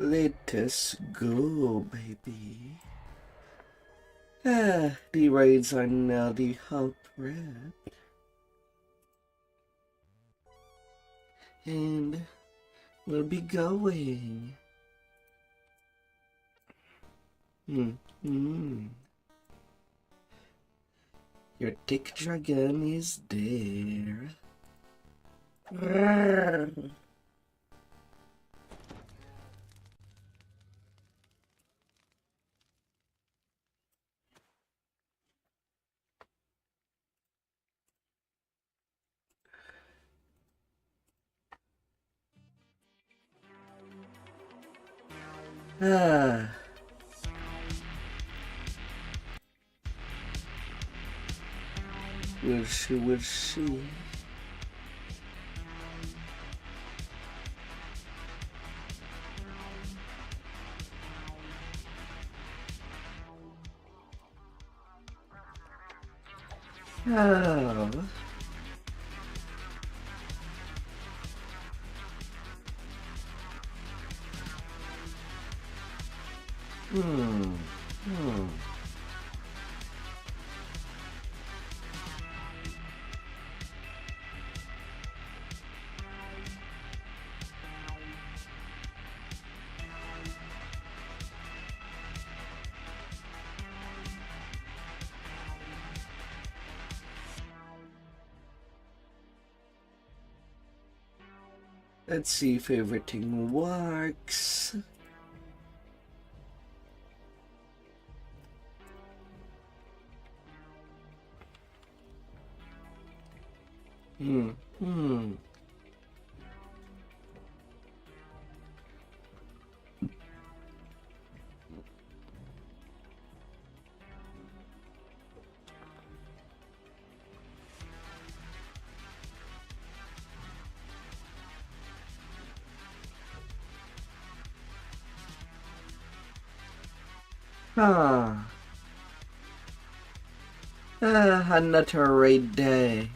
Let us go, baby. The raids are now the hot breath. And we'll be going. Your thick dragon is there. We'll see. Oh. Let's see if everything works. Another raid day.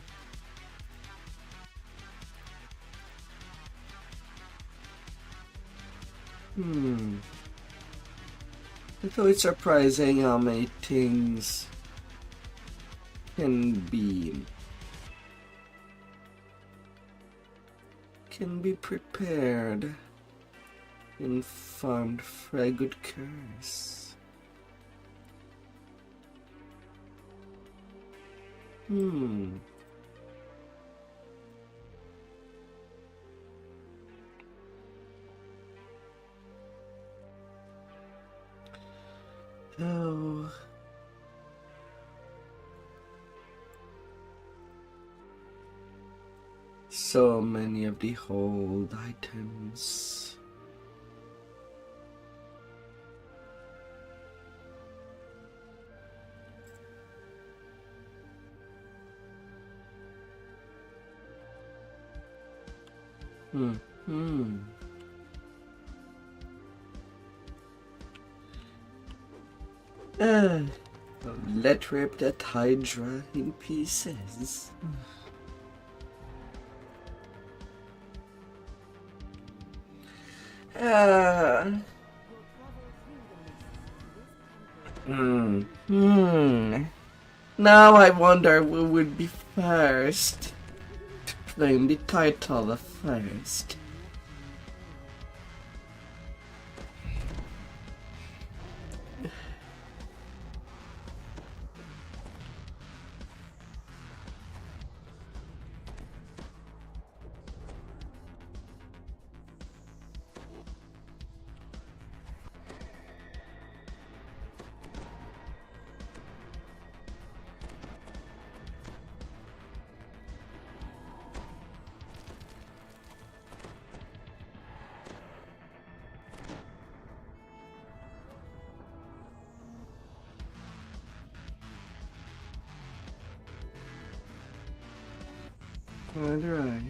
It's always surprising how many things can be prepared and farmed for a good curse. Oh. So many of the old items. Let's rip that Hydra in pieces. Now I wonder who would be first to claim the title of first. All right.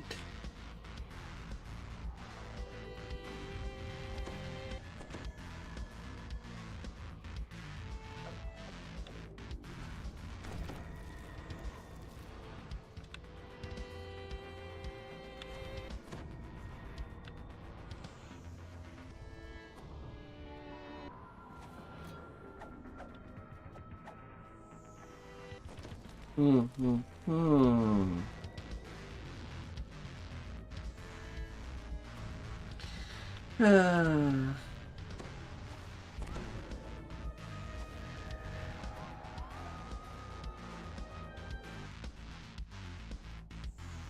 Hmm. Ah.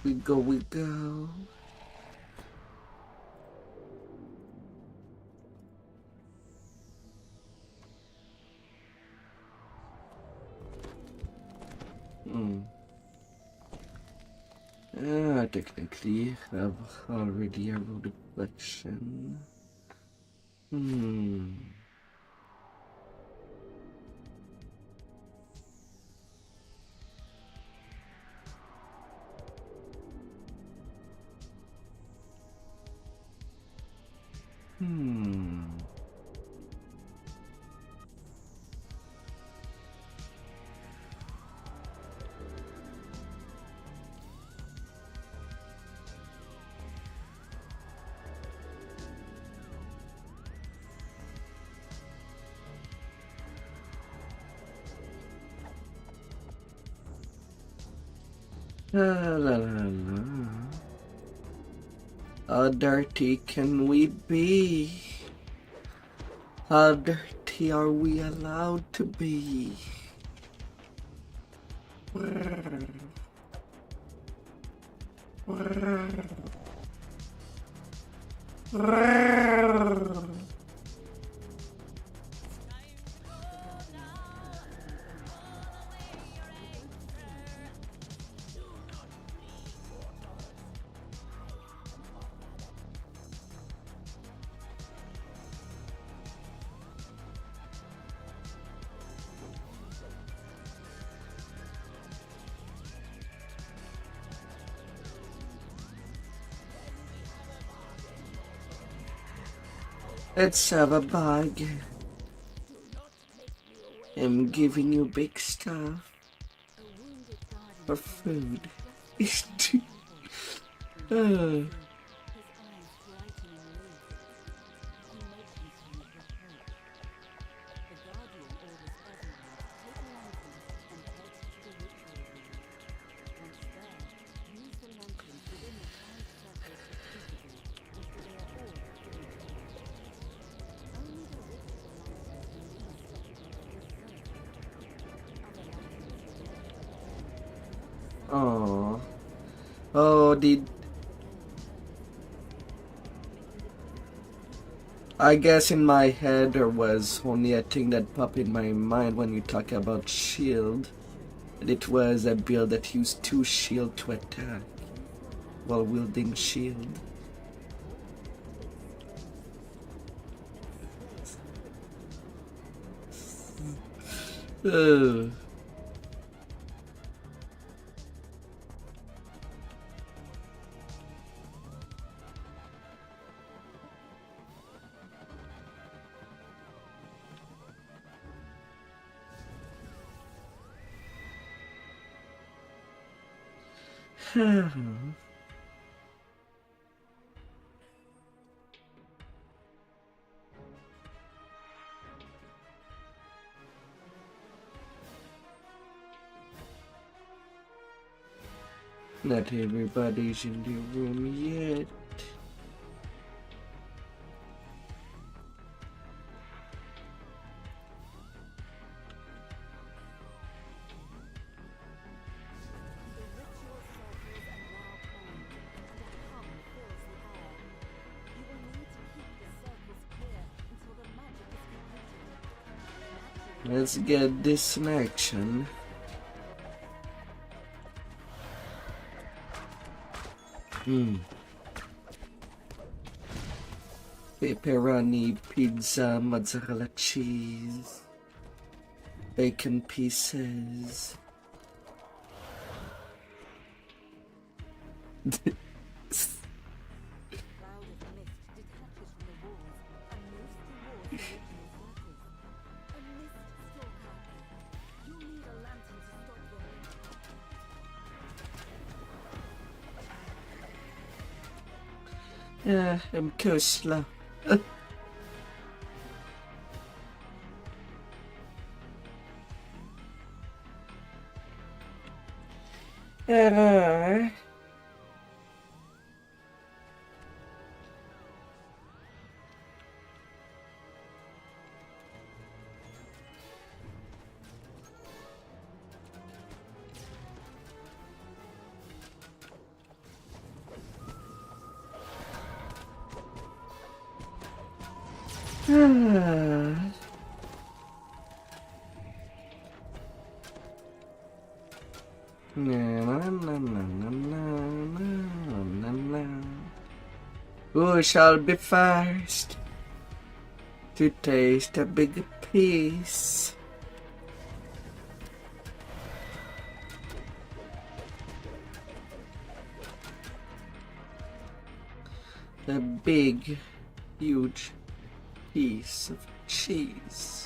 We go. Technically, I've already a road reflection. Hmm. La la la la. How dirty can we be? How dirty are we allowed to be? Let's have a bag. I'm giving you big stuff for food. Oh. Oh, I guess in my head there was only a thing that popped in my mind when you talk about shield. And it was a build that used 2 shield to attack while wielding shield. Oh. Not everybody's in the room yet. Let's get this in action. Pepperoni, pizza, mozzarella cheese, bacon pieces. Yeah, I'm too slow. Uh, Who shall be first to taste a big piece? A big, huge piece of cheese.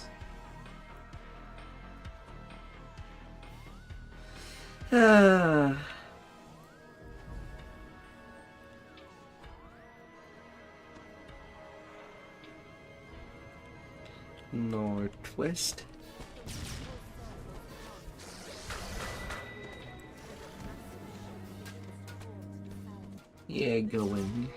Northwest. Yeah, going.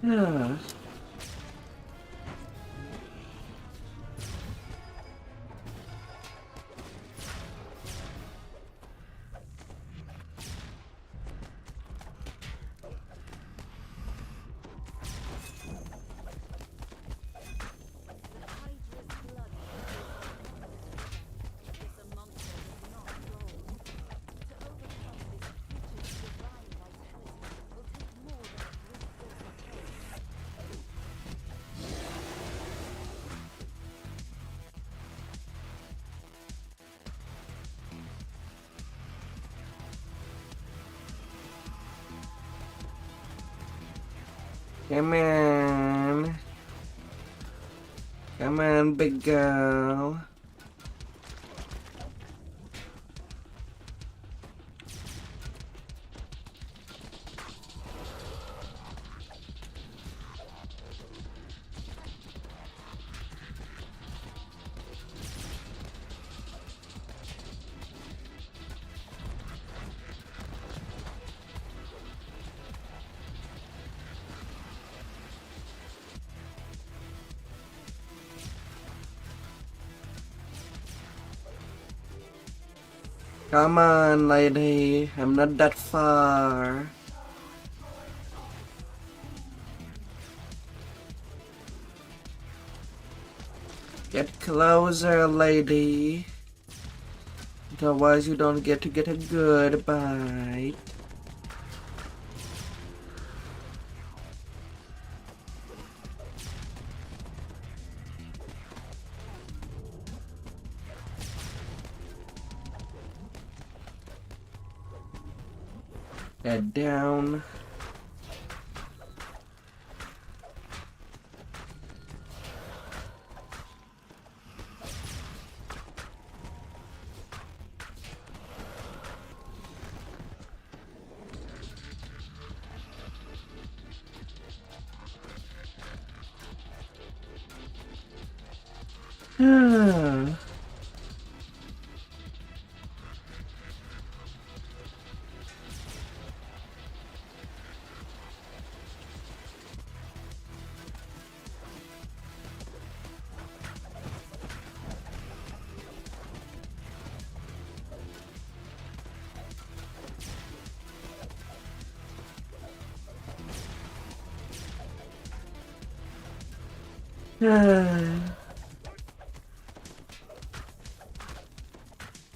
Ah. Come on. Come on, big girl. Come on, lady. I'm not that far. Get closer, lady. Otherwise, you don't get to get a good bite. Head down.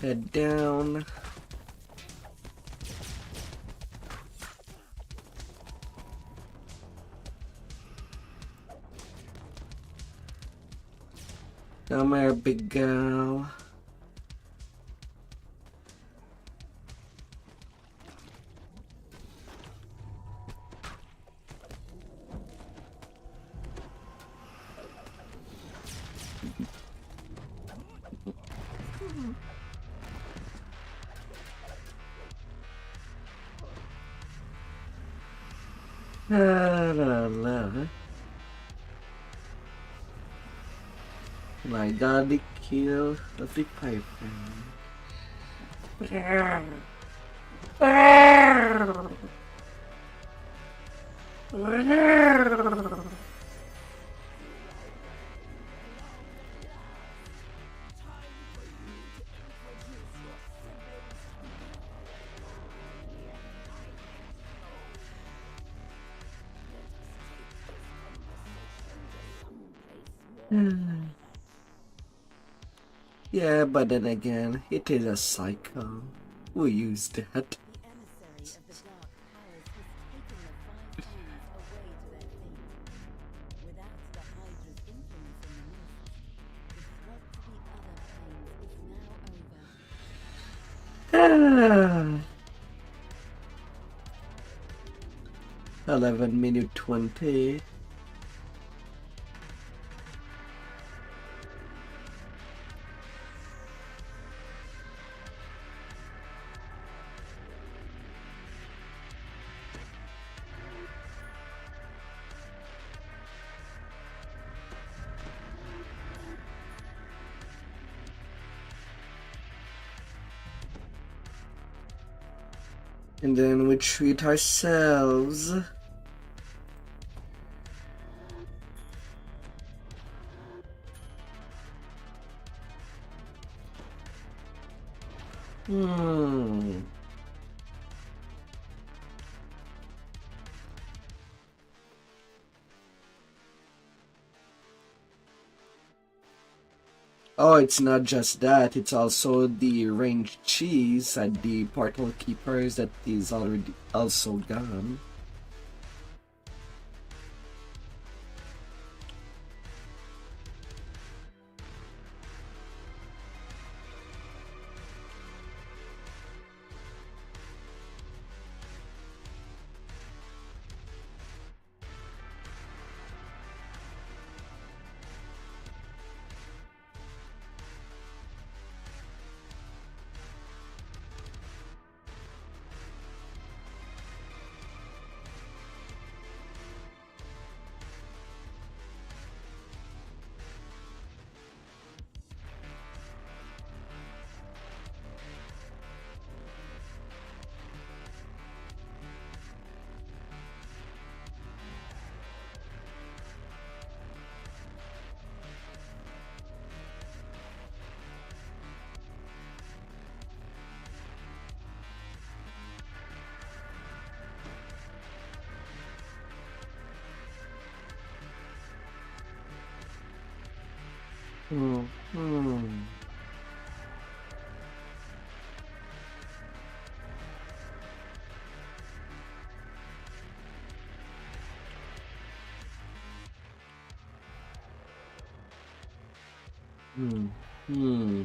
Head down. Come here, big girl. La, la. My god, they kill the big piper. Yeah, but then again, it is a cycle. We use that. Ah. 11 minute 20. And then we treat ourselves. Oh, it's not just that, it's also the range cheese at the portal keepers that is already also gone. Hmm. Hmm. Hmm.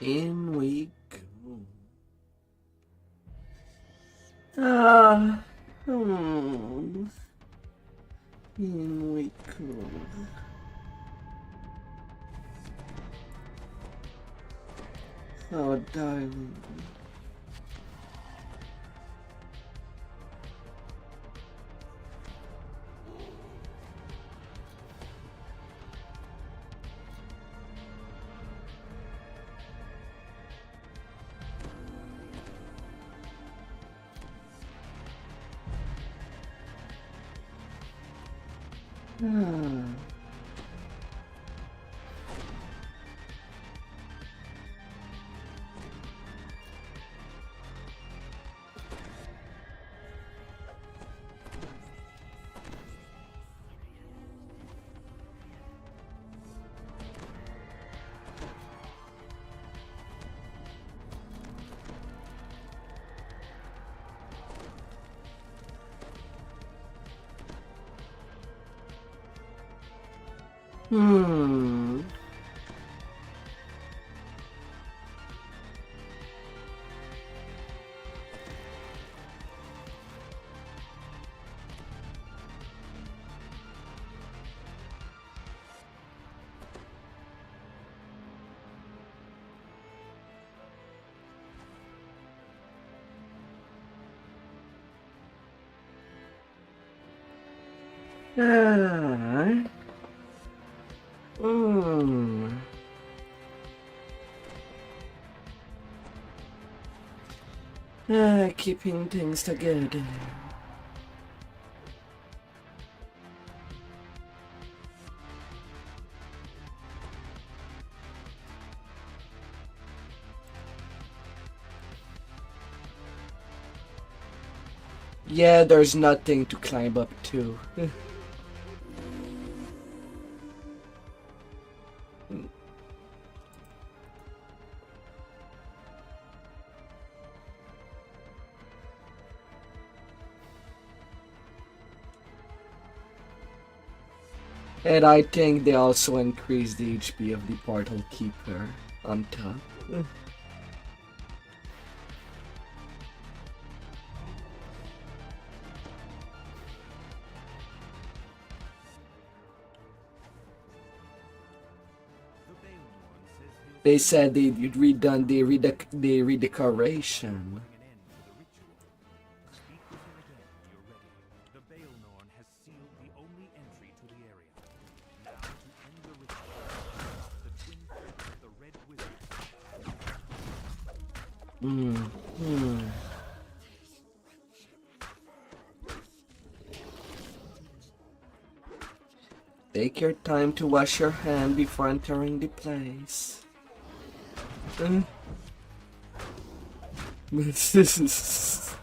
In we go. Ah. In we go. Oh, darling. Ah. Hmm. Ah. Mm. Keeping things together. Yeah, there's nothing to climb up to. And I think they also increased the HP of the Portal Keeper on top. They said they'd redone the redecoration. Take your time to wash your hand before entering the place. This is...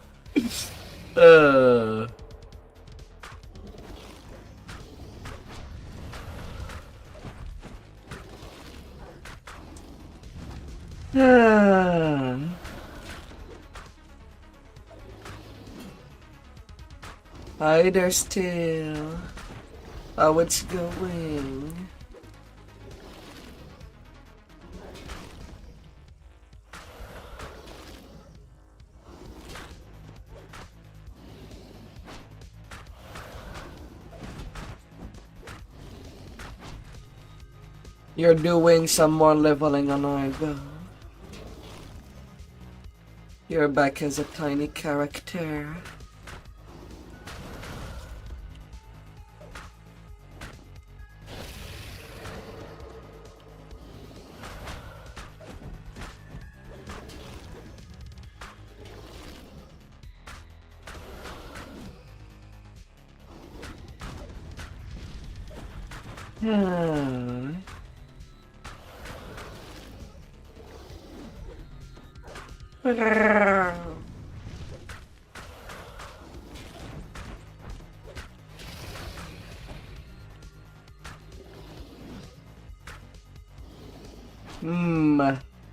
Hi there still. How it's going? You're doing some more leveling on our go. You're back as a tiny character.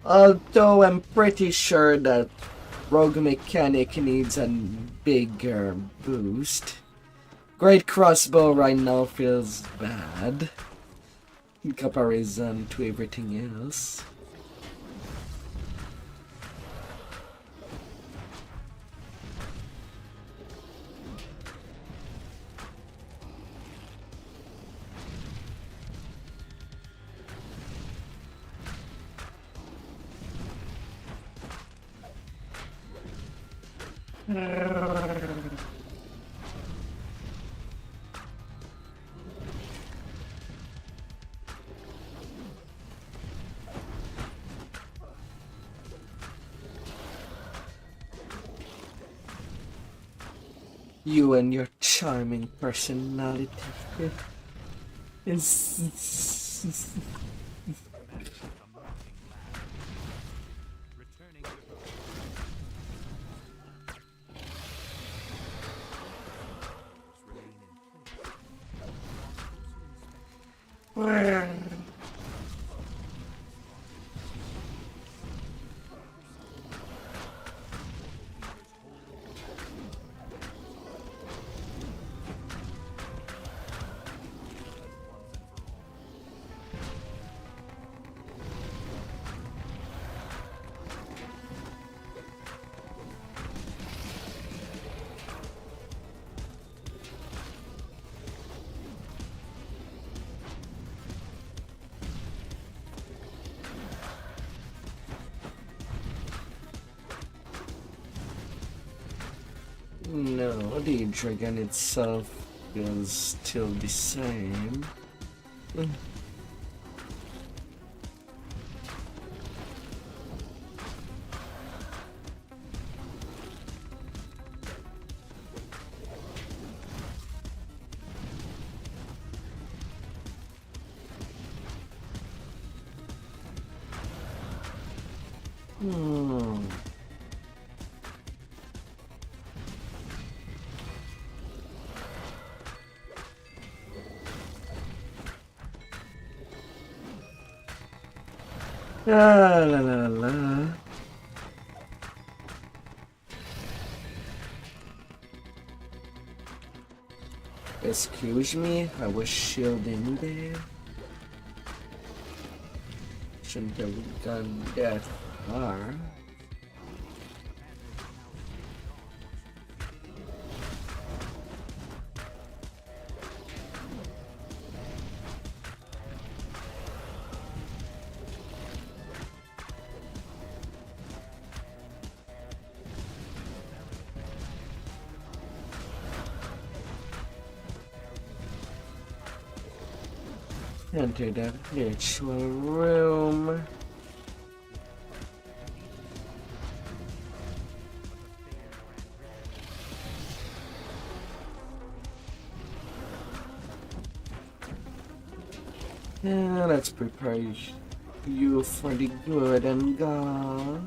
Although I'm pretty sure that Rogue Mechanic needs a bigger boost. Great Crossbow right now feels bad in comparison to everything else. You and your charming personality. No, the dragon itself feels still the same. La la la la. Excuse me, I was shielding there. Shouldn't have gone that far. Enter the virtual room. Yeah, let's prepare you for the good and go.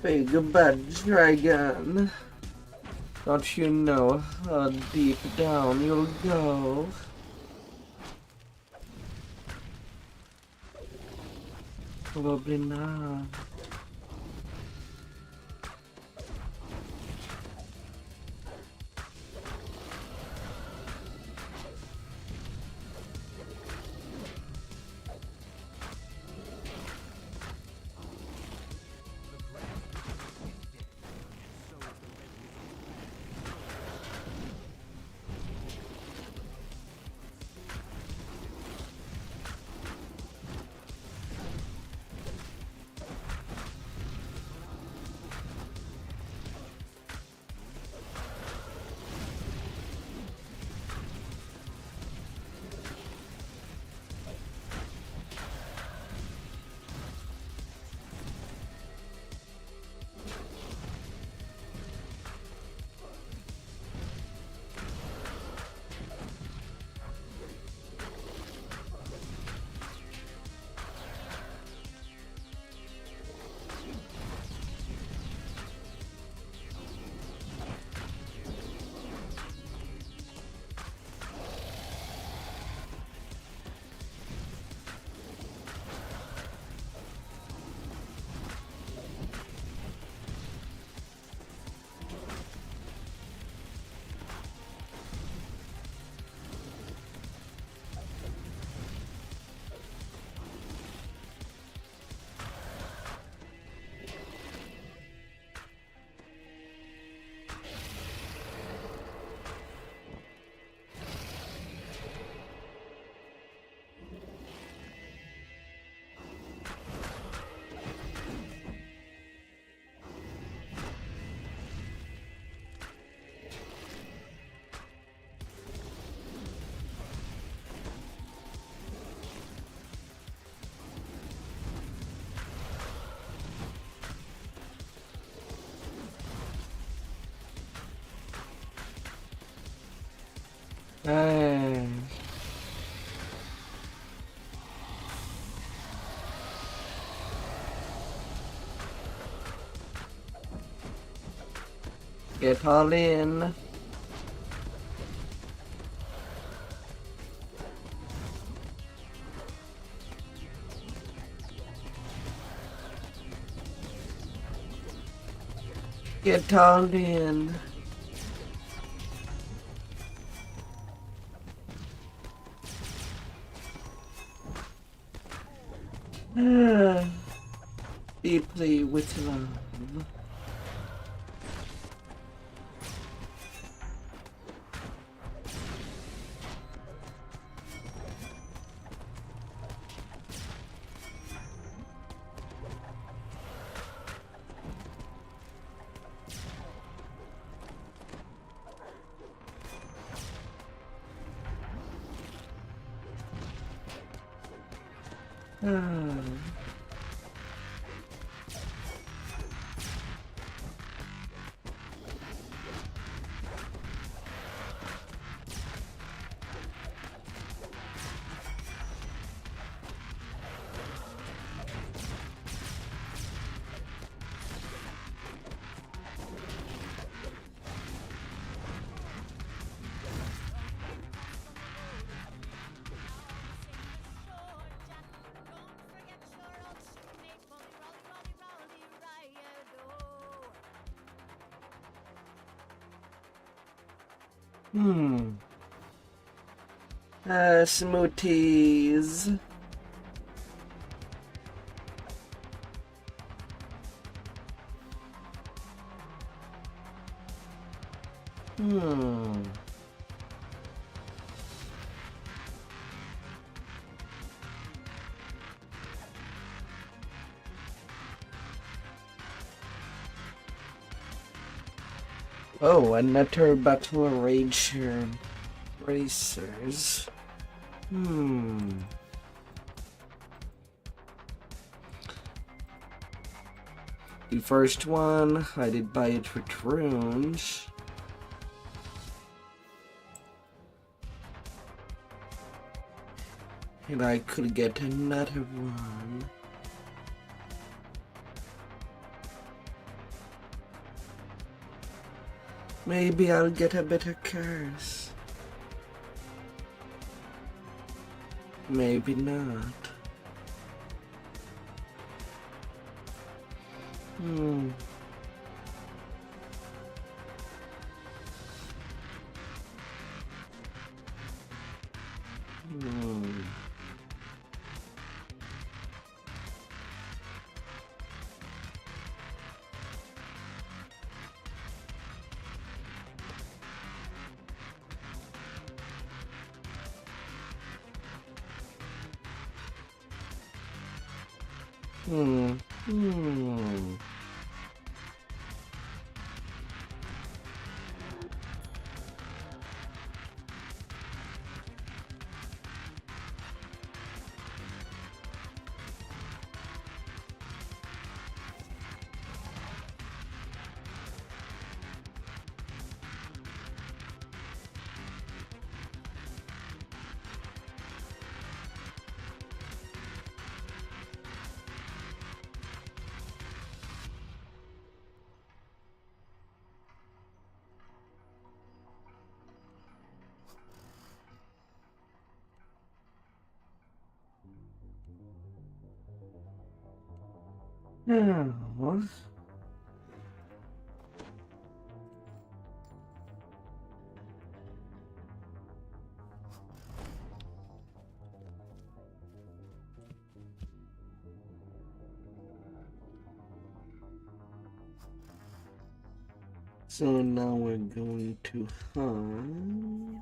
Big bad dragon. Don't you know how deep down you'll go? Probably not. Hey. Get all in. Get all in. Deeply with love. Smoothies. Oh, another battle rager. Racers. The first one, I did buy it with runes. And I could get another one. Maybe I'll get a better curse. Maybe not. Oh. So now we're going to hunt.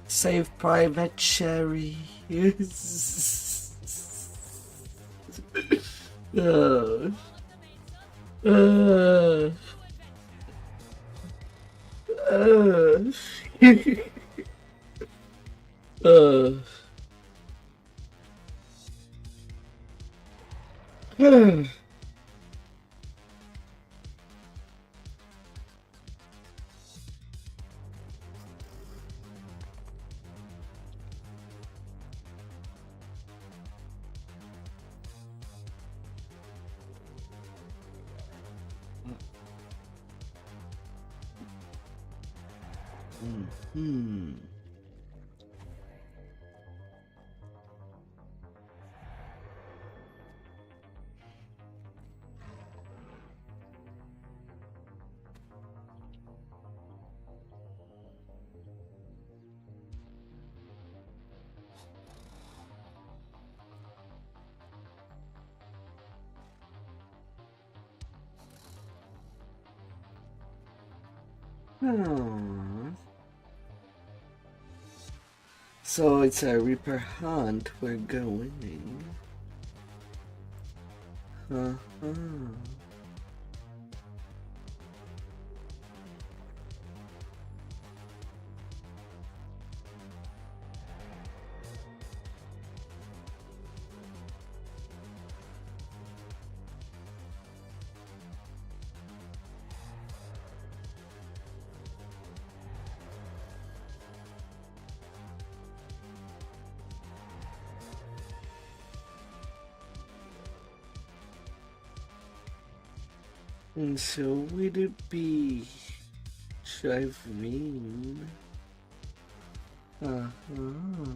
Save Private Cherry. Oh. Hmm. Hmm. So it's a Reaper hunt we're going. Uh-huh. And so would it be driving? Uh-huh.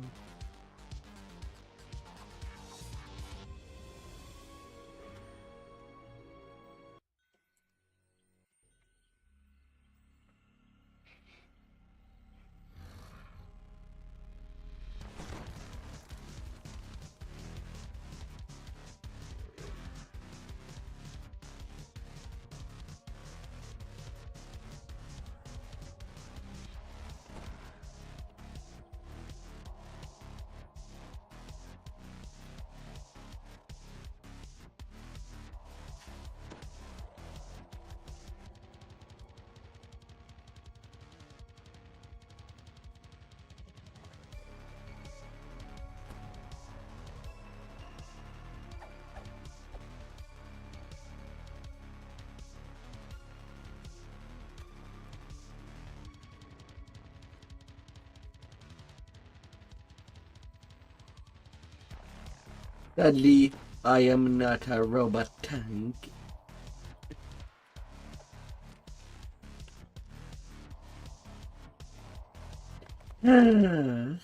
Sadly, I am not a robot tank. Ah.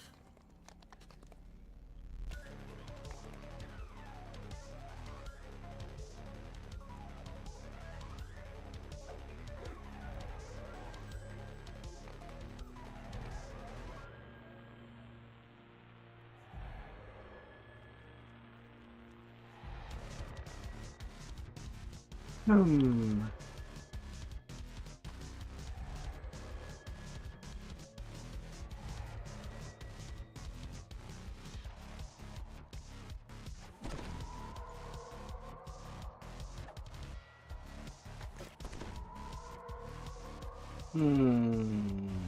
Hmm. Hmm.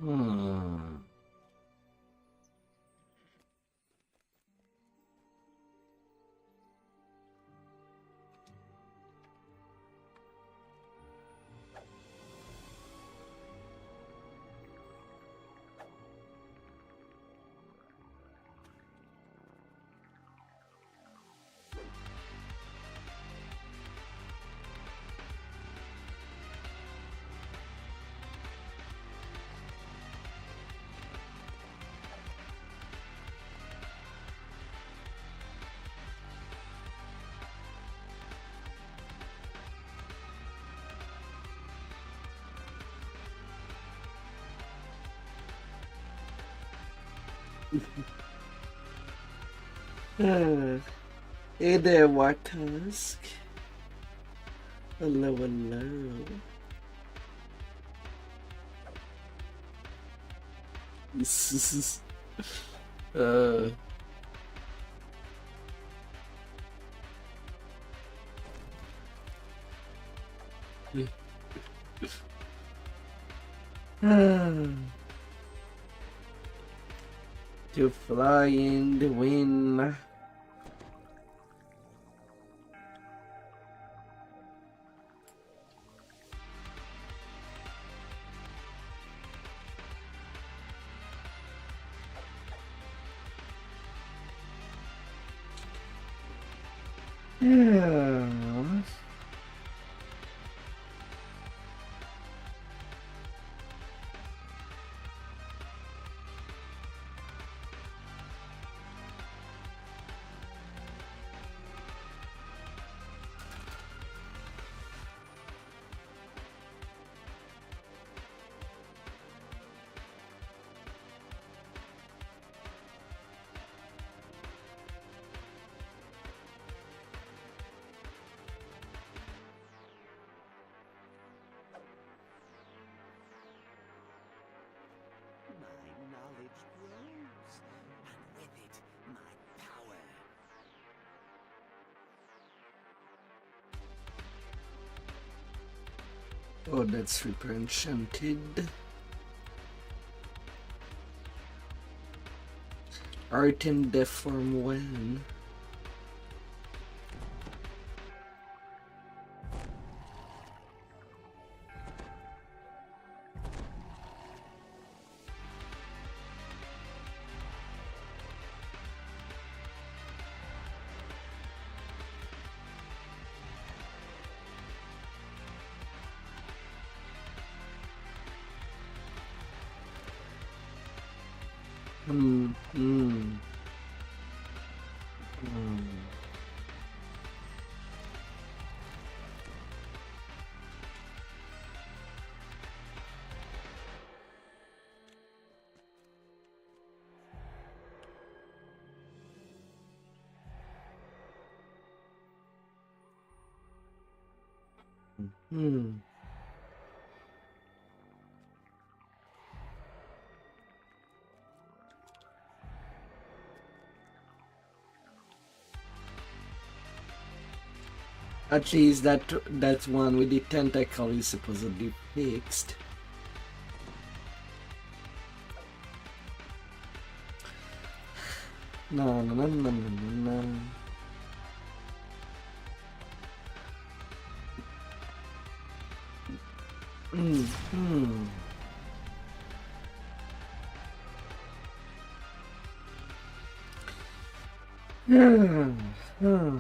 Hmm. Ah. Hey there, Wartusk. Hello, hello. uh. Ah. to fly in the wind. Yeah. Oh, that's super enchanted. Art in deform when. Hmm. Hmm. Hmm. Hmm. At least that one with the tentacle is supposedly fixed. No, no, no, no, no, no, no. Hmm. Hmm. Yeah. Hmm.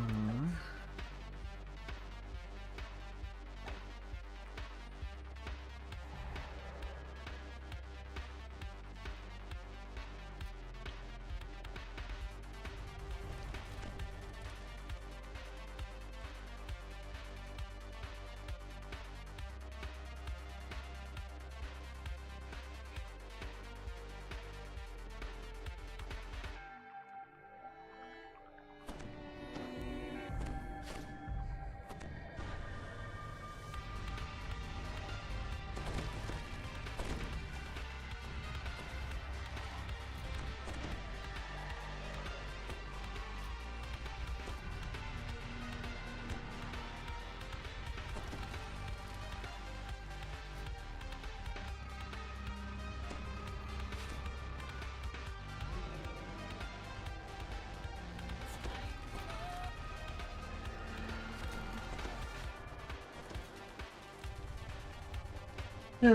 Yeah.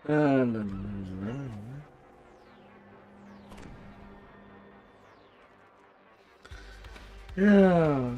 No, no, no, no. Yeah.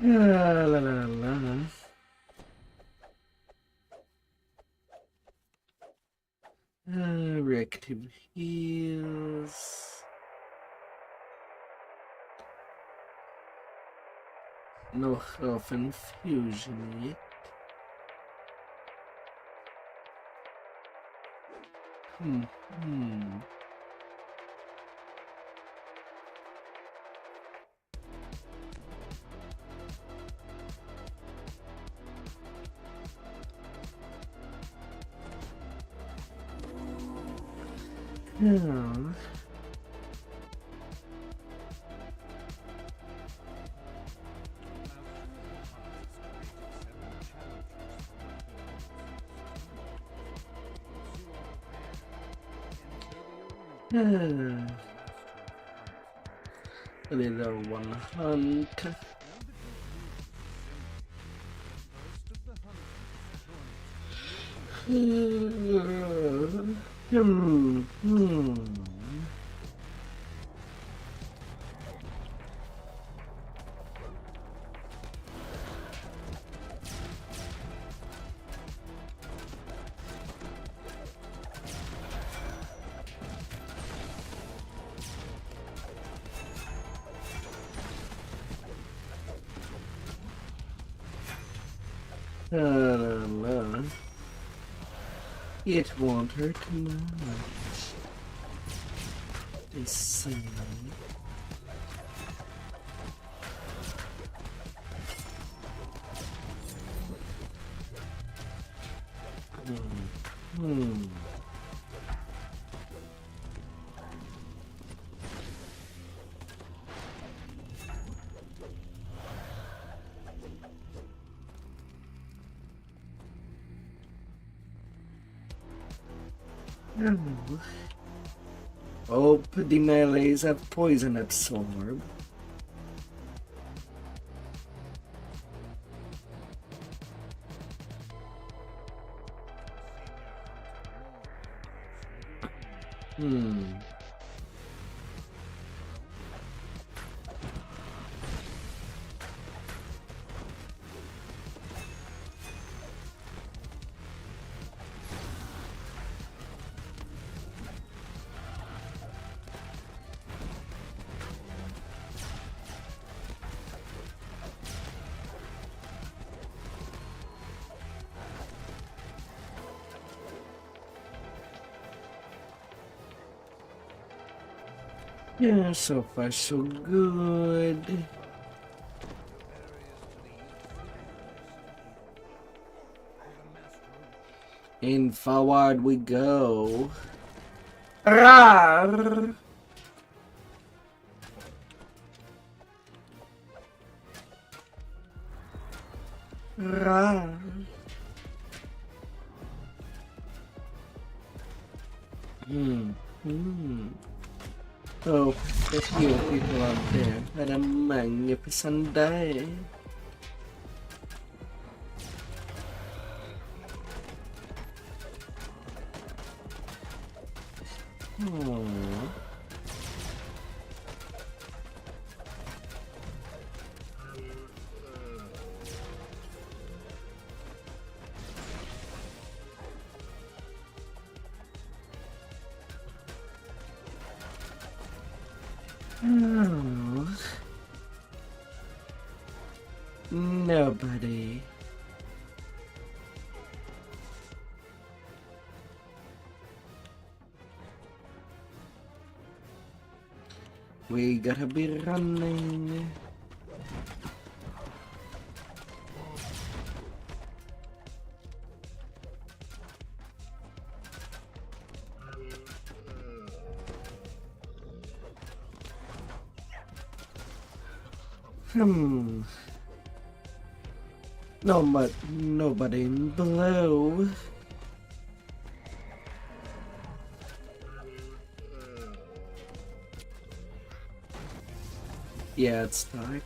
La la la la. Reactive heals. No health infusion yet. Yeah. A little one hunt. No. It won't hurt much. They say. Hope the melees have poison absorb. Yeah, so far so good. And forward we go. Rawr. Rawr. Oh, there's new people out there. Had a magnificent day. Nobody. We gotta be running. No, but nobody in below. Yeah, it's dark.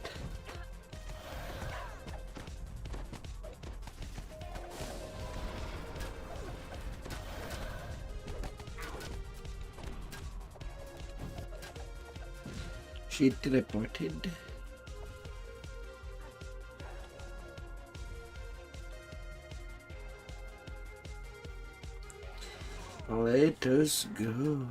She teleported. Let us go.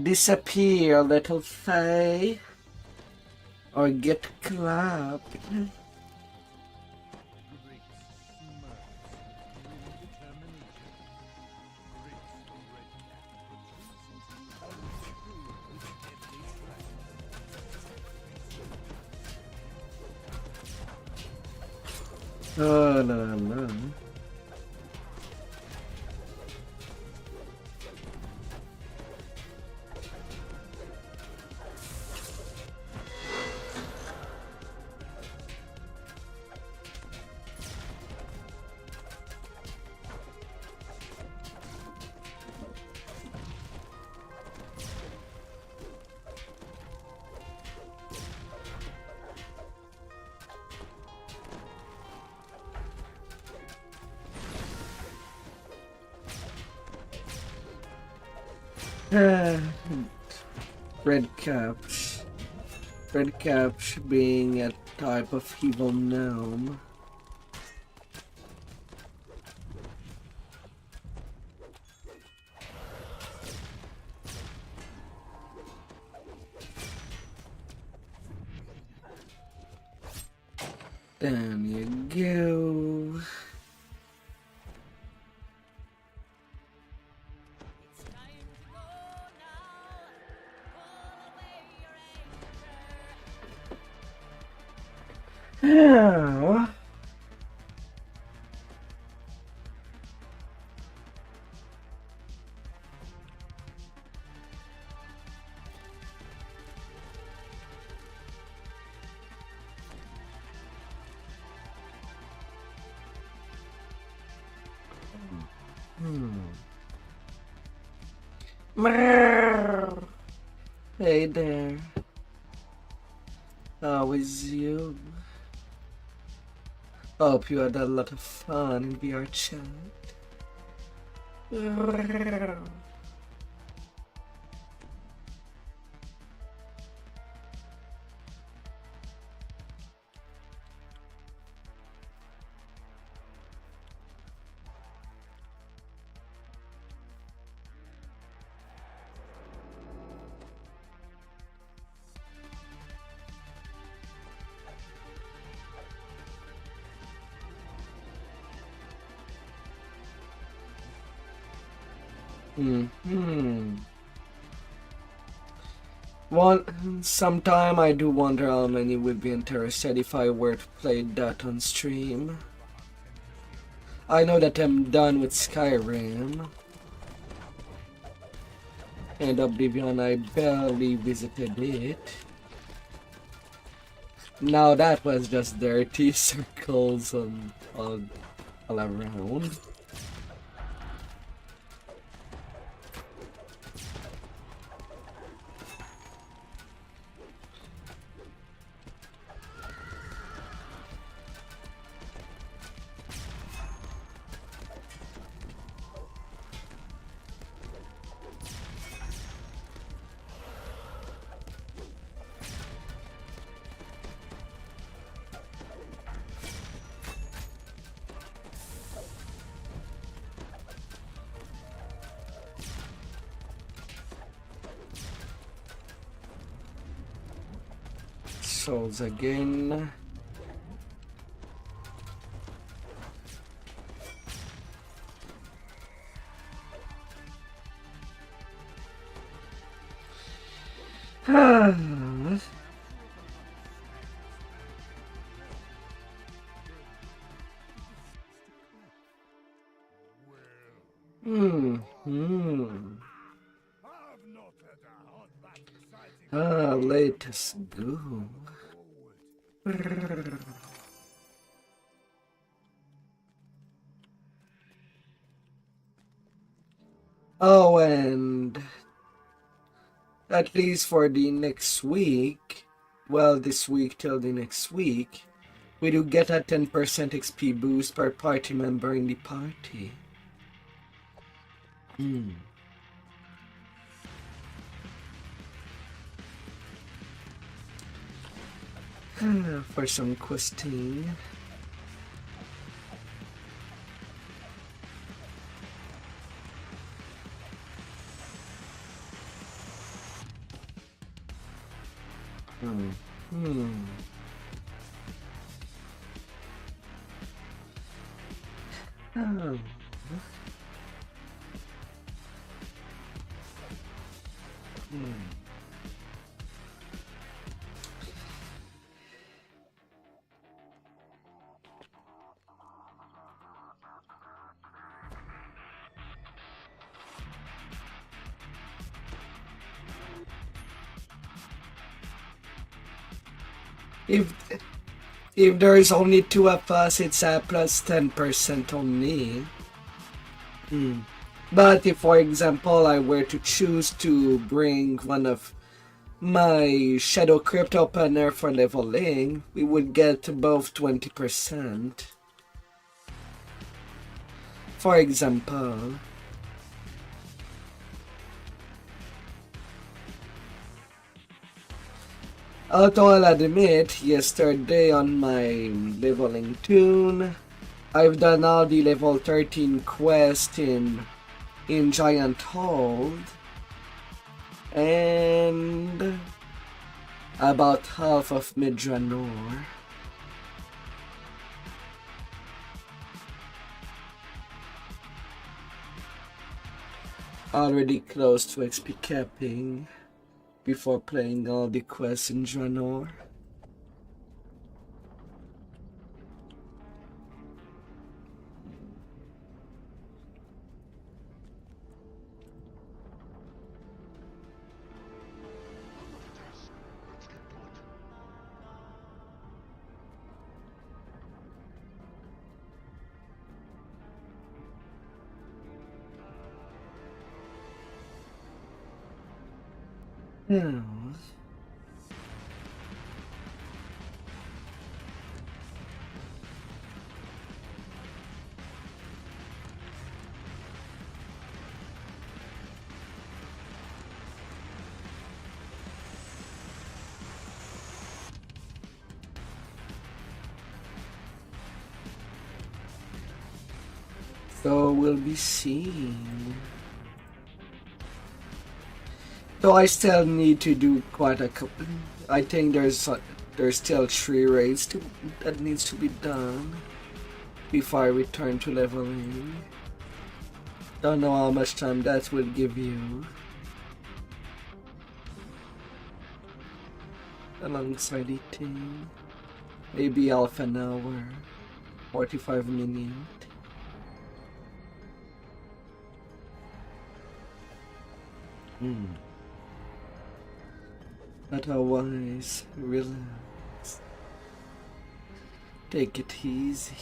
Disappear, little fae, or get clapped. Oh, no. Red caps. Red caps being a type of evil gnome. Down you go. Oh. Hey there. How is you? Hope you had a lot of fun in VR chat. Sometime I do wonder how many would be interested if I were to play that on stream. I know that I'm done with Skyrim. And Oblivion, I barely visited it. Now that was just dirty circles all around. Souls again. Let us go. Oh, and at least for the next week, well, this week till the next week, we do get a 10% XP boost per party member in the party. For some questing. Oh. If there is only two of us, it's a plus 10% only. But if, for example, I were to choose to bring one of my Shadow Crypt opener for leveling, we would get above 20%. For example. Although I'll admit, yesterday on my leveling tune, I've done all the level 13 quest in Giant Hold, and about half of Midranor. Already close to XP capping before playing all the quests in Draenor. Yeah. So we'll be seeing. So I still need to do quite a couple. I think there's still 3 raids that needs to be done before I return to leveling. Don't know how much time that will give you. Alongside eating, maybe half an hour, 45 minutes. Otherwise, relax. Take it easy.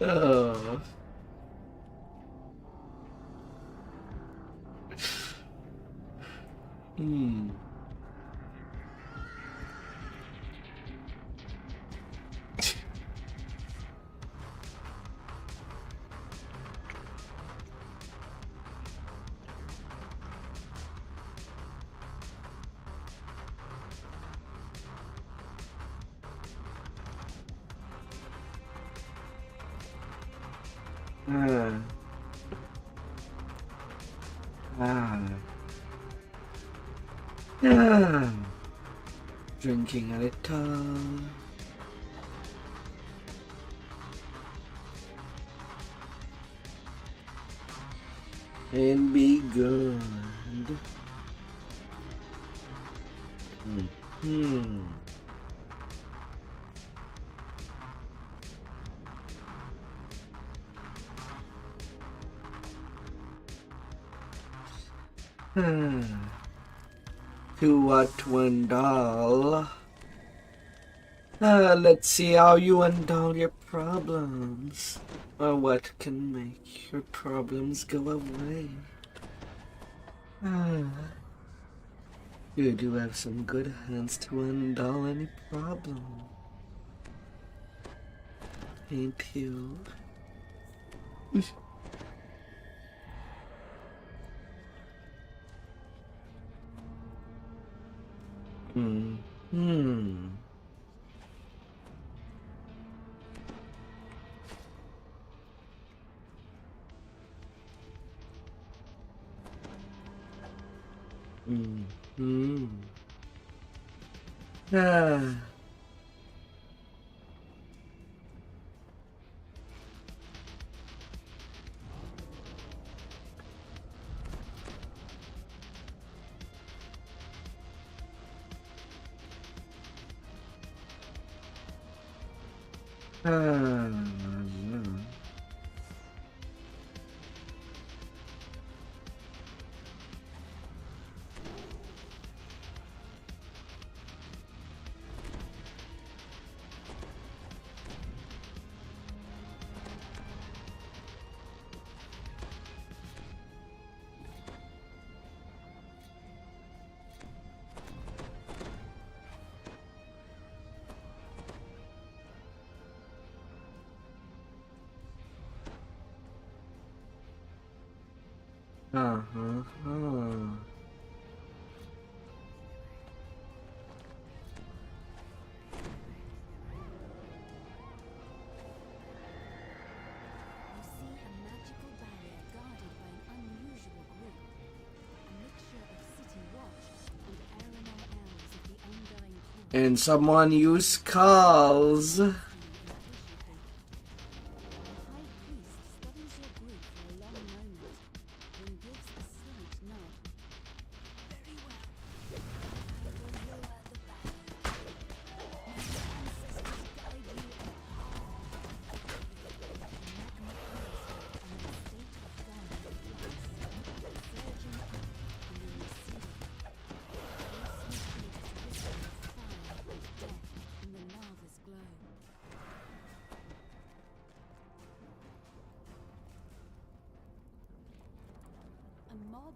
Oh. Ah. Ah. Ah. Drinking a little. And be good. Hmm. To what $1? Let's see how you handle your problems. Or what can make your problems go away. You do have some good hands to handle any problem. Ain't you? Ah. And someone used skulls.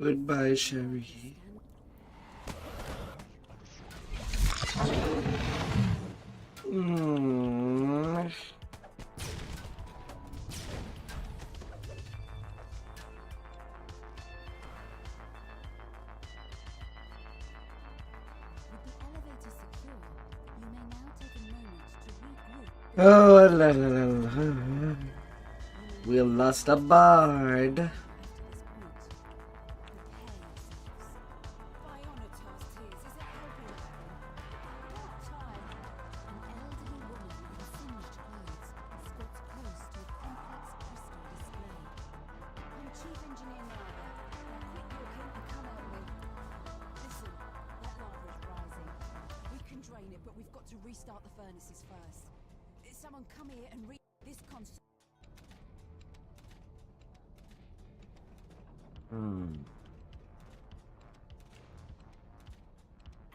Goodbye, Sherry. Oh, la, la, la, la. We lost a bard. Restart the furnaces first. Someone come here and read this console.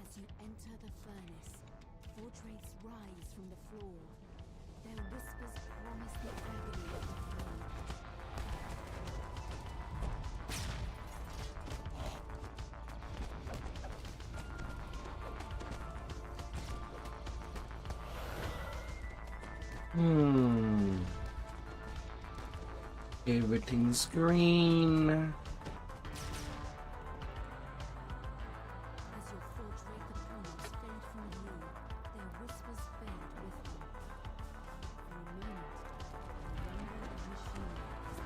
As you enter the furnace, portraits rise from the floor. Their whispers promise the agony of the flame. Everything's green. As your forge-wreath opponents fade from view, their whispers fade with them. For a moment, the rumble of machinery is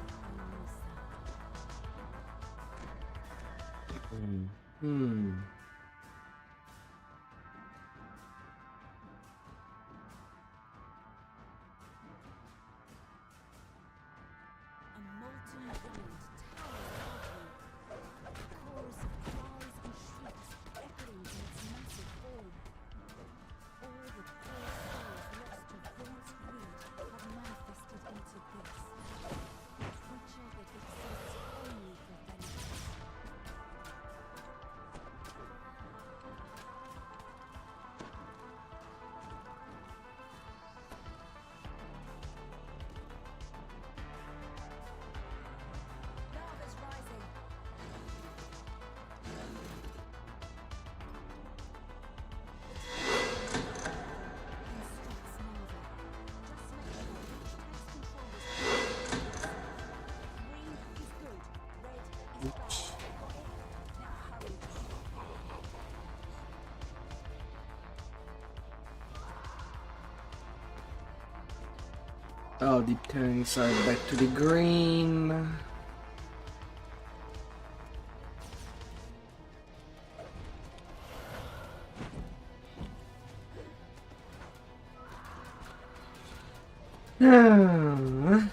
Hmm. A molten giant towers above you, a chorus of cries and shrieks echoing from its massive form. All the poor souls lost to Vaunt's greed have manifested into this, a creature that exists only for vengeance. Lava's rising. Instructs Nova. Just select which text control is green is good, red is bad. Got it? Now hurry. All the tanks are back to the green. Ah.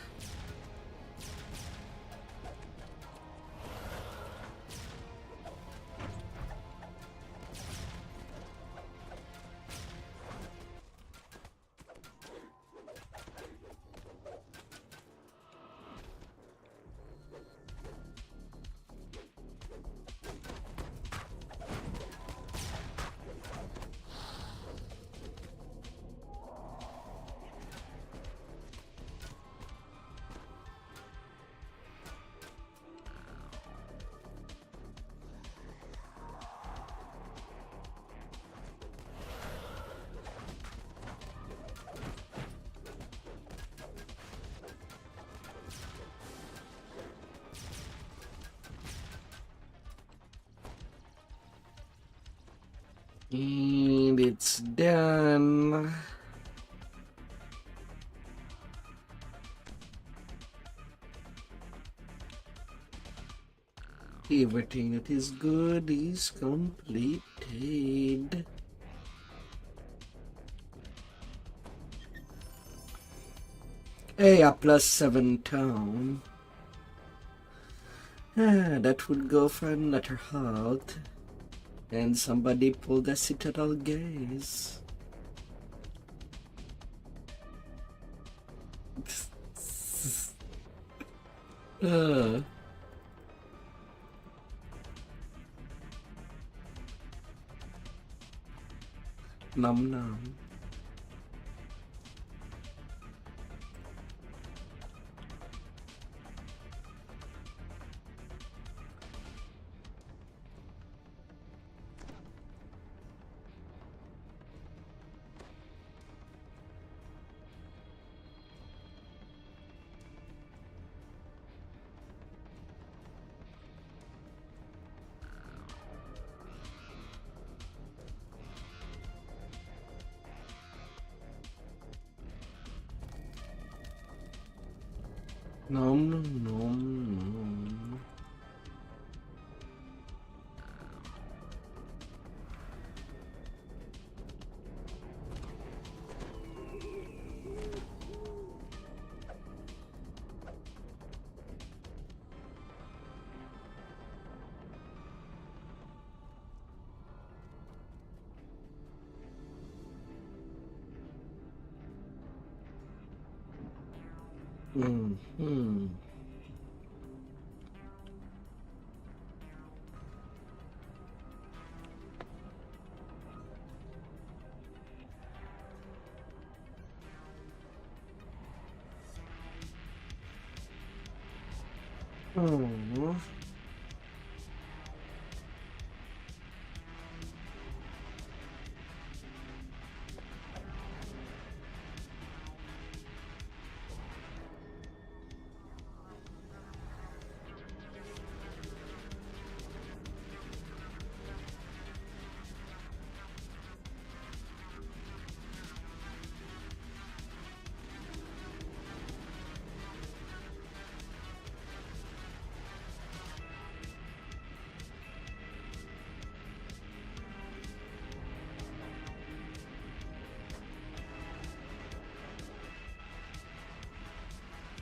And it's done. Everything that is good is completed. Hey, a +7 town. That would go for another halt. And somebody pulled a Citadel gaze. uh. Num num. Nom nom nom. Mm-hmm. Oh.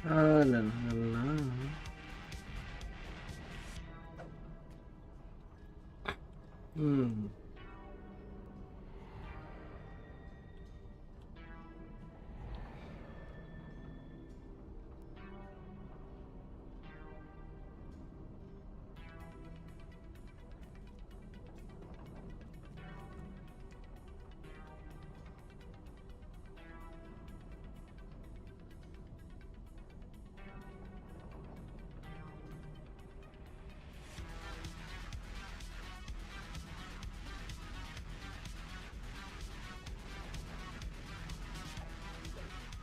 Ah, la, la, la. Hmm.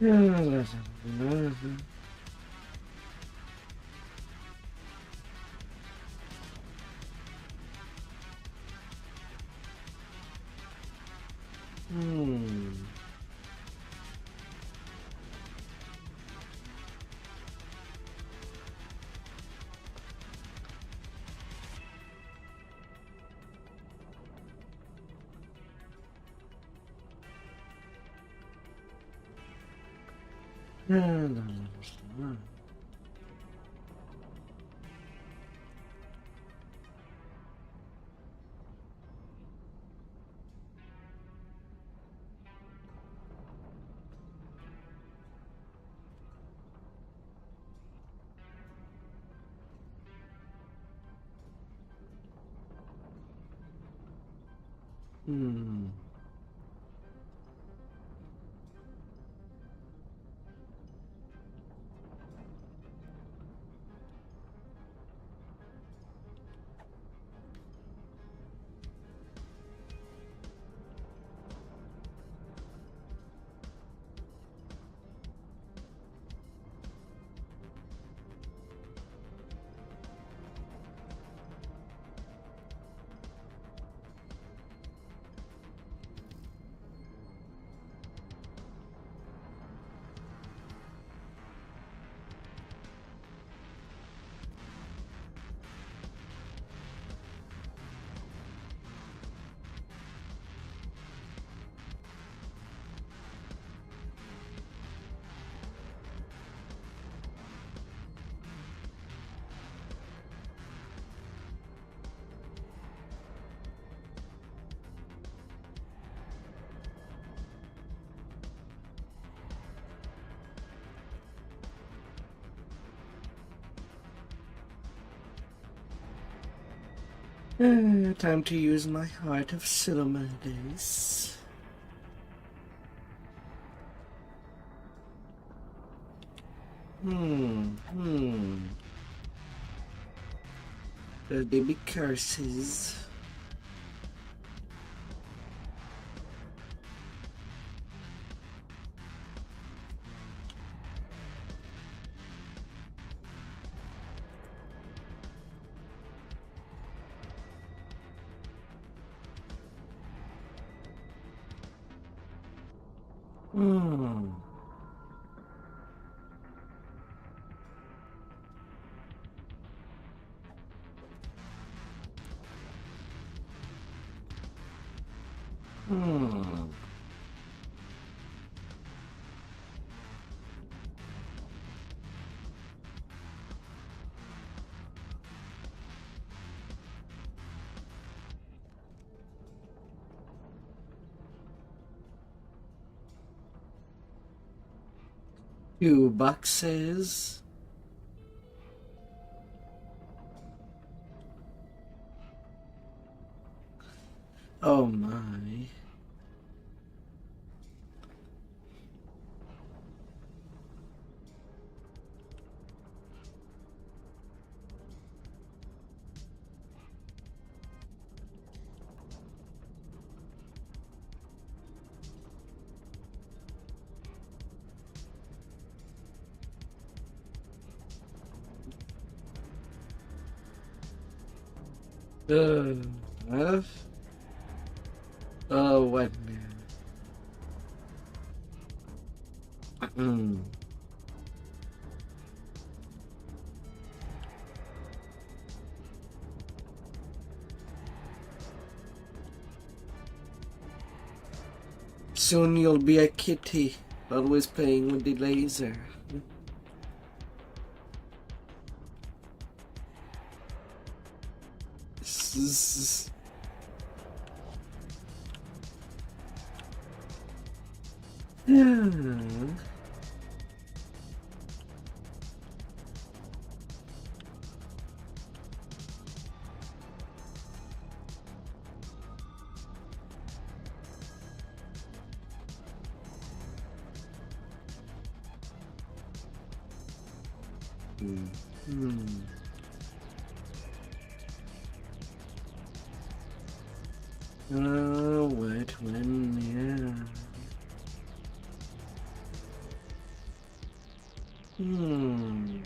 La, la, la, la. Hmm. La, la, la, la. Hmm. Time to use my heart of cinemas. Hmm. Will they be curses? Hmm. Hmm. Two boxes. Oh my. Uh, oh, what man? Soon you'll be a kitty, always playing with the laser. Zzz. Yeah. Hmm. What when, yeah. Hmm.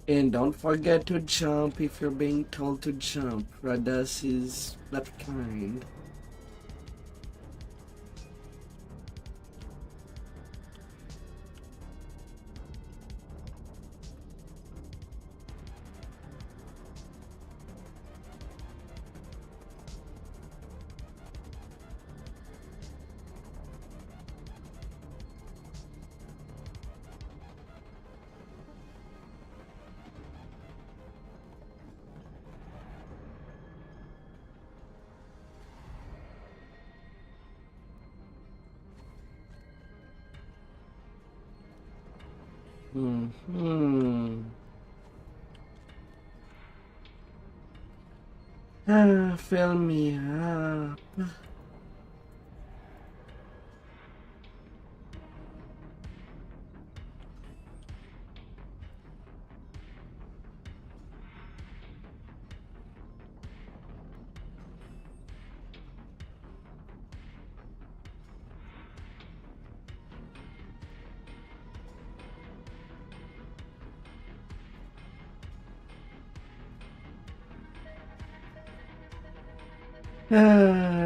And don't forget to jump if you're being told to jump. Radas is that kind. Hmm. Fill me up.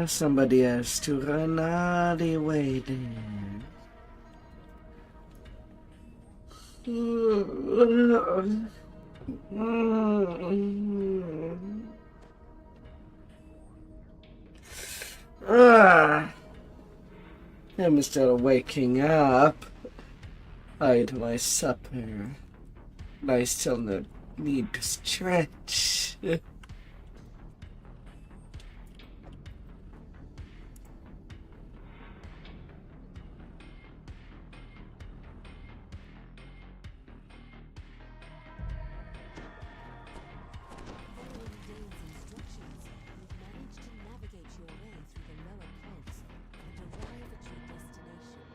Somebody has to run all the way there. Ah, instead of waking up, I ate my supper. I still need to stretch. Following Dane's instructions, you've managed to navigate your way through the lower clogs and arrive at your destination.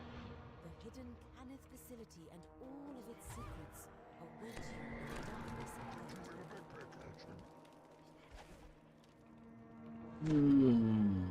The hidden Cannith facility and all of its secrets await you in the darkness ahead. Hmm.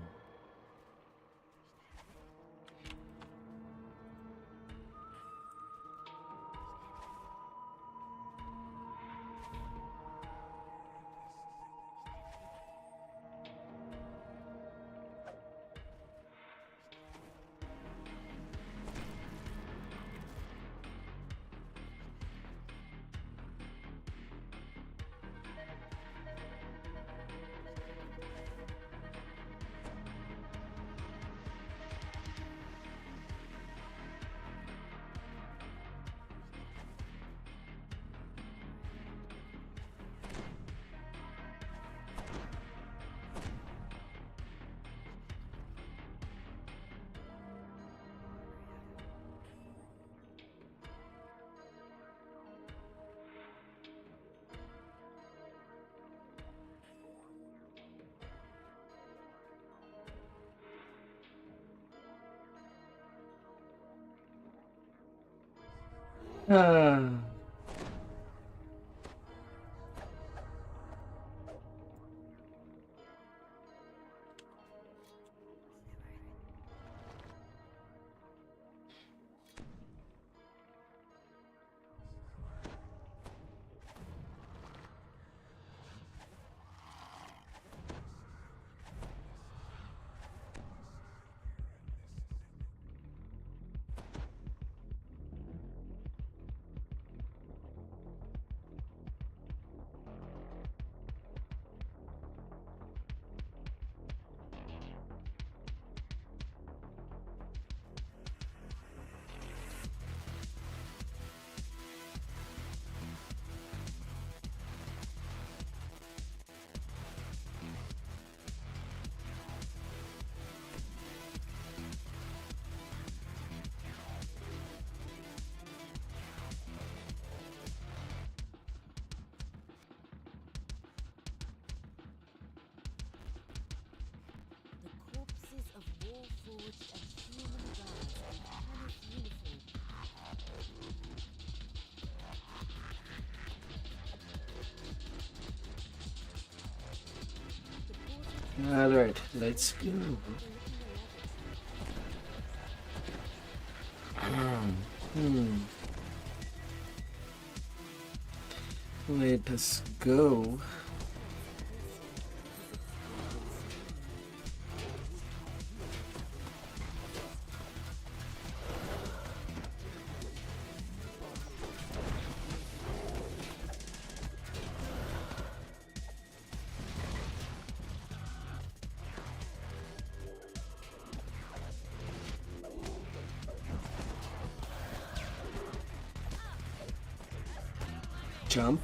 Ah. forged a human guard's harness uniform. The portal Alright, let's go. overlooking the Let us go. Jump.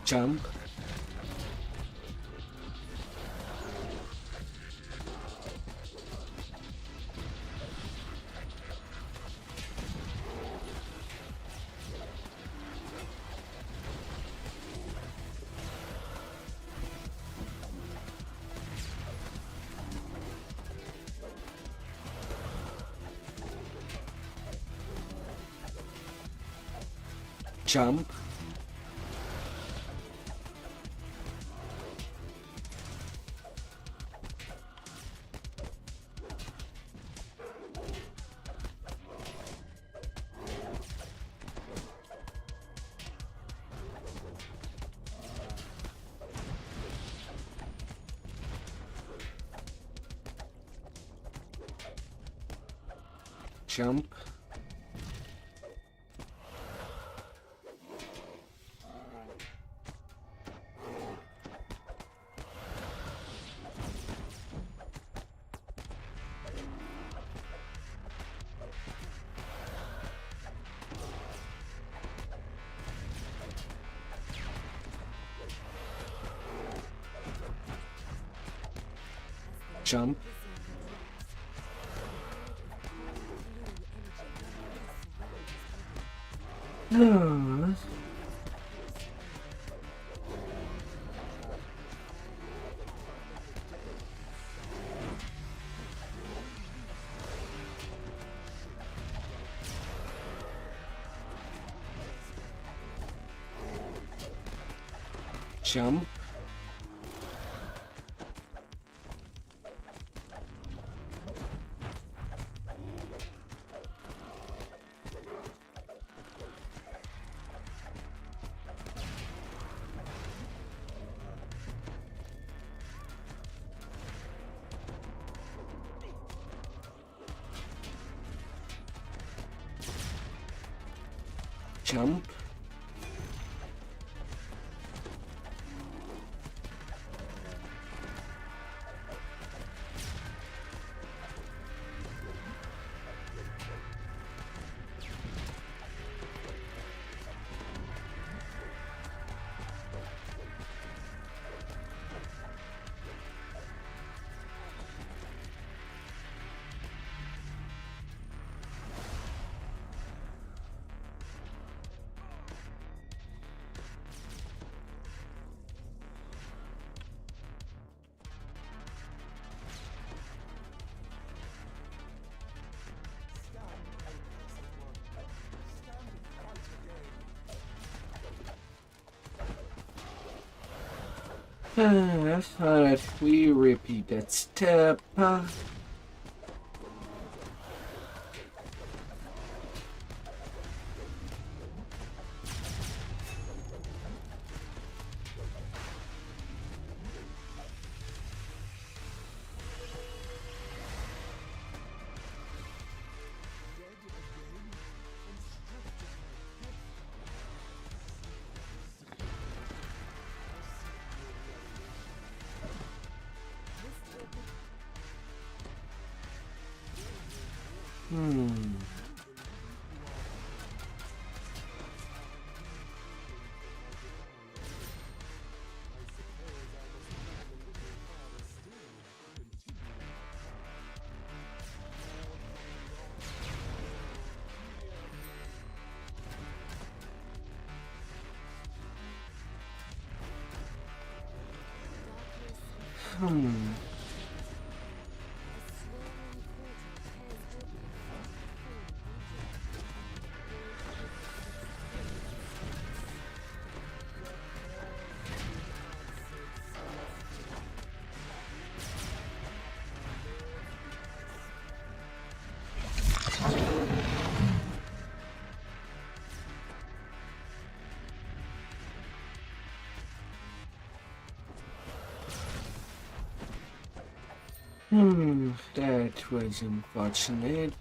Jump. Jump. Jump. Jump. Ah. Jump. Jump. Alright, we repeat that step. Hmm. That was unfortunate.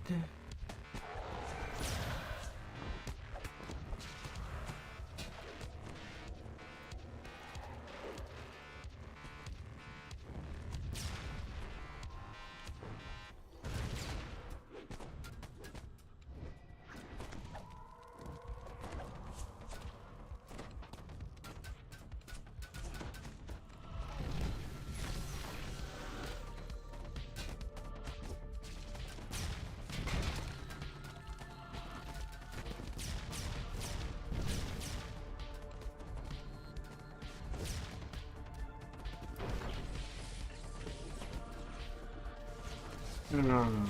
Hmm.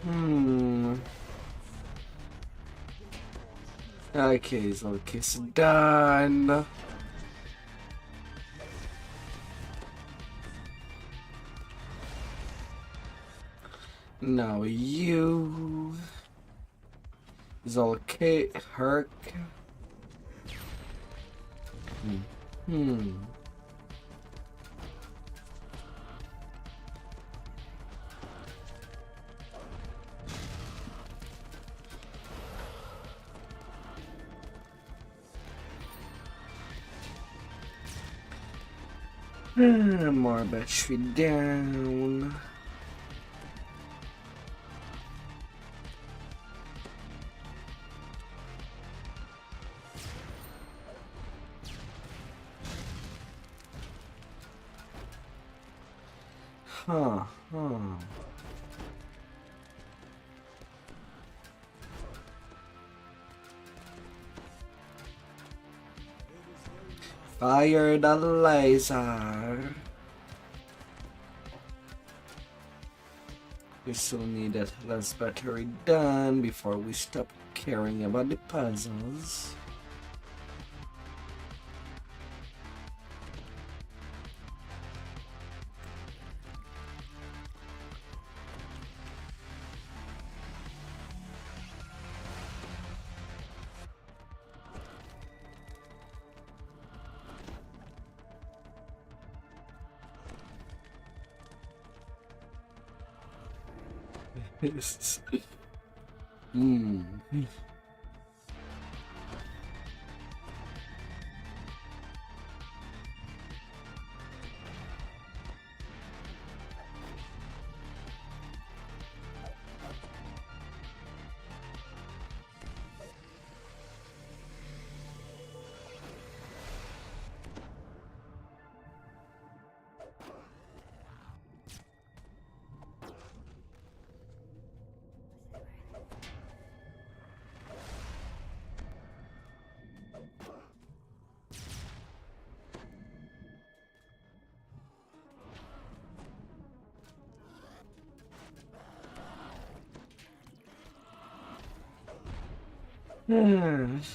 Hmm. Okay, so it's done. Now you. Zolke Herc. Hmm. More battery down. Huh. Fire the laser. We still need that last battery done before we stop caring about the puzzles. Hmm.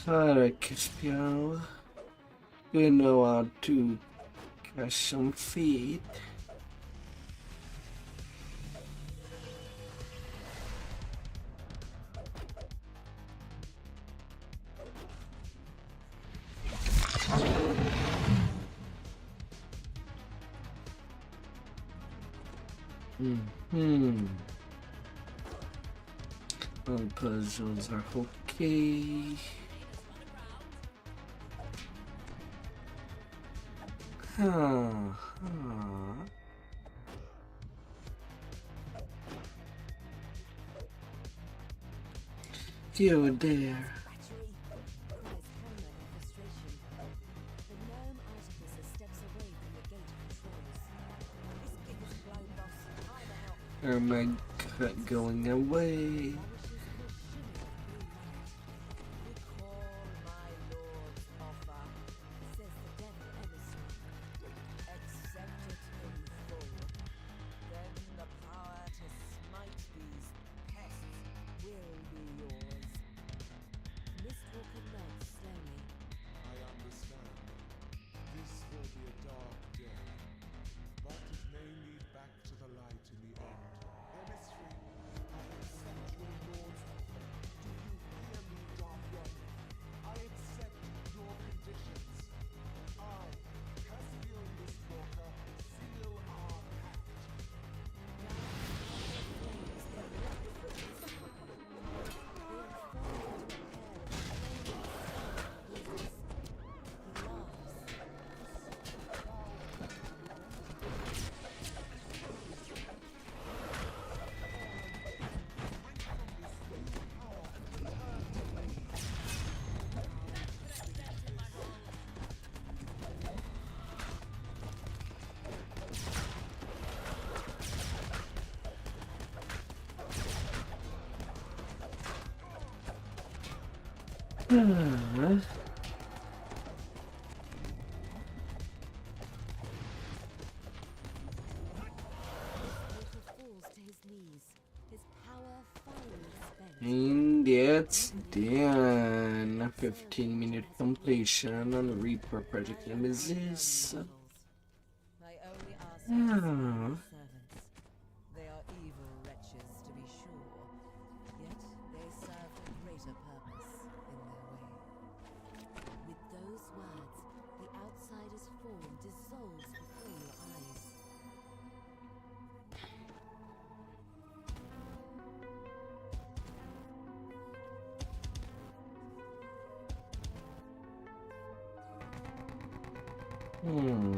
Alright, Caspio. You know how to catch some feet. All puzzles are okay. You there. Are my cut going away? Ah. Mortal falls to his knees, his power finally spent. And it's done. 15-minute completion on Reaper Project Nemesis. I only ask you to Ah. serve your servants. They are evil wretches, to be sure, yet they serve a greater purpose in their way. With those words, the outsider's form dissolves before your eyes. Oh.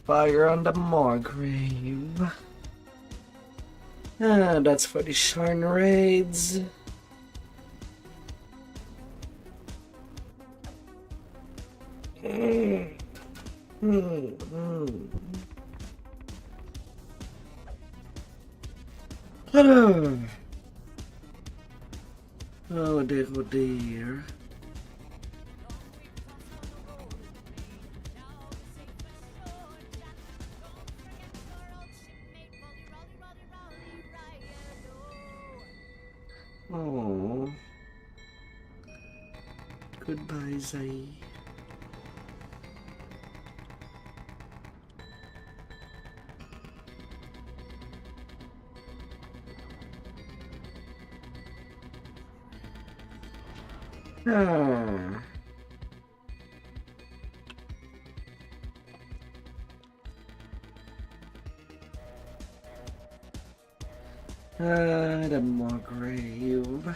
Fire on the Margrave. That's for the Sharn raids. Oh dear, oh dear. Oh. Goodbye, Zai. Ah. The Margrave.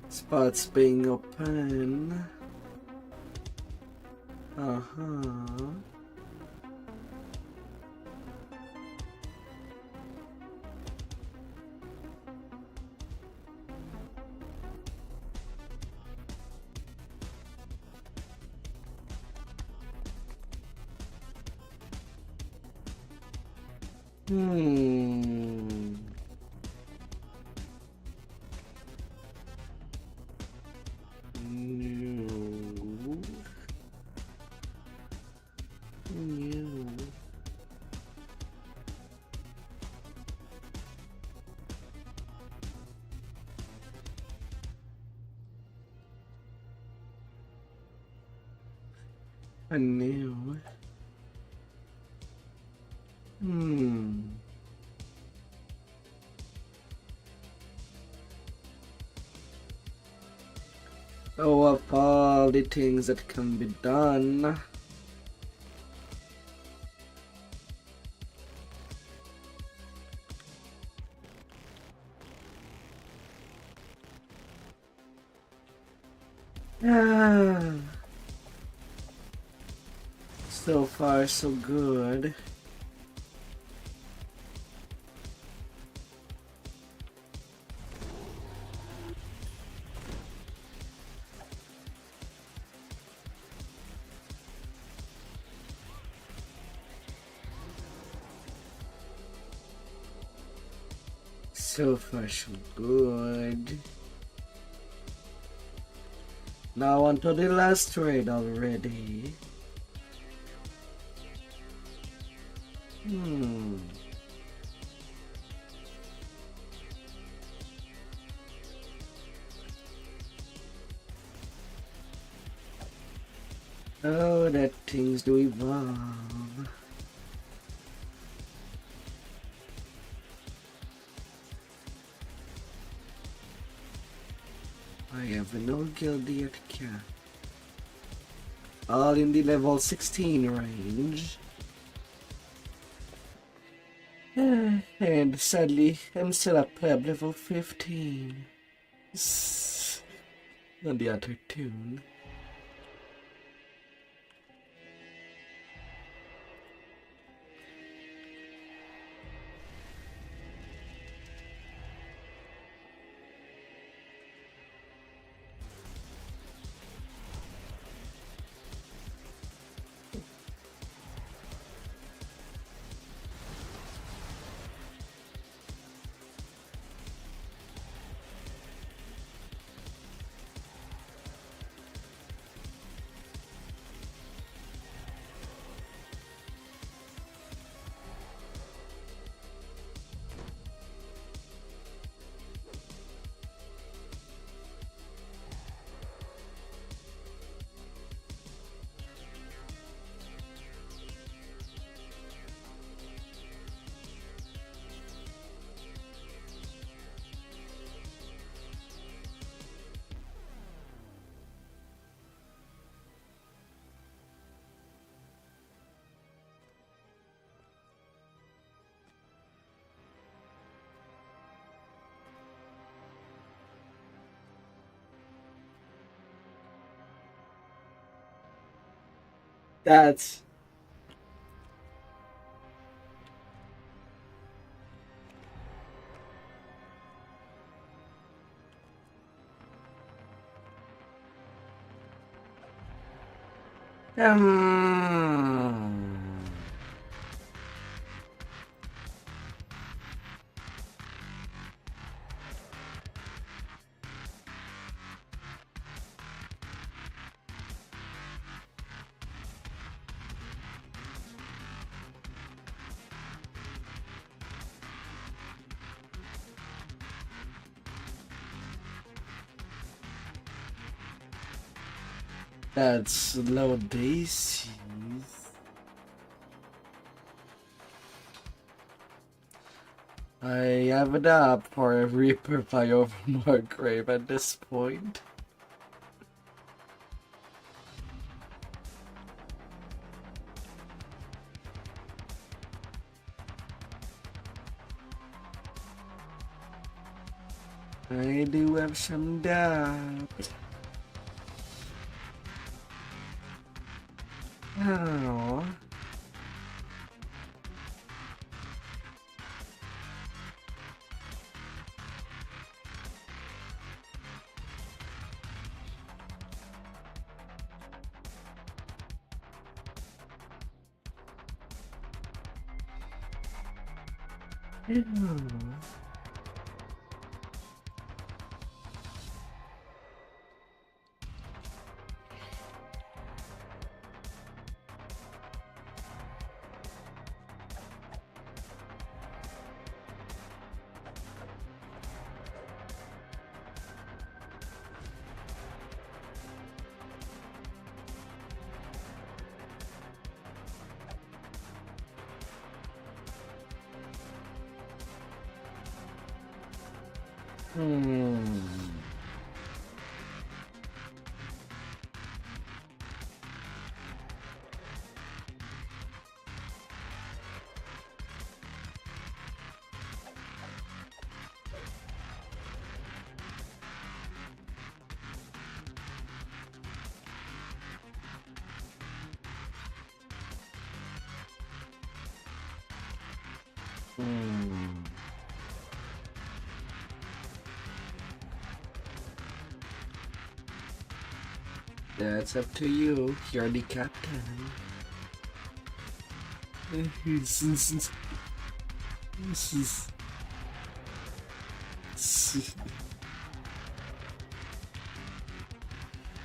Spots being open. Uh-huh. Hmm. No. No. I knew. Oh, of all the things that can be done. Ah. So far, so good. So far, so good. Now on to the last raid already. Oh, that things do evolve. I have no guild yet, cat. all in the level 16 range. And sadly, I'm still at pub level 15. On the other tune. That's um that's low daisies. I have it up for a Reaper by Overmark Grave at this point. I do have some doubt. Oh. That's up to you. You're the captain.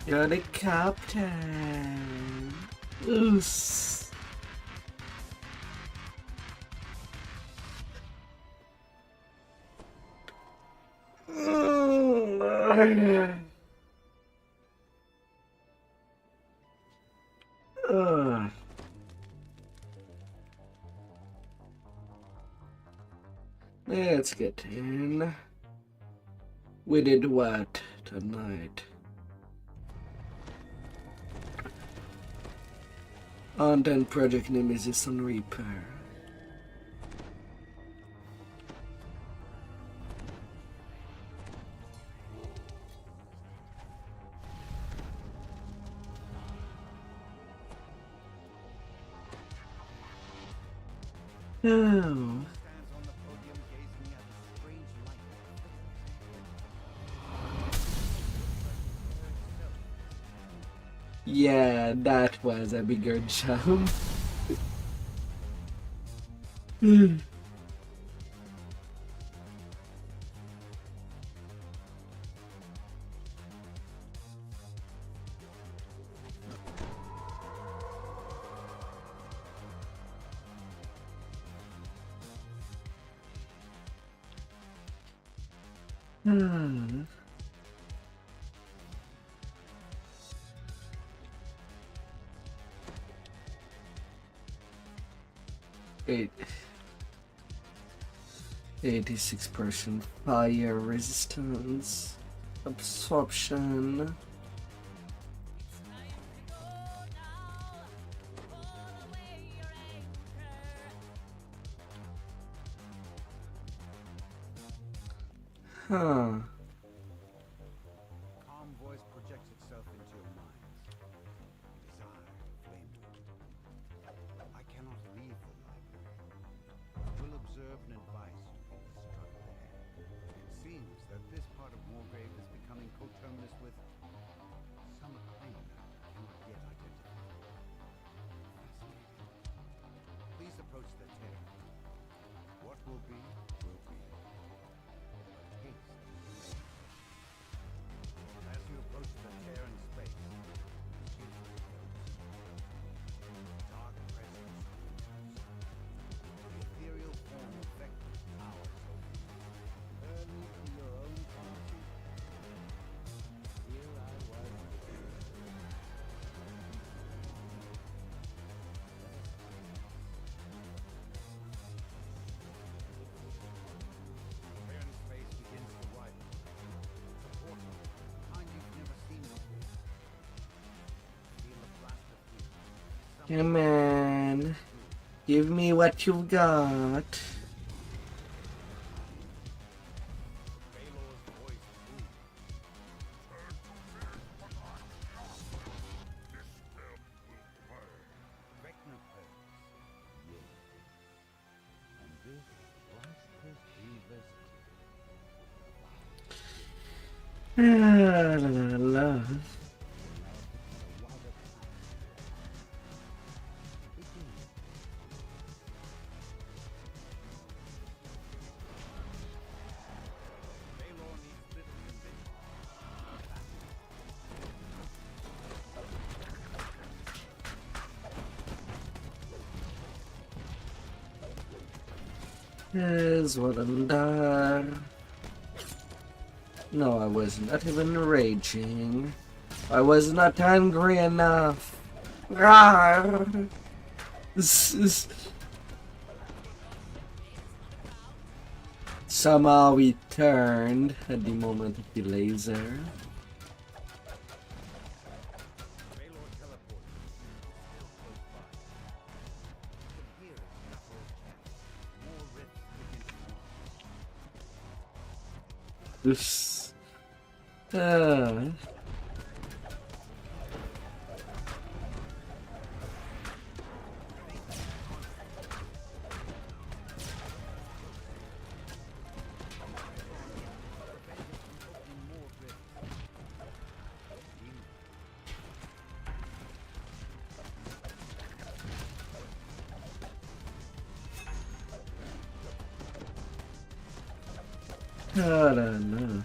You're the captain. Oos. Let's get in. We did what tonight? And then project name is Sun Reaper. Oh. Yeah, that was a bigger jump. Hmm. Eight. 86% fire resistance, absorption. Huh. Calm voice projects itself into your minds. Desire, flame. I cannot leave the library. I will observe and advise you in the struggle ahead. It seems that this part of Moorgrave is becoming coterminous with some claim that cannot yet identify. Fascinating. Please approach the tear. What will be, will be. But haste remains. As you approach the tear in space, you dark presence. The ethereal form of Vector towers over you. Early to your own fancy. Here I was. Tear in space begins to widen. It's a portal, kind you've never seen before. Feel a blast of heat. Come on. Give me what you've got. Baylor's voice boomed. Vecna purrs. Yes. And this was his grievous Ah, la, la, la. Baylor needs little convincing. Here's what I'm done. No, I was not even raging. I was not angry enough. Rawr. Somehow we turned at the moment of the laser. Baylor teleported. Still close by. You can hear his knuckles chat. More rifts begin to form. This. More rifts. I don't know.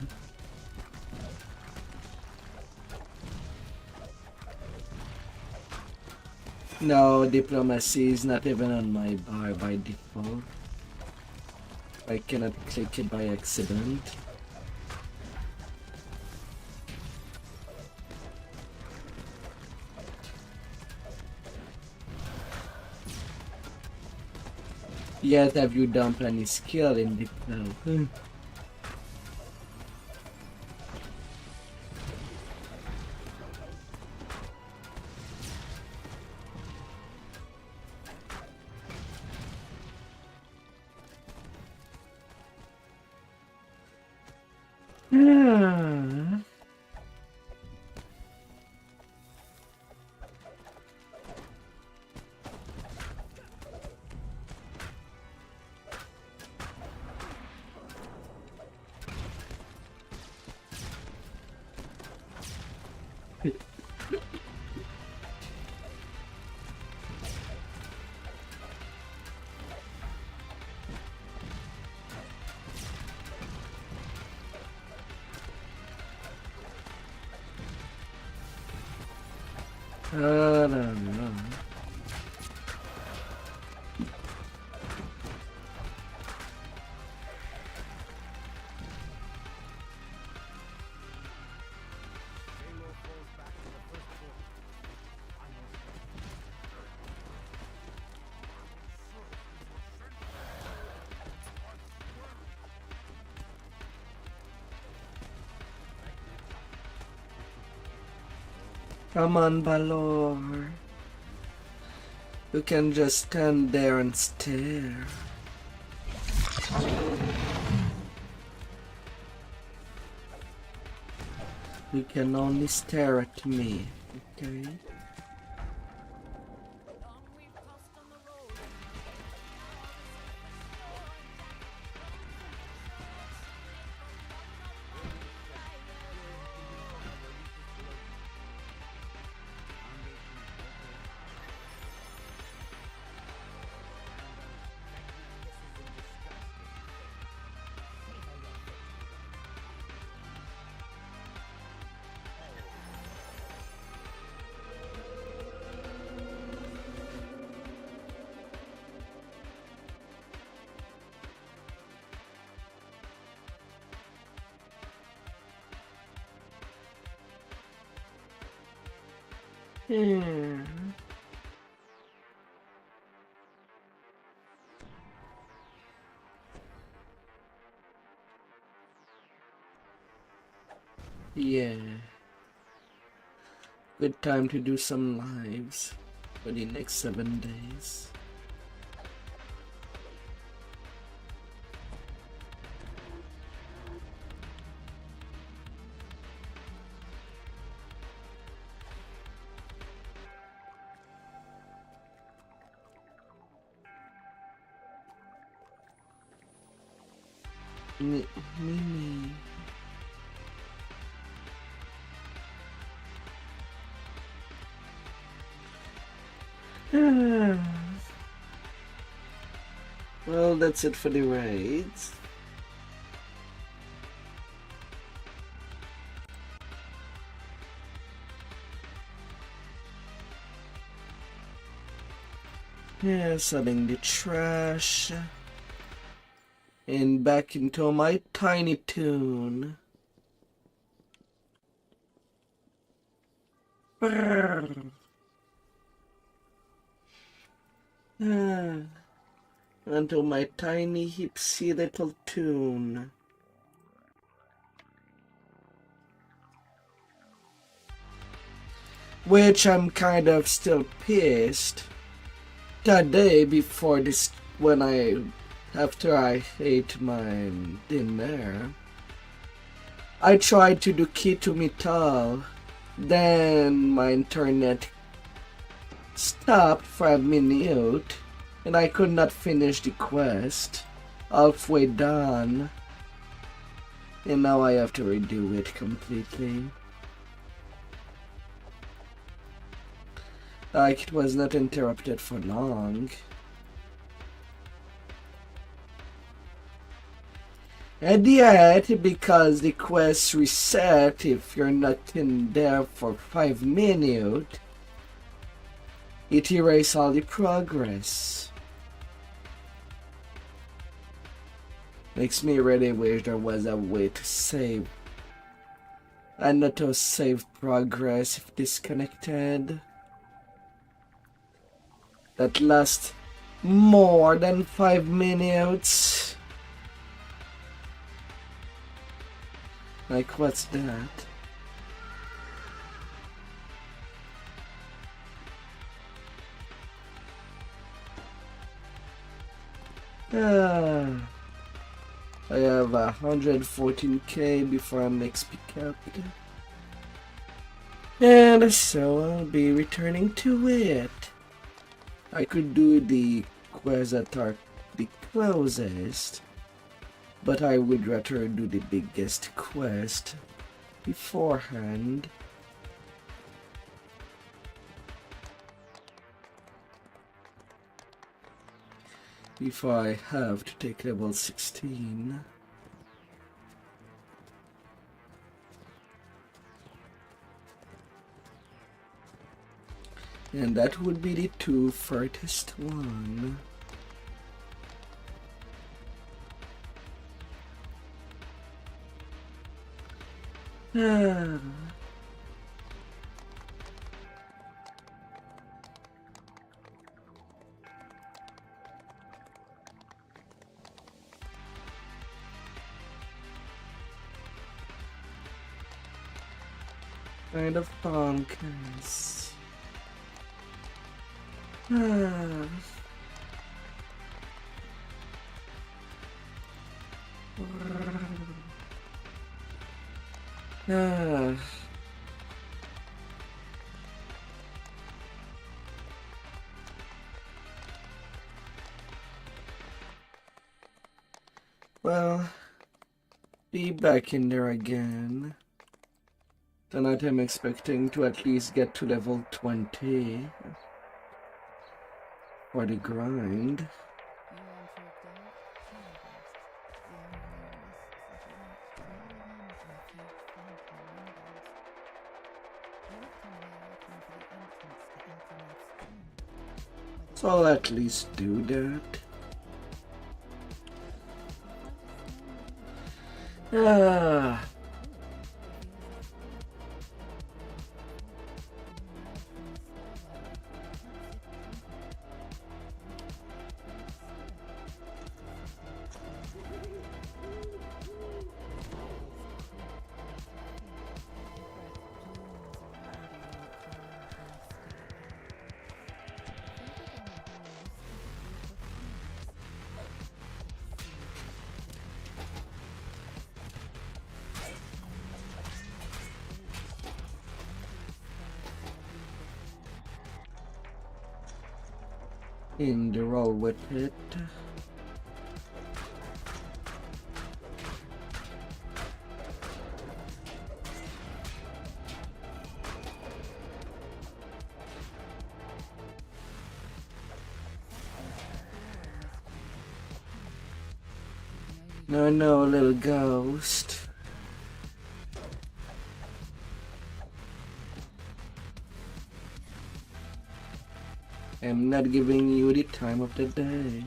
No, diplomacy is not even on my bar by default. I cannot click it by accident. Yet have you dumped any skill in diplo? Yeah. I don't know. Halo falls back to the first portal. Final step. Come on, Balor. You can just stand there and stare. You can only stare at me, okay? Yeah. Yeah. Good time to do some lives for the next 7 days. Me. Well, that's it for the raids. Yeah, selling the trash. And back into my tiny toon. Onto my tiny hipsy little toon. Which I'm kind of still pissed. That day before this, after I ate my dinner, I tried to do Kitu Mital. Then my internet stopped for a minute and I could not finish the quest. Halfway done. And now I have to redo it completely. Like it was not interrupted for long. And yet, because the quest reset if you're not in there for 5 minutes, it erases all the progress. Makes me really wish there was a way to save. And not to save progress if disconnected. That lasts more than 5 minutes. Like, what's that? I have 114k before I'm XP capped. And so I'll be returning to it. I could do the quests that are the closest, but I would rather do the biggest quest beforehand. Before I have to take level 16. And that would be the two furthest one. Ah. Kind of bonkers. Ah. Ah. Well, be back in there again. Tonight I'm expecting to at least get to level 20 for the grind. So I'll at least do that. Ah. In the roll with it. No, no, little ghost. I'm not giving you the time of the day.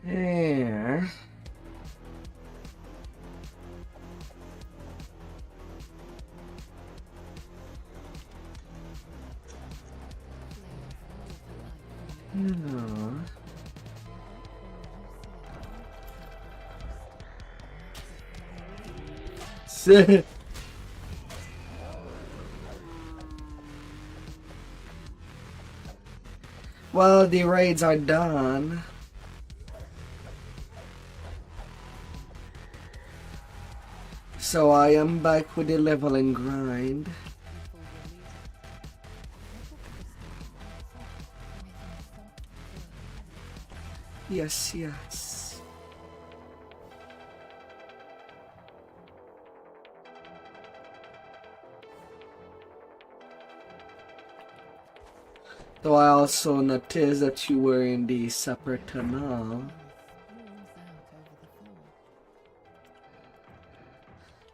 Yeah. No. Well, the raids are done. So I am back with the level and grind. Yes, yes. Though I also noticed that you were in the supper tunnel.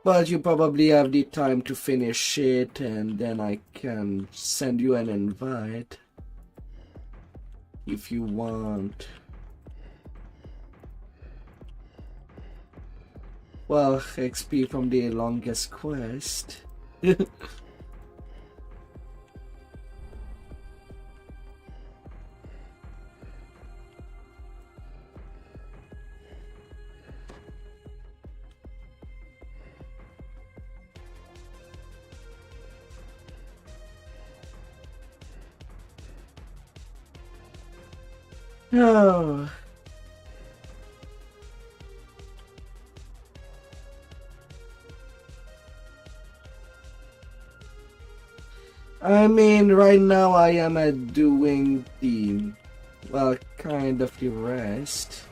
But you probably have the time to finish it, and then I can send you an invite if you want. Well, XP from the longest quest. Oh. I mean, right now I am doing the, well, kind of the rest.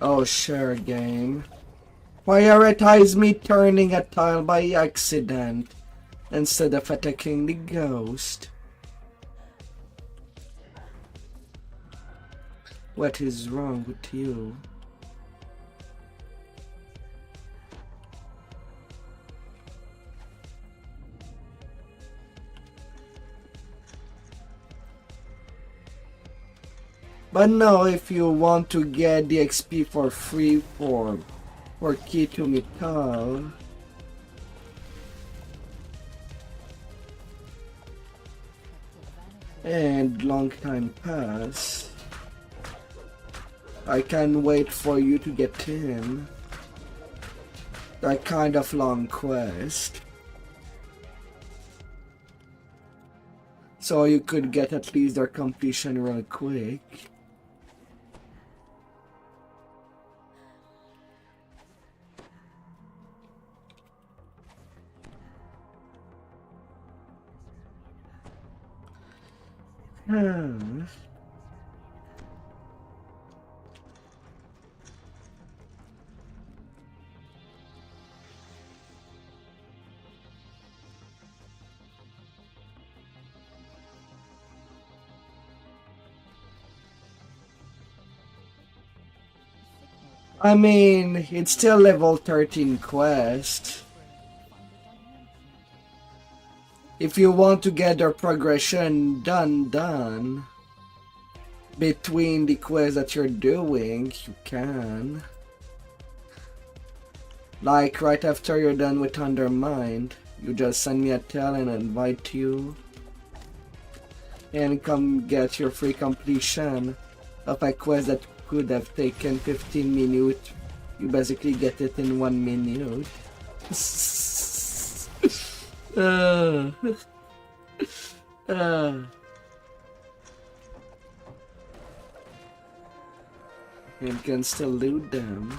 Oh, sure, game. Prioritize me turning a tile by accident instead of attacking the ghost. What is wrong with you? But no, if you want to get the XP for free for key to metal, and long time pass, I can wait for you to get in. That kind of long quest. So you could get at least their completion real quick. I mean, it's still level 13 quest. If you want to get their progression done between the quests that you're doing, you can. Like right after you're done with Undermined, you just send me a tell and invite you. And come get your free completion of a quest that could have taken 15 minutes. You basically get it in 1 minute. And can still loot them.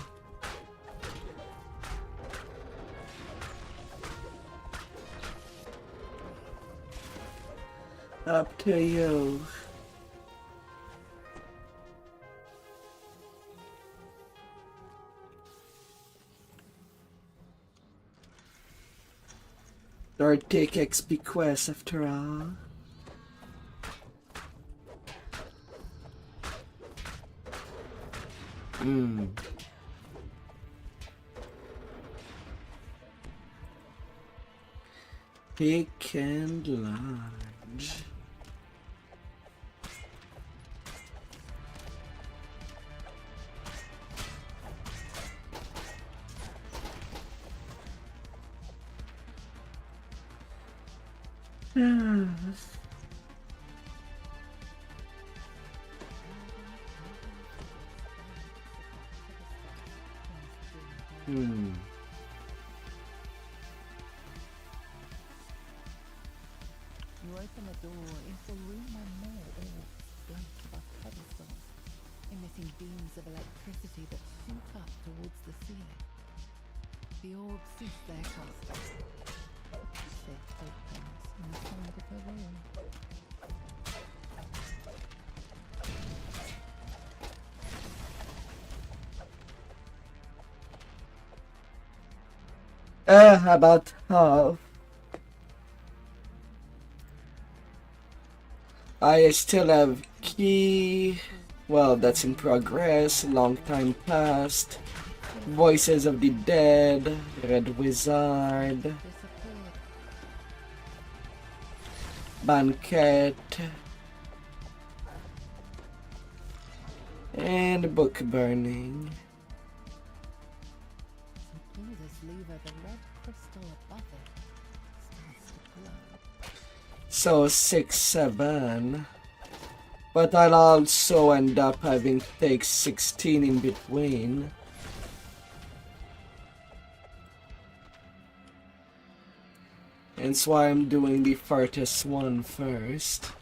Up to you. Or take XP quests after all. Pick and lodge. You open the door into a room where more orbs blink above pedestals, emitting beams of electricity that shoot up towards the ceiling. The orbs cease their casting. It opens on the side of the room. About half. I still have key. Well, that's in progress. Long time past. Voices of the Dead. Red Wizard. Disappeared. Banquet. And book burning. Pull this lever, the red crystal above it starts to glow. So 6, 7. But I'll also end up having to take 16 in between. Hence why I'm doing the farthest one first.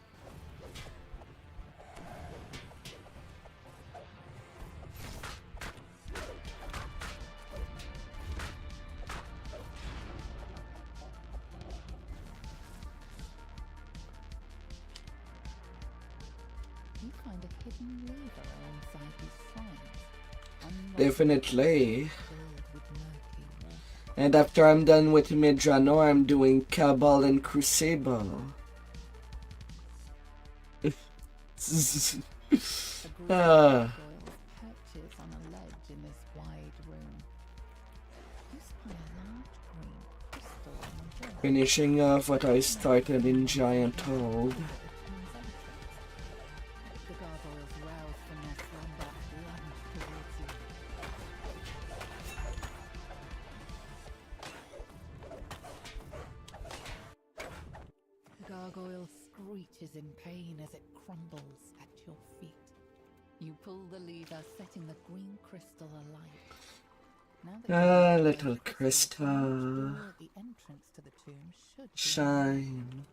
You find a hidden lever inside these shrines. Unlocked, Definitely. filled with murky water. And after I'm done with Midrano, I'm doing Cabal and Crucible. A group Ah. of gargoyles perches on a ledge in this wide room. You spy a large green crystal on the wall. Finishing off what I started in Giant Hold. The gargoyles rouse from their slumber and lunge towards you. The gargoyle screeches in pain as it crumbles at your feet. You pull the lever, setting the green crystal alight. Now that Ah, you know little the crystal. door at the entrance to the tomb should be Shine.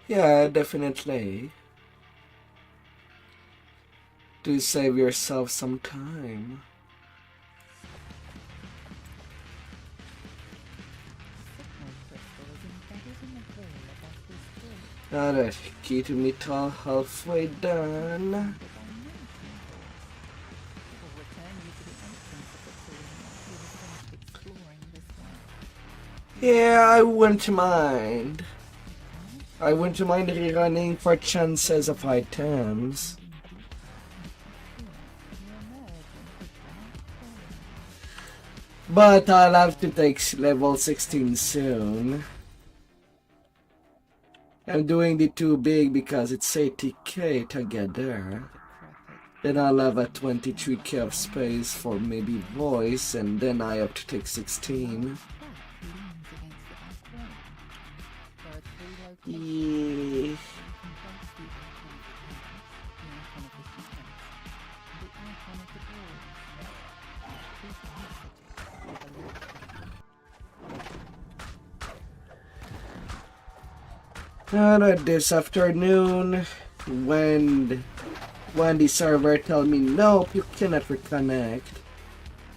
Yeah, definitely. Do save yourself some time. signal crystal is embedded in the wall above this door. Alright, key to metal halfway done. But by noticing it will return you to the entrance of the tomb after you have finished exploring this way. Yeah, I wouldn't mind. I wouldn't mind rerunning for chances of items. But I'll have to take level 16 soon. I'm doing the too big because it's 80k together. Then I'll have a 23k of space for maybe voice, and then I have to take 16. Yeah. Alright, this afternoon, when the server tell me nope, you cannot reconnect,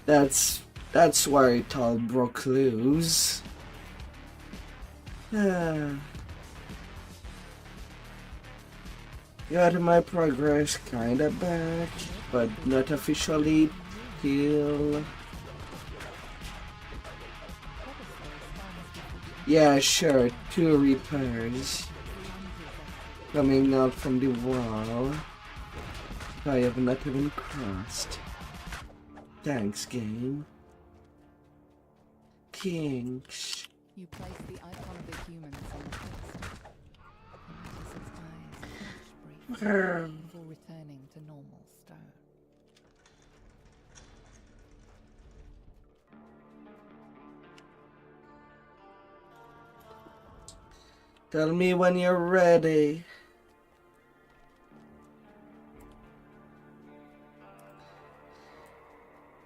that's where it all broke loose. Got my progress kinda back, but not officially till... Yeah, sure, 2 repairs coming out from the wall. I have not even crossed. Thanks, game. Thanks. You place the icon of the humans on the crystal. Notice its eyes flash briefly before returning to normal stone. Tell me when you're ready.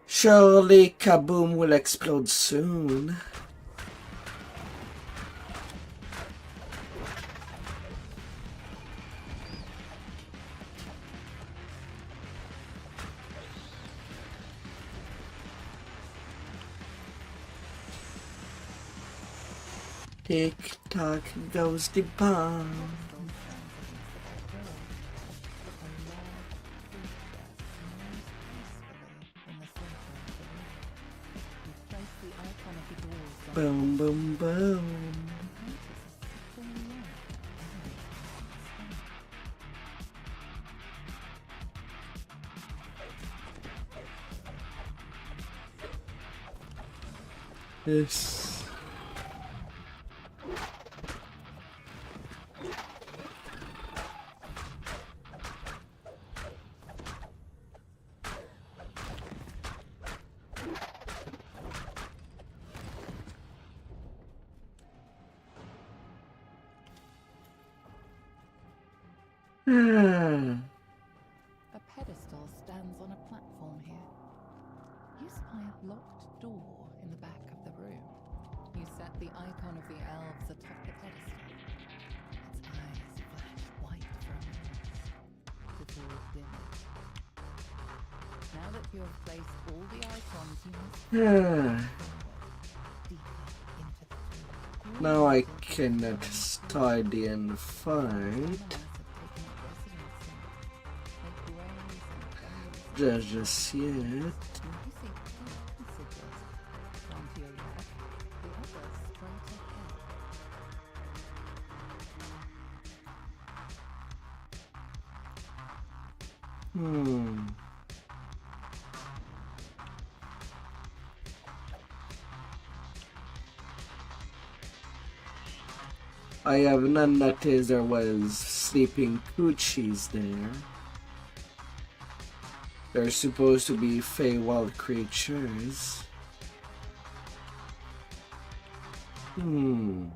Surely Kaboom will explode soon. Tick tock goes the bomb. Boom, boom, boom. Yes. A pedestal you spy a locked door in the back of the room. You set the icon of the elves atop the pedestal. Its eyes flash white for a moment, before dimming. Now that you have placed all the icons, you must forward, deeper into the tomb. Now I cannot study and fight. Just yet. I have not noticed there was sleeping coochies there. They're supposed to be Feywild creatures. And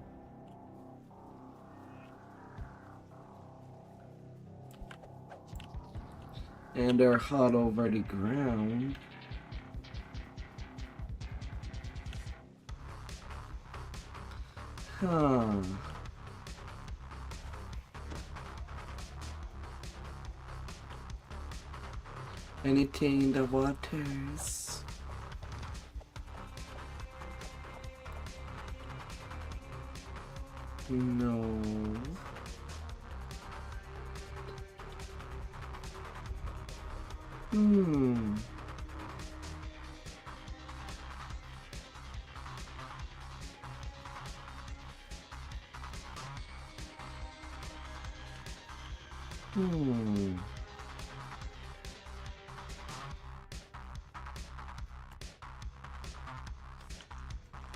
they're hot over the ground. Huh. Anything in the waters? No.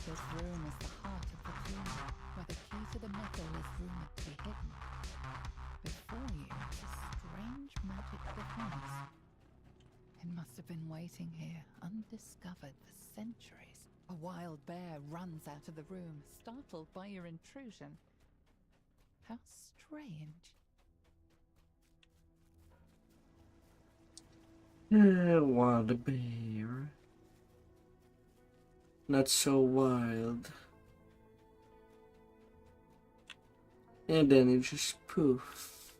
This room is the heart of the tomb, where the key to the metal is rumored to be hidden. Before you is a strange magic device. It must have been waiting here, undiscovered for centuries. A wild bear runs out of the room, startled by your intrusion. How strange. Wild bear. Not so wild. And then it just poof.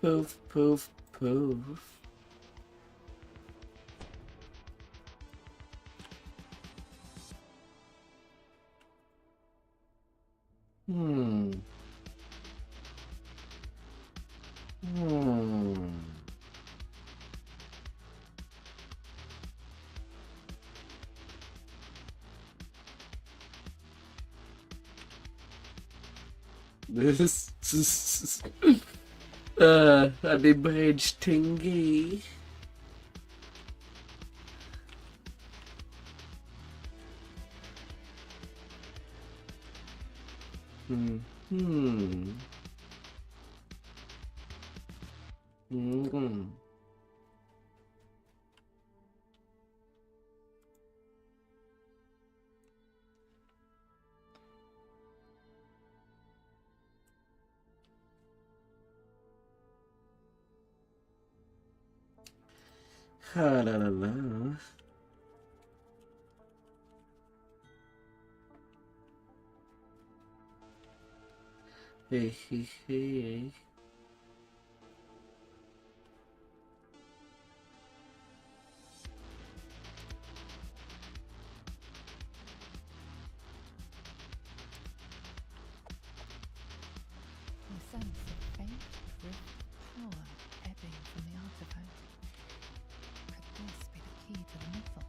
Poof, poof, poof. This is the bridge thingy. La la la. Hey, hey, hey. You sense a faint drift power ebbing from the artifact. Could this be the key to the metal?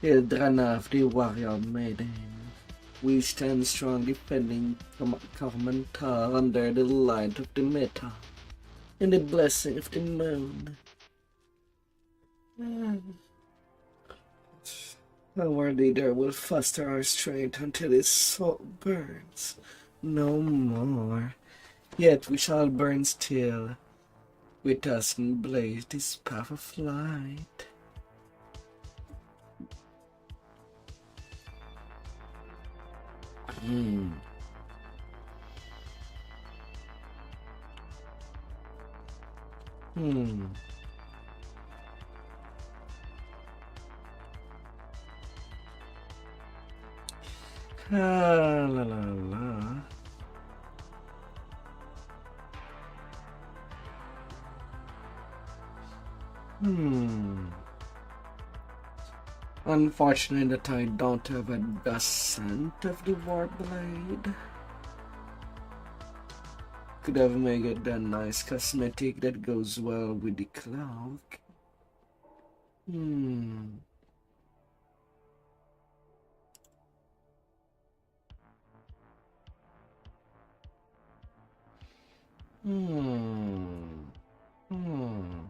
Eldrana of the warrior maiden. We stand strong defending Karmantar under the light of the metal and the blessing of the moon. Our leader will foster our strength until his soul burns no more. Yet we shall burn still. with us and blaze this path of light. Hmm. Hmm. Ah, la la la. Hmm. Unfortunate that I don't have a descent of the warp blade. Could have made it a nice cosmetic that goes well with the cloak. Hmm. Hmm. Hmm.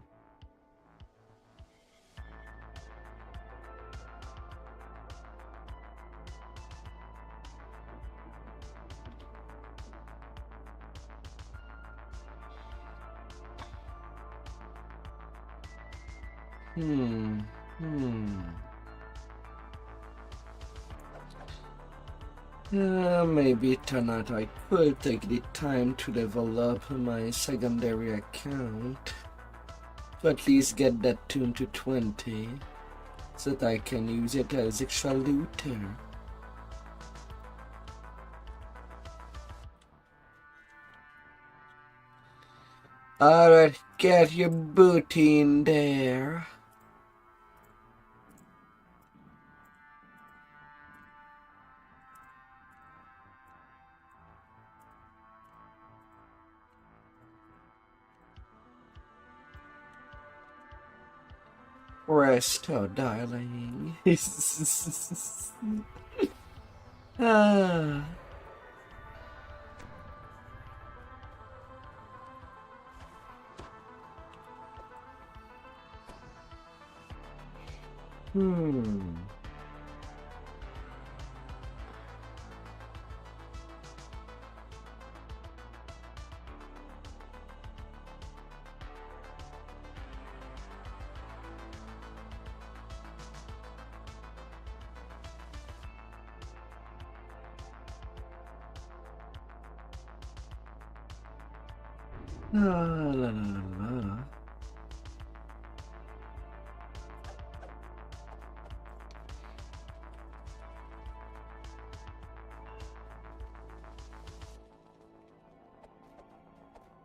Hmm. Hmm. Maybe tonight I could take the time to develop my secondary account to at least get that tune to 20 so that I can use it as extra looter. Alright, get your booty in there. Resto, darling. ah. Hmm. Ah, la la la.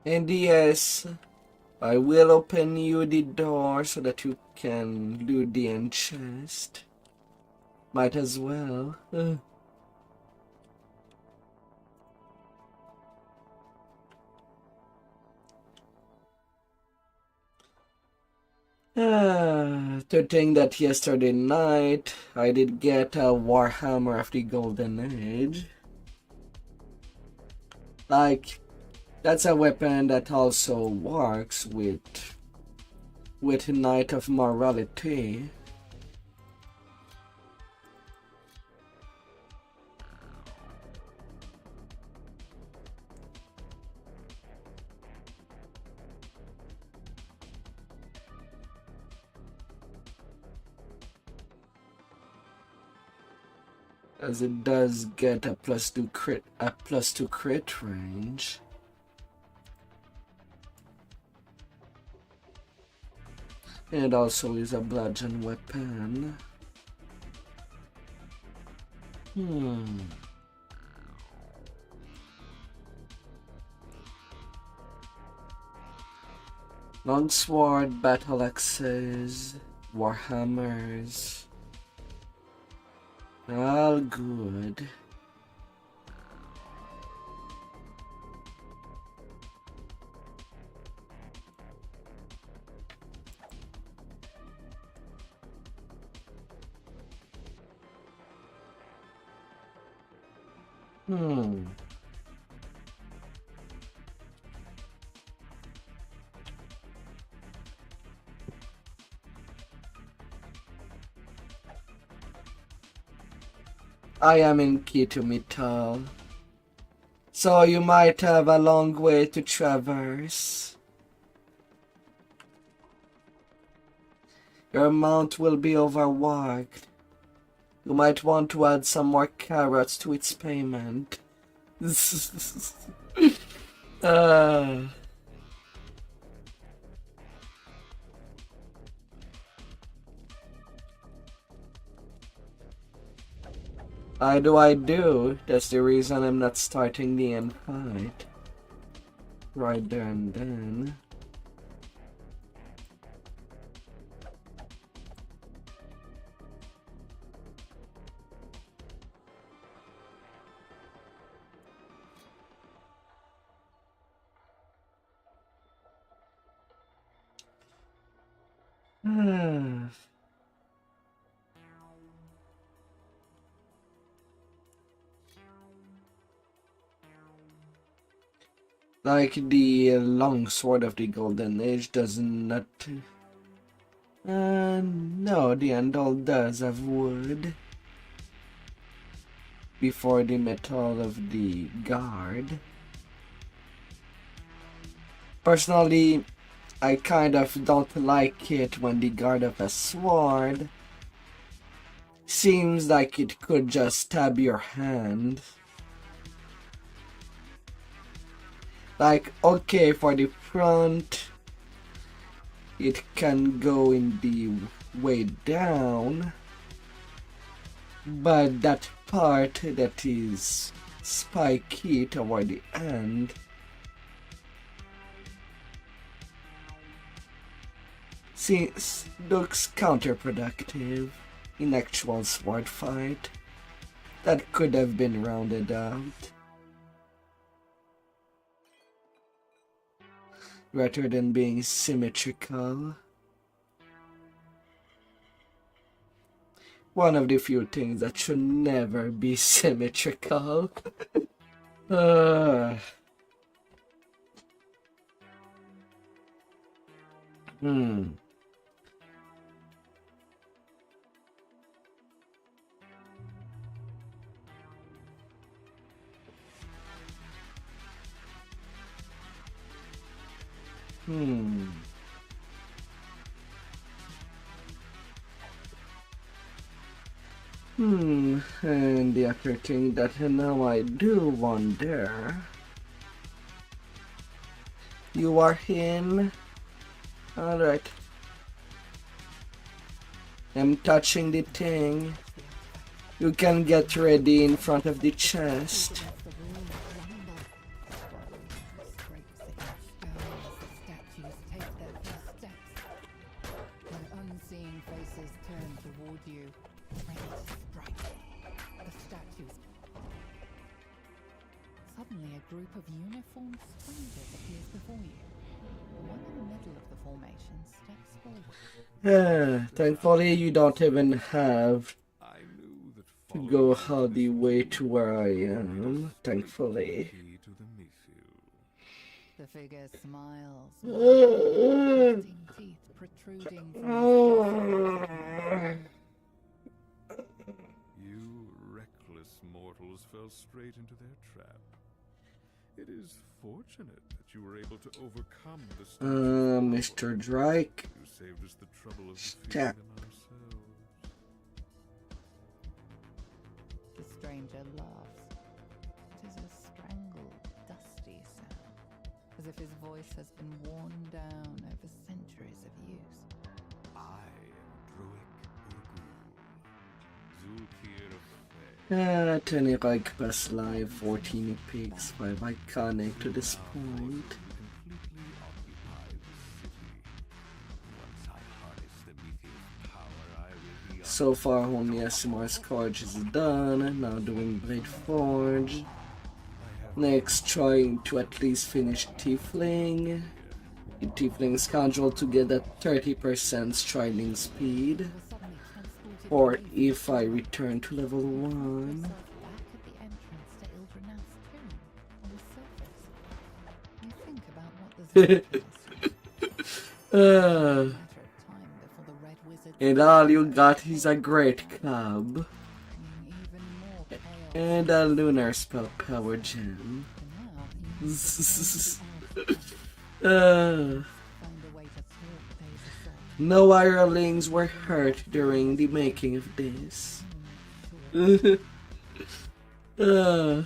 And yes, I will open you the door so that you can loot the end chest. Might as well. To think that yesterday night I did get a Warhammer of the Golden Age. Like, that's a weapon that also works with Knight of Morality. As it does get a +2 crit range. And it also is a bludgeon weapon. Longsword, battle axes, warhammers. All good. I am in Kitumital, so you might have a long way to traverse. Your amount will be overworked. You might want to add some more carrots to its payment. uh, I do. That's the reason I'm not starting the end fight. Right there and then. Like the longsword of the Golden Age does not. No, the Andal does have wood. Before the metal of the guard. Personally, I kind of don't like it when the guard of a sword seems like it could just stab your hand. Like, okay, for the front, it can go in the way down, but that part that is spiky toward the end looks counterproductive in actual sword fight. That could have been rounded out. Rather than being symmetrical. One of the few things that should never be symmetrical. Hmm. And the other thing that now I do wonder. You are in. Alright. I'm touching the thing. You can get ready in front of the chest. Suddenly, a group of uniformed strangers appears before you. One in the middle of the formation steps forward. Thankfully, you don't even have to go all the way to where I am. Thankfully. The figure smiles, with teeth protruding from You reckless mortals fell straight into their trap. It is fortunate that you were able to overcome the Mr. Drake. You saved us the trouble of defeating Stop. them ourselves. The stranger laughs. It is a strangled, dusty sound, as if his voice has been worn down over centuries of use. I am Druid Urgul, Zulkir of Fae. 10 like best live, 14 pics, 5 iconic to this point. Completely occupy the city. Once I harness the mythic power, I will be So far only SMR Scourge is done, now doing Blade Forge. Next trying to at least finish Tiefling. The Tiefling schedule to get that 30% striding speed. Or if I return to level 1. Back at the entrance to Ildrenal's tomb, on the surface, you think about what the Matter of time before the Red Wizard And all you got is a great cub. bringing even more chaos. And a lunar spell power gem. For now, he needs to find uh, a way to thwart Dave's assault. No hirelings were hurt during the making of this. uh.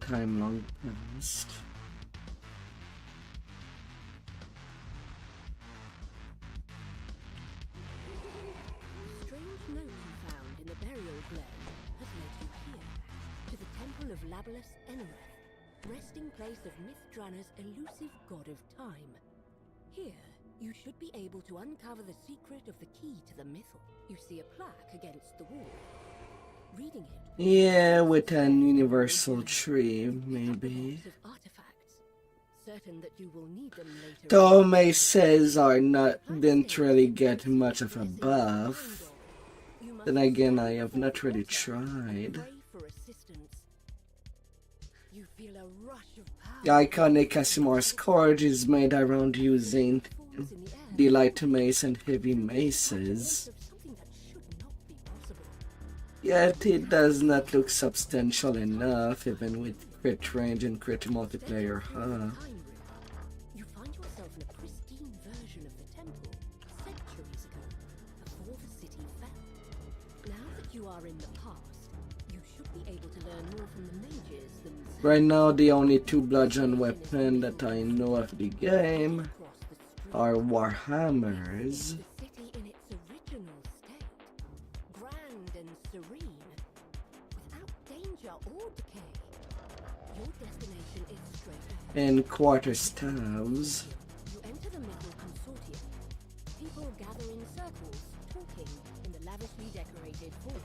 Time long past. Strange note you found in the burial glen has led you here, to the temple of Labalus Enereth, resting place of Mithdrana's elusive god of time. Here, you should be able to uncover the secret of the key to the mythal. You see a plaque against the wall. Reading it, Yeah, with an universal tree, maybe. of artifacts, certain that you will need them later. Tomei says are not didn't really get much of a buff. You must Then again, I have not really tried. pray for assistance. You feel a rush of The power. iconic Casimar's Scourge is made around using Falls in the air. the light mace and heavy maces. Of something that should not be possible. Yet it does not look substantial enough, even with crit range and crit multiplayer, huh? Time room. You find yourself in a pristine version of the temple centuries ago, before the city fell. Now that you are in the past, you should be able to learn more from the mages themselves. Right now, the only two bludgeon weapons that I know of the game Across the street, are Warhammers. the city in its original state, grand and serene, without danger or decay. Your destination is straight ahead. And quarterstaves. You enter the middle consortium. People gather in circles, talking in the lavishly decorated hall.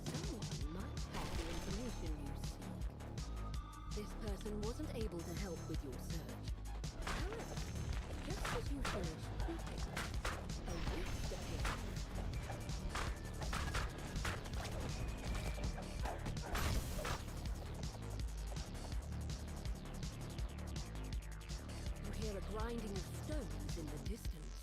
Someone might have the information you seek. This person wasn't able to help with your search. However, just as you finish talking, a rift appears. You hear a grinding of stones in the distance.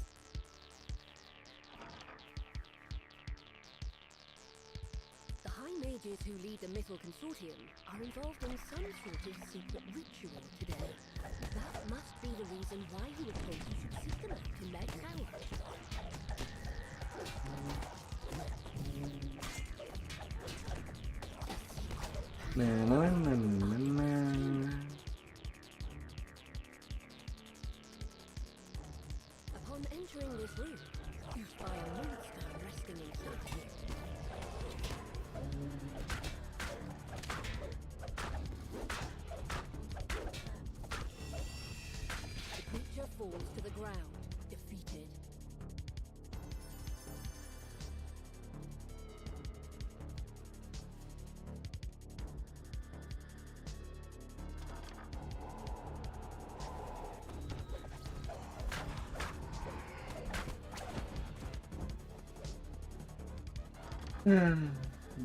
The high mages who lead the Mythal Consortium are involved in some sort of secret ritual today. That must be the reason why you were told you should seek them out in their tower. Na, na, na, na, na. Upon entering this room, you spy a moonstone resting inside it. The creature falls to the ground, defeated.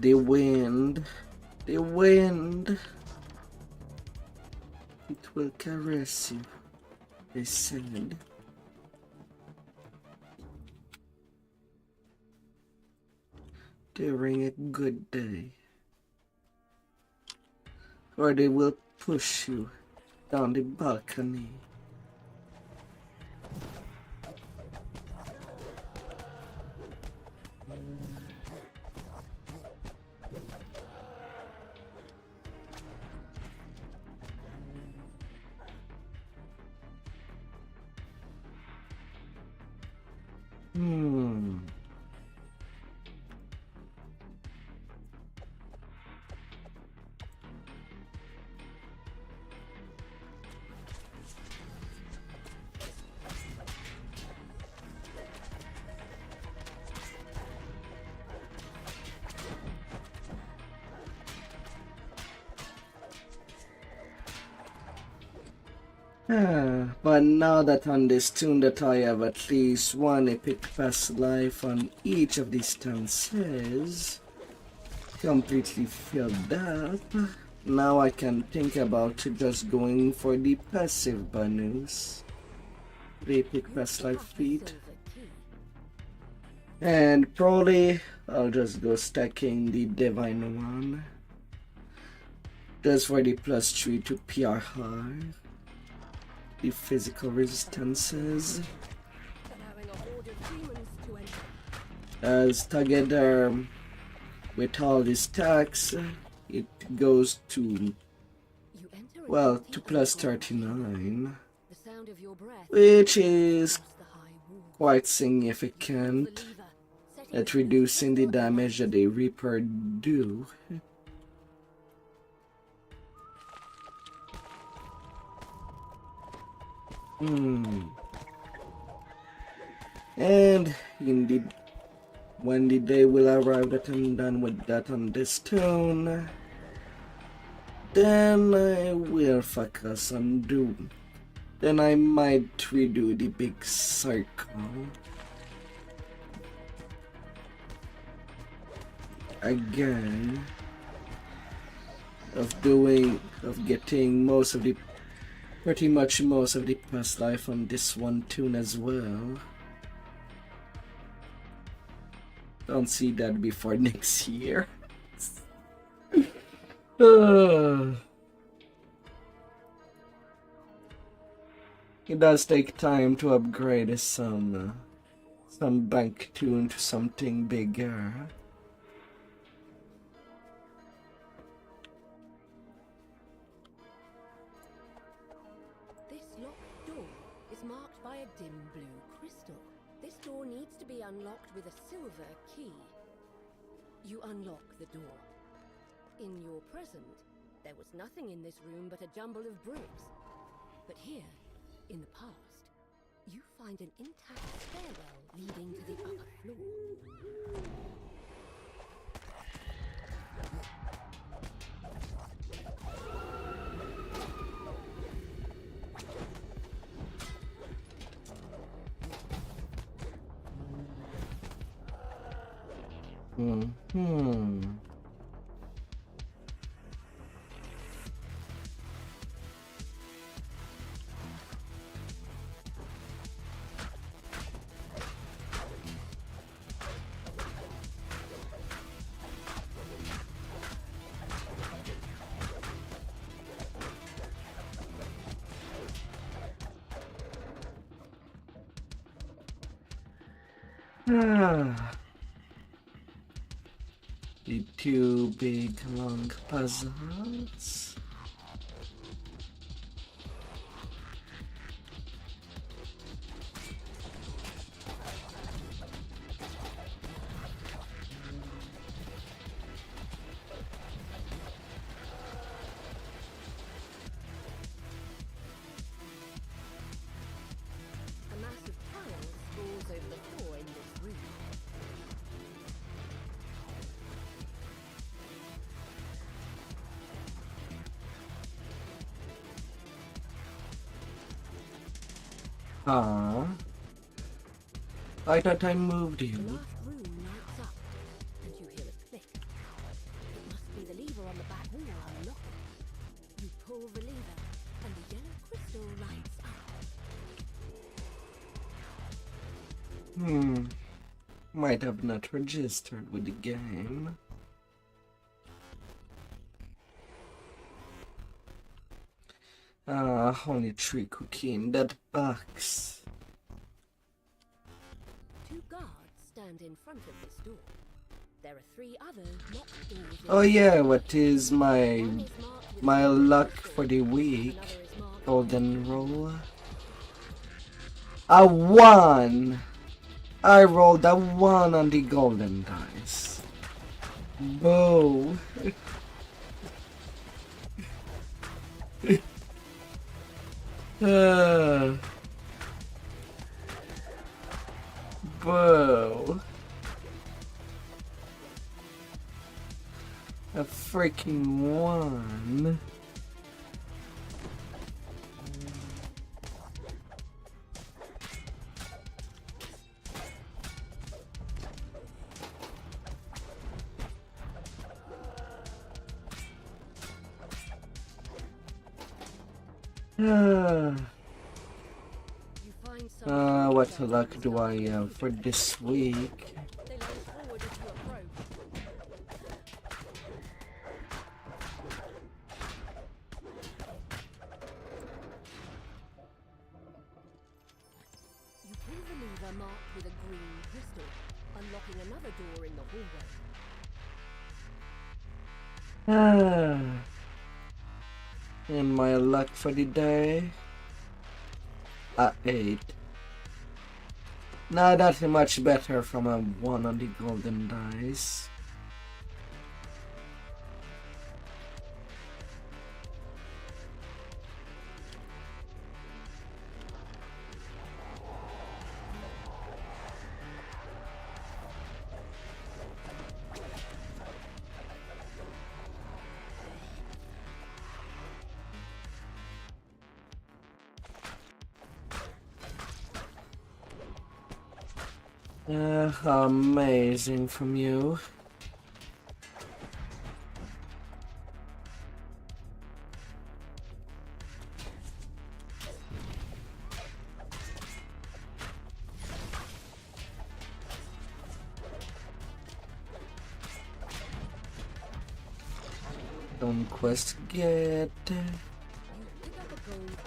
The wind, the wind. It will caress you, they said. During a good day. Or they will push you down the balcony. Hmm. But now that on this tune that I have at least one epic past life on each of these stances completely filled up, now I can think about just going for the passive bonus. 3 epic You past have life a feat. silver key. And probably I'll just go stacking the divine one. Just for the +3 to PR high. The physical resistances. Allowing a horde of demons to enter. As together with all the stacks, it goes to, You enter an well, empty to underground. +39, The sound of your breath which is across the high wall. quite Pull significant the lever, setting at the reducing the crystal damage that the Reaper do. And indeed, when the day will arrive that I'm done with that on this stone, then I will focus on Doom. Then I might redo the big circle again of getting pretty much most of the past life on this one tune as well. Don't see that before next year. It does take time to upgrade some bank tune to something bigger. This locked door is marked by a dim blue crystal. This door needs to be unlocked with a silver key. You unlock the door. In your present, there was nothing in this room but a jumble of bricks. But here, in the past, you find an intact stairwell leading to the upper floor. The two big long puzzles. A mass of tiles sprawls over the floor in this room. I thought I moved The you. last room lights up, and you hear a click. It must be the lever on the back wall unlocking. You pull the lever, and the yellow crystal lights up. Might have not registered with the game. Only 3 cookie in that box. Two guards stand in front of this door. There are 3 other locked doors. Oh yeah, what is my One is marked with my a luck crystal, for the week? another is marked Golden roll. A 1! I rolled a 1 on the golden dice. Whoa. Whoa. A freaking 1. You find some What luck do I have for this week? They lean forward as you approach. You pull the lever marked with a green crystal, unlocking another door in the hallway. And my luck for the day? 8. Not that much better from a 1 on the golden dice. Amazing from you. Conquest get.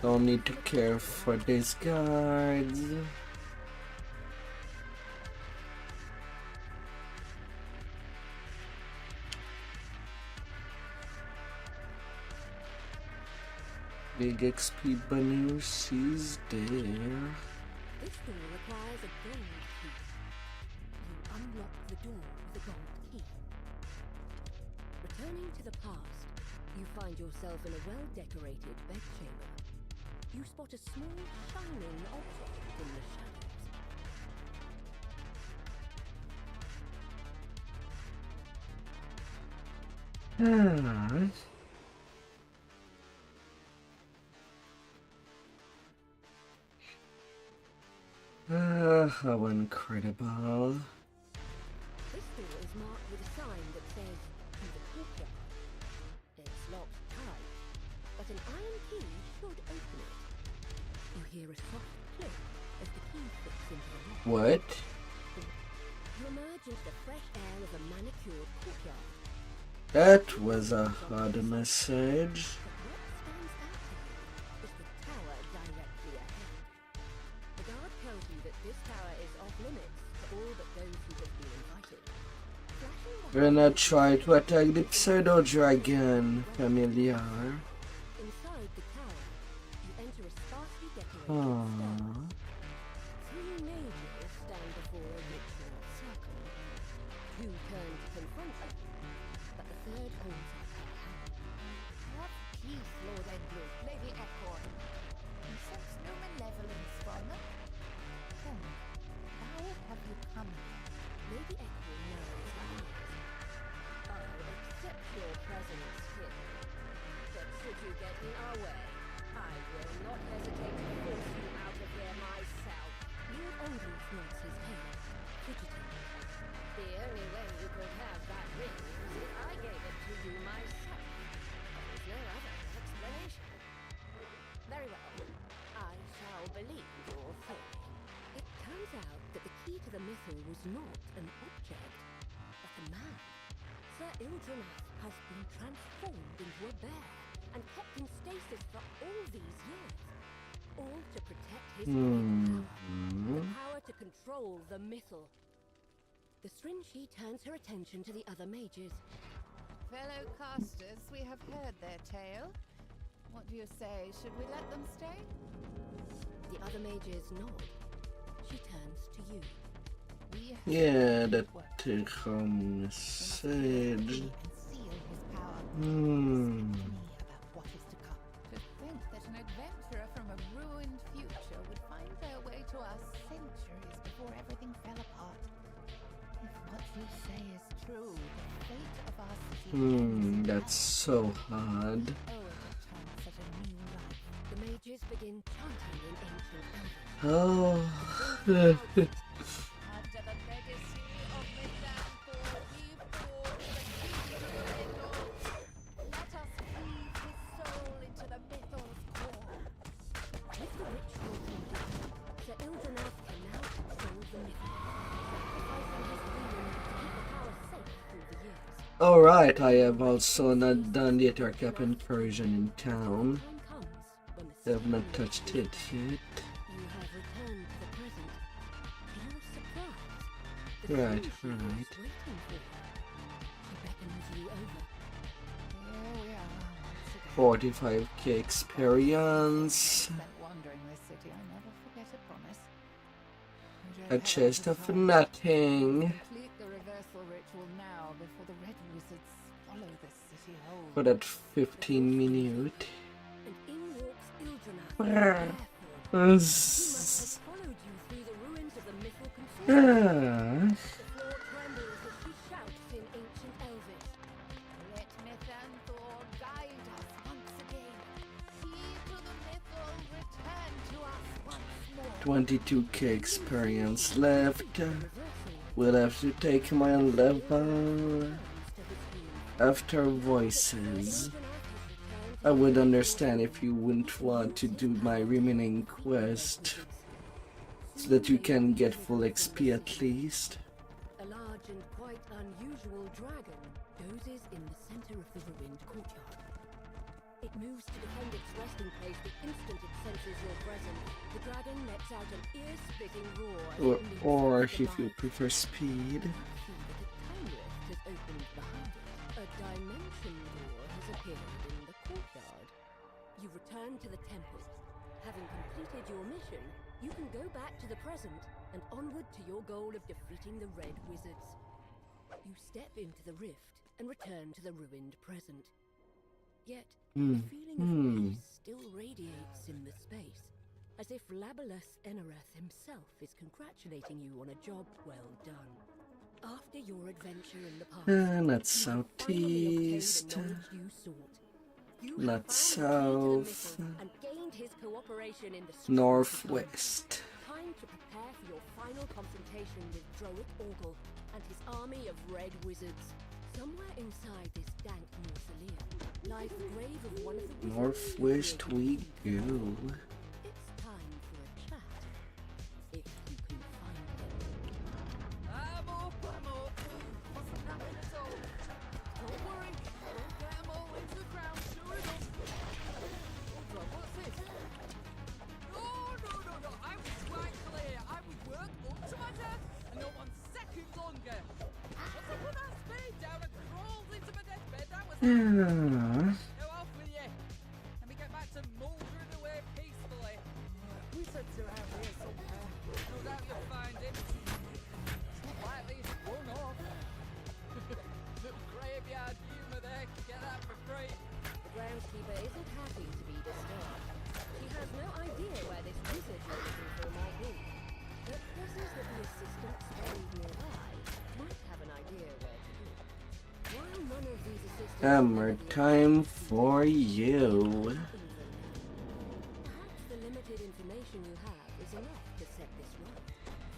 Don't need to care for these guards. Big XP bunny, she's there. This door requires a gold key. You unlock the door with a gold key. Returning to the past, you find yourself in a well-decorated bedchamber. You spot a small, shining object in the shadows. How incredible. This door is marked with a sign that says, "To the courtyard." It's locked tight, but an iron key should open it. You hear a soft click as the key fits into the lock. What? You emerge into the fresh air of a manicured courtyard. That was a hard message. But what stands out to you is the tower directly ahead. The guard tells you that this tower is off limits to all but those who have been invited. Flashing the We're gonna try to attack the pseudo dragon, familiar. inside the tower, you enter a sparsely decorated Aww. cell. 3 mages stand before a ritual circle. 2 turn to confront you, but the third holds up her hand. Have peace, Lord Endless, Lady Echo. You sense no malevolence from them. Tell me, why have you come here? Lady Echo narrows her eyes. I'll accept your presence here, but should you get in our way, I will not hesitate to force you out of here myself. Lord Andrews nods his head, fidgeting. The only way you could have that ring is if I gave it to you myself. There's no other explanation. Very well. I shall believe your theory. It turns out that the key to the mythal was not an object, but a man. Sir Ildranath has been transformed into a bear and kept in stasis for all these years. All to protect his great power. The power to control the mythal. The Stringy turns her attention to the other mages. Fellow casters, we have heard their tale. What do you say? Should we let them stay? The other mages nod. She turns to you. We have Yeah, that work. message. Conceal his power. Hmm. To me about what is to come. To think that an adventurer from a ruined future would find their way to us centuries before everything fell apart. If what you say is true, the fate of our city That's so hard. owe it a chance at a new life. The mages begin chanting in ancient Elvish. Oh. After the legacy of Midlandford, we've brought the key to the mythos. Let us weave his soul into the mythos core. With the ritual complete, Sir Alright, I have also not done the Ettercap incursion in town. Time comes when I the have not touched it yet. you have returned to the present. To your surprise, the Right, thing she was right. waiting for. She beckons you over. Here we are once again. 45k experience. Spent wandering this city, I never forget a promise. A chest of nothing. Complete the reversal ritual now before the red wizards swallow this city whole. For that 15 minute. And in walks Ildrana, Ah. barefoot. She must have followed you through the ruins of the mythal consortium. Ah. The floor trembles as she shouts in ancient Elvish. Let Mythanthor guide us once again. Key to the mythal, return to us once more. 22k experience left. Reversal We'll have to take my level turns to his heel. after voices. Ildrana has returned I would understand if you wouldn't want to do my remaining quest so that you can get full XP at least. A large and quite unusual dragon dozes in the center of the ruined courtyard. It moves to defend its resting place the instant it senses your presence. The dragon lets out an ear-splitting roar as it leaps Or into the if you light. prefer speed. You see that a time rift has opened behind it. A dimension door has appeared in the courtyard. You return to the temple. Having completed your mission, you can go back to the present and onward to your goal of defeating the Red Wizards. You step into the rift and return to the ruined present. Yet, the feeling of peace still radiates in the space, as if Labalus Enerath himself is congratulating you on a job well done. After your adventure in the past, Not you have finally obtained southeast. the knowledge you sought. You have Not found the key to the south. mythal and gained his cooperation in the search for Northwest. time to prepare for your final confrontation with Droic Orgel and his army of red wizards. Somewhere inside this dank mausoleum lies the grave of one of the wizards. Northwest we go. It's time for a chat. If you can find him. I'm up. Wasn't happy at all. Don't worry, we'll get 'em all into the ground, sure enough. Hold on, what's this? No, I was quite clear. I would work up to my death and not 1 second longer. Once I put that spade down and crawled into my deathbed, that was it. Ah. Go off with you. Let me get back to mouldering away peacefully. Wizards are out here somewhere. No doubt you'll find him. It's not likely he's run off. Little graveyard humour there. Can get that for free. The groundskeeper isn't happy to be disturbed. She has no idea where this wizard you're looking for might be, but guesses that the assistant buried nearby might have an idea where to look. While none of these assistants Hammer remember the time exact for you. Perhaps the limited information you have is enough to set this right.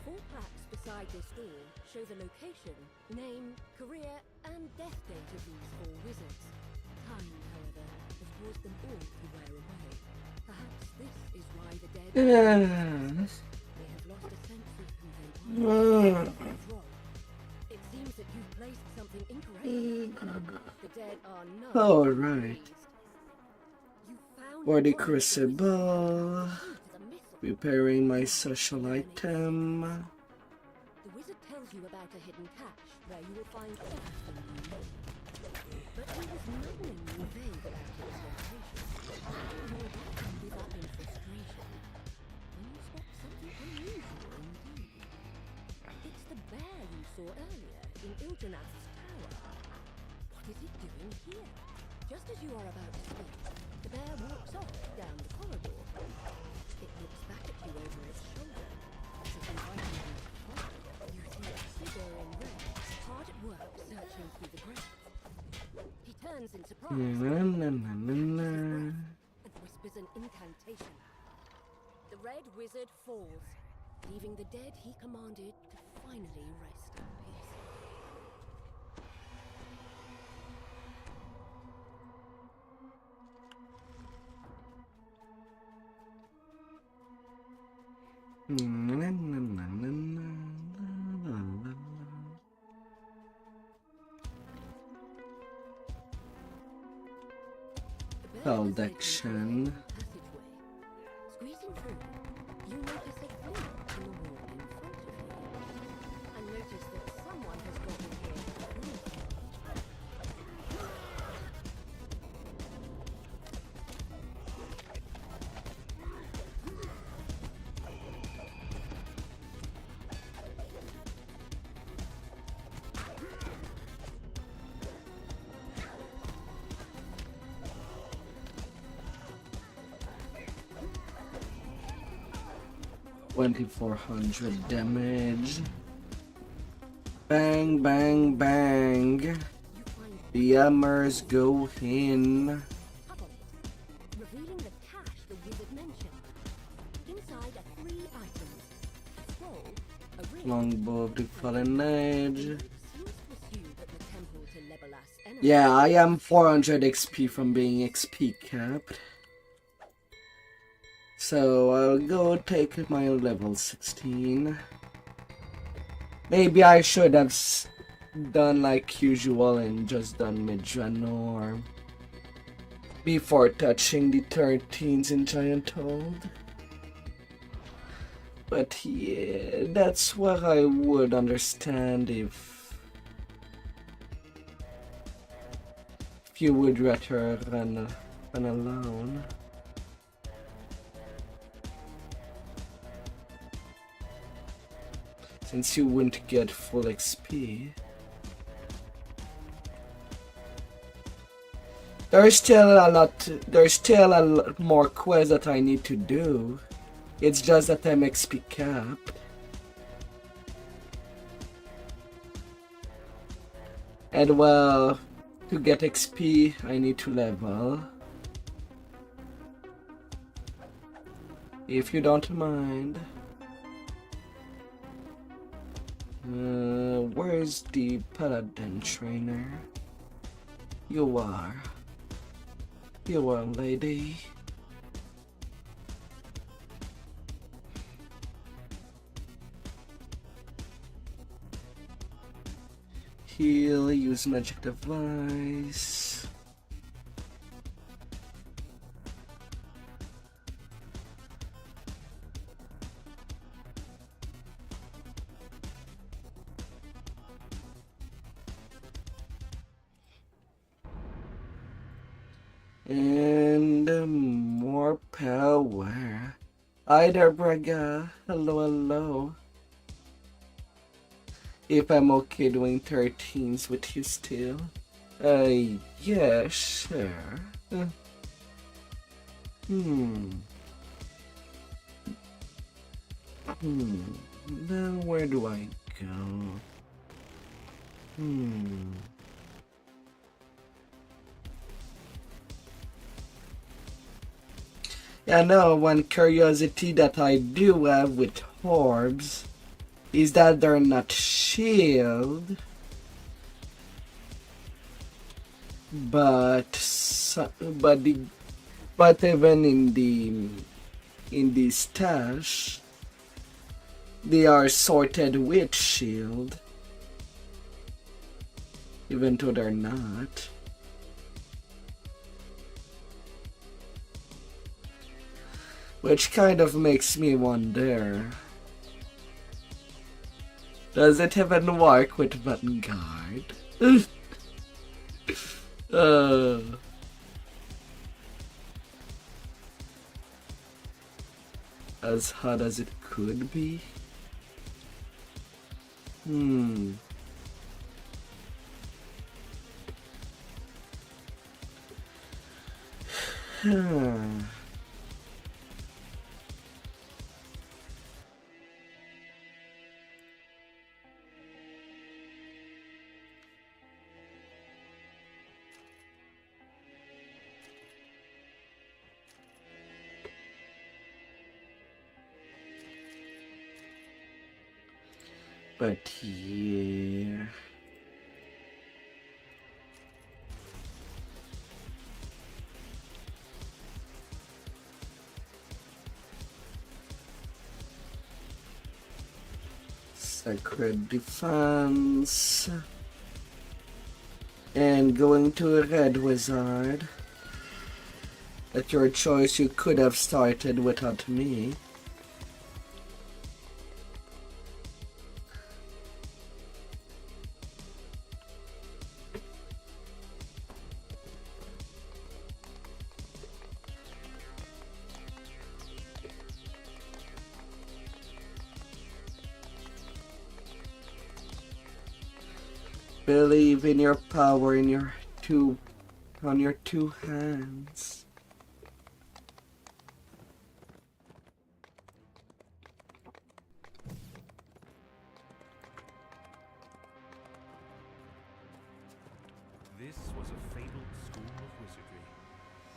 4 plaques beside this door show the location, name, career, and death date of these 4 wizards. Time, however, has caused them all to wear away. Perhaps this is why the dead Ah. they have lost a sense of who they are. What's wrong? It seems that you placed something incorrectly. The dead are not All right. pleased. You found For the one crucible. to the mythal. Preparing my social item. The wizard tells you about a hidden cache where you will find everything you need. But he was maddeningly vague about its location. You were about to give up in frustration when you spot something unusual indeed. It's the bear you saw earlier in Ildranath's tower. What is it doing here? Just as you are about to speak, the bear walks off down the corridor. It looks back at you over its shoulder, as if inviting you to follow. You see a figure in red, hard at work searching through the graves. He turns in surprise, and whispers an incantation. The red wizard falls, leaving the dead he commanded to finally rest in peace. Called action. Passageway. Squeezing through, you notice a glint in the wall in front of you. And notice that someone has gotten here before you. 2400 damage. Bang, bang, bang. You find The hammers go in. up on it, revealing the cache the wizard mentioned. Inside are 3 items: a scroll, a ring. Longbow of the Fallen Age. Seems to assume that the temple to Legolas' enemy. Yeah, I am 400 XP from being XP capped. So I'll go take my level 16. Maybe I should have done like usual and just done Midranor before touching the 13s in Giant Hold. But yeah, that's what I would understand if you would rather run alone. Since you wouldn't get full XP. There's still a lot more quests that I need to do. It's just that I'm XP capped. And well, to get XP, I need to level. If you don't mind. Where's the paladin trainer? You are, lady. Heal, use magic device. And more power. Hi there, Braga. Hello, hello. If I'm okay doing 13s with you still. Yeah, sure. Now where do I go? Yeah, no, one curiosity that I do have with orbs is that they're not shield, but even in the stash, they are sorted with shield, even though they're not. Which kind of makes me wonder, does it even work with Vanguard? As hard as it could be? But yeah. Sacred Defense. And going to a Red Wizard. At your choice, you could have started without me. Believe in your power on your two hands. This was a fabled school of wizardry.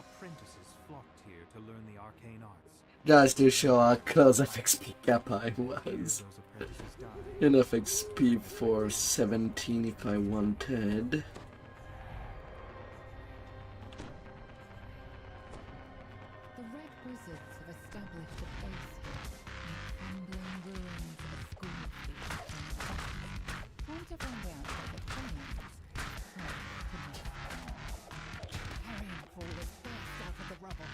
Apprentices flocked here to learn the arcane arts. Just to show how close of XP cap I Here was. those apprentices died. Enough XP for 17 if I wanted. The Red Wizards have established a base here in the crumbling ruins of a school trying to find out where the Queens carrying crawlers burst out of the rubble.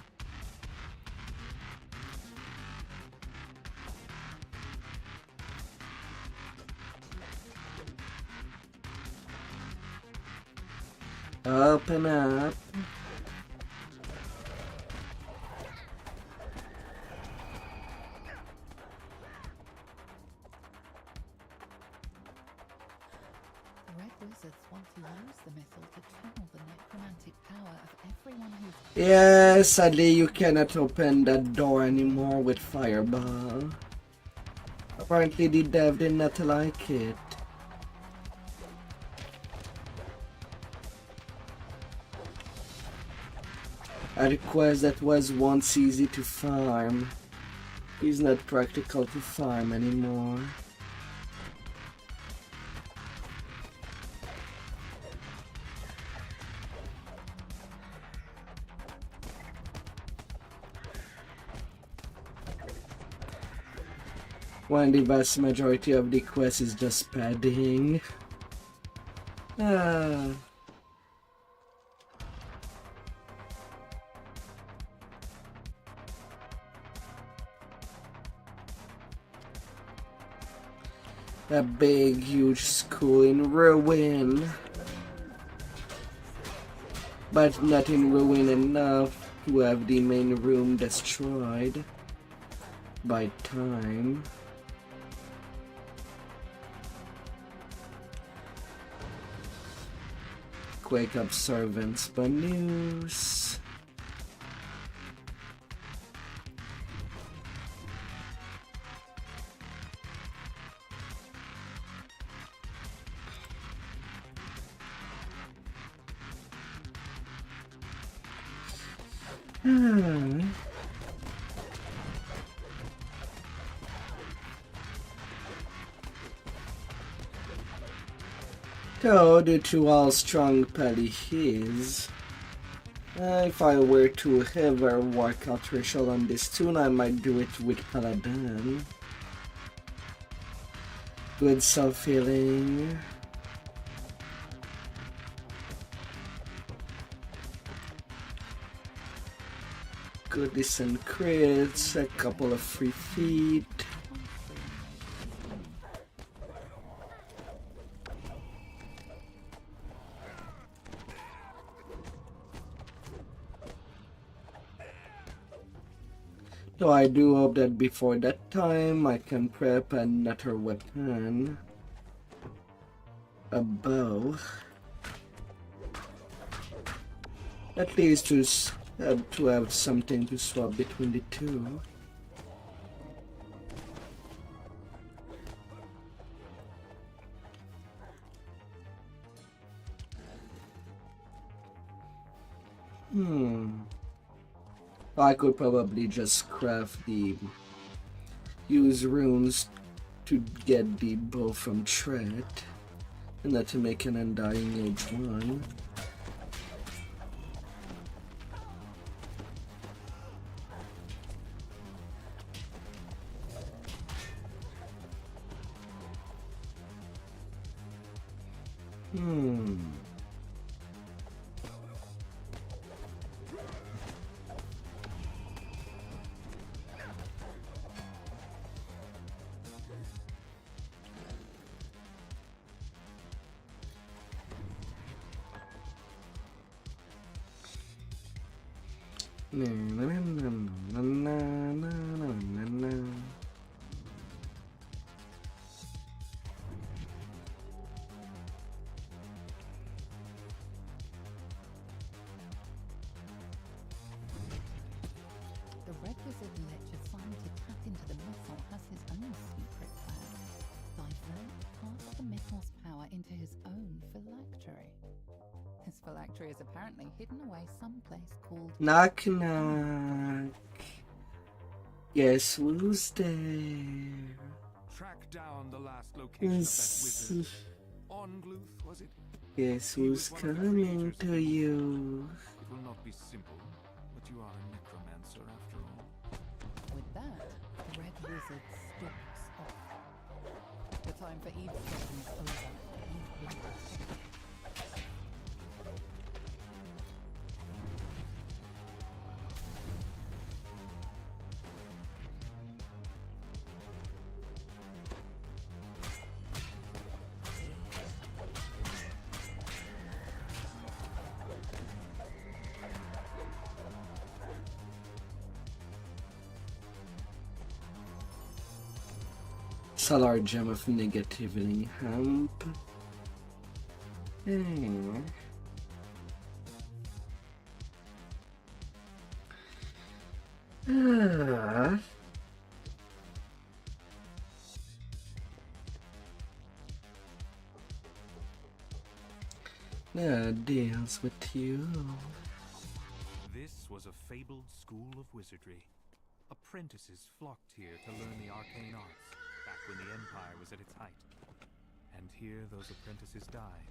Open up. The Red Wizards want to use the metal to channel the necromantic power of everyone who's Yes, sadly you cannot open that door anymore with fireball. Apparently the dev did not like it. A quest that was once easy to farm is not practical to farm anymore. When the vast majority of the quest is just padding. A big, huge school in ruin. But not in ruin enough to have the main room destroyed by time. Quake observance bonus. So, due to how strong Paddy is, if I were to ever work out threshold on this tune, I might do it with Paladin. Good self-healing. Good decent crits, a couple of free feet. So I do hope that before that time I can prep another weapon. A bow. At least to have something to swap between the two. I could probably just craft use runes to get the bow from Tread, and not to make an Undying Age 1. Na, na, na, na, na, na, na, na, na. The Red Wizard let Jafar to tap into the metal has his own secret plan. Divert part of the metal's power into his own phylactery. His phylactery is apparently hidden away someplace called... Knock knock. Guess who's there? Track down the last location of that wizard. Ongluth, was it? Guess He who's was one of the coming creators to of the you? It will not be simple, but you are a necromancer after all. With that, the Red Wizard stalks off. The time for eavesdropping is over. You've been detected. Solar gem of negativity hump. Hey. Ah. Deals with you. This was a fabled school of wizardry. Apprentices flocked here to learn the arcane arts, back when the Empire was at its height. And here those apprentices died.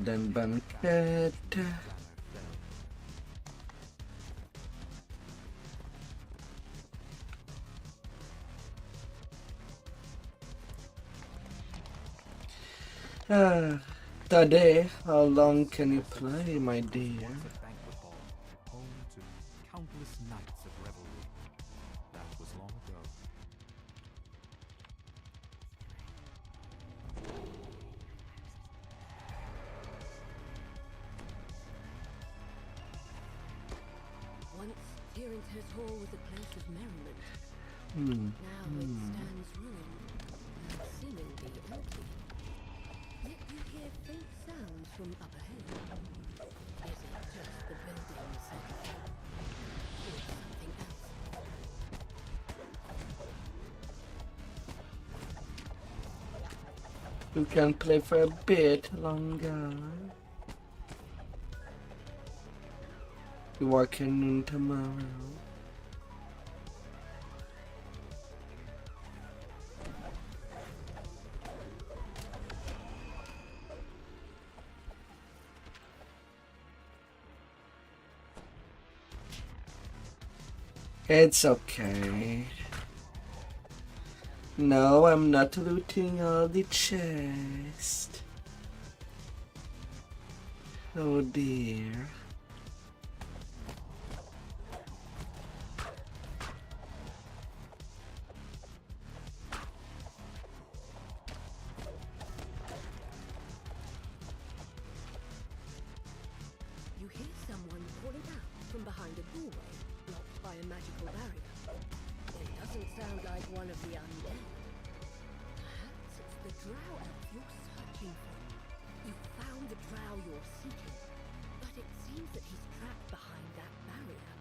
Dan banquet. Glamour fell. Today, how long can you play, my dear? Once a banquet hall, home to countless nights of revelry. That was long ago. Once, Tyrantus Hall was a place of merriment. Hmm. Now it stands ruined and seemingly empty. Yet you hear faint sounds from up ahead. Is it just the buildings or something else? You can play for a bit longer. You working noon tomorrow? It's okay. No, I'm not looting all the chest. Oh dear. You hear someone calling out from behind a doorway blocked by a magical barrier. It doesn't sound like one of the undead. Perhaps it's the drow elf you're searching for. You found the drow you're seeking, but it seems that he's trapped behind that barrier.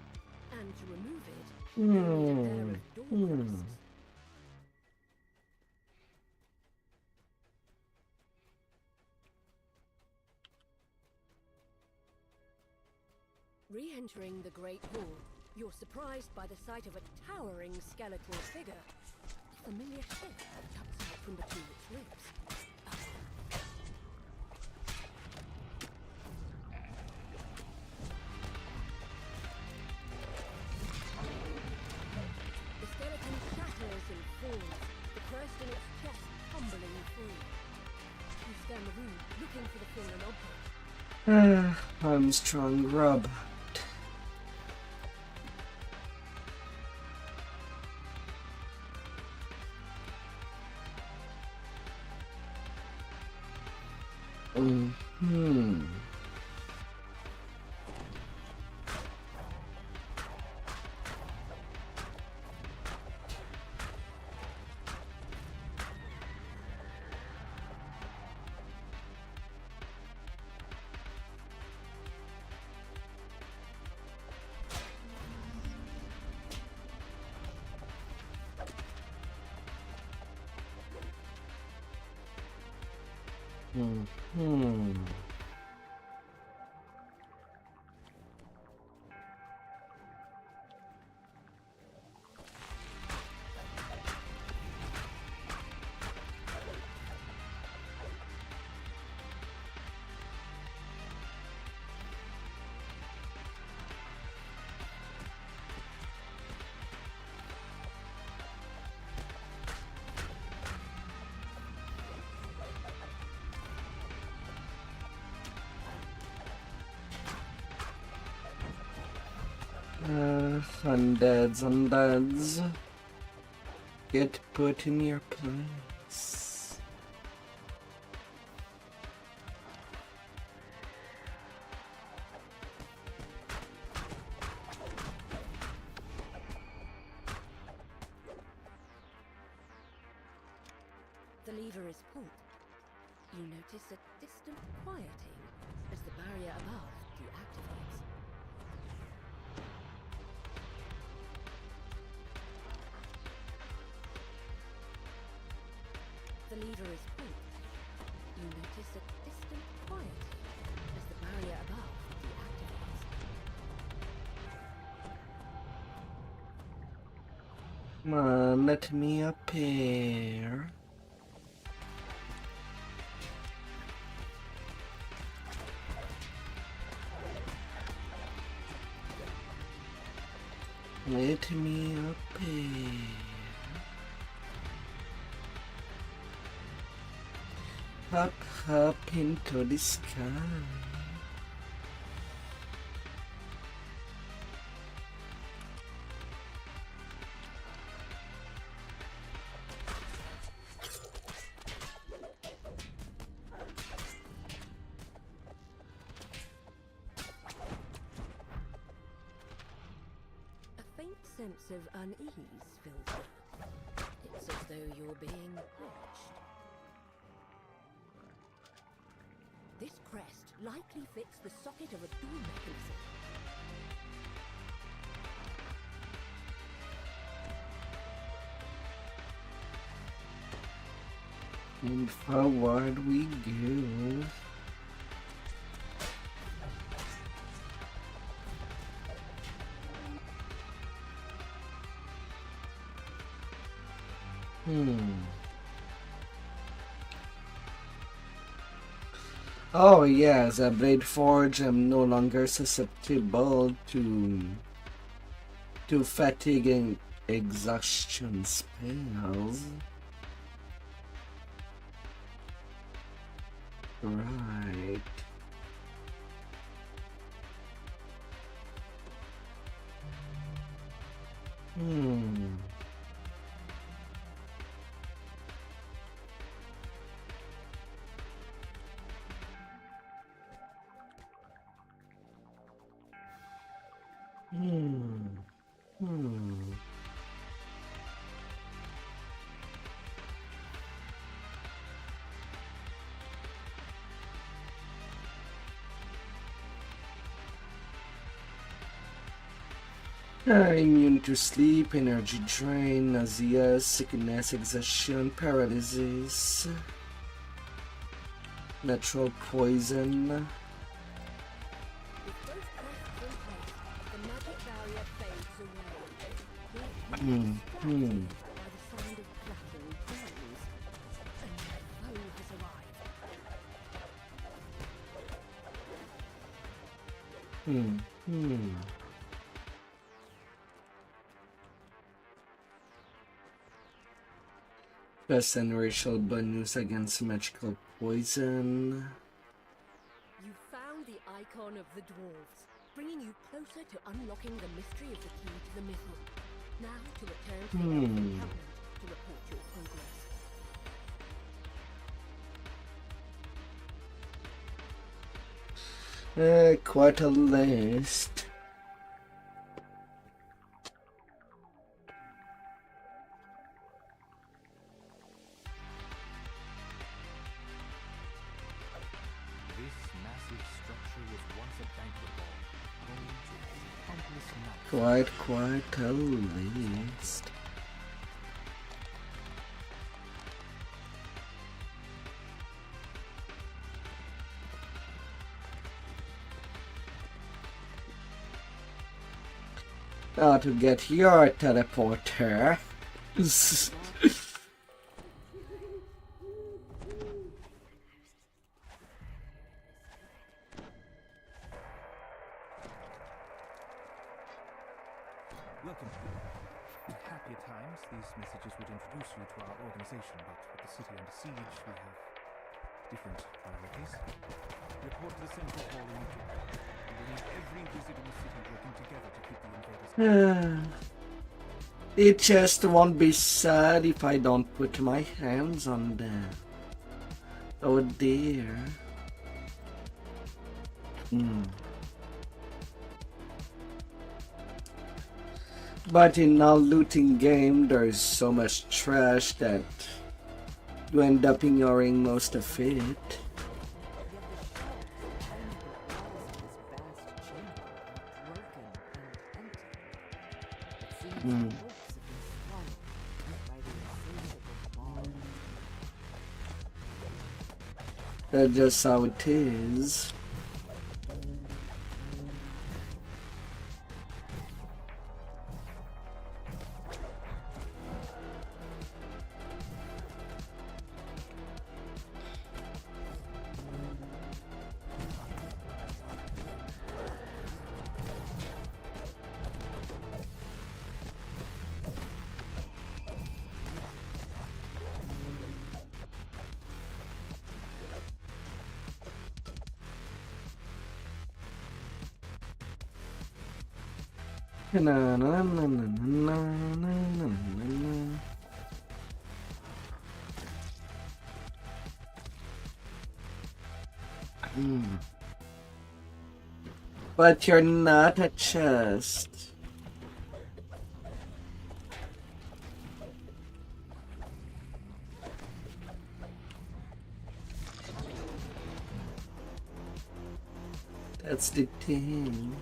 And to remove it, you need a pair of door crisps. Re-entering the Great Hall, you're surprised by the sight of a towering skeletal figure. A familiar shape jumps out from between its ribs. The skeleton shatters and falls, the crest in its chest tumbling free. You scan the room, looking for the fallen object. Armstrong Rub. Hmm. Undeads. Get put in your place. The lever is pulled. You notice a distant quieting as the barrier above deactivates. The lever is pulled. You notice a distant quieting as the barrier above deactivates. Come on, let me up here. Let me up here. Up, up into the sky. A faint sense of unease fills you. It's as though you're being watched. This crest likely fits the socket of a door mechanism. And forward we go. Oh yes, a blade forge. I'm no longer susceptible to fatigue and exhaustion spells. Right. Immune to sleep, energy drain, nausea, sickness, exhaustion, paralysis, natural poison. With both crests in place, the magic barrier fades away. Distracted by the sound of clattering bones. A new foe has arrived. Plus and racial bonus against magical poison. You found the icon of the dwarves, bringing you closer to unlocking the mystery of the key to the mythal. Now to return to the elf encampment to report your progress. Quite a list. Quite a list. Now to get your teleporter. Welcome. In happier times, these messages would introduce you to our organization, but with the city under siege, we have different priorities. Report to the central hall immediately. We need every wizard in the city working together to keep the invaders. It just won't be sad if I don't put my hands on them. Oh dear. But in a looting game, there's so much trash that you end up ignoring most of it. That's just how it is. Na, na, na, na, na, na, na, na. But you're not a chest. That's the thing.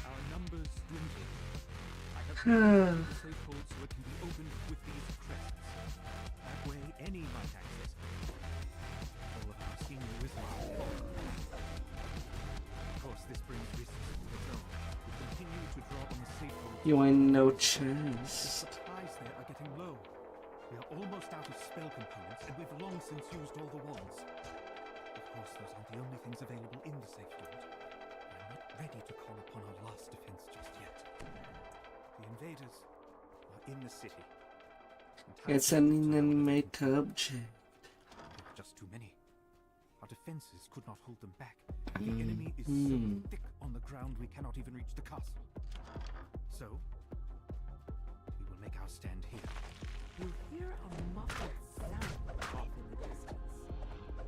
Our numbers dwindle. I have created a safe hold so it can be opened with these crests. That way, any might access it. All of our senior wizards are there. Of course, this brings risks of its own. We continue to draw on the safe hold. You ain't no The chest. supplies there are getting low. We are almost out of spell components, and we've long since used all the wands. Of course, those aren't the only things available in the safe hold. I'm not ready to call upon our last defense just yet. The invaders are in the city. It's an inanimate object. There are just too many. Our defenses could not hold them back. The enemy is so thick on the ground we cannot even reach the castle. So, we will make our stand here. You hear a muffled sound off in the distance,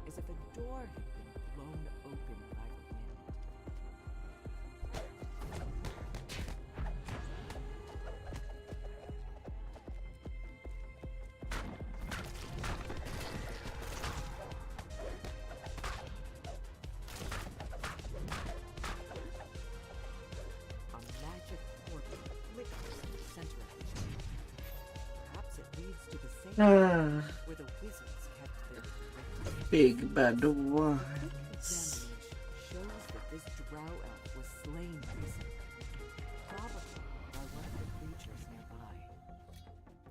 as if a door had been blown open by the wind. A magic portal flickers in the center of the chamber. Perhaps it leads to the safe where the wizards kept their riches. Big bad Quick ones. examination shows that this drow elf was slain recently, probably by one of the creatures nearby.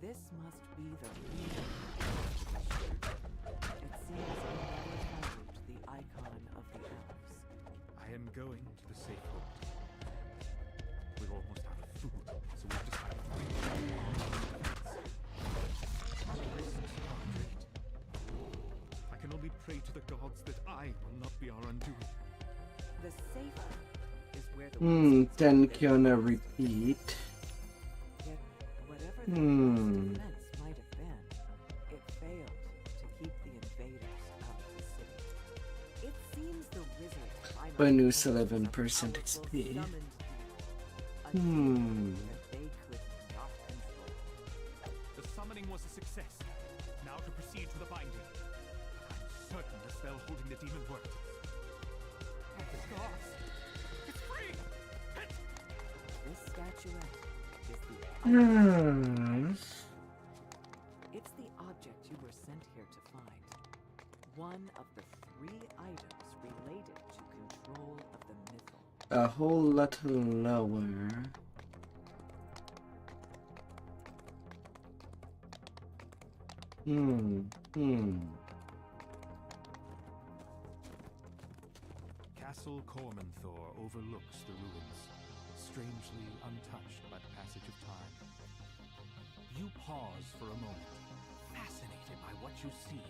This must be the leader. It seems he never found the icon of the elves. I am going to the safe hold. We're almost out of food, so we've decided to bring it back on the defense. Risks are great. I can only pray to the gods that I will not be our undoing. The safe is where the wizards Then keep can I their repeat? Yet, whatever the elves' defense might have been, it failed to keep the invaders out of the city. It seems the wizards finally Bonus possessed 11% some powerful XP. summoned being, a Hmm. that they could not control. The summoning was a success. Now to proceed to the binding. I'm certain the spell holding the demon worked. It's gone. It's free! This statuette is the Hmm. It's the object you were sent here to find. One of the 3 items related to control of the mythal. A whole lot lower. Castle Cormanthor overlooks the ruins, strangely untouched by the passage of time. You pause for a moment, fascinated by what you see.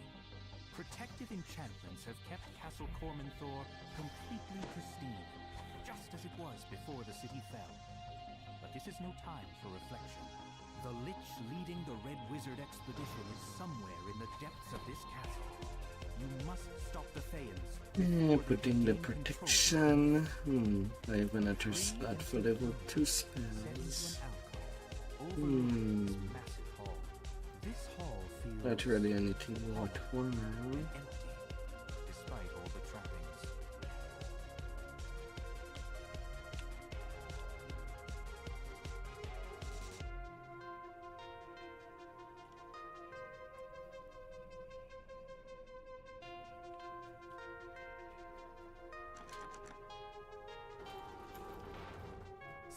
Protective enchantments have kept Castle Cormanthor completely pristine, just as it was before the city fell. But this is no time for reflection. The Lich leading the Red Wizard expedition is somewhere in the depths of this castle. You must stop the Thaens. Putting the protection. I have another slot for level 2 spells. This hall feels Not really anything worthwhile. empty, despite all the trappings.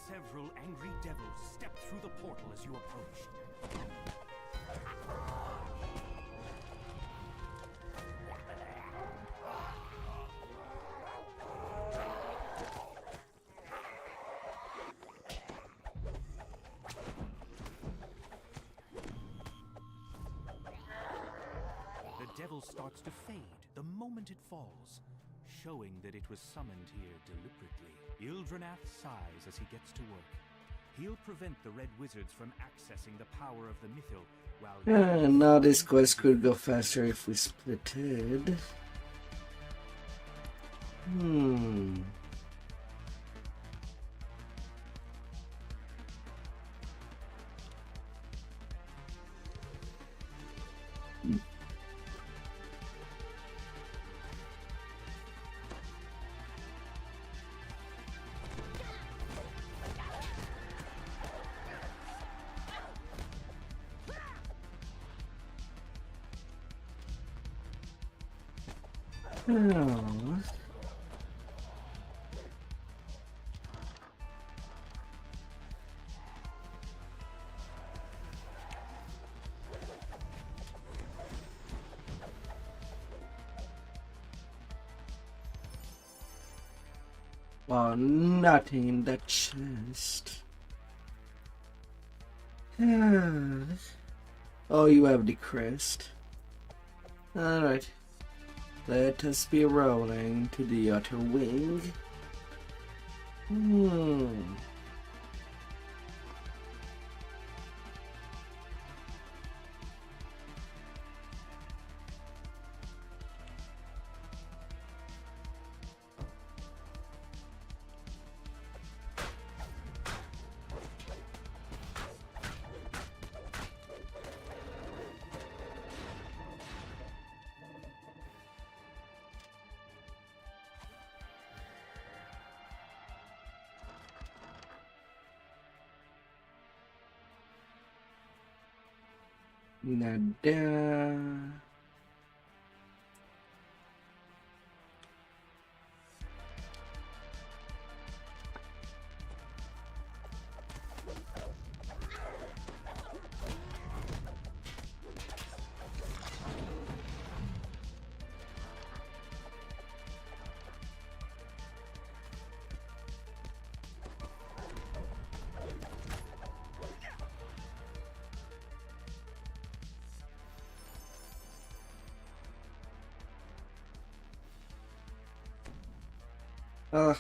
Several angry devils step through the portal as you approach. The devil starts to fade the moment it falls, showing that it was summoned here deliberately. Ildranath sighs as he gets to work. He'll prevent the Red Wizards from accessing the power of the Mythil, while Now this quest could go faster if we split it. Oh. Wow, nothing in that chest. Oh, you have the crest. Alright. Let us be rolling to the outer wing. Nada.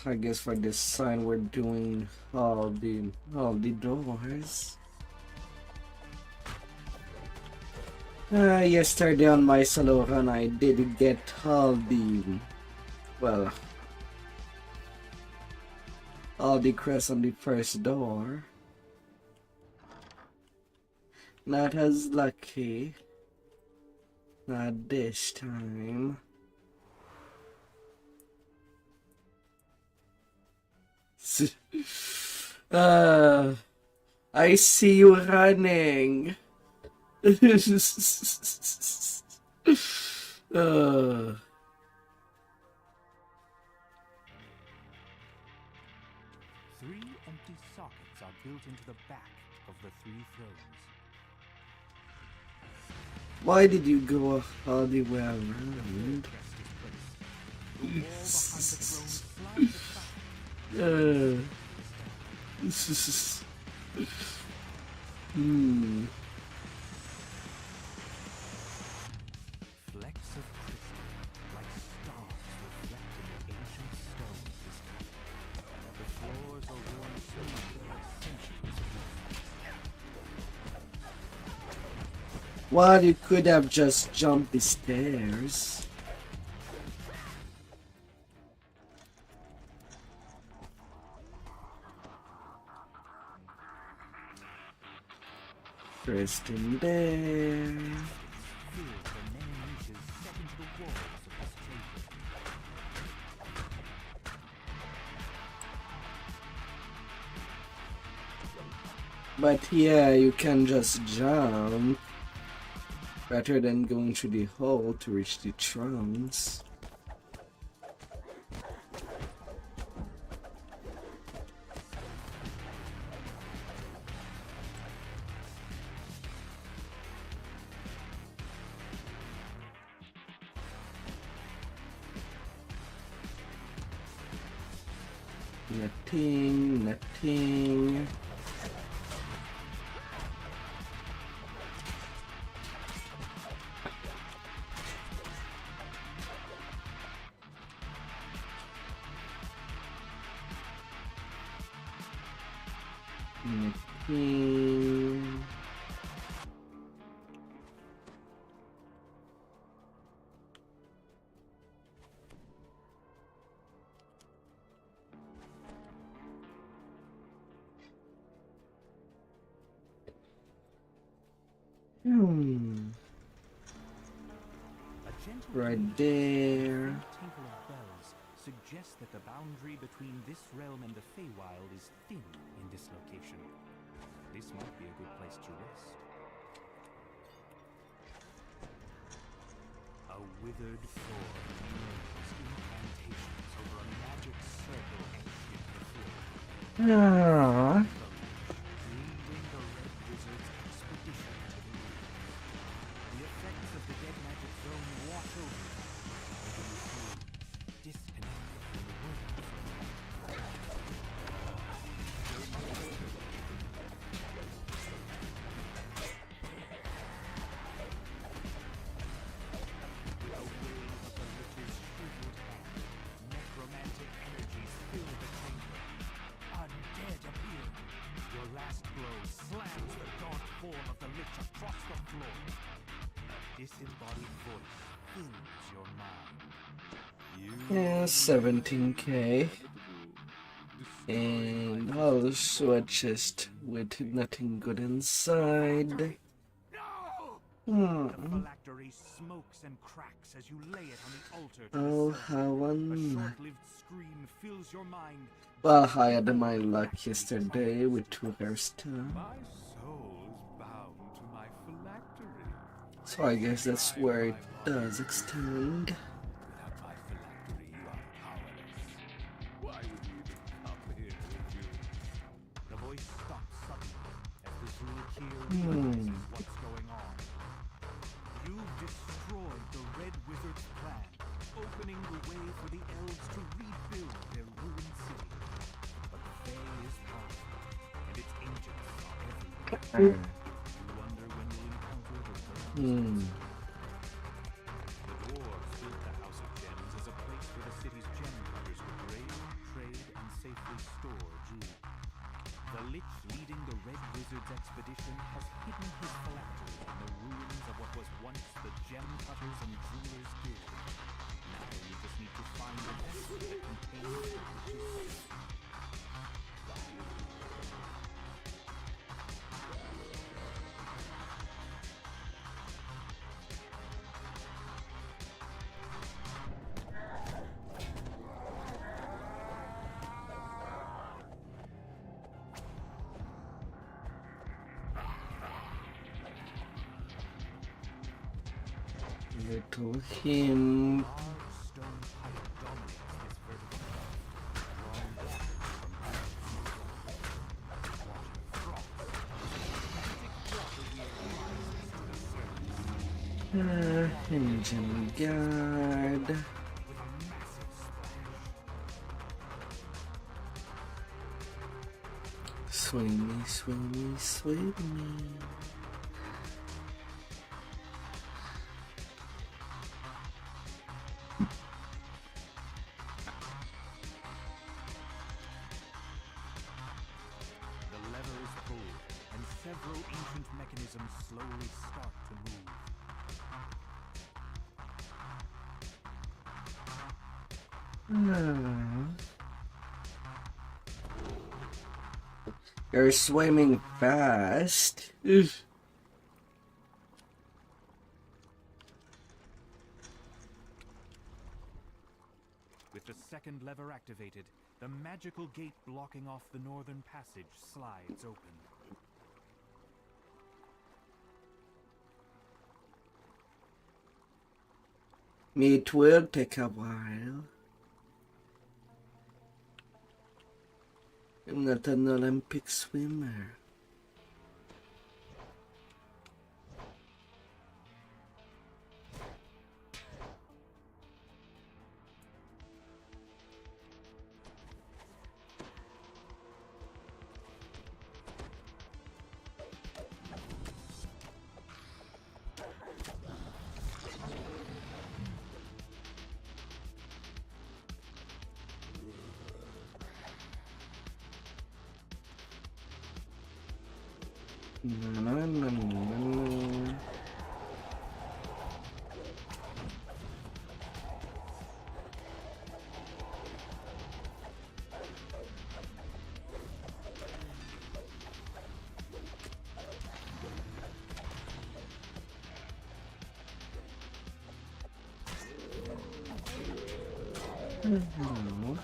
I guess for this sign we're doing all the doors. Yesterday on my solo run I did get all the crests on the first door. Not as lucky. Not this time. I see you running. uh, Three empty sockets are built into the back of the three thrones. why did you go all the way around? Crest is placed. The wall behind the throne slides aside. Flecks of crystal, like stars reflecting the ancient stone this time. The floors are worn smooth by centuries of use. Well, you could have just jumped the stairs. First in there. Filled the many niches set into the walls of this chamber. But yeah, you can just jump rather than going through the hole to reach the thrones. Nothing. Nothing. Right there. Tinkle of bells suggests that the boundary between this realm and the Feywild is thin in this location. This might be a good place to rest. A withered form murmurs incantations over a magic circle etched into the floor. Ah. Leading the Red Wizard's expedition to the moon. The effects of the dead magic zone wash over you, making you feel disconnected from the world. A wave of the Lich's shriveled hand, necromantic energies fill the chamber. Undead appear. Your last blow slams the gaunt form of the Lich across the floor. A disembodied voice fills your mind. Yeah, 17k. And also a chest with nothing good inside. The phylactery smokes and cracks as you lay it on the altar to Oh, the sun. how A one. short-lived scream fills your mind. Well, I had my luck yesterday with 2 rare stuff. My soul is bound to my phylactery. So I guess that's where it does extend. Without my phylactery, you are powerless. Why would you even come here if you... The voice stops suddenly as the Zulkir realizes what's going on. You've destroyed the Red Wizard's plan, opening the way for the elves to rebuild their ruined city. But the Fae is powerful, and its agents are everywhere. You wonder when you'll encounter the Burning Sorcerer. The dwarves built the House of Gems as a place where the city's gem cutters could raid, trade, and safely store jewels. The Lich leading the Red Wizard's expedition has hidden his phylactery in the ruins of what was once the Gem Cutters and Jewelers Guild. Now you just need to find the vessel that contains the Lich's secret. little hint. Large stone pipe dominates this vertical flow, drawing water from water froth. Magic water wheel rises to the surface Engine guard. with a massive splash. Swimmy, swimmy, swimmy. The lever is pulled, and several ancient mechanisms slowly start to move. You're swimming fast. Oof. With the second lever activated, the magical gate blocking off the northern passage slides open. It will take a while. I'm not an Olympic swimmer. No, no, no, no, no. No.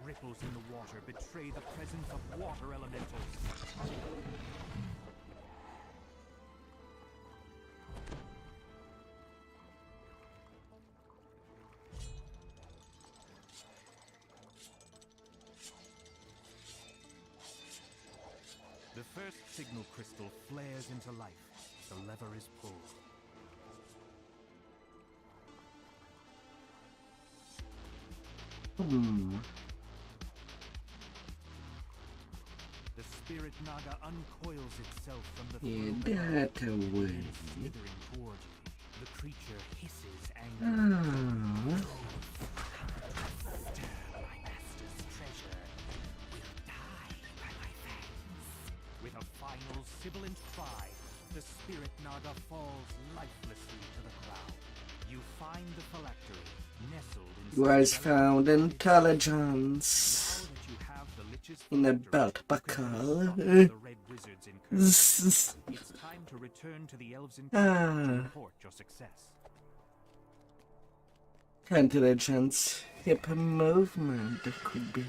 Ripples in the water betray the presence of water elementals. The first signal crystal flares into life. The lever is pulled. The spirit naga uncoils itself from the Yeah, throne that away. slithering toward you. The creature hisses angrily. Stir my master's treasure. Will die by my fangs. With a final sibilant cry, the spirit naga falls lifelessly to the ground. You find the phylactery nestled inside You guys the found lever. intelligence Now that you have the Lich's in a phylactery, belt you can buckle. stop the Red Wizards in Curse. Zzz. It's time to return to the elves in Ah. to report your success. Intelligence, hip movement, it could be.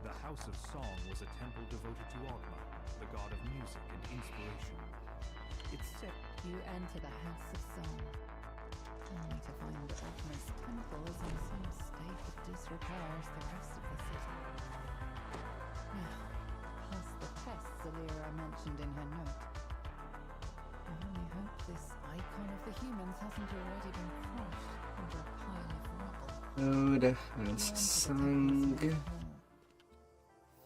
The House of Song was a temple devoted to Ogma, the god of music and inspiration. It's set You enter the House of Song, only to find Ogma's temple is in some state of disrepair as the rest of the city. Now, past the tests Alira mentioned in her note. I only hope this icon of the humans hasn't already been crushed under a pile of rubble. Oh, the You house enter the song. deepest hall.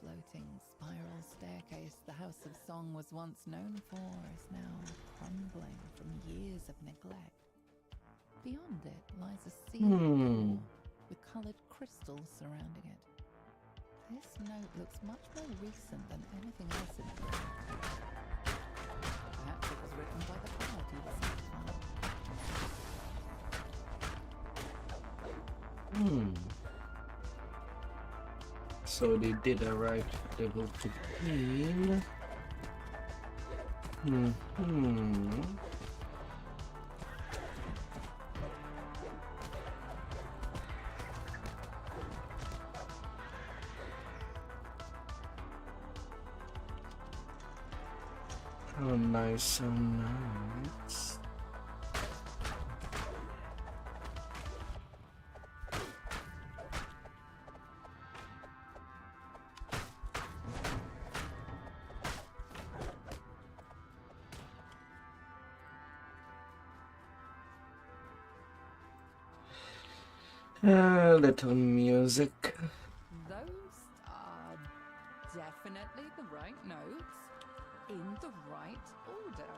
Floating spiral staircase the House of Song was once known for is now crumbling from years of neglect. Beyond it lies a ceiling door with coloured crystals surrounding it. This note looks much more recent than anything else in the room. Perhaps it was written by the bard you were sent from. So they did arrive level 15. Oh, nice, so nice. Little music. Those are definitely the right notes in the right order.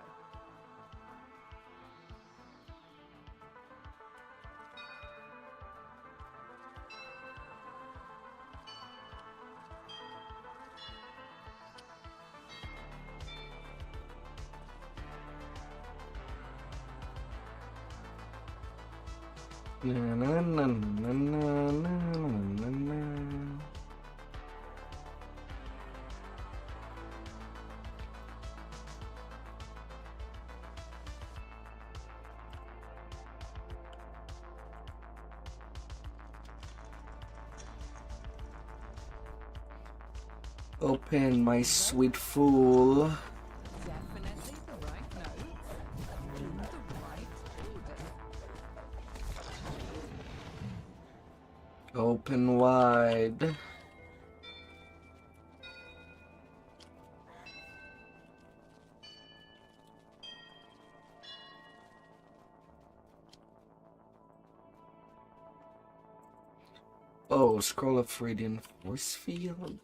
Na, na, na, na, na, na, na, na. Open, my sweet fool. Definitely the right notes in the right order. Open wide. Oh, scroll of radiant force field.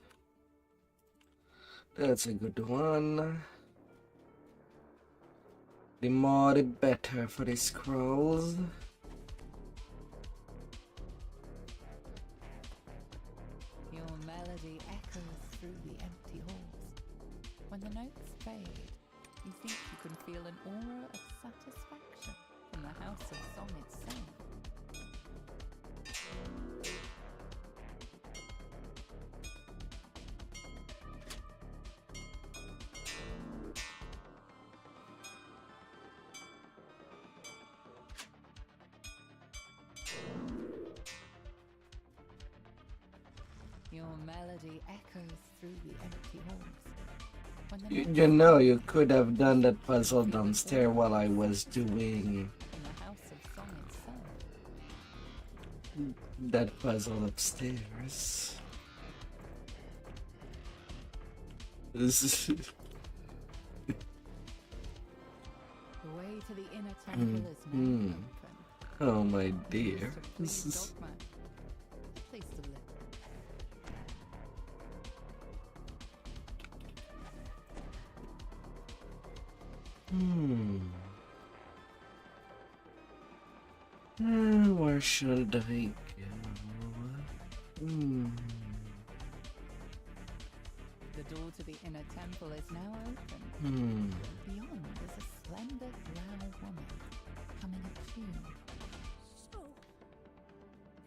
That's a good one. The more the better for the scrolls. Your melody echoes through the empty halls. When the notes fade, you think you can feel an aura of satisfaction from the House of Song itself. Your melody echoes through the empty halls. When the You notes know, fade, you could have done that puzzle downstairs while I was doing from the House of Song itself. that puzzle upstairs. This is The way to the inner temple is now open. oh my dear. To This please is Dogma. A place to live. Where should I go? The door to the inner temple is now open. Beyond is a slender brown woman humming a tune. So,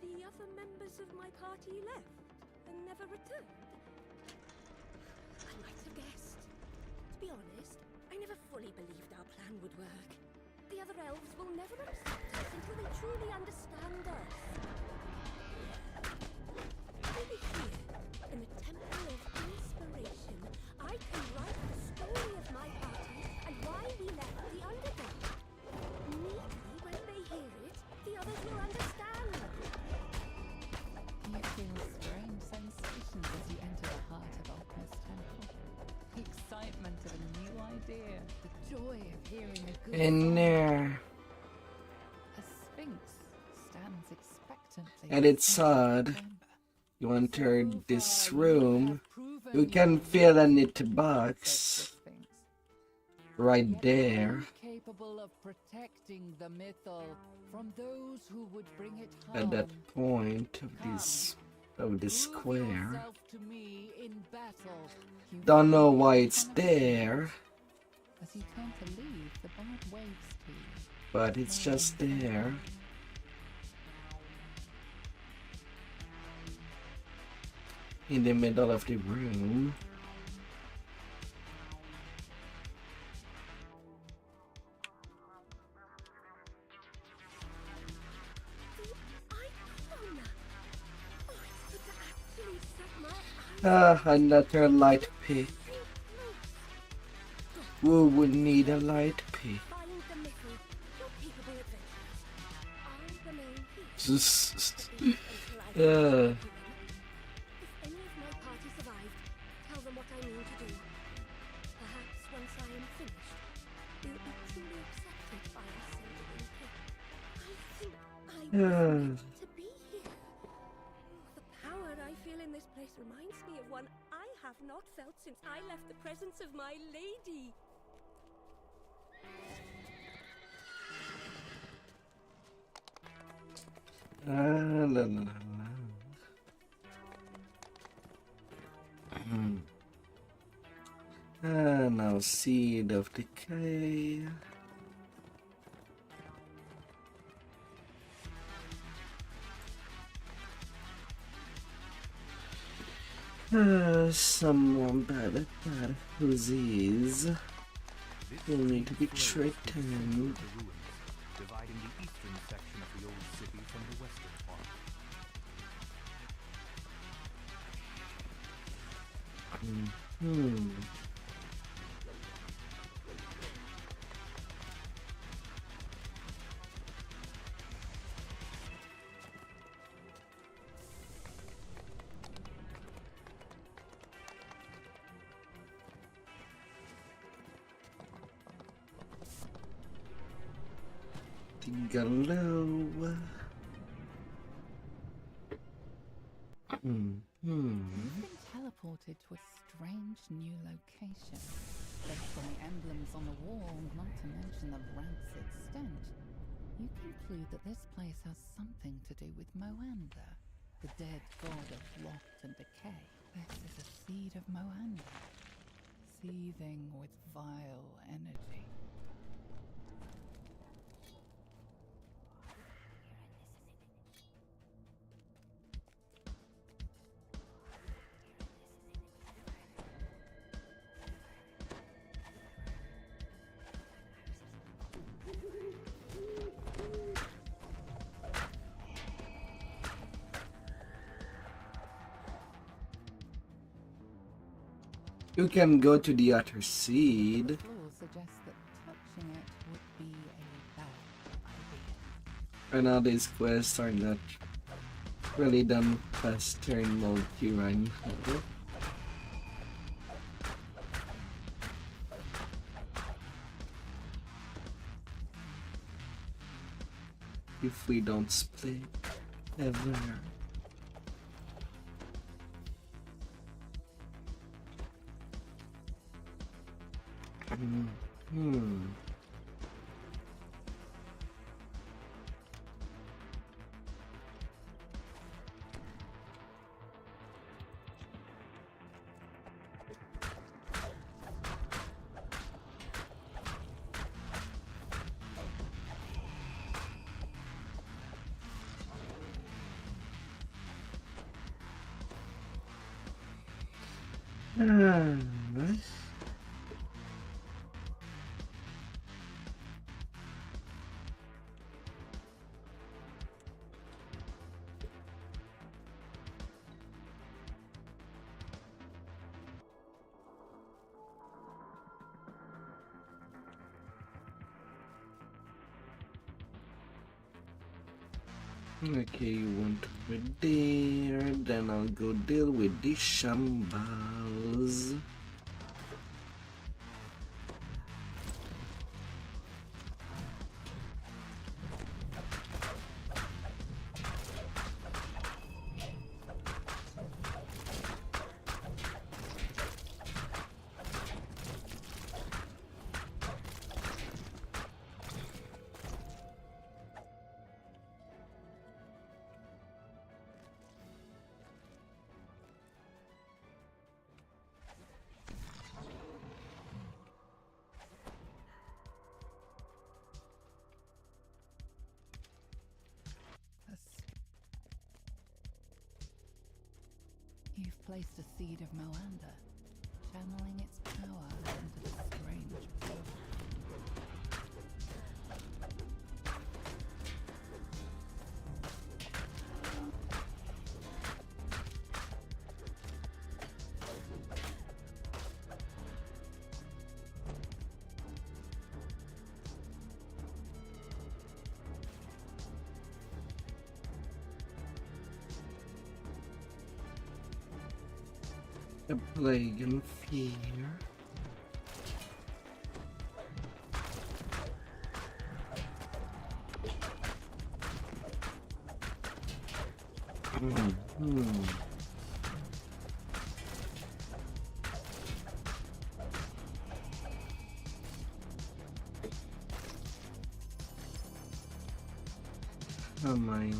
the other members of my party left and never returned? I might have guessed. To be honest, I never fully believed our plan would work. The other elves will never accept us until they truly understand us. Maybe here, in the Temple of Inspiration, I can write the story of my party and why we left the Underdark. Maybe when they hear it, the others will understand. You feel strange sensations as you enter the heart of Ultima's temple. The excitement of a new idea, the joy of hearing a good in song. there. A sphinx stands expectantly. And it's outside the odd. chamber. You entered this room. You can feel a knit box right there. Capable of protecting the mythal from those who would bring it At that harm. point of this Prove square. yourself to me in battle. You Don't know feel why the it's kind of there, As you turn to leave, the bard waves to you. but it's just there. In the middle of the room. Ah, another light pick. Who would need a light pick? Find the middle. You're capable adventurers. I'm the main hero. Just, Be until I find uh, you. If any of my party survived, tell them what I mean to do. Perhaps once I am finished, you'll be truly accepted by us sentient king. I think I was meant to be here. The power I feel in this place reminds me of one I have not felt since I left the presence of my lady. la, la, la, la. Now seed of decay. Some more bad whoosies will need to be tricked The ruins, dividing the eastern section of the old city from the western part. Tingalo. You've been teleported to a strange new location. Based on the emblems on the wall, not to mention the rancid stench, you conclude that this place has something to do with Moanda, the dead god of rot and decay. This is a seed of Moanda, seething with vile energy. You can go to the other seed. Law suggests that touching it would be a bad idea. Right now these quests are not really done faster in multi-run. If we don't split ever. Okay, you want over there, then I'll go deal with these shambals. You've placed a seed of Moanda, channeling its power into the strange portal. A plague and fear. Oh my.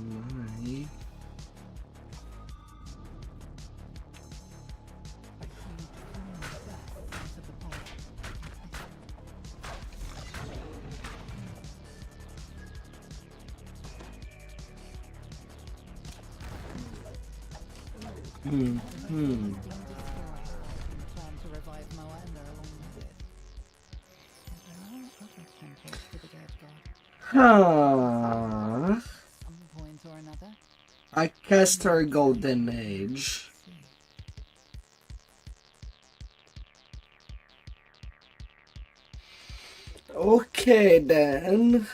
Plan to revive Moanda along with it. And there are other temples to the dead god. Some point or another. I cast our golden age. Okay then.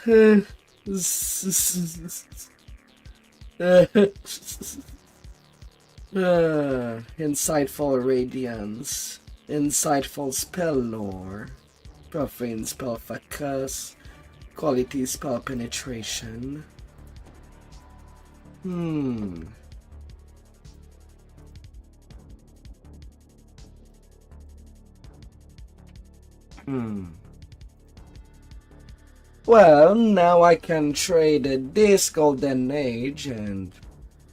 Insightful radiance, insightful spell lore, profane spell focus, quality spell penetration. Well, now I can trade this golden age and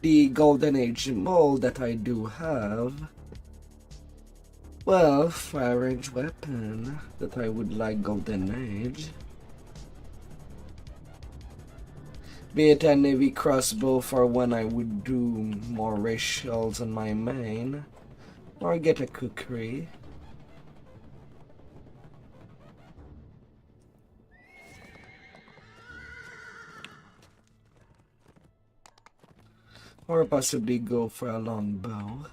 the golden age mold that I do have. Well, fire range weapon that I would like golden age. Be it a navy crossbow for when I would do more racials on my main, or get a kukri. Or possibly go for a long bow.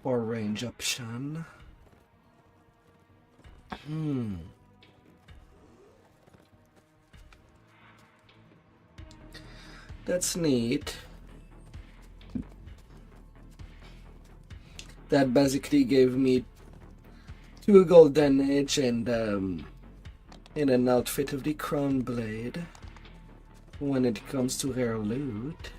Or range option. That's neat. That basically gave me 2 golden age and in an outfit of the crown blade. When it comes to rare loot.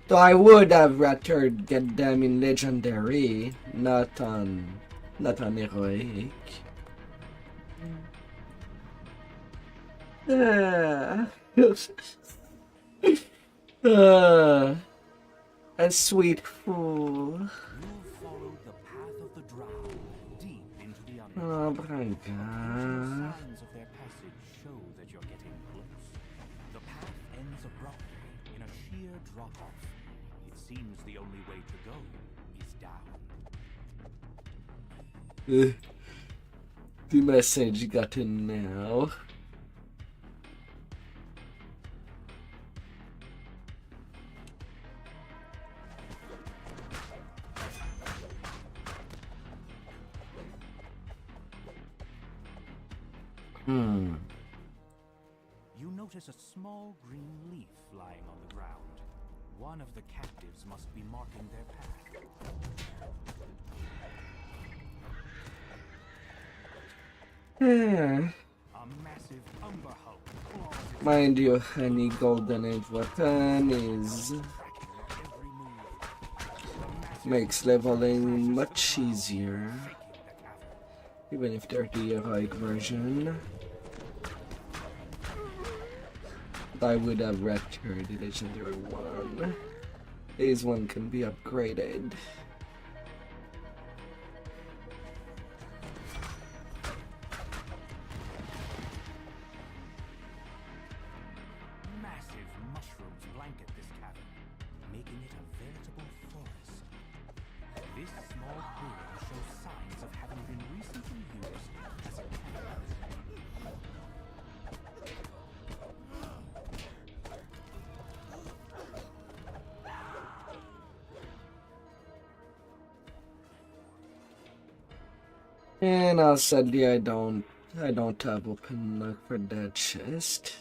Though I would have rather get them in legendary, not on heroic. A sweet fool. You followed the path of the drow, deep into the Oh underground. my god. Signs of their passage show that you're getting close. The path ends abruptly in a sheer drop-off. It seems the only way to go is down. The message got in now. You notice a small green leaf lying on the ground. One of the captives must be marking their path. A massive umber hulk claws its Mind you, any golden age weapon is tracking every move. The massive makes leveling much easier. shaking the cavern. Even if they're the heroic version. I would have rather the legendary one. This one can be upgraded. Massive mushrooms blanket this cavern, making it a veritable forest. This small clearing shows signs of having been recently used as a camp. And sadly I don't have open luck for that chest.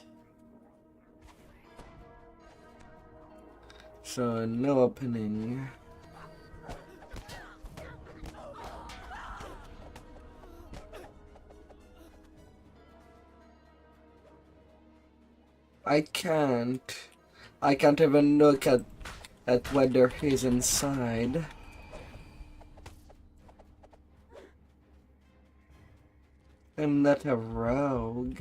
So no opening. I can't even look at what there is inside. I'm not a rogue.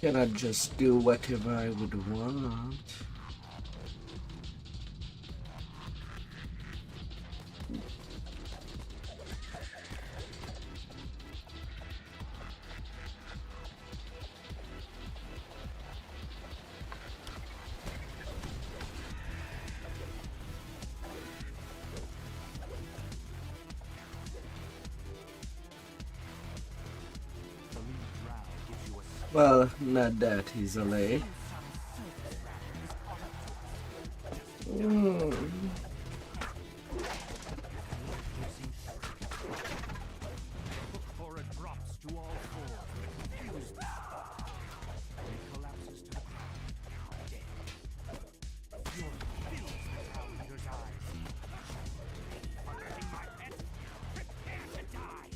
Can I just do whatever I would want? The lead drow gives you a Well, not that easily. Or it drops to all fours. Fuse it collapses to the ground, dead. Fury fills the town leader's eyes. Murdering my pet? Prepare to die!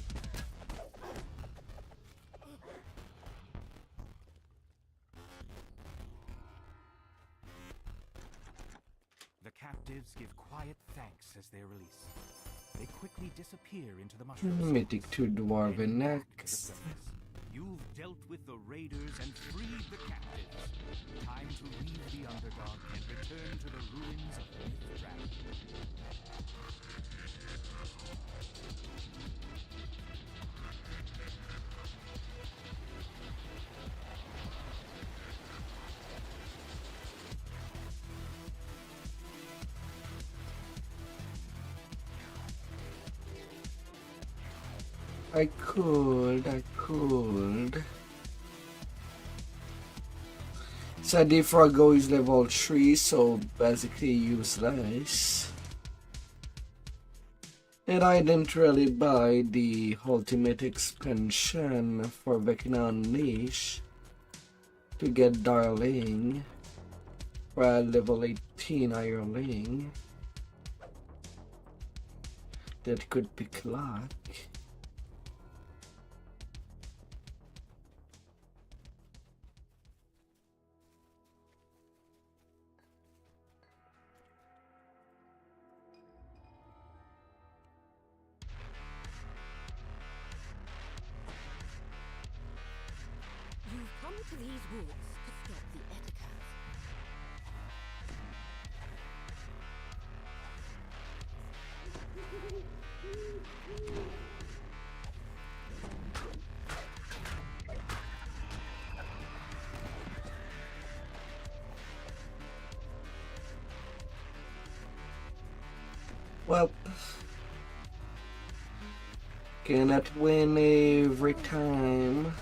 The captives give quiet thanks as they're released. They quickly disappear into the mushrooms. Mythic to Dwarven Heading back to the next. surface. You've dealt with the raiders and freed the captives. Time to leave the underdog and return to the ruins of Vtuber. I could. Sadie Froggo is level 3, so basically useless. And I didn't really buy the ultimate expansion for Vecna Unleash to get Darling for a level 18 hireling that could pick luck. You've come to these woods to stop the Etikaz. Well, cannot win every time.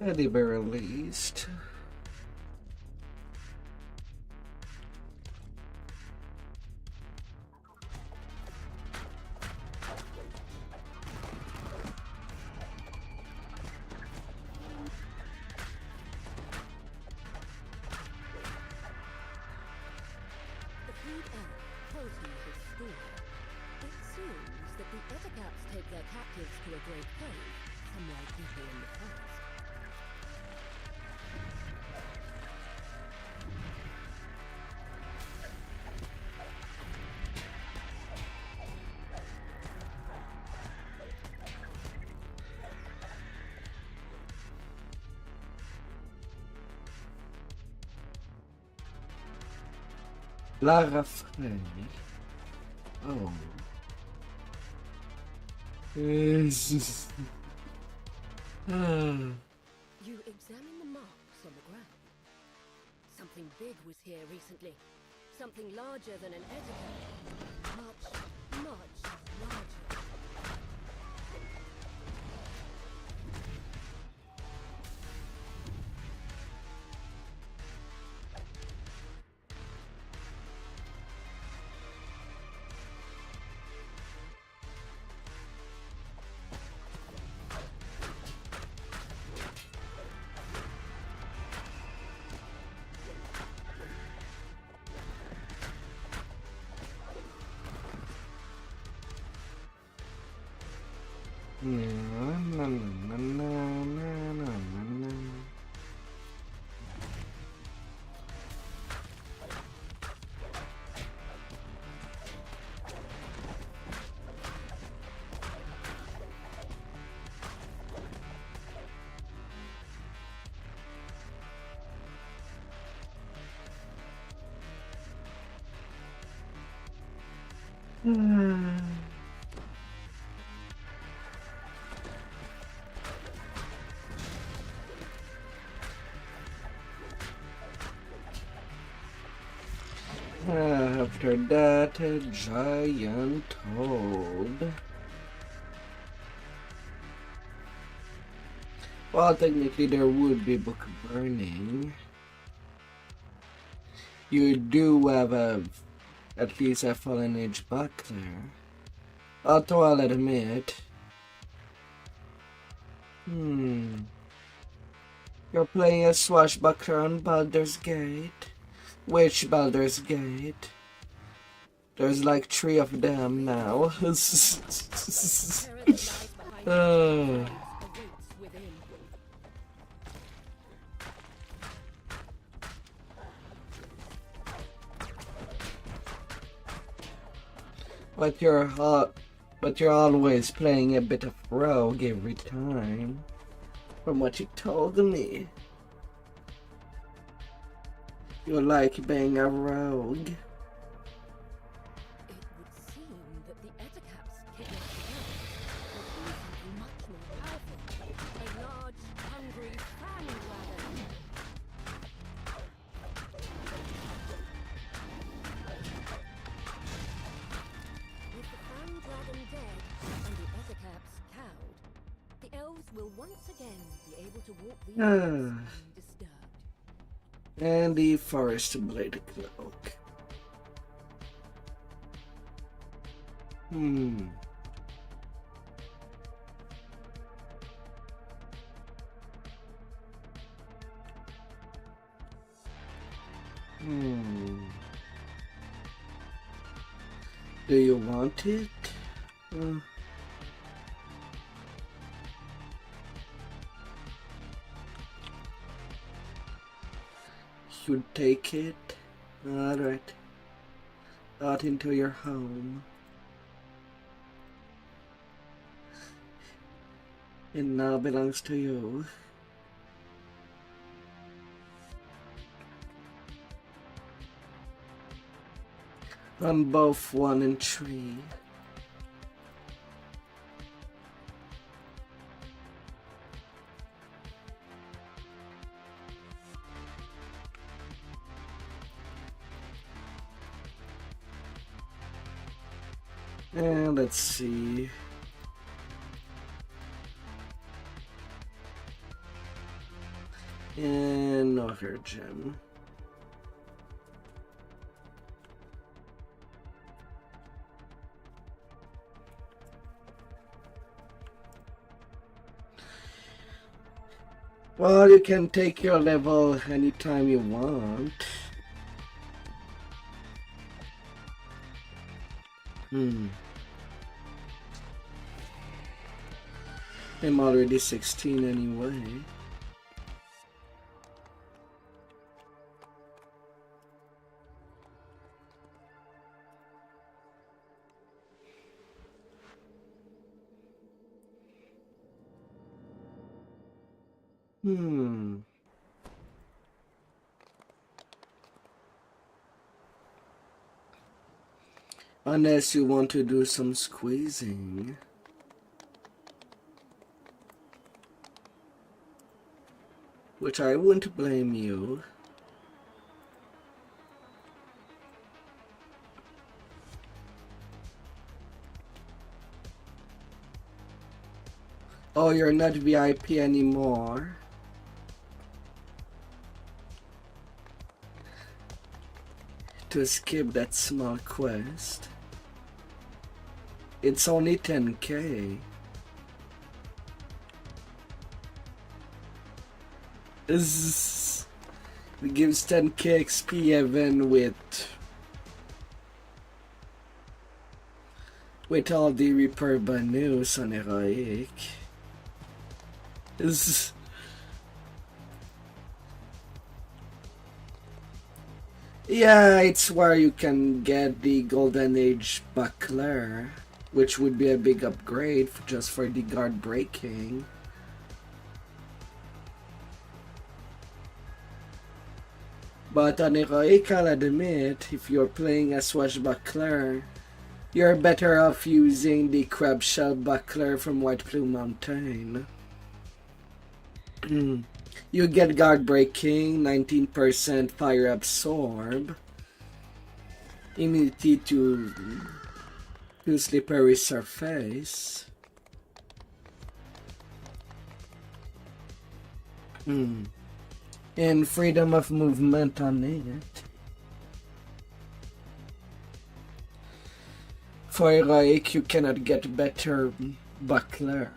At the very least. The Freed Elf tells you his story. It seems that the Etikaz take their captives to a great cave somewhere deeper in the forest. Lara Frey. Oh. Yes. You examine the marks on the ground. Something big was here recently. Something larger than an etiquette. Much, much larger. After that, a giant toad. Well, technically there would be book burning. You do have at least a fallen age buckler. Although I'll admit, you're playing a swashbuckler on Baldur's Gate. Which Baldur's Gate? There's like 3 of them now. But you're always playing a bit of rogue every time, from what you told me. You like being a rogue. It would seem that the Eticaps kidnapped the elves would be something much more powerful. A large, hungry fan dragon. With the fan dragon dead and the Eticaps cowed, the elves will once again be able to walk the earth undisturbed. And the forest blade cloak. Do you want it? You take it? Alright. Out into your home. It now belongs to you. On both 1 and 3. And let's see. And another gem. Well, you can take your level anytime you want. I'm already 16 anyway. Unless you want to do some squeezing. Which I wouldn't blame you. Oh, you're not VIP anymore. To skip that small quest. It's only 10k. It gives 10k XP even with all the repair bonus on heroic. Yeah, it's where you can get the Golden Age buckler, which would be a big upgrade just for the guard breaking. But on heroic, I'll admit, if you're playing a swashbuckler, you're better off using the crab shell buckler from White Plume Mountain. You get guard breaking, 19% fire absorb, immunity to slippery surface. And freedom of movement on it. For heroic, you cannot get better buckler.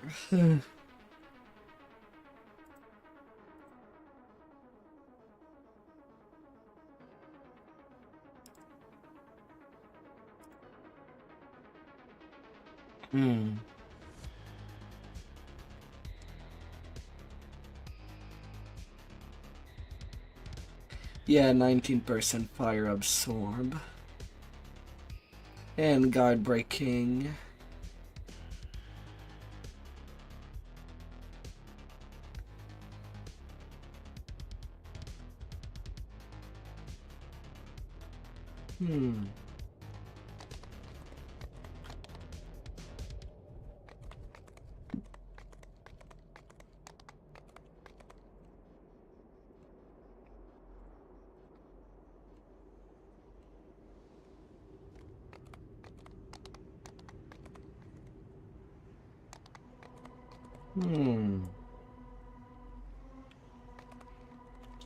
Yeah, 19% fire absorb. And guard breaking.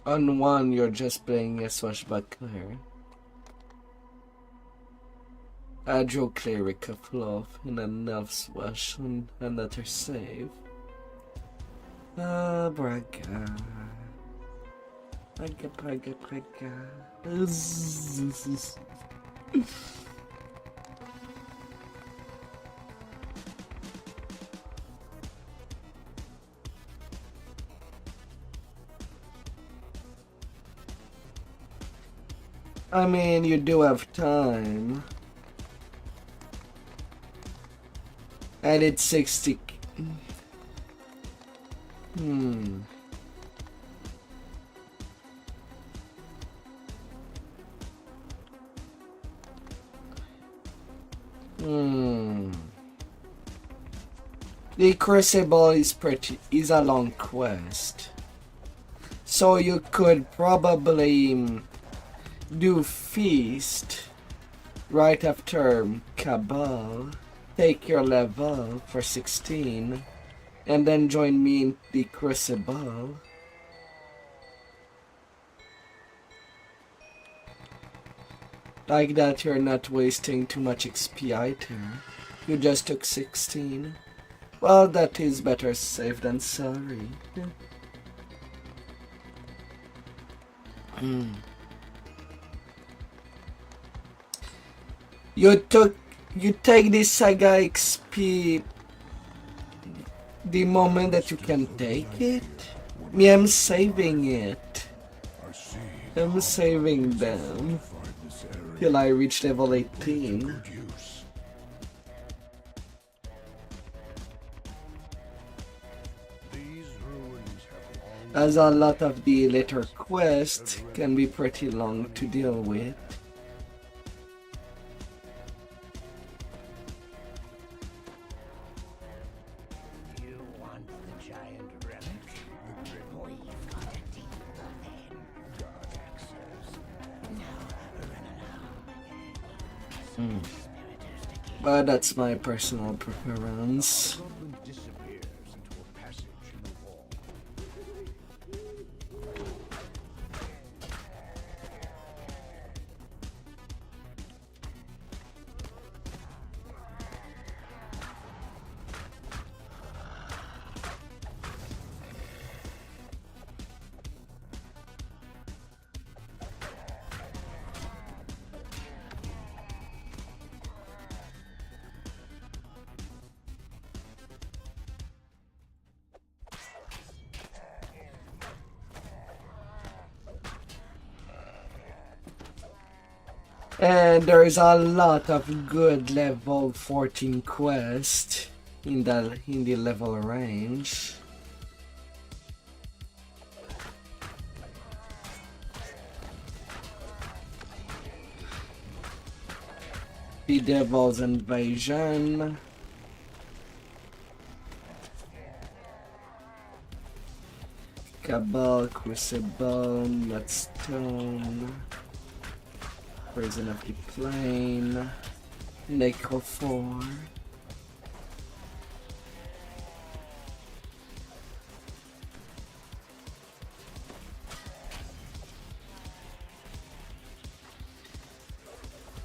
On one, you're just playing a swashbuckler. I draw Cleric of Love and enough swash on another save. Braga. Braga. I mean, you do have time. And it's 60. The Crucible is a long quest. So you could probably do Feast right after Cabal, take your level for 16, and then join me in the Crucible. Like that, you're not wasting too much XP either. You just took 16. Well, that is better safe than sorry. You take this Saga XP the moment that you can take it. Me, I'm saving it. I'm saving them till I reach level 18. As a lot of the later quests can be pretty long to deal with. But that's my personal preference. Goblin disappears into a passage in the wall. And there's a lot of good level 14 quests in the level range. The Devil's Invasion. Cabal, Crucible, Bloodstone. Prison of the Plane, Necrophore.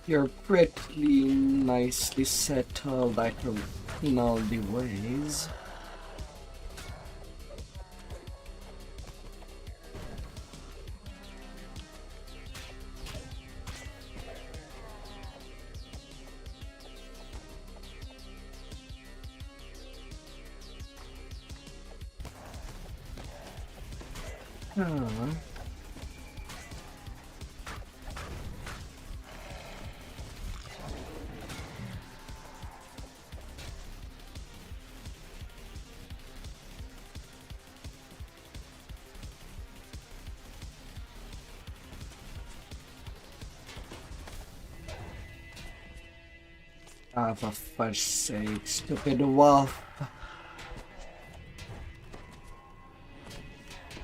You're pretty nicely settled in all the ways. Ah, for fudge's sake, stupid wolf.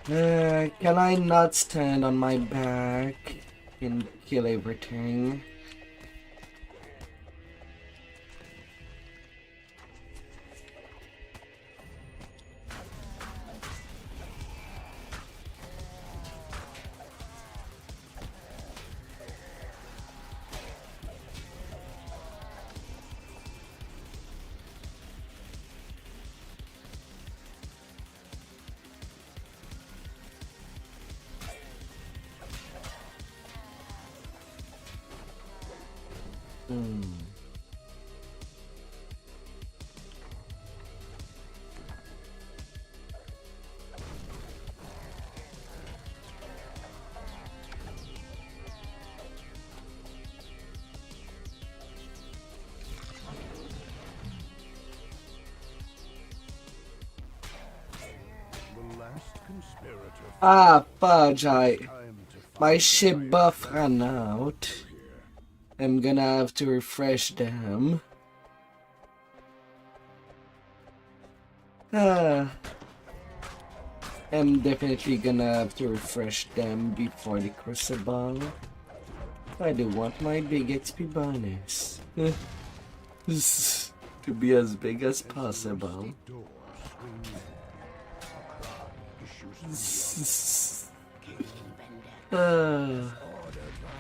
Can I not stand on my back and kill everything? The last conspirator. Ah, fudge, Time to my find ship the buff ran out. I'm gonna have to refresh them. I'm definitely gonna have to refresh them before the Crucible. I do want my big XP bonus. To be as big as possible. door swings open. A crowd issues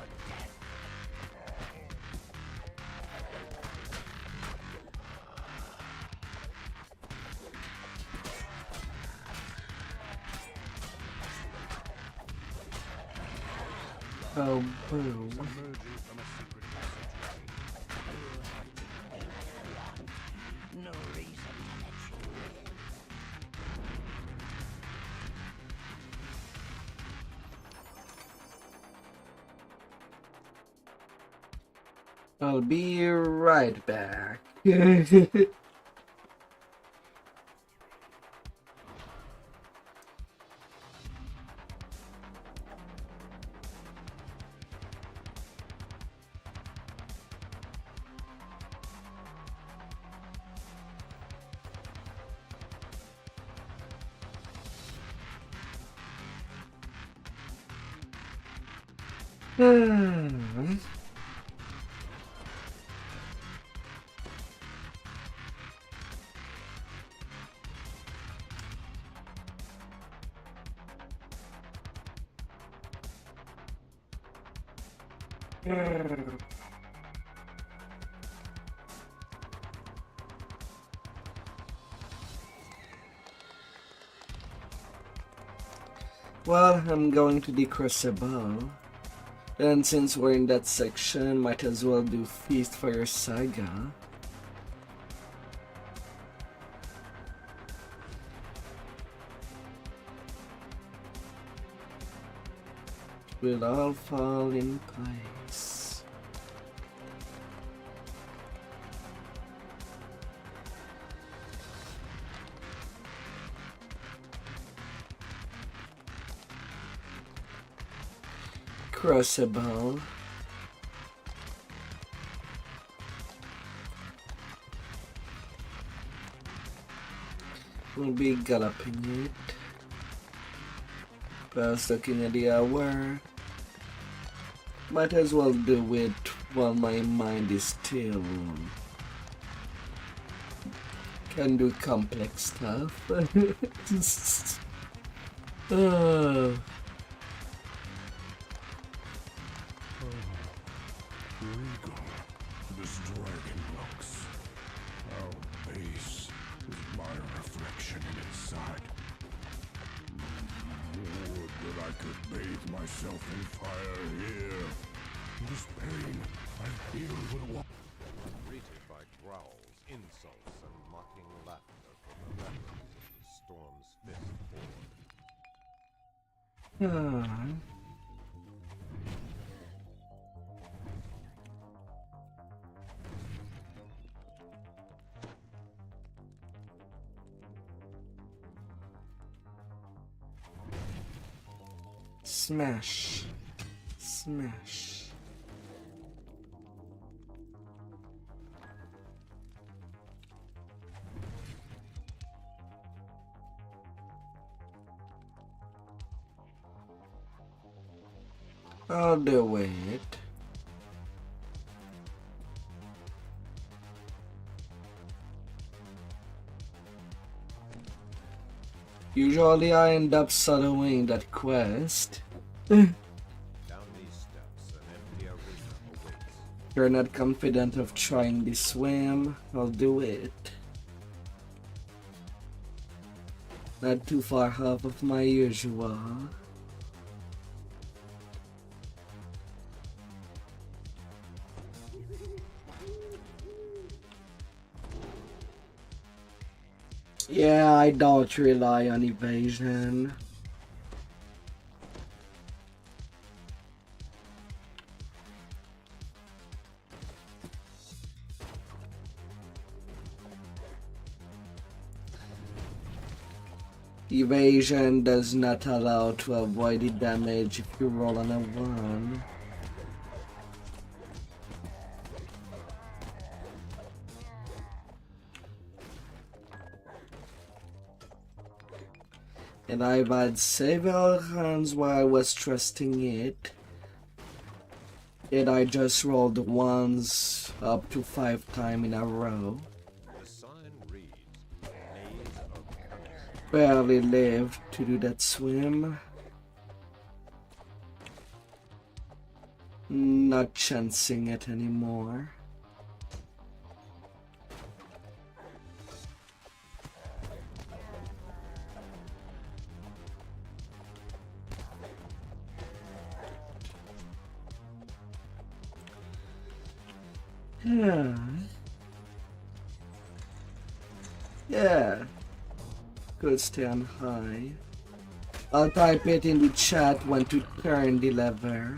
Oh, boom. emerging from a secret passageway. No reason to let you in. I'll be right back. Well, I'm going to the Crucible. And since we're in that section, might as well do Feast for Your Saga. Will all fall in place. Crucible. We'll be galloping it. Whilst looking at the hour. Might as well do it while my mind is still. Can do complex stuff. Regal, this dragon looks. How base is my reflection inside. Would that I could bathe myself in fire here. This pain I feel will walk. Greeted by growls, insults, and mocking laughter from the veterans of the Storm's Fist Horde. Smash. Smash. I'll do it. Usually I end up soloing that quest. Down these steps, an empty arena awaits. You're not confident of trying this swim, I'll do it. Not too far off of my usual. Yeah, I don't rely on evasion. Evasion does not allow to avoid the damage if you roll on a 1. And I've had several runs where I was trusting it. And I just rolled ones up to 5 times in a row. The sign reads, Days of Punishment. Barely lived to do that swim. Not chancing it anymore. Yeah. Yeah. Could stay on high. I'll type it in the chat when to turn the lever.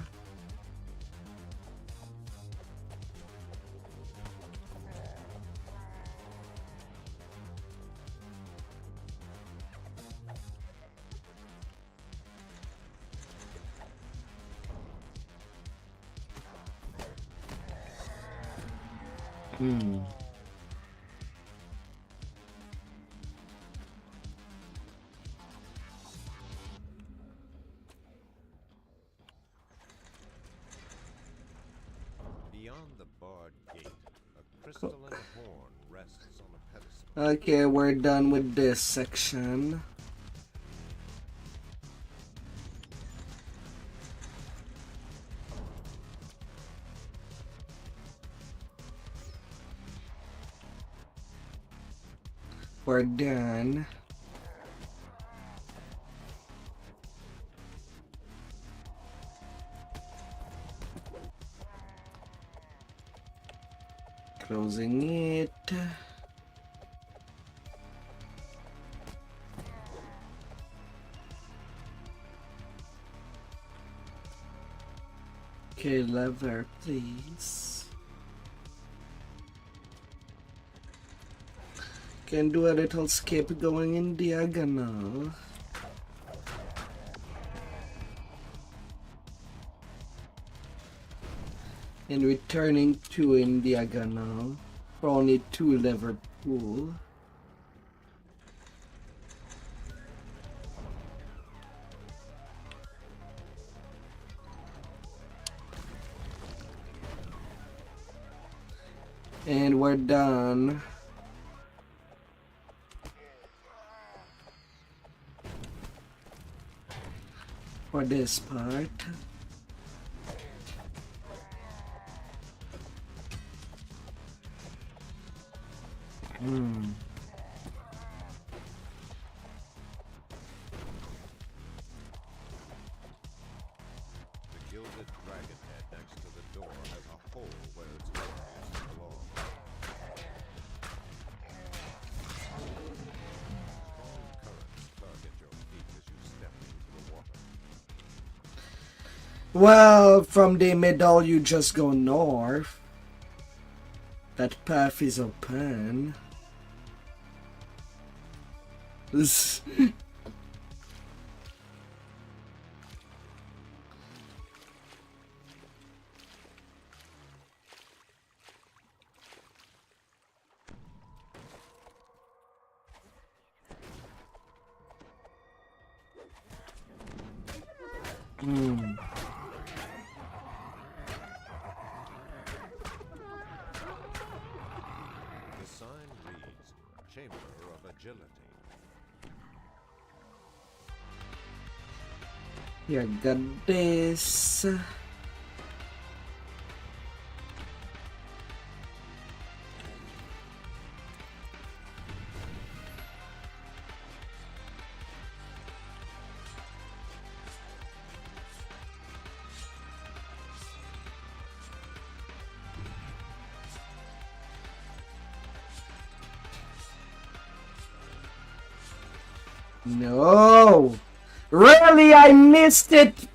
Beyond the barred gate, a crystalline horn rests on a pedestal. Okay, we're done with this section. We're done. Closing it. Okay, lever, please. Can do a little skip going in diagonal. And returning 2 in diagonal for only 2 lever pull. And we're done. For this part. The gilded dragon head next to the door has a hole where its head used to belong. Strong currents tug at your feet as you step into the water. Well, from the middle you just go north. That path is open. This The sign reads, Chamber of Agility. Yeah, got this. No! Really, I missed it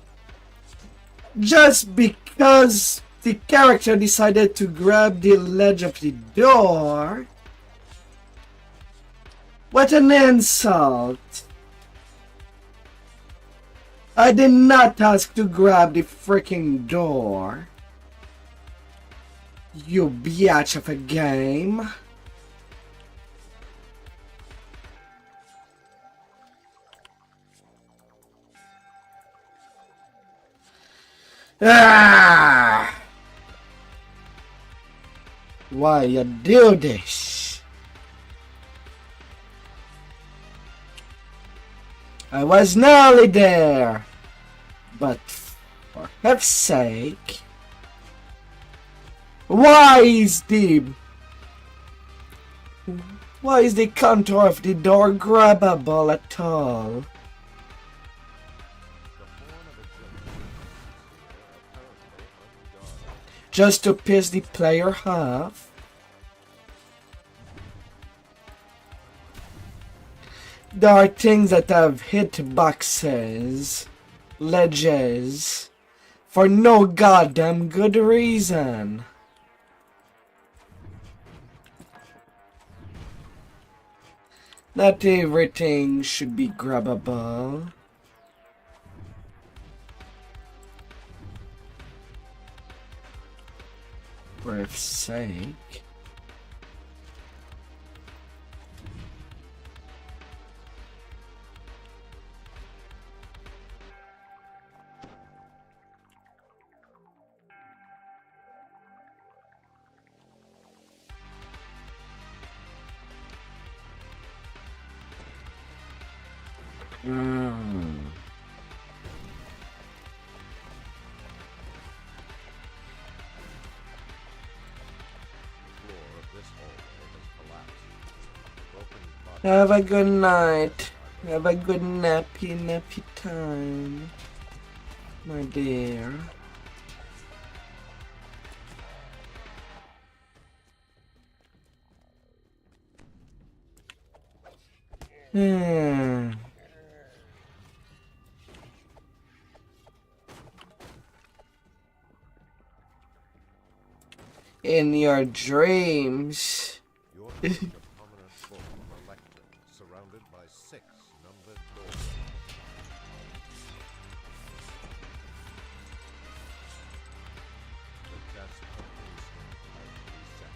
just because the character decided to grab the ledge of the door. What an insult! I did not ask to grab the freaking door. You biatch of a game. Ah! Why you do this? I was nearly there, but for heaven's sake, why is the contour of the door grabbable at all? Just to piss the player off? There are things that have hitboxes, ledges, for no goddamn good reason. Not everything should be grabbable. For F's sake. The floor of this hallway has collapsed. Broken bodies Have a good night. Have a good nappy time, my dear. Hmm. In your dreams. You're in a prominent form of a lectern, surrounded by 6 numbered doors. The test of instinct has reset.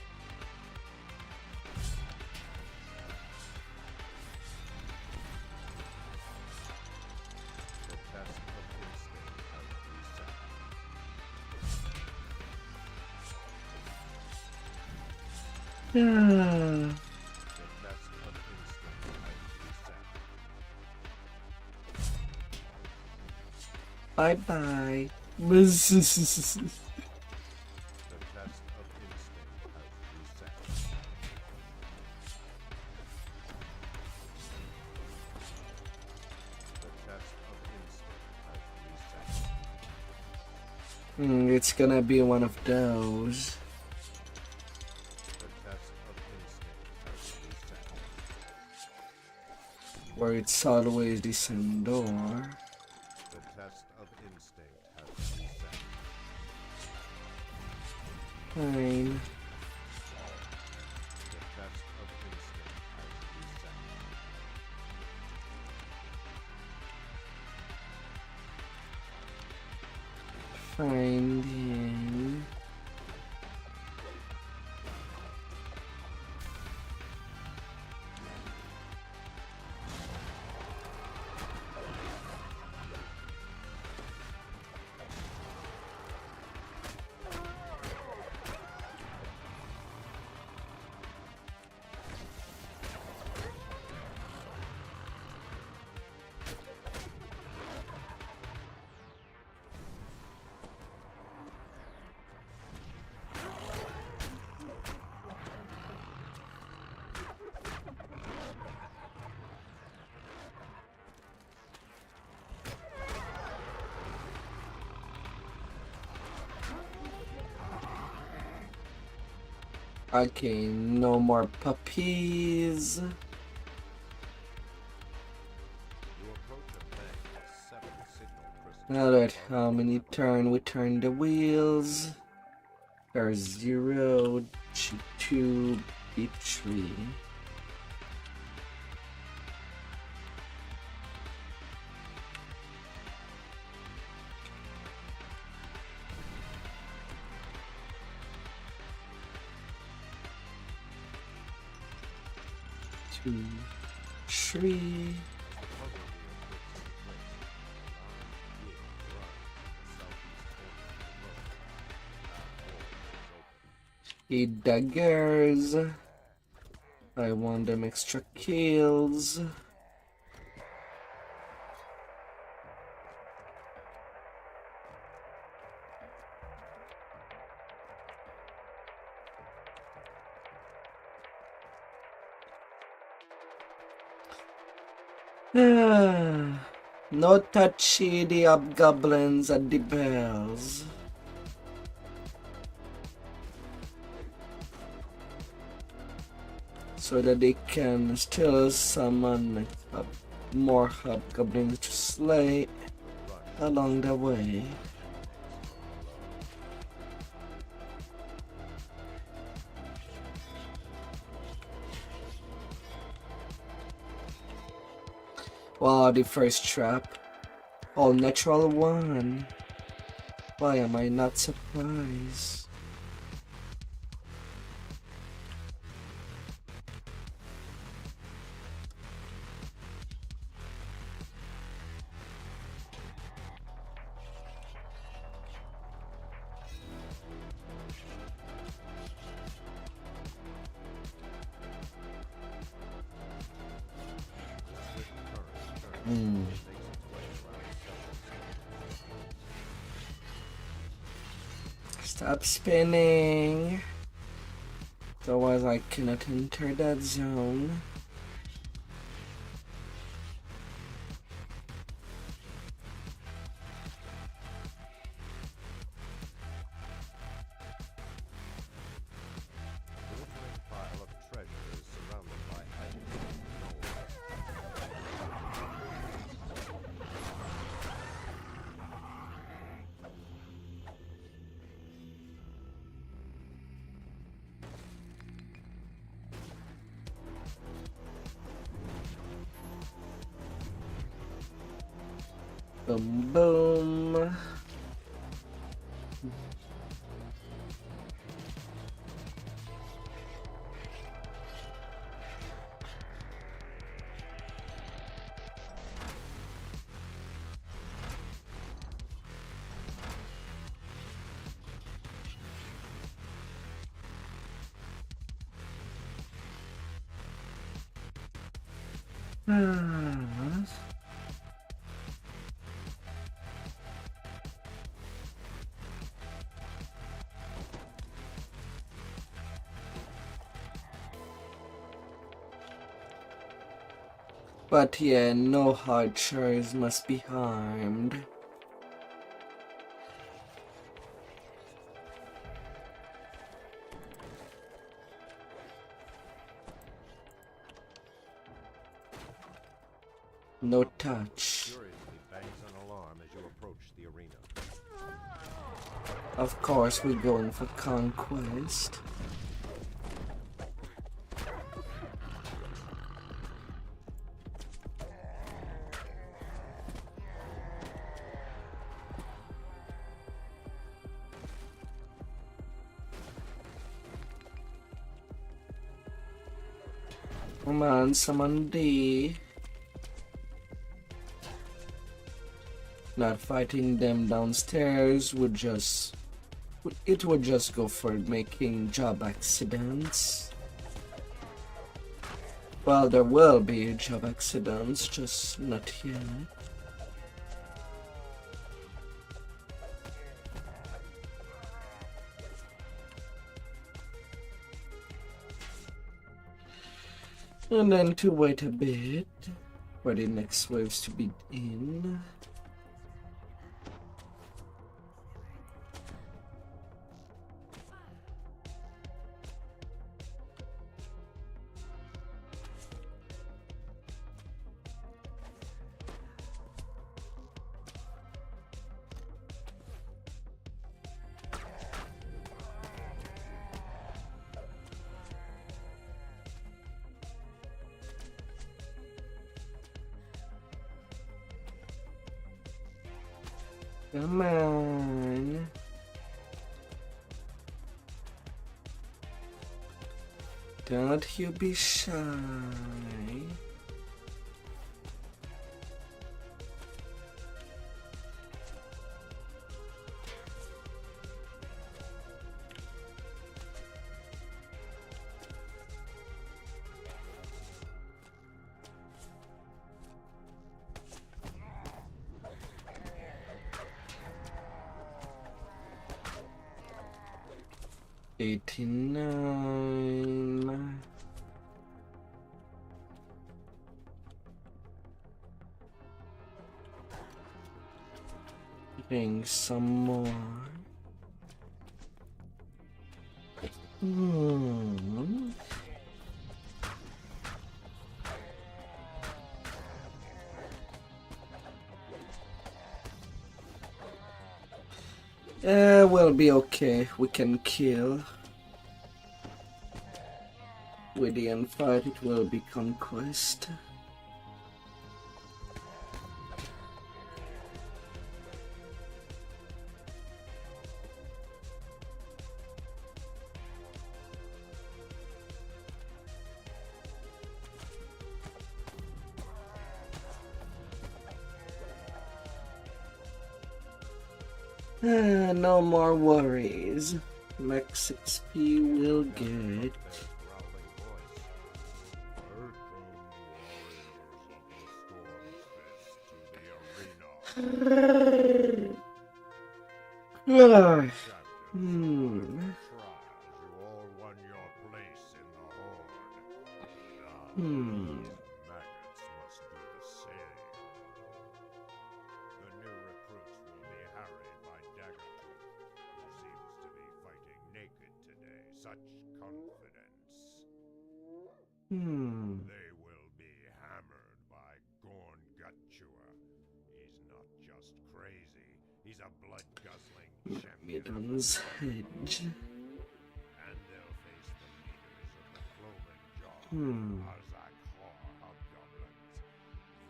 The test of instinct has reset. Ah. The test of instinct has reset. Bye bye. The test of instinct has reset. The test of instinct has reset. It's gonna be one of those. The test of instinct has reset. Where it's always the same door. The test of instinct has reset. Fine. The test of instinct has reset. Finding. Okay, no more puppies. You approach a bank with 7 signal crystals. Alright, how many turn we turn the wheels? There's 0, G2, B3. Two, 3. Eight daggers. I want them extra kills. No touchy the hobgoblins at the bells. So that they can still summon more hobgoblins to slay along the way. Wow, the first trap. All natural one. Why am I not surprised? Stop spinning. Otherwise I cannot enter that zone. Boom, boom. But yeah, no archers must be harmed. No touch. Furiously bangs an alarm as you approach the arena. Of course, we're going for conquest. Come on, summon D. Not fighting them downstairs would just... It would just go for making job accidents. Well, there will be job accidents, just not yet. And then to wait a bit for the next waves to begin. Come on. Don't you be shy. $89. Getting some more. We'll be okay. We can kill. With the end fight, it will be conquest. No more worries. Max XP will get. They will be hammered by Gorn Gutchewer. He's not just crazy, he's a blood-guzzling champion. Myrmidon's Hedge. And they'll face the leaders of the Cloven Jaw, Arzak Hor Hobgoblins,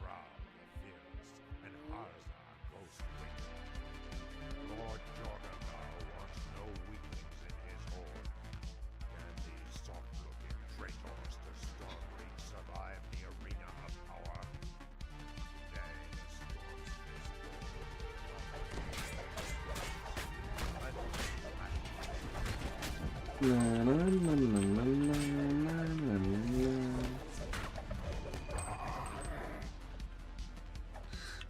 Vral the Fearless, and Harzar Na, na, na, na, na, na, na, na.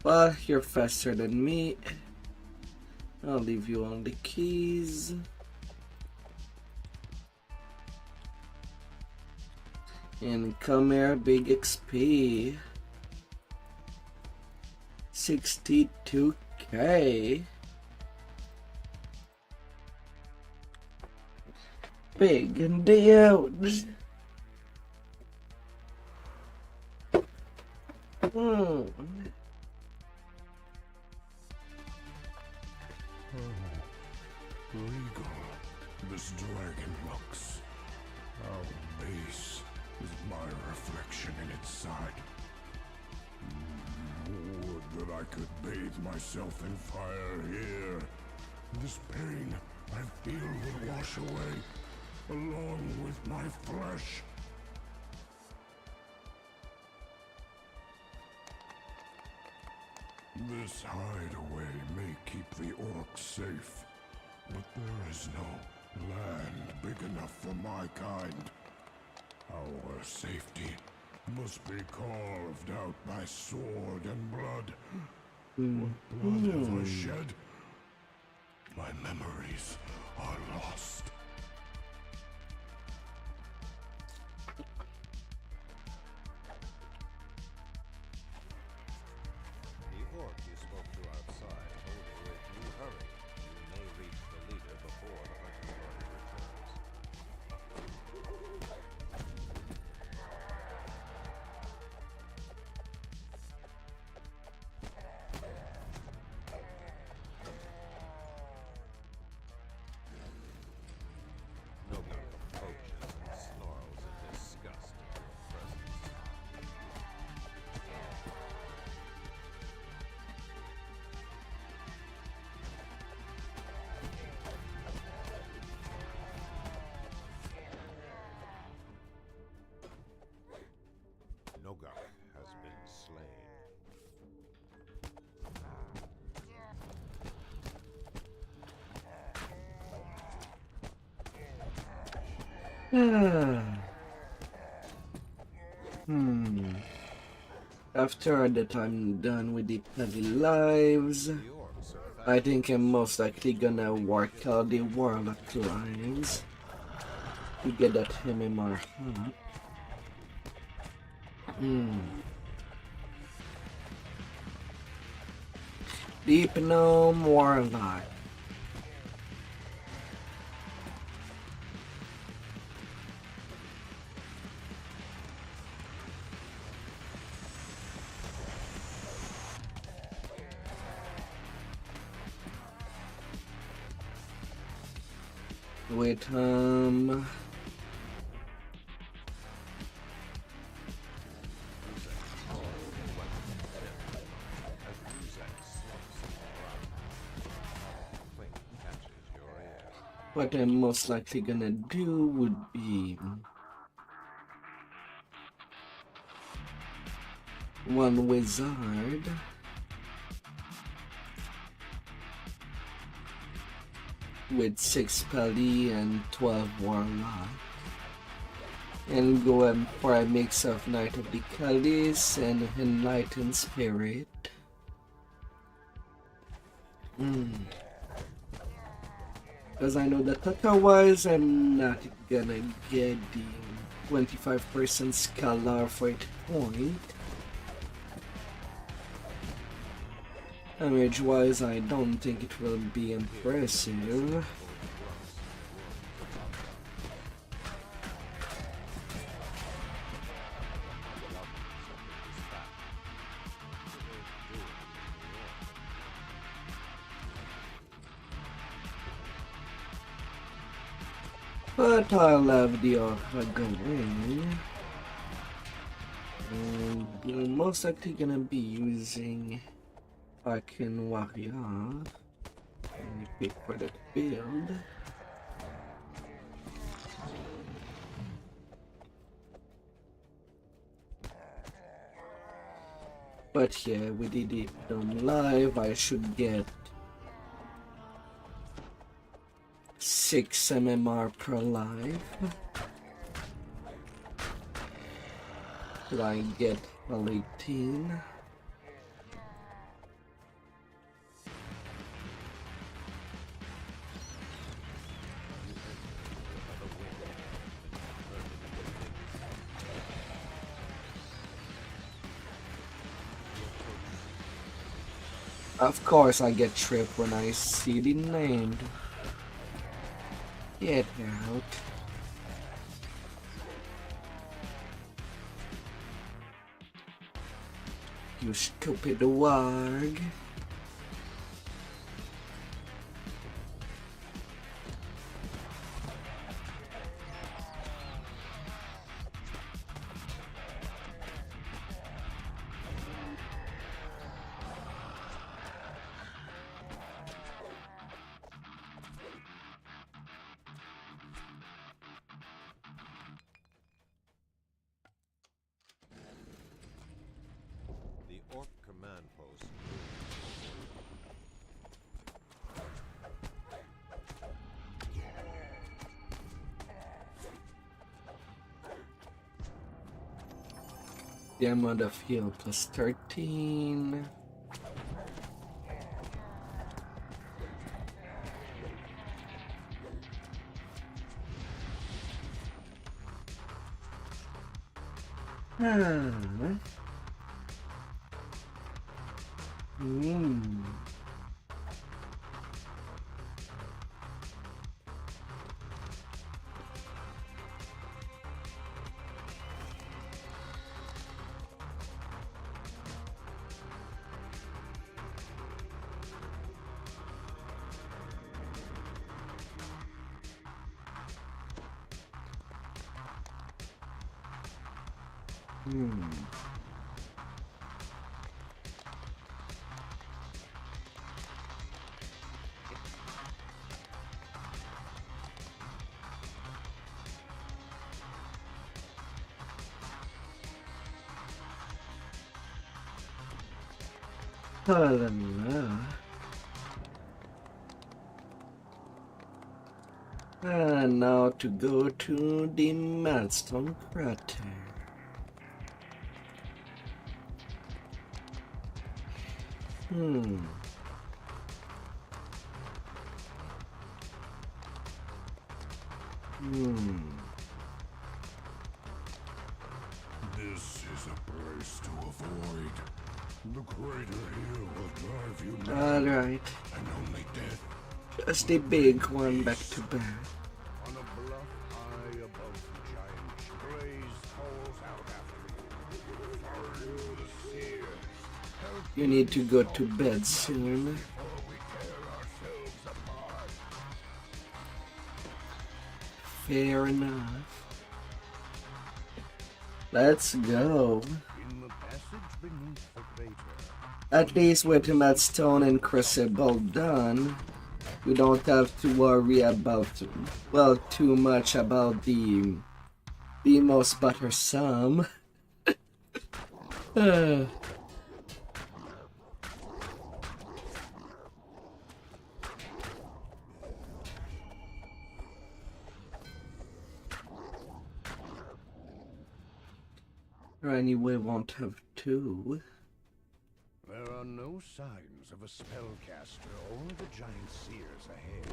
Well, you're faster than me. I'll leave you on the keys. And come here, big XP. 62K. Big deal. Regal, this dragon looks. How base is my reflection in its side. Would that I could bathe myself in fire here. This pain I feel will wash away, along with my flesh. This hideaway may keep the orcs safe, but there is no land big enough for my kind. Our safety must be carved out by sword and blood. What blood have I shed? My memories are lost. The orc you spoke to outside told you if you hurry, you may reach the leader before the hunting party returns. Nobody approaches and snarls in disgust at your presence. Nogak has been slain. After that I'm done with the petty lives, The orcs are I think I'm most likely gonna work out the warlock lives to get that MMR. Deep Gnome Warlock. With what I'm most likely gonna do would be one wizard with 6 Pally and 12 warlock, and go for a mix of Knight of the Chalice and Enlightened Spirit. Because I know that otherwise I'm not gonna get the 25% Scalar for it point. Damage wise, I don't think it will be impressive. But I'll have the offer going. And you're most likely gonna be using Arcane Warrior. And you pick for that build. But yeah, we did it done live. I should get 6 MMR per life. Do I get all 18? Of course I get tripped when I see the name. Get out. You stupid warg. The Orc command post. The amount of heal plus 13. And now to go to the Milestone Crater. This is a place to avoid. The crater here will drive you mad, Alright, and only death. just the big one back to back. On a bluff high above the giant, Blaze calls out after you. Find the seers. Help You need to go to bed soon. before we tear ourselves apart. Fair enough. Let's go. In the passage beneath the crater, At least with Milestone and Crucible done, we don't have to worry about, well, too much about the most bothersome. Or anyway, won't have to. there are no signs of a spellcaster or the giant seers ahead.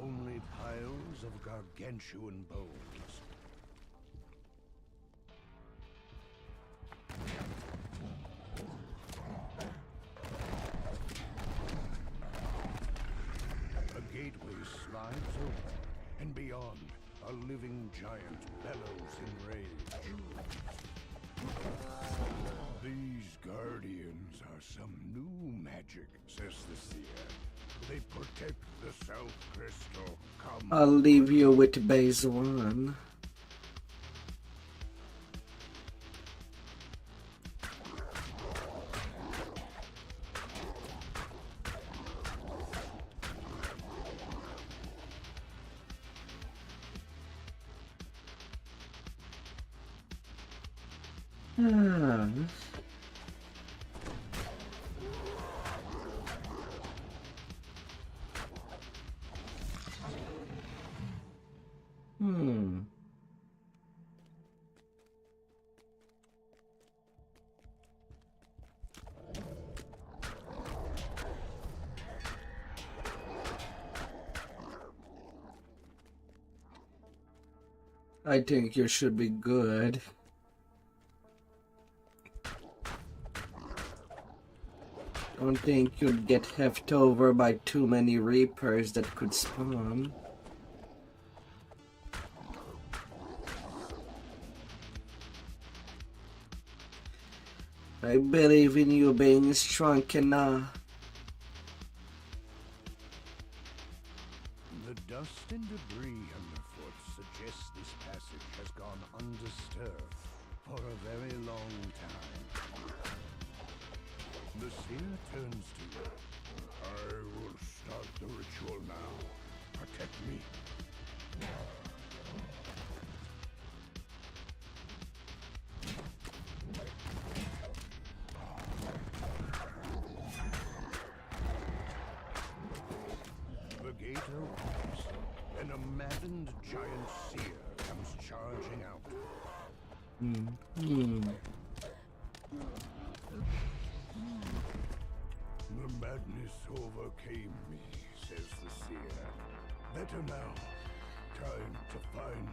Only piles of gargantuan bones. A gateway slides open, and beyond, a living giant bellows in rage. These guardians are some new magic, says the seer. They protect the South Crystal. Come. I'll leave you with base 1. I think you should be good. Don't think you'd get heft over by too many reapers that could spawn. I believe in you being strong enough. The dust and debris underfoot suggests this passage has gone undisturbed for a very long time. The seer turns to you. I will start the ritual now. Protect me. The gate opens, and a maddened giant seer comes charging out. The madness overcame me, says the seer. Better now. Time to find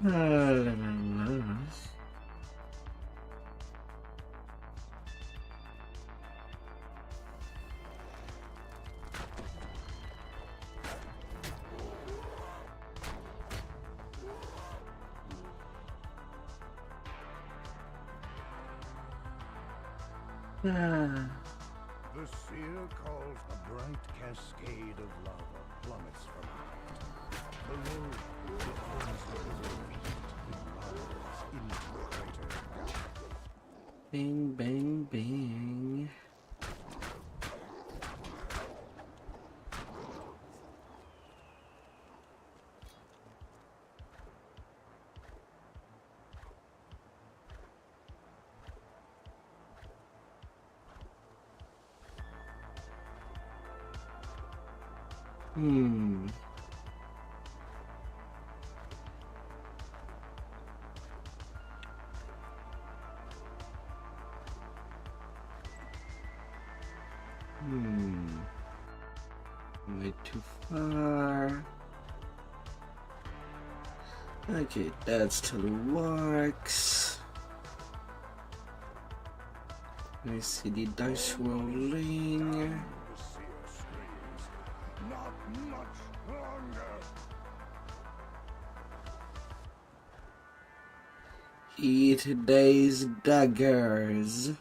The seer calls a bright cascade of lava plummets from height. Below, it forms the river that lies into the crater. Bing, bang, bang. Way too far. Okay, that still works. I see the dice rolling. The seer screams, not much longer. Eat these daggers.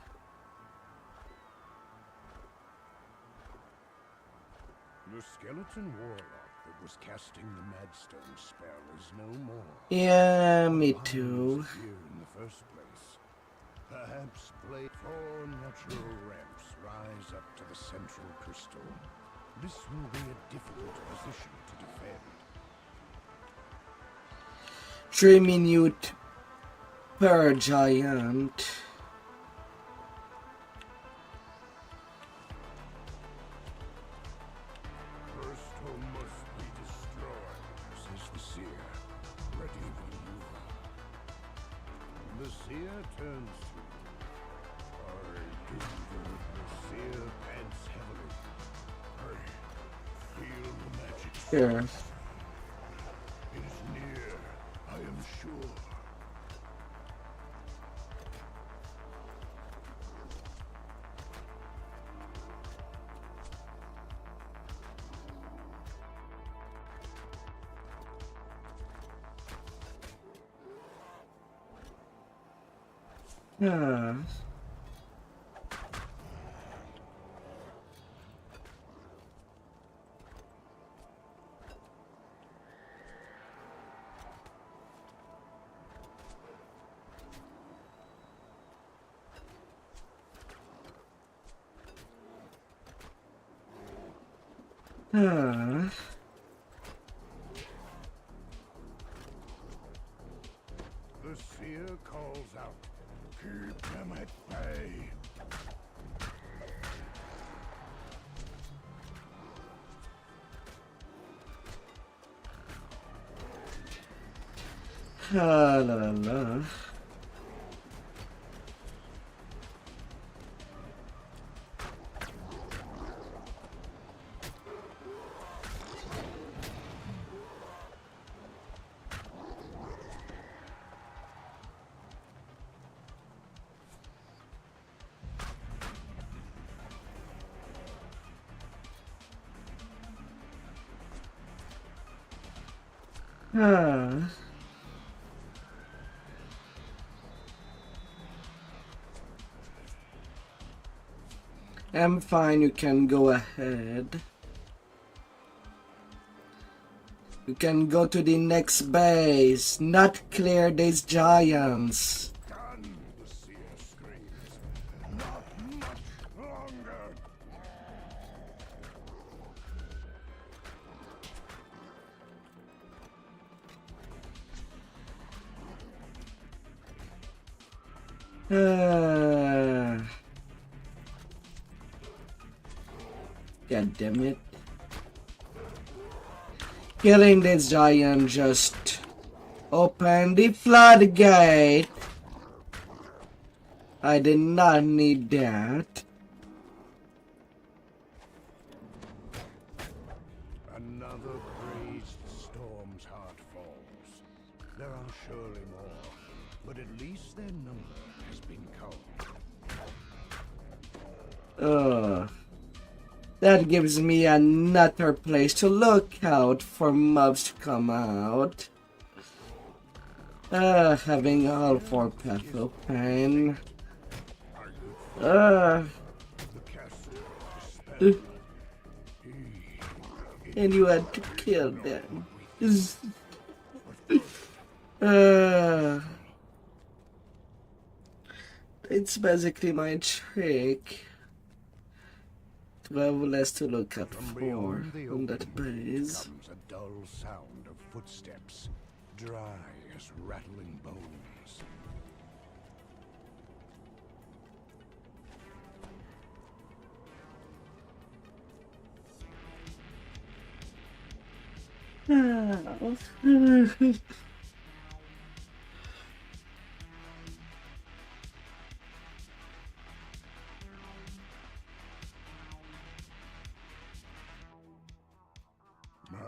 The skeleton warlock that was casting the Madstone spell is no more. Yeah, me Why was too. it here in the first place? Perhaps play 4 natural ramps rise up to the central crystal. This will be a difficult position to defend. 3 minutes per giant. Crystal must be destroyed, says the seer. Ready maneuver. The seer turns to you. I do good. The seer pants heavily. I feel the magic. Here. It is near, I am sure. Ah. Ah. The seer calls out, keep them at bay. Ah, la la la. Ah. I'm fine, you can go ahead. You can go to the next base, not clear these giants. Done, the seer screams. Not much longer. God damn it. Killing this giant just opened the floodgate. I did not need that. Another crazed storm's heart falls. There are surely more, but at least their number has been culled. That gives me another place to look out for mobs to come out. Having all for Pathful Pain. The caster And you had to kill them. It's basically my trick. To have less to look out From for beyond the on that open gate base. comes a dull sound of footsteps, dry as rattling bones. My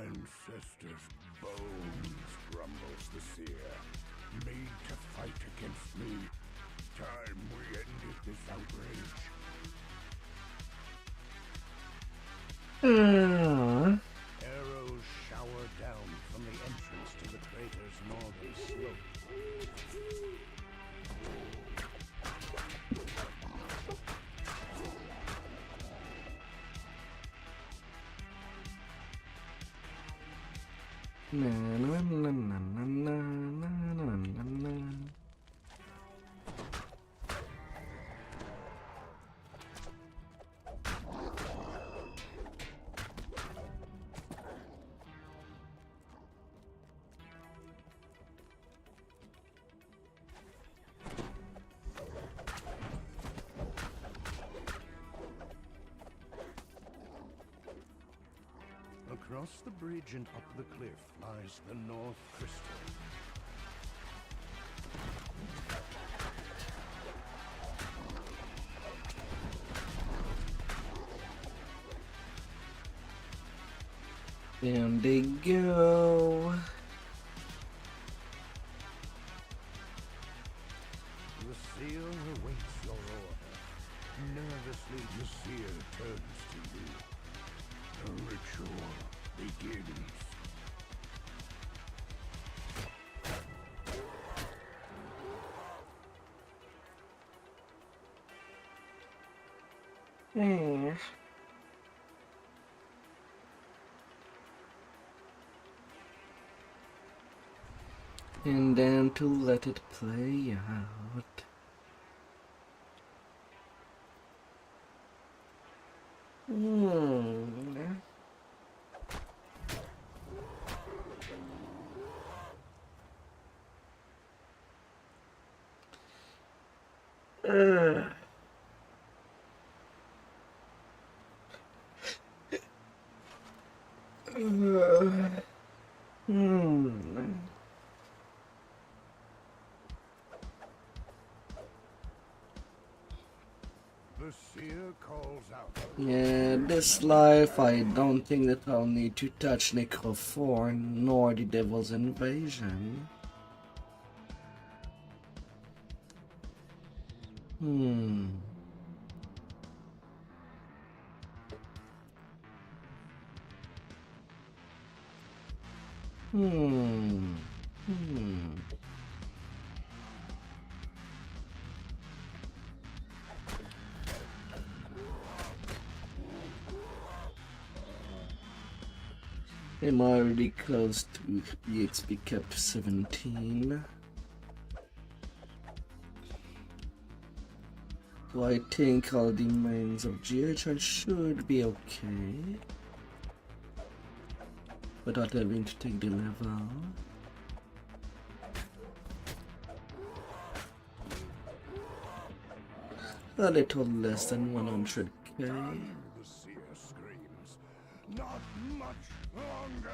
ancestors' bones, grumbles the seer, made to fight against me. Time we ended this outrage. Arrows shower down from the entrance to the crater's northern slope. Na, na, na, na, na, na, na, na, na. Across the bridge and up the cliff lies the North Crystal. And they go. The seer awaits your order. Nervously, the seer turns to you. The ritual begins. Hmm. And then to let it play out. The seer calls out. Yeah, this life I don't think that I'll need to touch Necrophorn nor the Devil's Invasion. Hmm. I'm already close to EXP cap 17. So I think all the mines of GHR should be okay. Without having to take the level. A little less than 100k. The seer screams. Not much longer.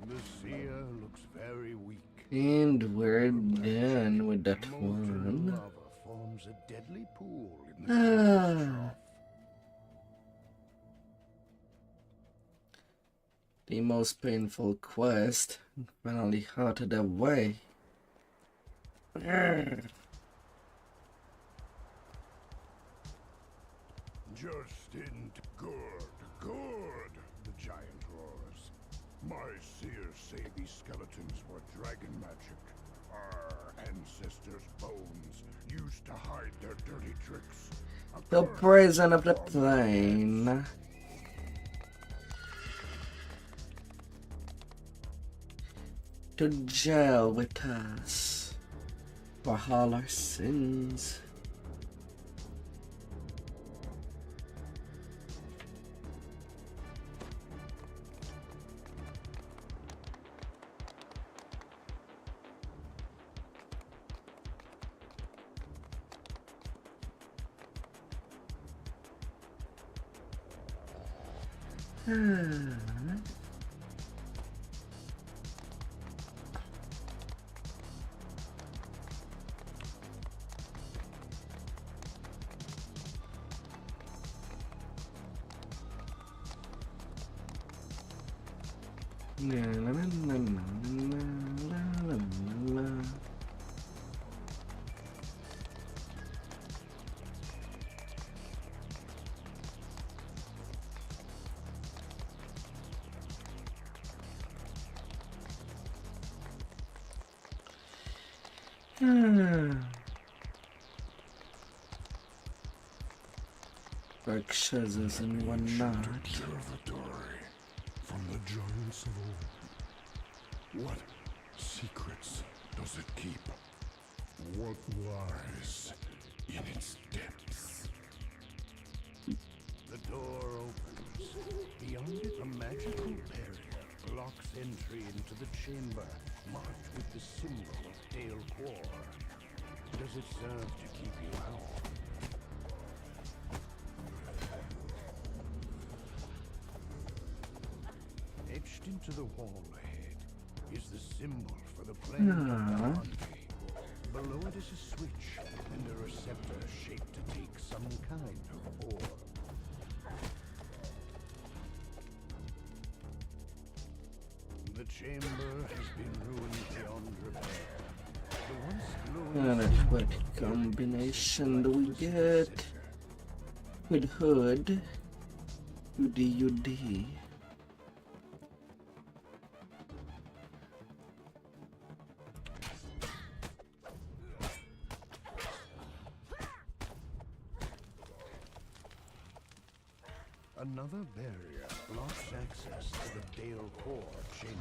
The seer looks very weak. And we're done with that Molten one. lava forms a deadly pool in the closest trough. The most painful quest finally out of the way. Just in good, the giant roars. My seers say these skeletons were dragon magic. Our ancestors' bones used to hide their dirty tricks. The prison of the plane. To jail with us for all our sins. Rakshasas and whatnot. Observatory from the giants of old. What secrets does it keep? What lies in its depths? The door opens. Beyond it, a magical barrier blocks entry into the chamber, marked with the symbol of Dale Core. Does it serve to keep you out? Etched into the wall ahead is the symbol for the plane of Dante. Below it is a switch and a receptor shaped to take some kind of ore. The chamber has been ruined beyond repair. The once glorious What combination do we get with Hood? UD. Another barrier blocks access to the Dale Core chamber.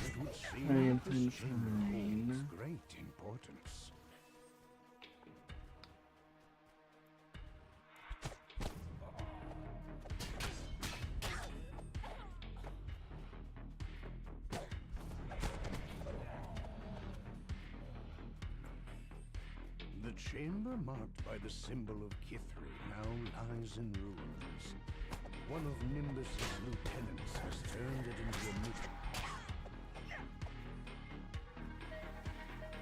It would seem that this chamber holds great importance. chamber marked by the symbol of Kithri now lies in ruins. One of Nimbus's lieutenants has turned it into a mission.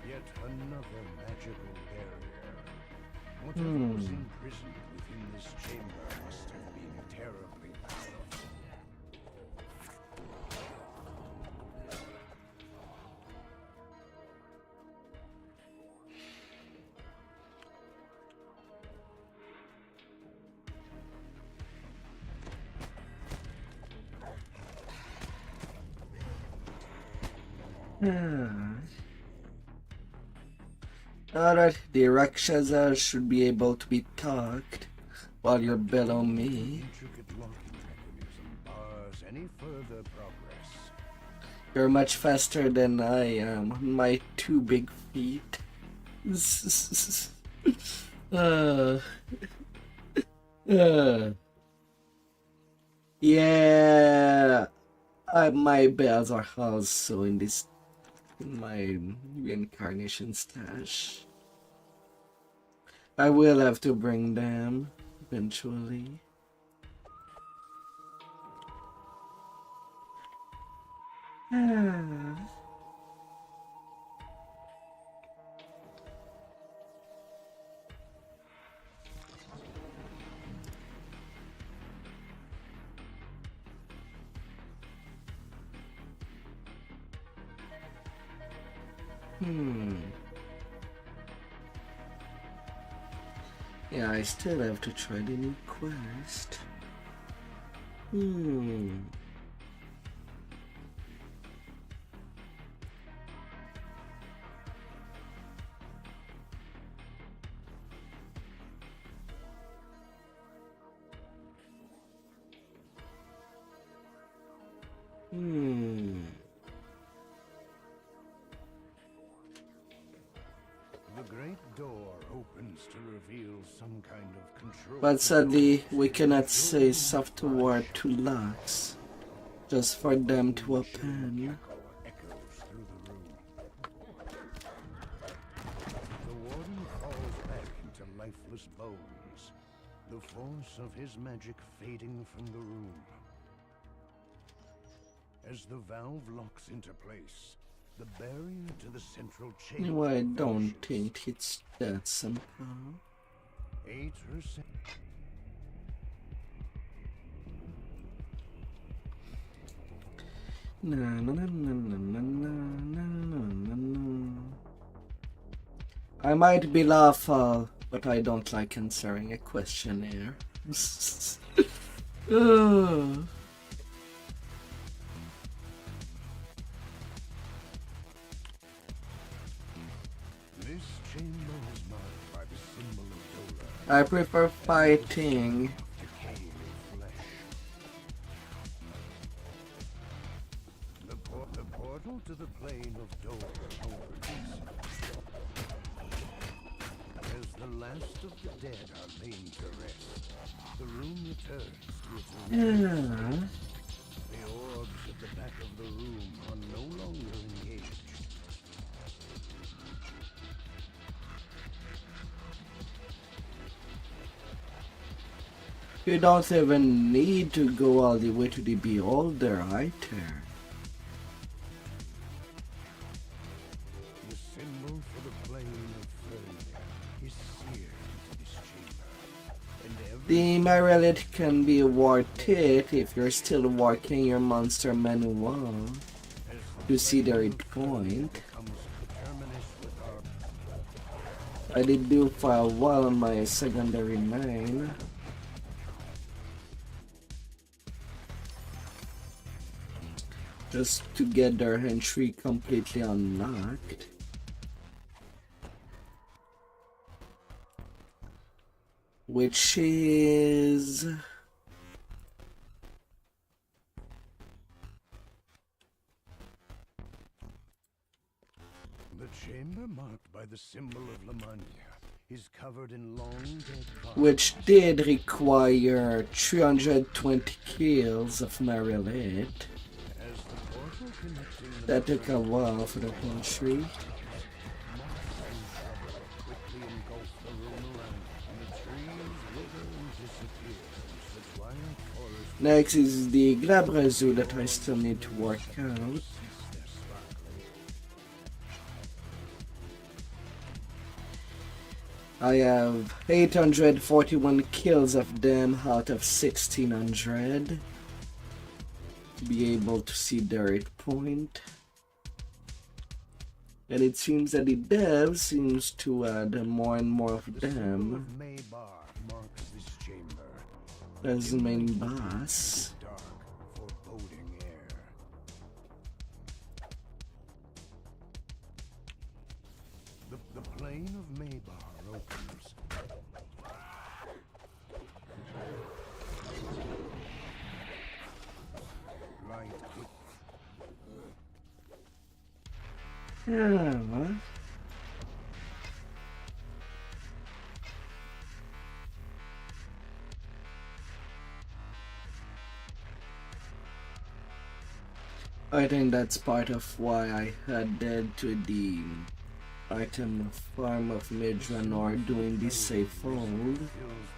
Yet another magical barrier. Whatever was imprisoned within this chamber must have been terribly powerful. Alright, the Rakshasa should be able to be talked while you're below me. Intricate locking mechanism bars any further progress. You're much faster than I am on my 2 big feet. Yeah, my bells are also in my reincarnation stash. I will have to bring them eventually. Yeah, I still have to try the new quest. The great door opens to reveal some kind of control. But sadly, we cannot say software to locks, just for them to open. Echoes through the room. The warden falls back into lifeless bones, the force of his magic fading from the room. As the valve locks into place, the barrier to the central chamber. No, I don't vanishes. think it's that somehow. 8%. Na, na, na, na, na, na, na, na, na. I might be lawful, but I don't like answering a questionnaire. Ugh. This chamber is marked by the symbol of Dora, I prefer fighting. decaying flesh. The portal to the plane of Dora opens. As the last of the dead are laid to rest, the room returns to its original state. The orbs at the back of the room are no longer engaged. You don't even need to go all the way to the Beholder either. The symbol for the plane of failure is seared into this chamber, and every The Marilith can be worth it if you're still working your monster manual to see the right point. becomes coterminous with our I did do for a while on my secondary 9. Just to get their entry completely unlocked. Which is... The chamber marked by the symbol of Lamania is covered in long dead bodies. which did require 320 kills of Marilith. As the portal connecting the That took a while for the entry. quickly engulf across the Runeland, and the trees wither and disappear into the twilight forest. Next is the Glabra Zoo that I still need to work out. Cease their sparkling. I have 841 kills of them out of 1600 to be able to see their hit point. And it seems that the dev seems to add more and more of them Maybar marks this chamber. as the main boss. Dark, foreboding air. The plain of Maybar opens. Light quick. Yeah. I think that's part of why I headed to the item farm of Midranor doing the safe fold Fills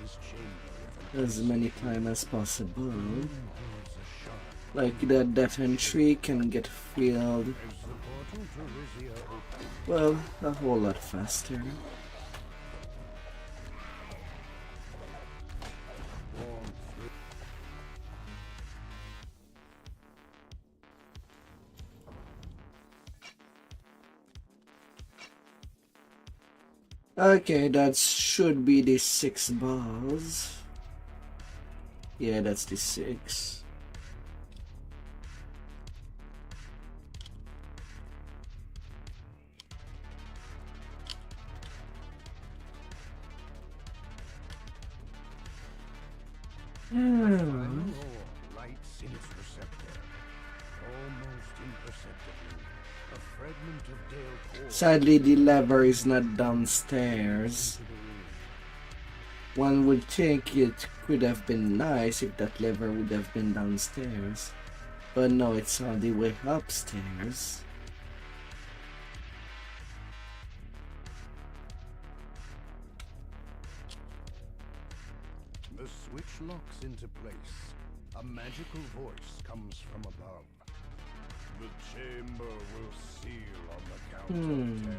this chamber with as many times as possible. holds a sharp. Like that death entry can get filled, As the portal to Rizia opens, well, a whole lot faster. warm through. Okay, that should be the 6 balls. Yeah, that's the 6. Final roar lights in its receptor. Almost imperceptibly, a fragment of Dale core Sadly, the lever is not downstairs. into the room. One would think it could have been nice if that lever would have been downstairs. But no, it's all the way upstairs. The switch locks into place. A magical voice comes from above. The chamber will seal on the count of 10.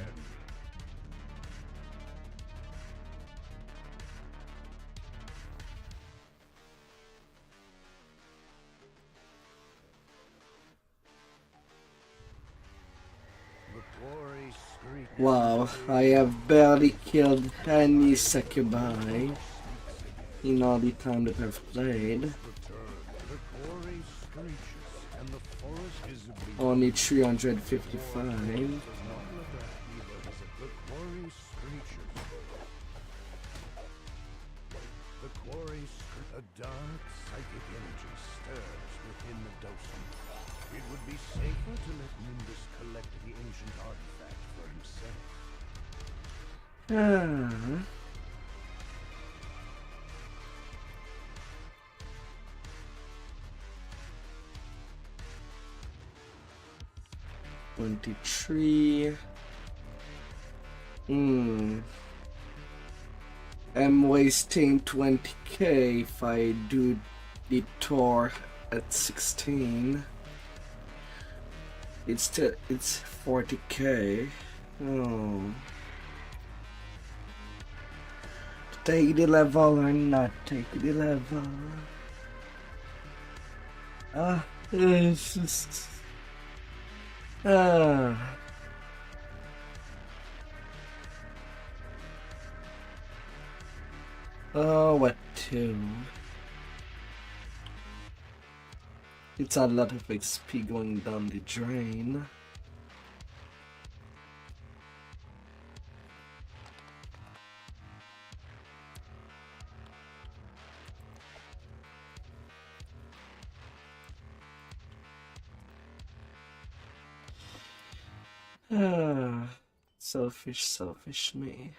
The quarry screams. Wow, I have barely killed any succubi in all the time that I've played. Return. The quarry screeches, and the forest visibly Only 355. does not let that either, does it? The quarry screeches. The quarry a dark psychic energy stirs within the docent. It would be safer to let Nimbus collect the ancient artifact for himself. Ah. $23. I'm wasting 20k if I do the tour at 16. It's 40k. Oh. Take the level or not take the level? It's just... Oh, what to? It's a lot of XP going down the drain. Selfish me.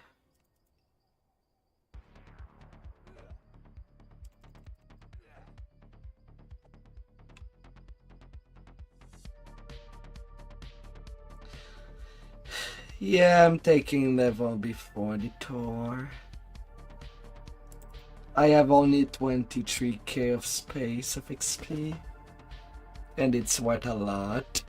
Yeah, I'm taking level before the tour. I have only 23k of space of XP. And it's worth a lot.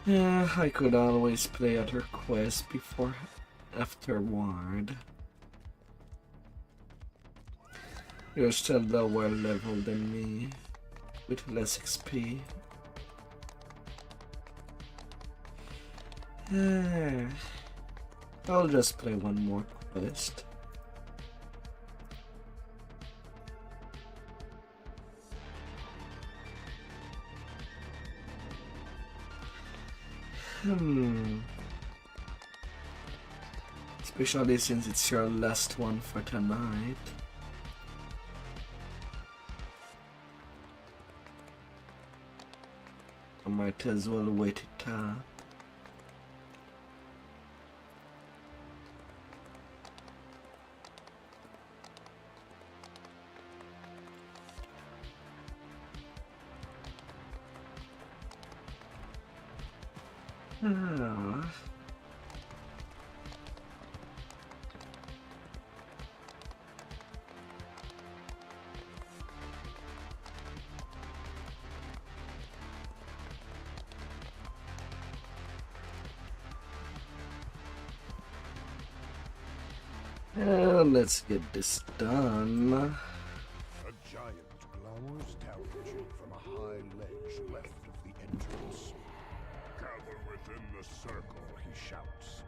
Yeah, I could always play other quests before, afterward. You're still lower level than me, with less XP. I'll just play one more quest. Especially since it's your last one for tonight. I might as well wait it up. Let's get this done. A giant glowers down at you from a high ledge left of the entrance. Gather within the circle, he shouts.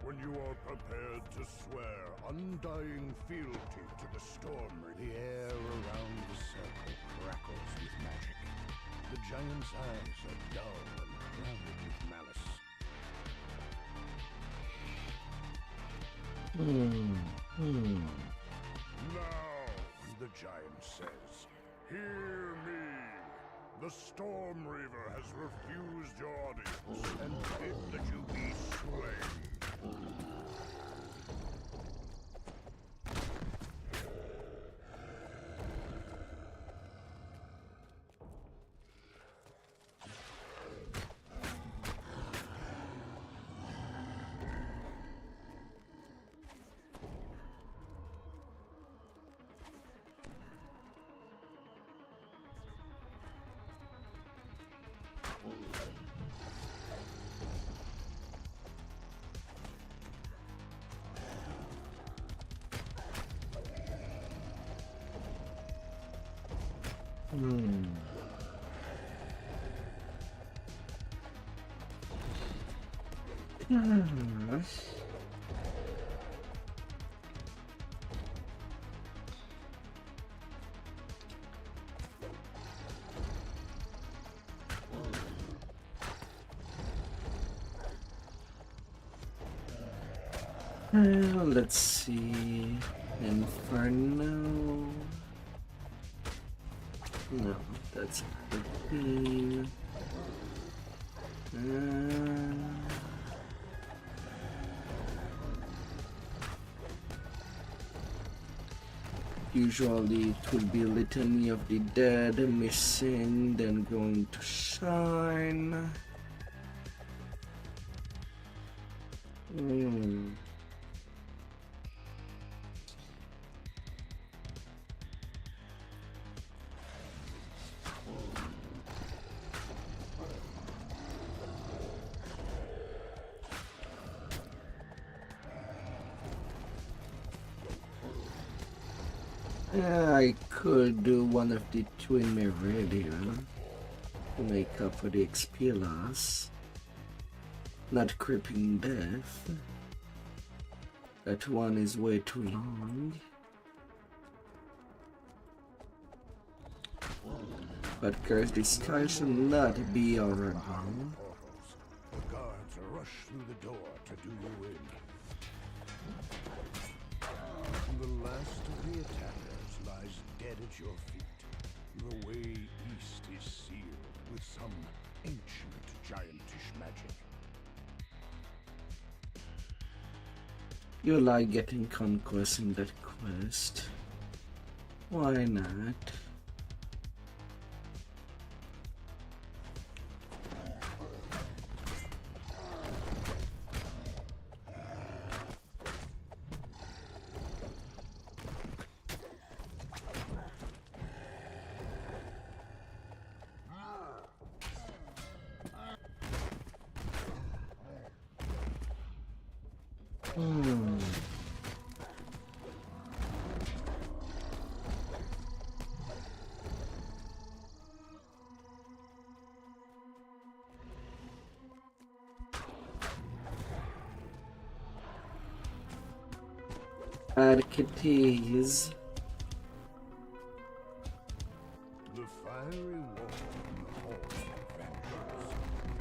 When you are prepared to swear undying fealty to the storm, the air around the circle crackles with magic. The giant's eyes are dull and clouded with malice. Now, the giant says, hear me. The Storm Reaver has refused your audience and bid that you be slain. Let's see. Inferno. No, that's 15. Usually it will be Litany of the Dead, missing, then going to Shine. I could do one of the two in Meridian to make up for the XP loss. Not Creeping Death. That one is way too long. But Curse the Sky should not be honorable. The guards rush through the door to do you in. The last of the attackers lies dead at your feet. The way east is sealed with some ancient giantish magic. You like getting conquest in that quest. Why not? Archetypes. The fiery wall in the hall of vengeance.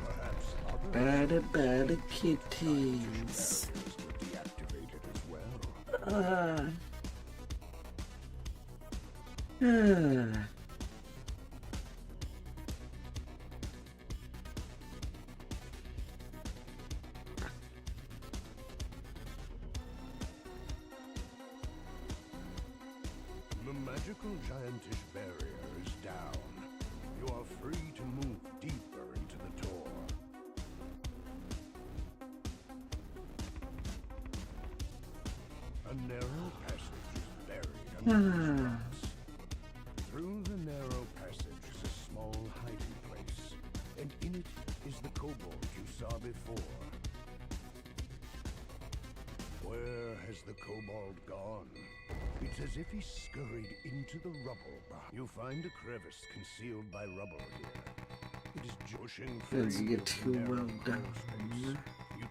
Perhaps Bad kitties. were deactivated as well. Ah. The magical giantish barrier is down. You are free to move deeper into the door. A narrow passage is buried under these rocks. Through the narrow passage is a small hiding place, and in it is the kobold you saw before. Where has the kobold gone? It's as if he scurried into the rubble. You find a crevice concealed by rubble here. It is pushing free Let's of get the too narrow well crawl done. space. You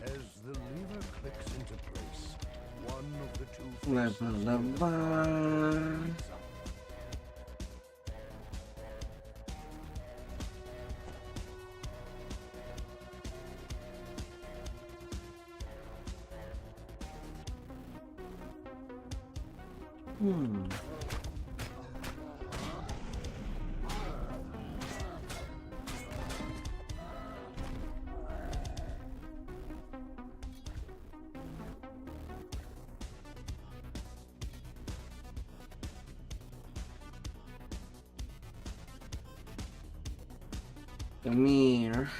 As the lever clicks into place, one of the two faces Lava. Come here.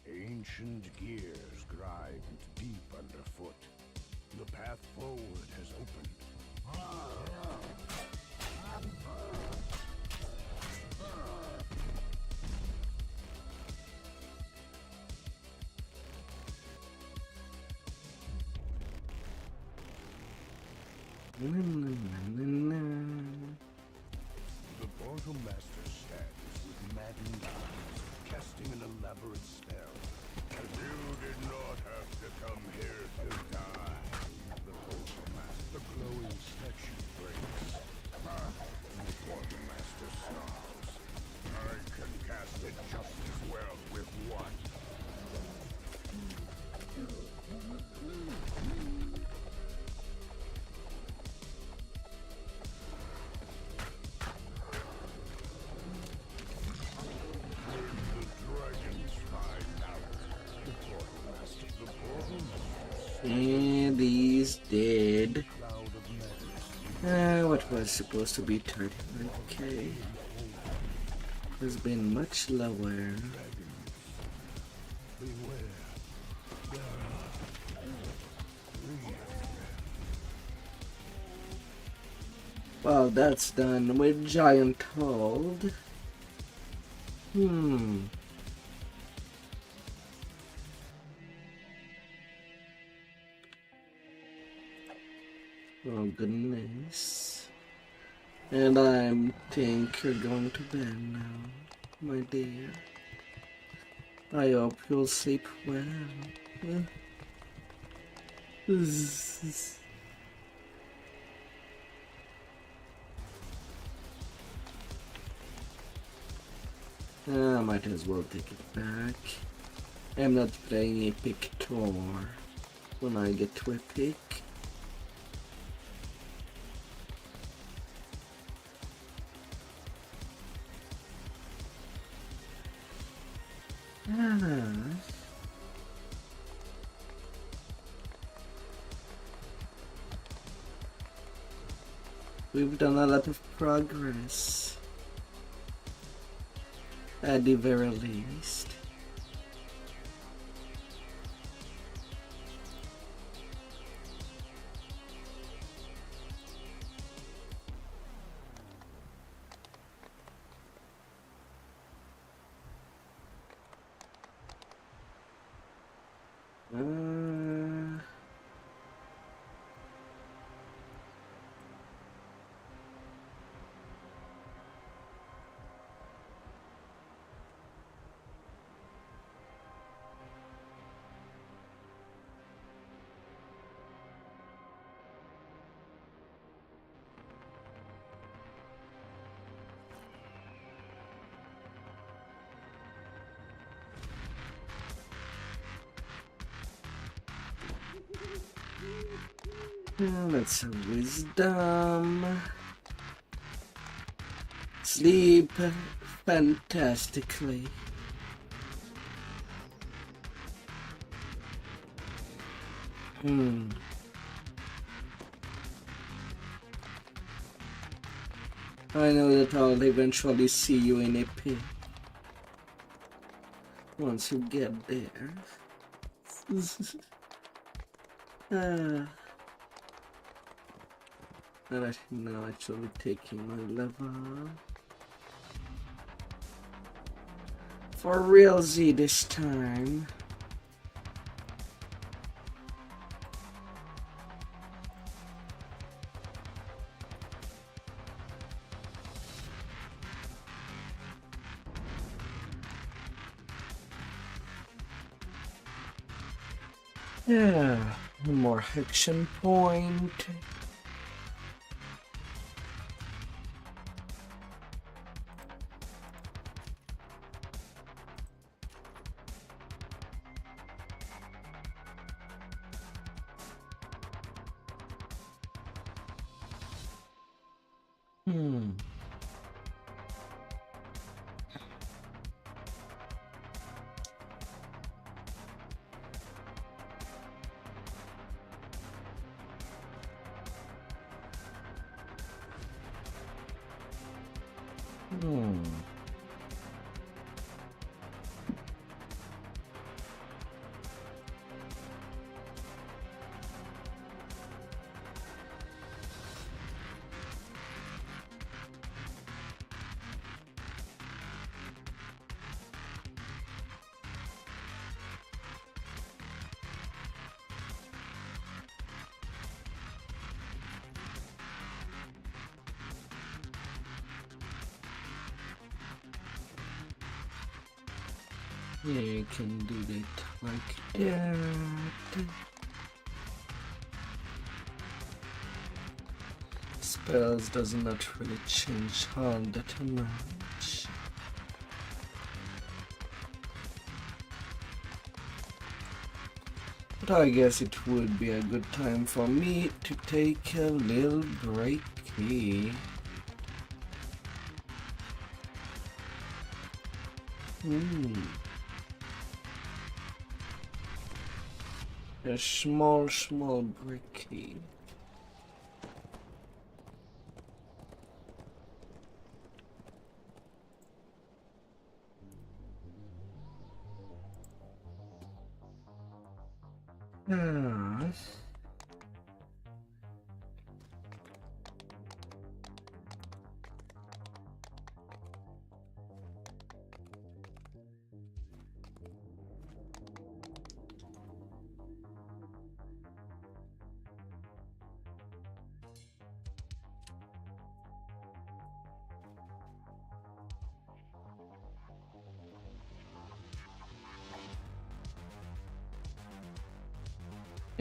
Ancient gears grind deep underfoot. The path forward has opened. The Portal Master stands with maddened eyes, casting an elaborate spell. You did not have to come here to die. The Portal Master, the glowing statue breaks. The Portal Master snarls. I can cast it just as well with one. And he's dead. What was supposed to be 31k has been much lower. Well, that's done with giant hold. Oh goodness. And I think you're going to bed now, my dear. I hope you'll sleep well. I might as well take it back. I'm not playing Epic Tour when I get to Epic. We've done a lot of progress, at the very least. Let's have wisdom. Sleep fantastically. I know that I'll eventually see you in a pit. Once you get there. Alright, now actually taking my level. For real Z this time. Yeah, one more action point. Yeah, you can do that like that. Spells does not really change all that much. But I guess it would be a good time for me to take a little breaky. A small breaky.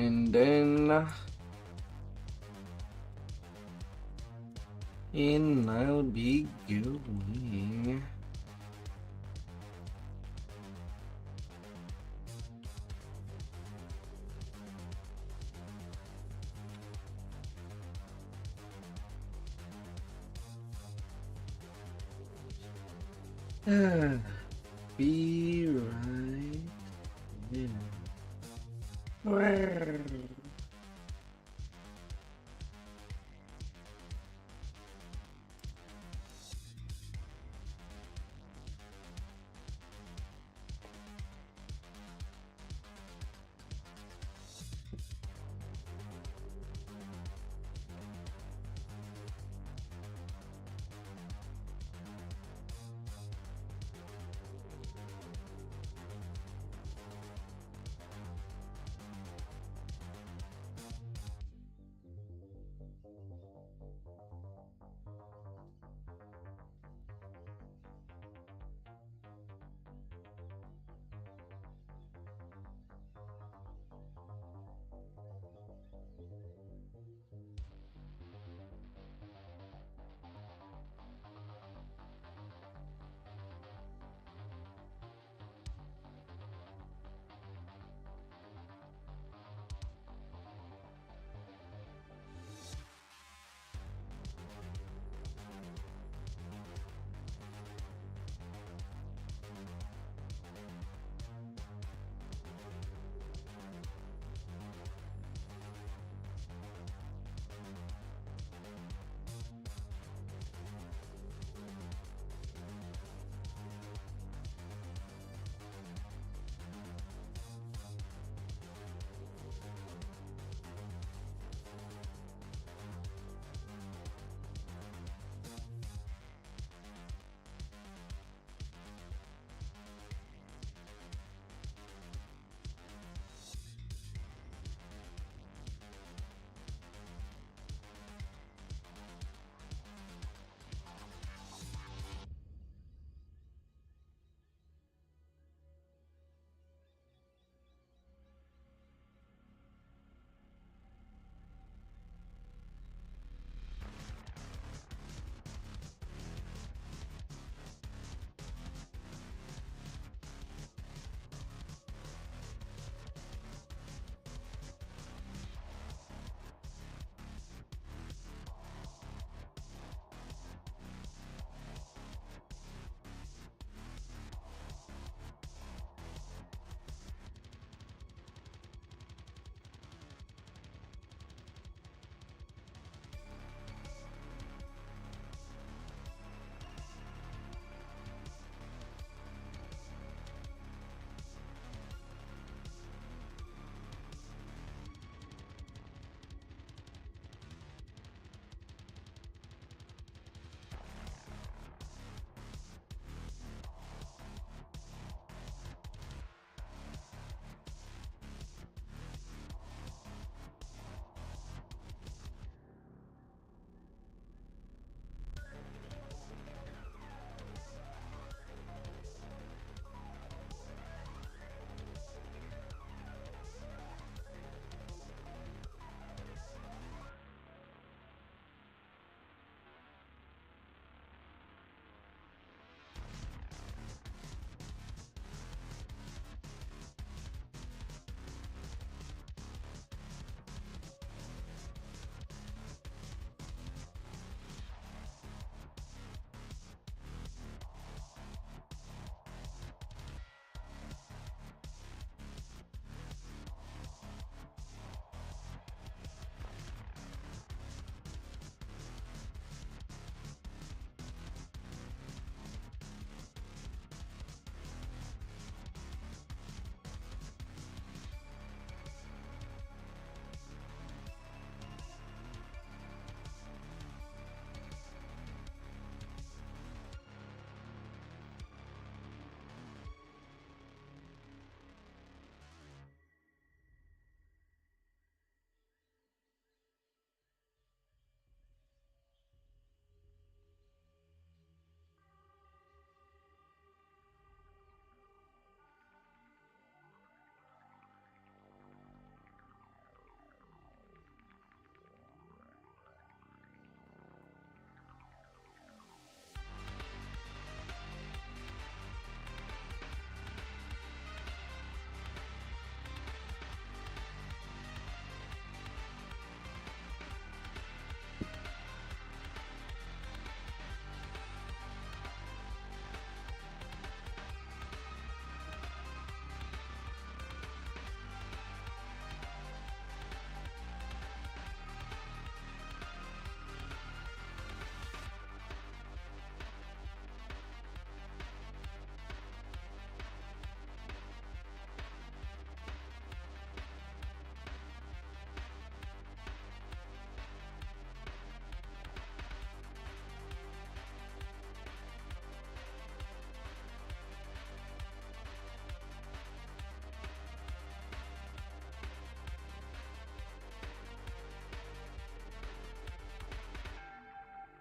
And then I'll be going. Be right there.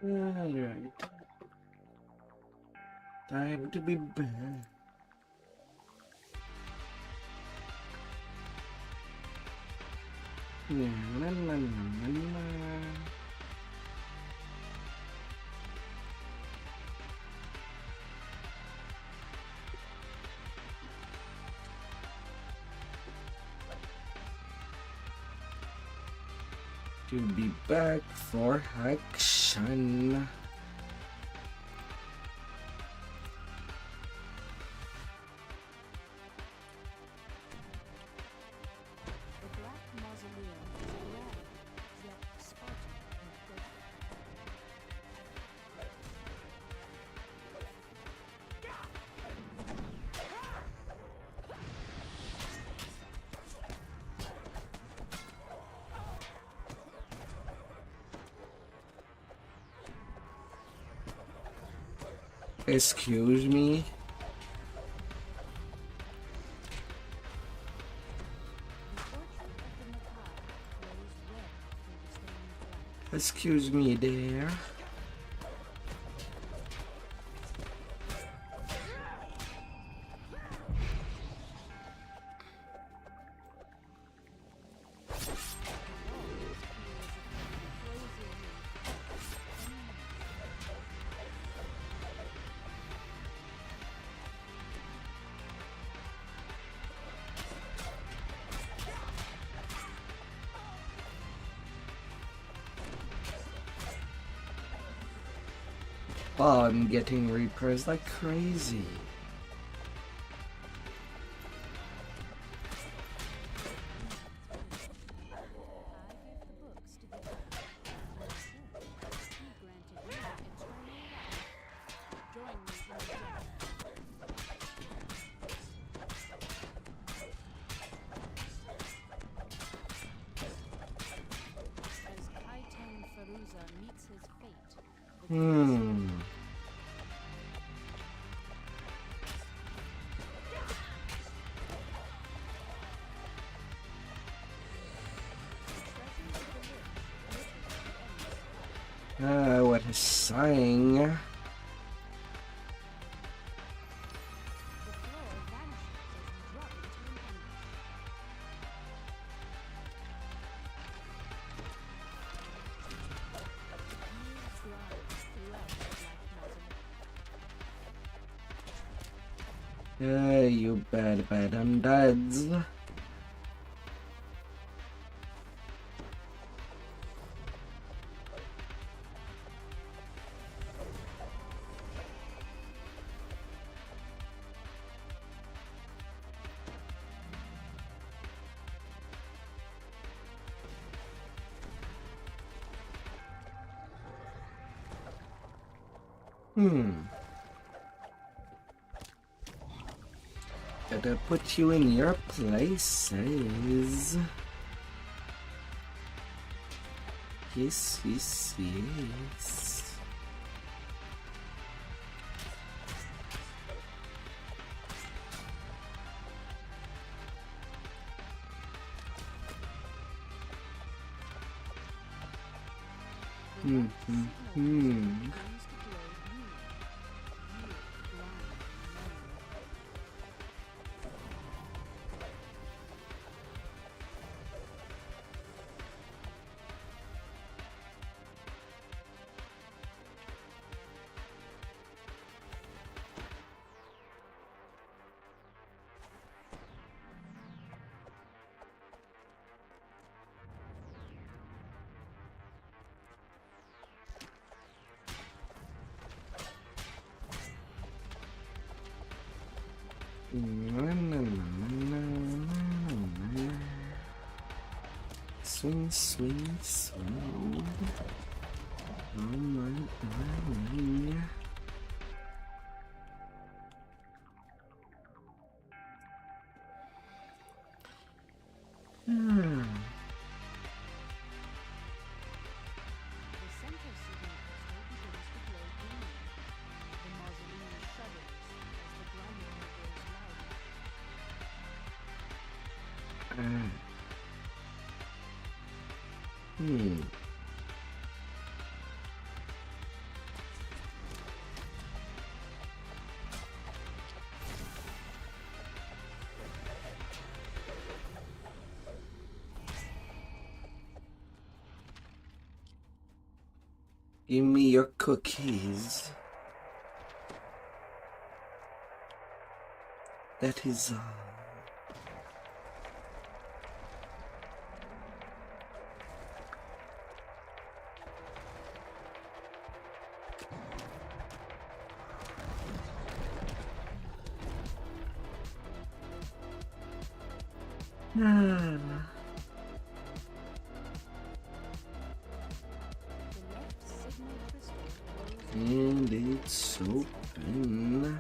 Alright. Time to be back. Na, na, na, na, na. To be back for action. The Black Mausoleum is grand, yet Spartan and gothic. Excuse me. The portrait of the macabre glows red through the stained glass. Excuse me there. Oh, I'm getting reapers like crazy. I gave the books to the devil. Instead, he granted me eternal life. Join me in the death. As Kaitan Faruza meets his fate, the What a sighing. the floor vanishes as you drop into an ambush. Years glide throughout the Black Mausoleum. You bad undeads. Gotta put you in your places. Yes. Begins to glow green. You blind man. Swing. Oh my darling. The central city crystal begins to glow green. The mausoleum shudders as the grinding grows louder. Give me your cookies. That is all. And it's open.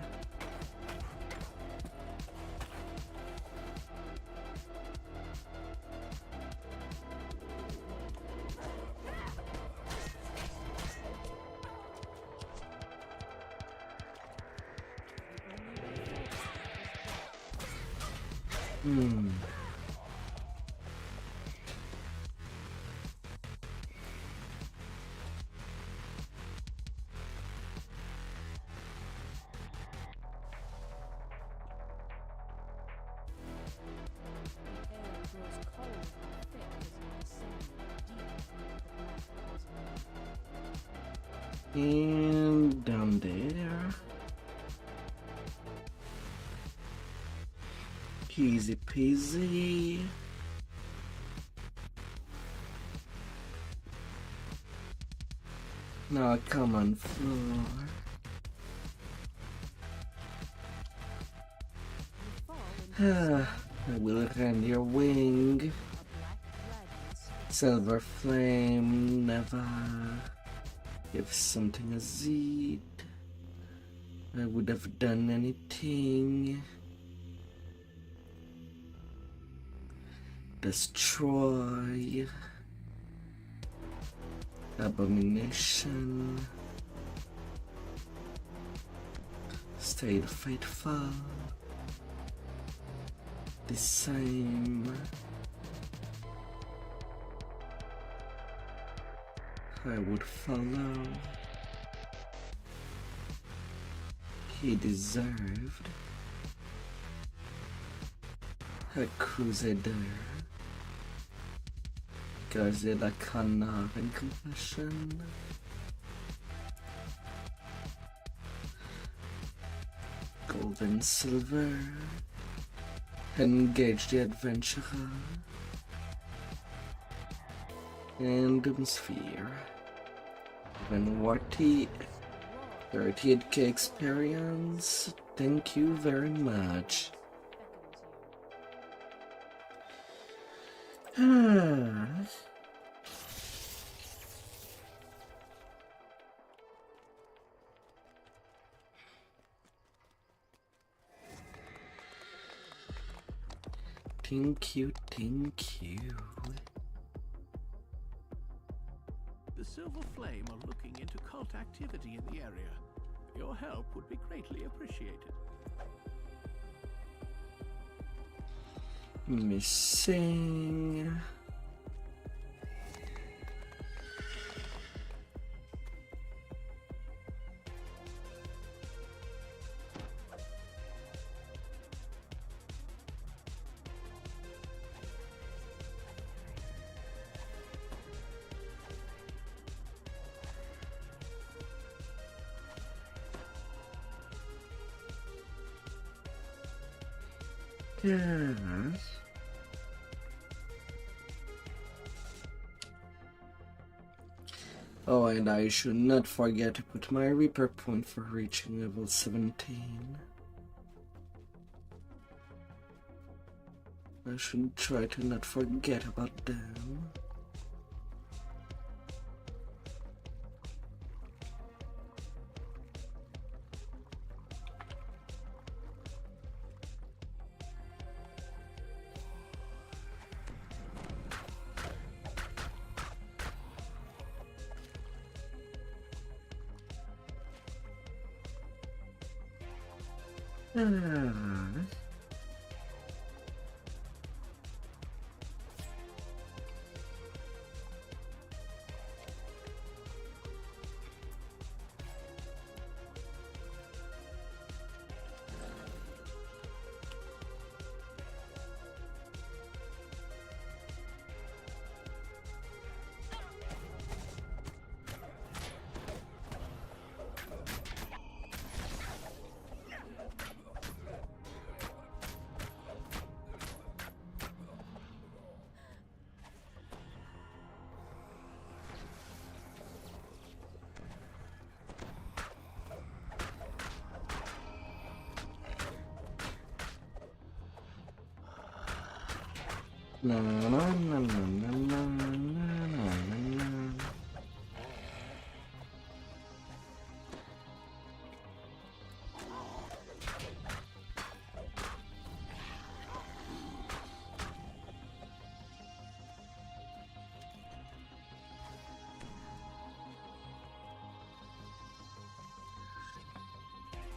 And down there. Easy peasy. Now come on floor. I will rend your wing. Silver flame, never. If something is it, I would have done anything. Destroy. Abomination. Stayed faithful. The same. I would follow. He deserved a crusader. Godzilla honor and compassion. Gold and silver. Engage the adventurer. And Doomsphere. Even worthy 38k experience. Thank you very much. Thank you, thank you. The Silver Flame are looking into cult activity in the area. Your help would be greatly appreciated. Missing. Yes. Oh, and I should not forget to put my Reaper point for reaching level 17. I should try to not forget about them. Na na na na na na na na.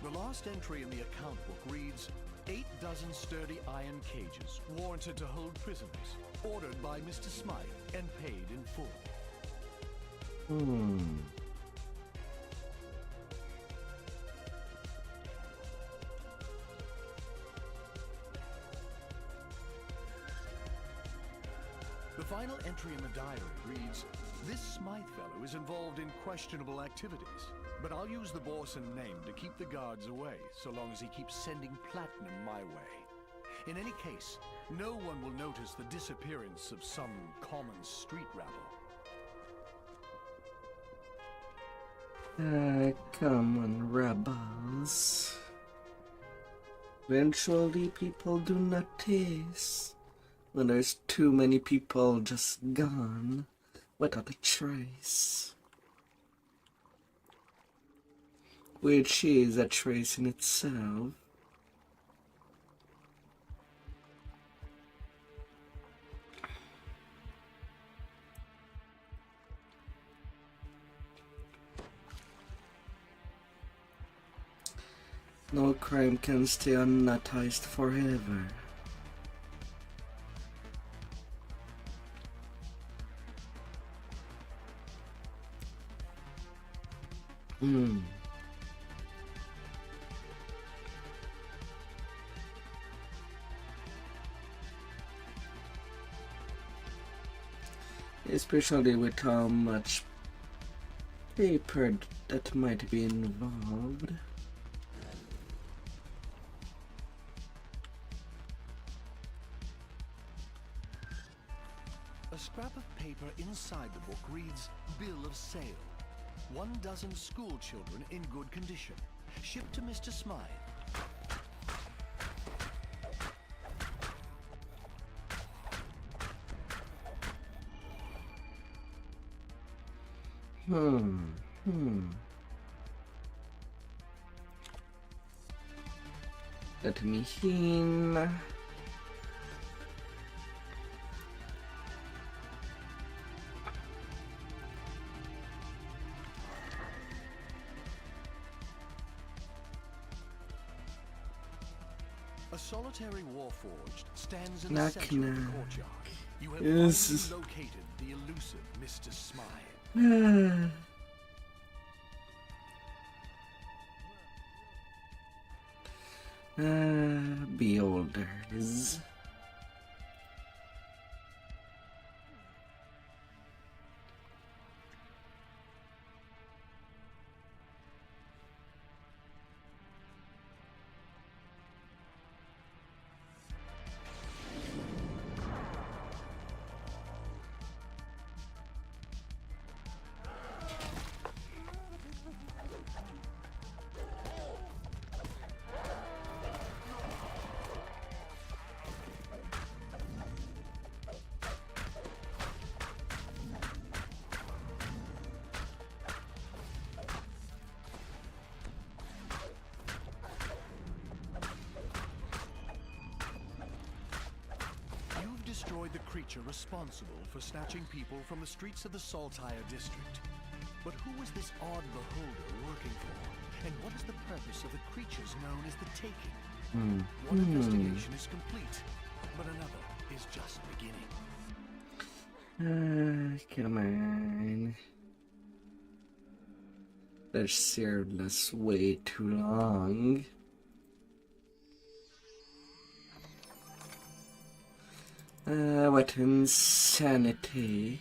The last entry in the account book reads, 8 dozen sturdy iron cages, warranted to hold prisoners, ordered by Mr. Smythe and paid in full. The final entry in the diary reads, this Smythe fellow is involved in questionable activities, but I'll use the Borson name to keep the guards away, so long as he keeps sending platinum my way. In any case, no one will notice the disappearance of some common street rabble. Common rebels. Eventually people do notice when there's too many people just gone without a trace. Which is a trace in itself. No crime can stay unnoticed forever. Especially with how much paper that might be involved. A scrap of paper inside the book reads, Bill of Sale. 1 dozen school children in good condition. Shipped to Mr. Smythe. Let me in. A solitary warforged stands in Knock, the center of the knock. courtyard. You have Yes. finally located the elusive Mr. Smythe. Beholders. You've destroyed the creature responsible for snatching people from the streets of the Saltire district. But who is this odd beholder working for? And what is the purpose of the creatures known as the Taking? One investigation is complete, but another is just beginning. Come on. They've served us way too long. What insanity.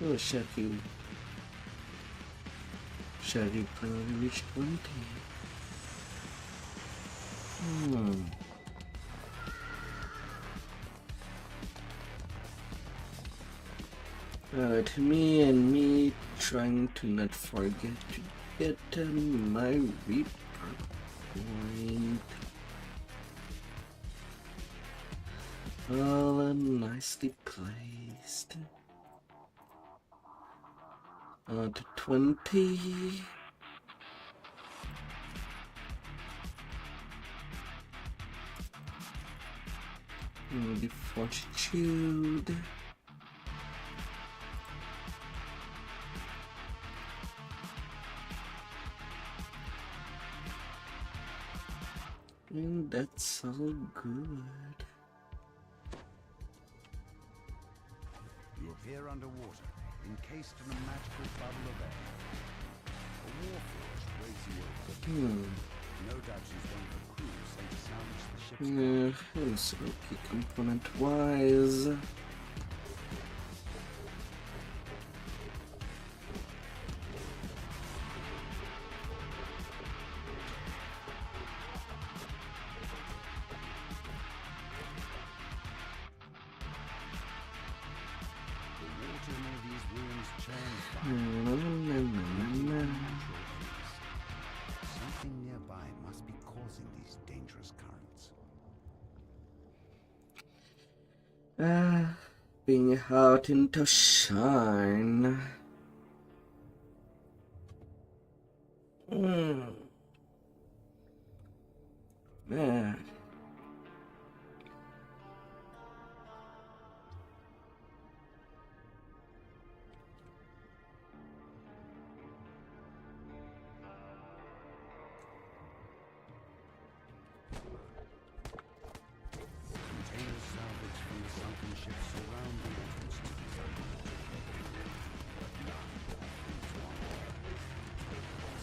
Oh, Shaggy. Shaggy probably reached 20. Alright, me trying to not forget to get my Reaper point. All nicely placed. To 20. The Fortitude. And that's all good. You appear underwater, encased in a magical bubble of air. A warforged waits you over. No doubt she's one of the crew sent to salvage the ship's And so key component wise. The water near these ruins churns by. Something nearby must be causing these dangerous currents. Being out into shine. Man. Containers salvaged from the sunken ship surround the entrance to these underwater caves. But none is wanted.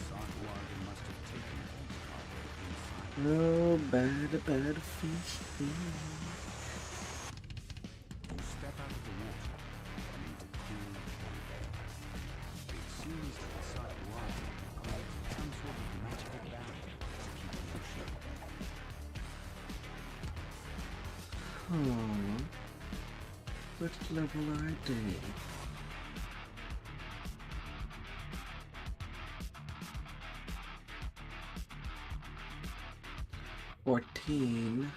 Sarkwater must have taken these cargo inside. Oh, bad fish. You step out of the water and into cool air. It seems that the Sarkwater created some sort of magical barrier to keep the ocean at bay. What level are they? $14.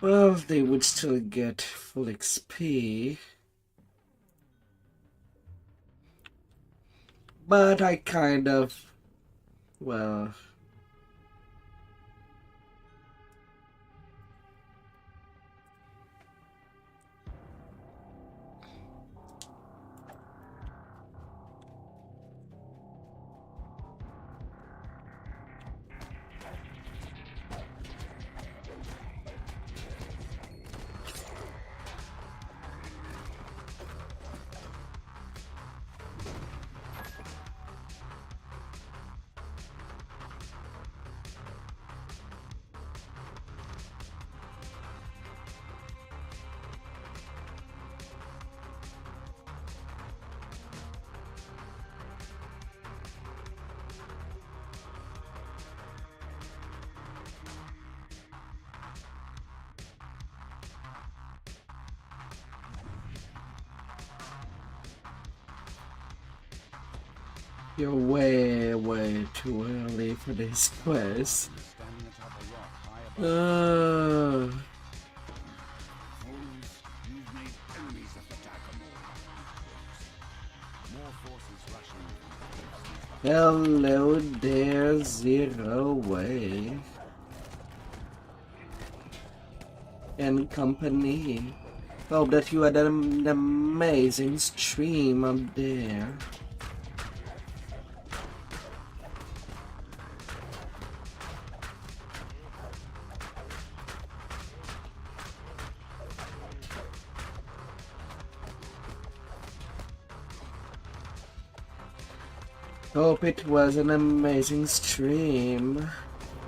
Well, they would still get full XP. But I kind of, well, you're way too early for this quest. Standing atop a rock high above. Fools, you've made enemies of the Takamor. More forces rushing. Hello there, Zero Way. And company. Hope that you had an amazing stream up there. Hope it was an amazing stream.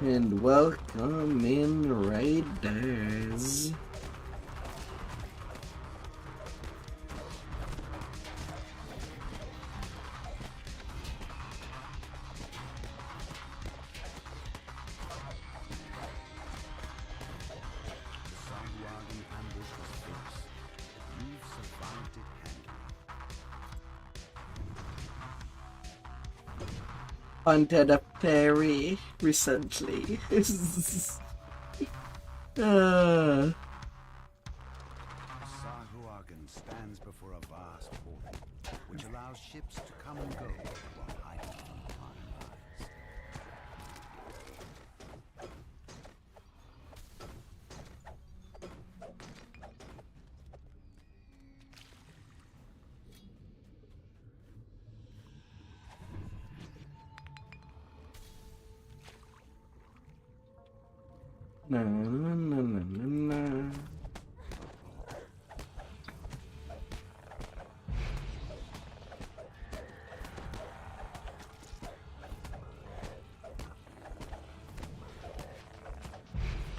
And welcome in, raiders. Hunted a fairy recently. Sahuagin stands before a vast portal, which allows ships to come and go while hiding from prying eyes. Na, na, na, na, na.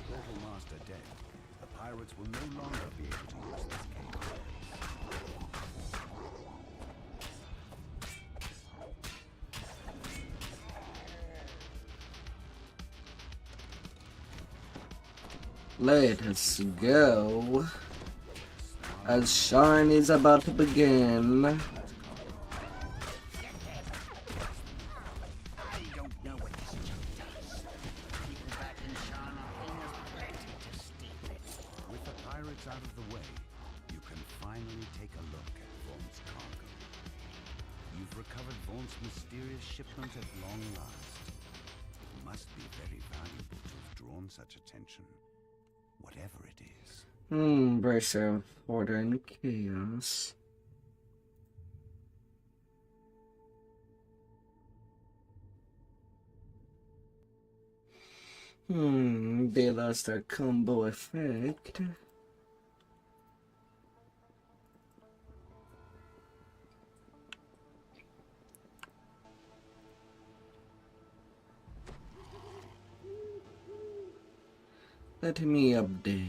Portal Master dead, the pirates will no longer be able to use this cave. Let us go. As Shine is about to begin. I don't know what this junk does. People back in Shan Arcane are ready to steal it. With the pirates out of the way, you can finally take a look at Vaughn's cargo. You've recovered Vaughn's mysterious shipment at long last. It must be very valuable to have drawn such attention. Whatever it is. Bracer of order and chaos. They lost their combo effect. Let me up there.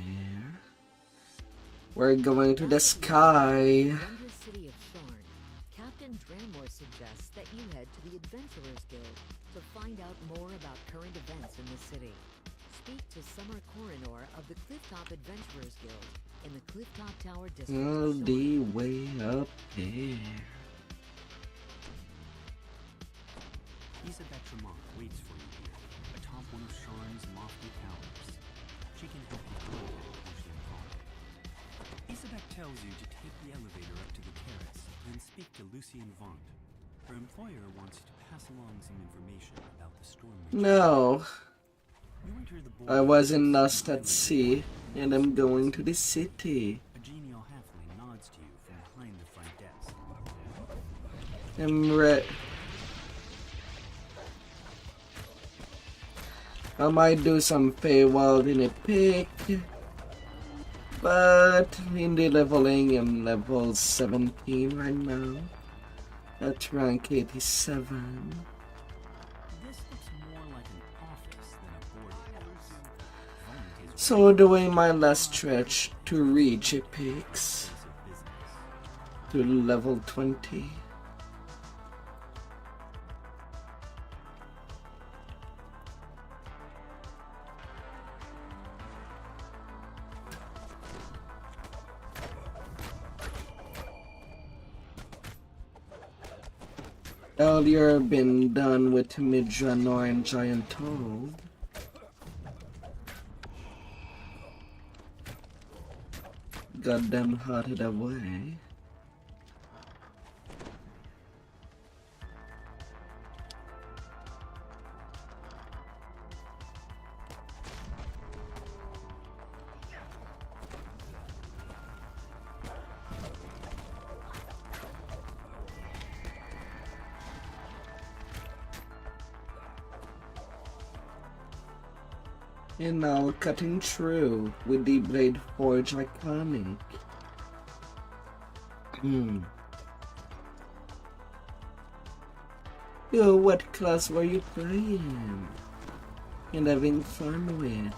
We're going to the sky. Wonder City of Sharn, Captain Dramor suggests that you head to the Adventurers Guild to find out more about current events in the city. Speak to Summer Coronor of the Clifftop Adventurers Guild in the Clifftop Tower district. All the way up there. Isabeth Tremont waits for you here, atop one of Sharn's lofty towers. She can help you grow once you're gone. Isabeth tells you to take the elevator up to the terrace, then speak to Lucien Vaughn. Her employer wants you to pass along some information about the storm. No. You enter the I wasn't lost at sea, and I'm going to the city. A genial halfling nods to you from behind the front desk. I might do some Feywild in a pick, but in the leveling, I'm level 17 right now, at rank 87. This looks more like an office than a boarding house. So doing my last stretch to reach epics to level 20. Earlier been done with Midranor and Giant Toad. Got them hotted away. And now cutting through with the Blade Forge iconic. Yo, what class were you playing? and having fun with.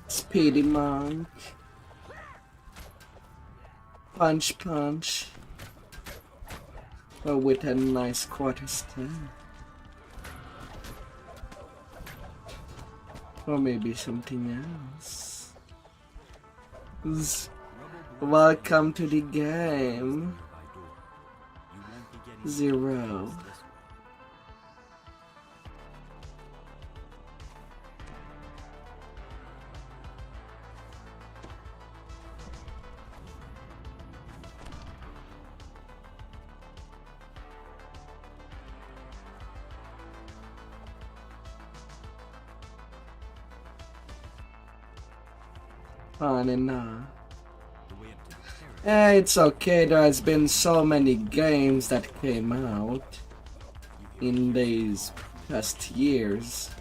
Speedy monk. Punch punch. But with a nice quarter staff. Or maybe something else. Welcome to the game. 0. On and on. It's okay, there has been so many games that came out in these past years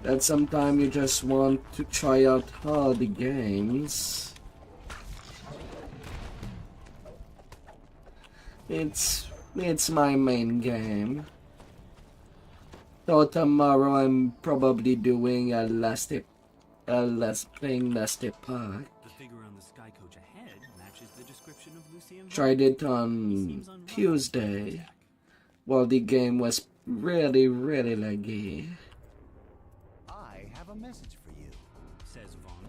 that sometimes you just want to try out all the games. It's my main game. So tomorrow I'm probably doing playing Last Epoch. The figure on the sky coach ahead matches the description of Lucien. Tried it on Tuesday, while the game was really laggy. I have a message for you, Says Vaughn.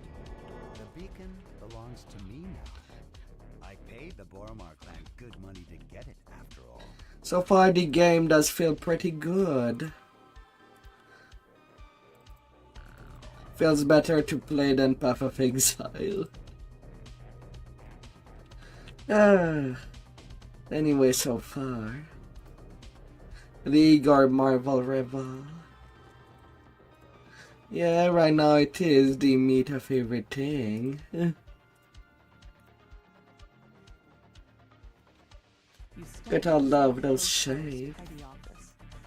the beacon belongs to me now. I paid the Boromar clan good money to get it, after all. So far the game does feel pretty good. Feels better to play than Path of Exile. Anyway, so far. League or Marvel Rival. Yeah, right now it is the meat of everything. Gotta love those shapes.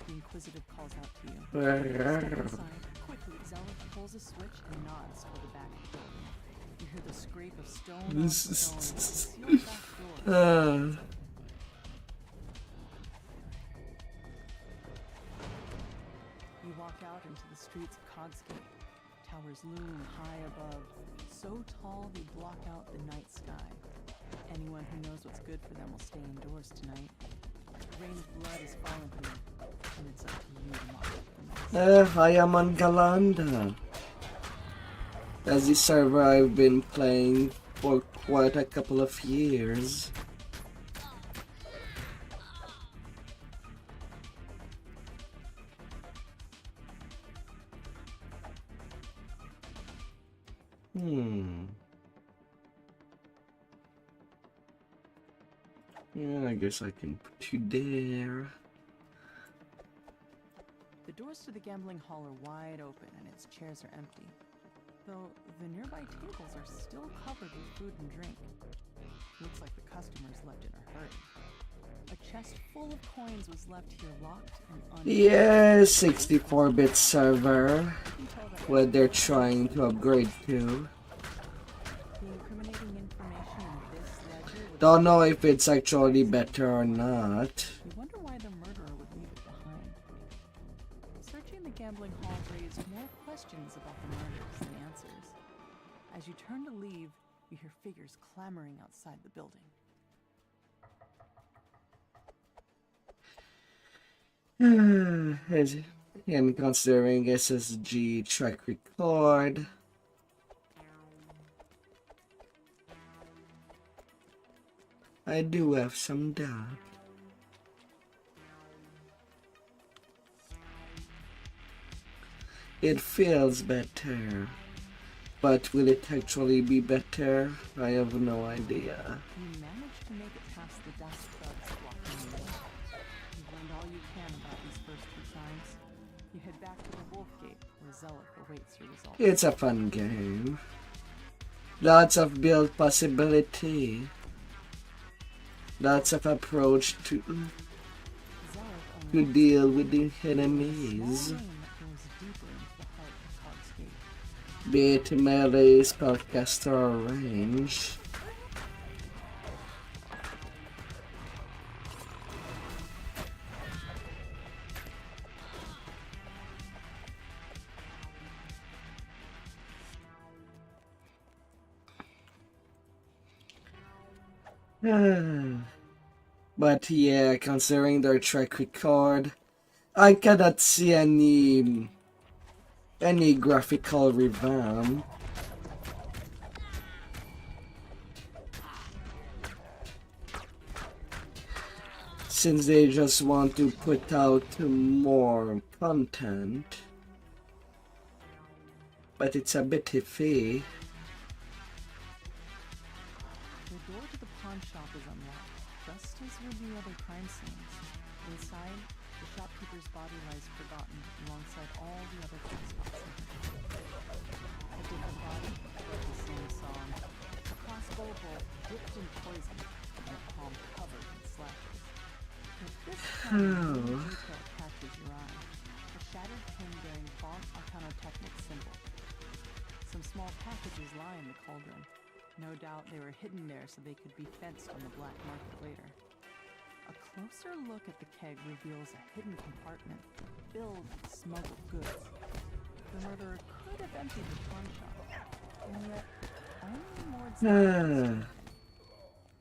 The Inquisitive calls out to you. Step inside. Quickly, Zealot pulls a switch and nods toward the back of the building. You hear the scrape of stone on stone. Sealed back door. You walk out into the streets of Cogsgate. Towers loom high above, so tall they block out the night sky. Anyone who knows what's good for them will stay indoors tonight. Rain of blood is falling here, and it's up to you to mop up the mess. I am on Galanda. That's the server I've been playing for quite a couple of years. Yeah, I guess I can put you there. The doors to the gambling hall are wide open and its chairs are empty, though the nearby tables are still covered with food and drink. Looks like the customers left in a hurry. A chest full of coins was left here locked and unused. Yeah, 64-bit server, what they're trying to upgrade to. The incriminating information in this ledger would Don't know if it's actually better or not. You wonder why the murderer would leave it behind. Searching the gambling hall raised more questions about the murders than answers. As you turn to leave, you hear figures clamoring outside the building. And considering SSG track record, I do have some doubt. It feels better, but will it actually be better? I have no idea. You managed to make it past the dust thugs blocking the way. You've learned all you can about these first two crimes. You head back to the Wolf Gate, where Zealot awaits your results. It's a fun game. Lots of build possibility. Lots of approach to deal with the enemies. Small lane that goes deeper into the heart be it melee, spellcaster, or range. But yeah, considering their track record, I cannot see any graphical revamp. Since they just want to put out more content. But it's a bit iffy. The door to the pawn shop is unlocked, just as were the other crime scenes. Inside, the shopkeeper's body lies forgotten alongside all the other suspects. A different body, the same song. A crossbow bolt dipped in poison, and a palm covered in slashes. But this time, the detail catches your eye. A shattered pin bearing Vaunt Arcanotechnic symbol. Some small packages lie in the cauldron. No doubt they were hidden there so they could be fenced on the black market later. A closer look at the keg reveals a hidden compartment filled with smuggled goods. The murderer could have emptied the pawn shop, and yet only more.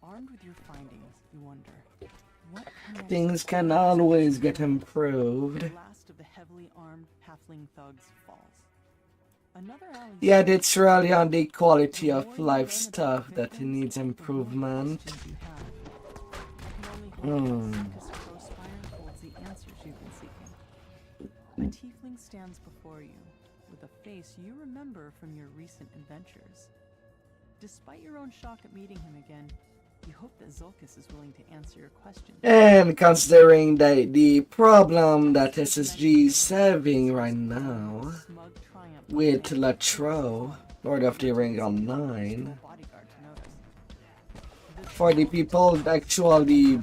Armed with your findings, you wonder, what Things can always get improved. the last of the heavily armed halfling thugs falls. Yeah, it's really on the quality of life stuff that needs improvement. A tiefling stands before you, with a face you remember from your recent adventures. Despite your own shock at meeting him again, you hope that Zulkus is willing to answer your questions. And considering the problem that SSG is having right now with Latro, Lord of the Ring Online, for the people actually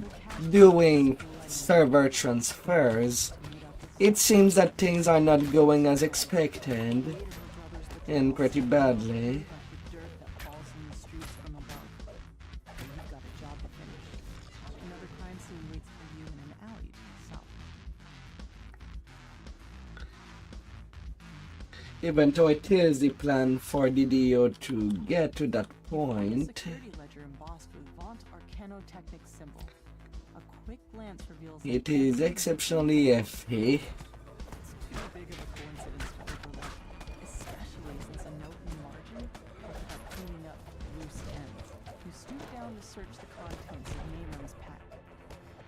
doing server transfers, it seems that things are not going as expected, and pretty badly. Even though it is the plan for DDO to get to that point, it is exceptionally iffy. Search the contents of Nayman's pack.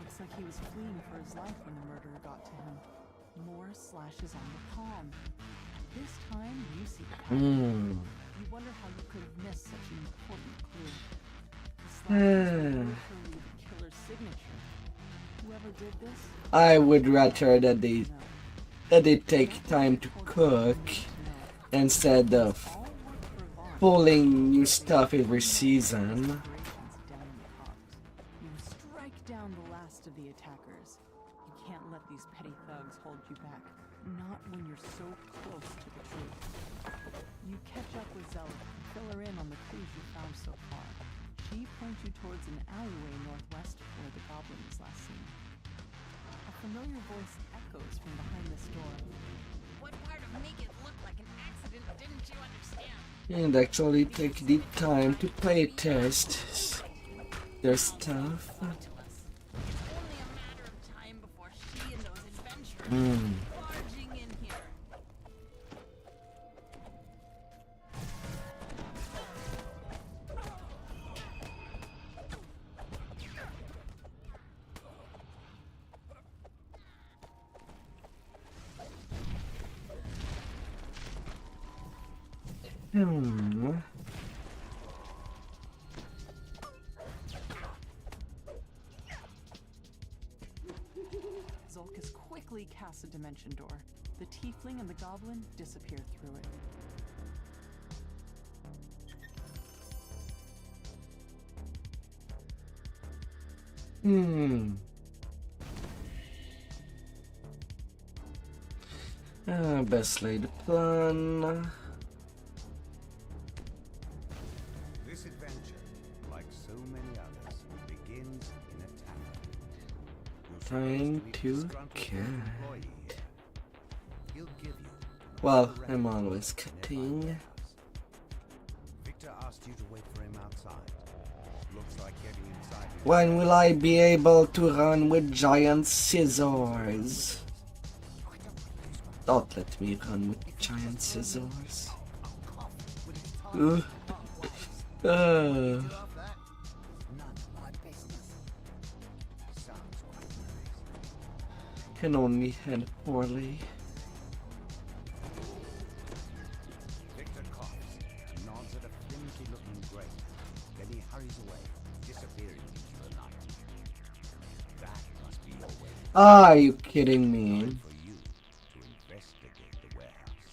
Looks like he was fleeing for his life when the murderer got to him. More slashes on the palm. This time, you see the pattern. You wonder how you could have missed such an important clue. The slashes were literally the killer's signature. Whoever did this, I would rather that they take time to cook instead of pulling new stuff every season. down the last of the attackers. You can't let these petty thugs hold you back. Not when you're so close to the truth. You catch up with Zella, fill her in on the clues you found so far. She points you towards an alleyway northwest of where the goblin was last seen. A familiar voice echoes from behind this door. What part of make it look like an accident didn't you understand? And actually take the time to play test their stuff. Only a matter of time before she and those adventurers barging in here. Zulkus quickly casts a dimension door. The tiefling and the goblin disappear through it. Best laid plan. trying to cut. Well, I'm always cutting. Victor asked you to wait for him outside. Looks like getting inside. When will I be able to run with giant scissors? Don't let me run with giant scissors. Can only head poorly. Victor coughs and nods at a flimsy looking grate. Then he hurries away, disappearing into the night. That must be your way. Are you kidding me? For you to investigate the warehouse.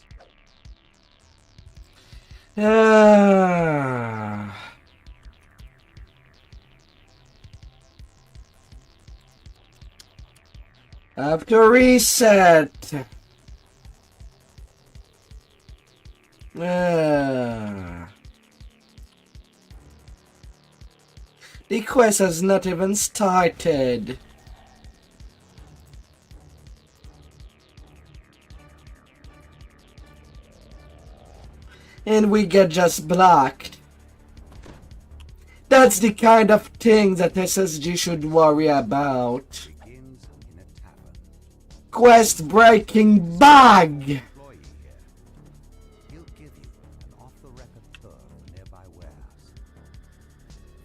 Have to reset. The quest has not even started. And we get just blocked. That's the kind of thing that SSG should worry about. Quest breaking bug! He'll give you an off-the-record tour of the nearby warehouse.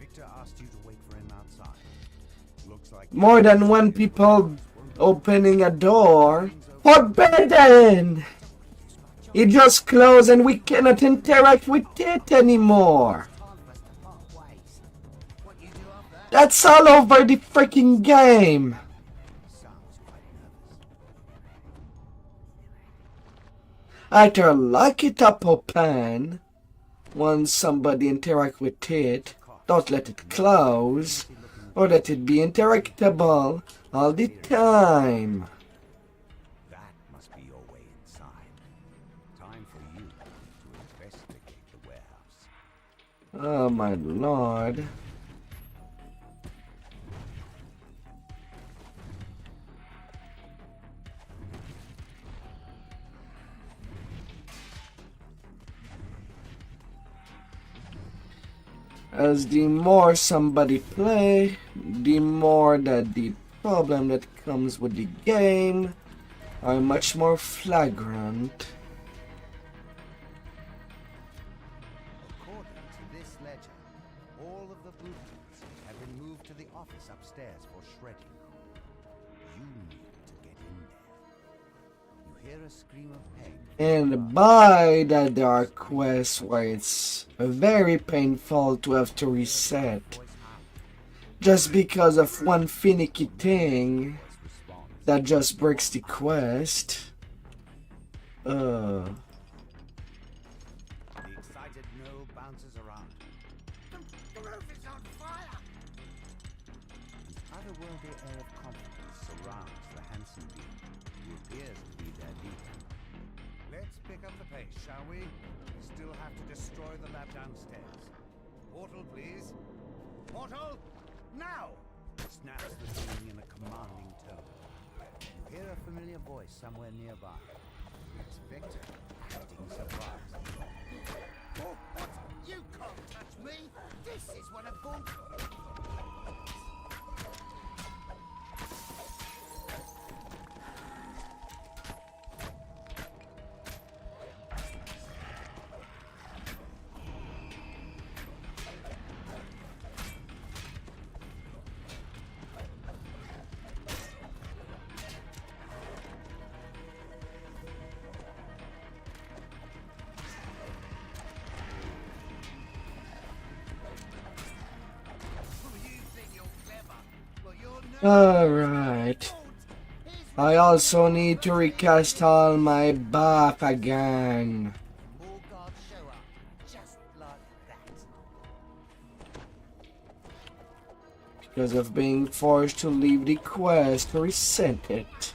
Victor asked you to wait for him outside. Looks like More than one people opening a door. Forbidden! It just closed and we cannot interact with it anymore. That's all over the freaking game. Either lock it up open once somebody interact with it, don't let it close, or let it be interactable all the time. that must be your way inside. Time for you to investigate the warehouse. Oh my lord. As the more somebody play, the more that the problem that comes with the game are much more flagrant. According to this ledger, all of the blueprints have been moved to the office upstairs for shredding. You need to get in there. You hear a scream of pain. And by that there are quests where it's very painful to have to reset. Just because of one finicky thing that just breaks the quest. The excited gnome bounces around. The roof is on fire! An otherworldly air of confidence surrounds the handsome being, who appears to be their leader. Let's pick up the pace, shall we? We still have to destroy the lab downstairs. Portal, please. Portal! Now! Snaps the being in a commanding tone. You hear a familiar voice somewhere nearby. It's Victor, acting surprised. Oh, what? You can't touch me! This is what a bull... Alright. I also need to recast all my buff again. More guards show up, just like that. Because of being forced to leave the quest to reset it.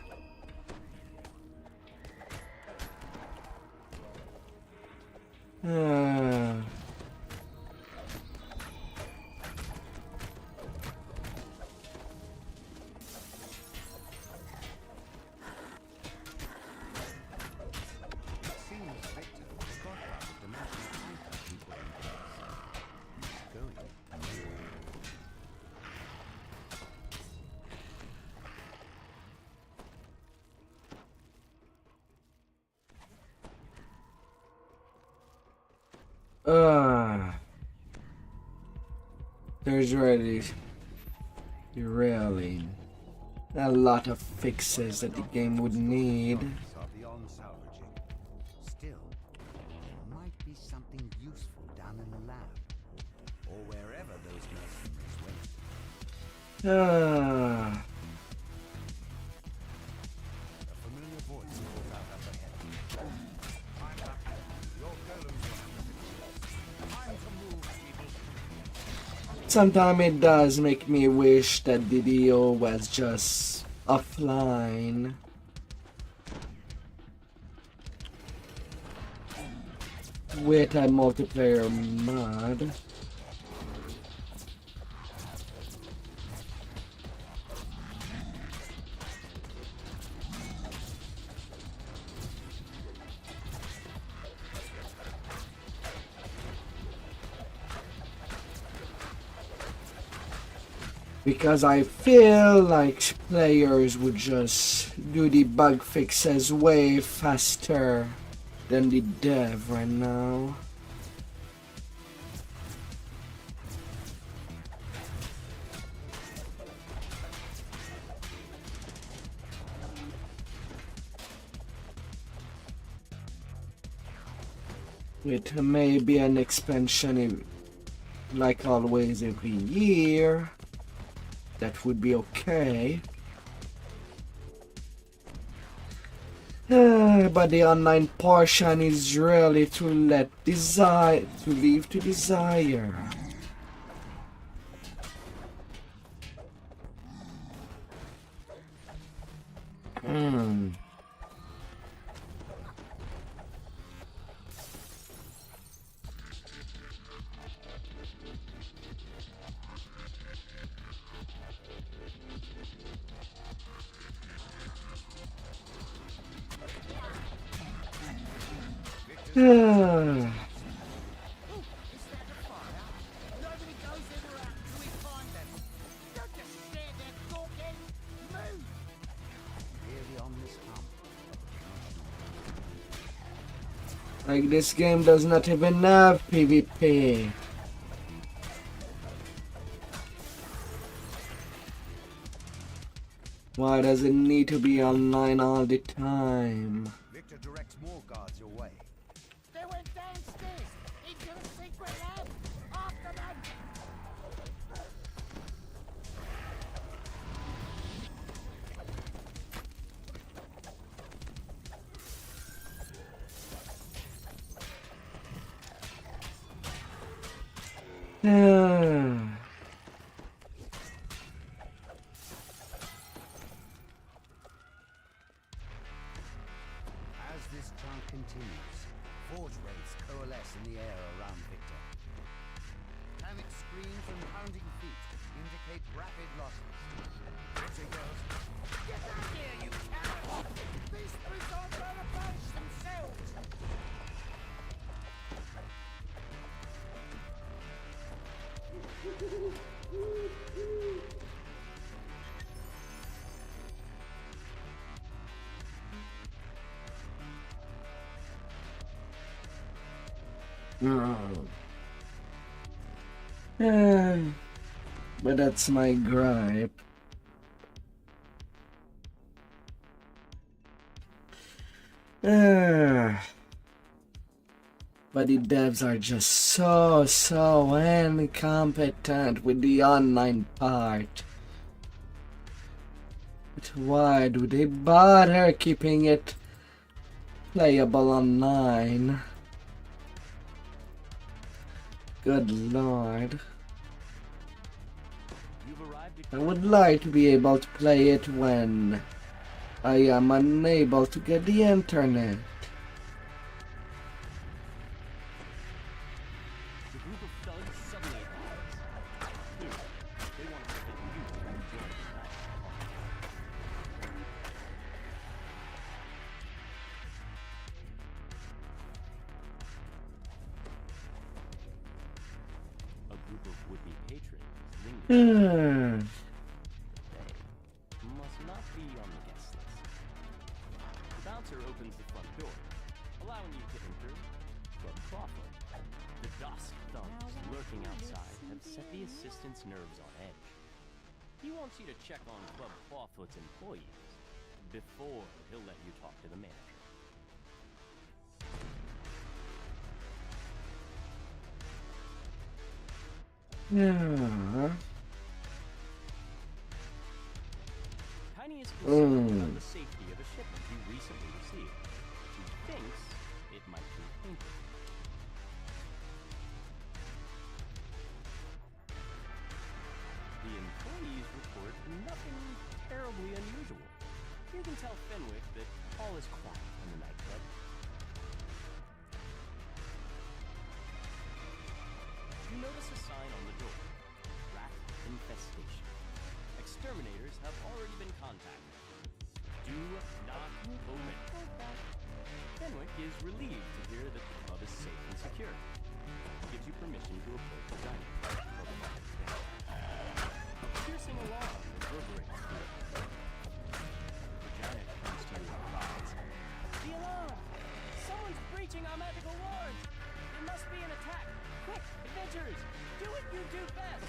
There's really a lot of fixes that the game would need. Are beyond salvaging. Still, there might be something useful down in the lab, or wherever those mercenaries went. A familiar voice calls out up ahead. I'm happy. Your golems will have to finish. Time to move, people. Sometimes it does make me wish that DDO was just offline. With a multiplayer mod. Because I feel like players would just do the bug fixes way faster than the dev right now. With maybe an expansion like always every year. That would be okay. But the online portion is really to leave to desire. Like this game does not even have PvP. Why does it need to be online all the time? Victor directs more guards your way. They went downstairs into the secret lab. After them. As this chant continues, forge rates coalesce in the air around Victor. Panic screams and pounding feet indicate rapid losses. Victor yells, Get out here, you cowards! These brutes aren't going to punish themselves! But that's my gripe. But the devs are just so incompetent with the online part. But why do they bother keeping it playable online? Good lord. I would like to be able to play it when I am unable to get the internet. The group of thugs suddenly arrives. Clearly, they want to prevent you from joining the night. A group of would-be patrons linger. They must not be on the guest list. The bouncer opens the front door, allowing you to enter, but Clawfoot The dusk thugs lurking outside have set the assistant's nerves on edge. He wants you to check on Club Clawfoot's employees before he'll let you talk to the manager. Yeah. Tiny is concerned about the safety of a shipment he recently received. He thinks it might be tainted. The employees report nothing terribly unusual. You can tell Fenwick that all is quiet in the nightclub. You notice a sign on the door. Rat infestation. Exterminators have already been contacted. Do not open. Fenwick is relieved to hear that the club is safe and secure. Gives you permission to approach the dining room. A piercing alarm reverberates through it. Janet comes to you and cries, "The alarm! Someone's breaching our magical wards! There must be an attack! Quick, adventurers! Do what you do best!"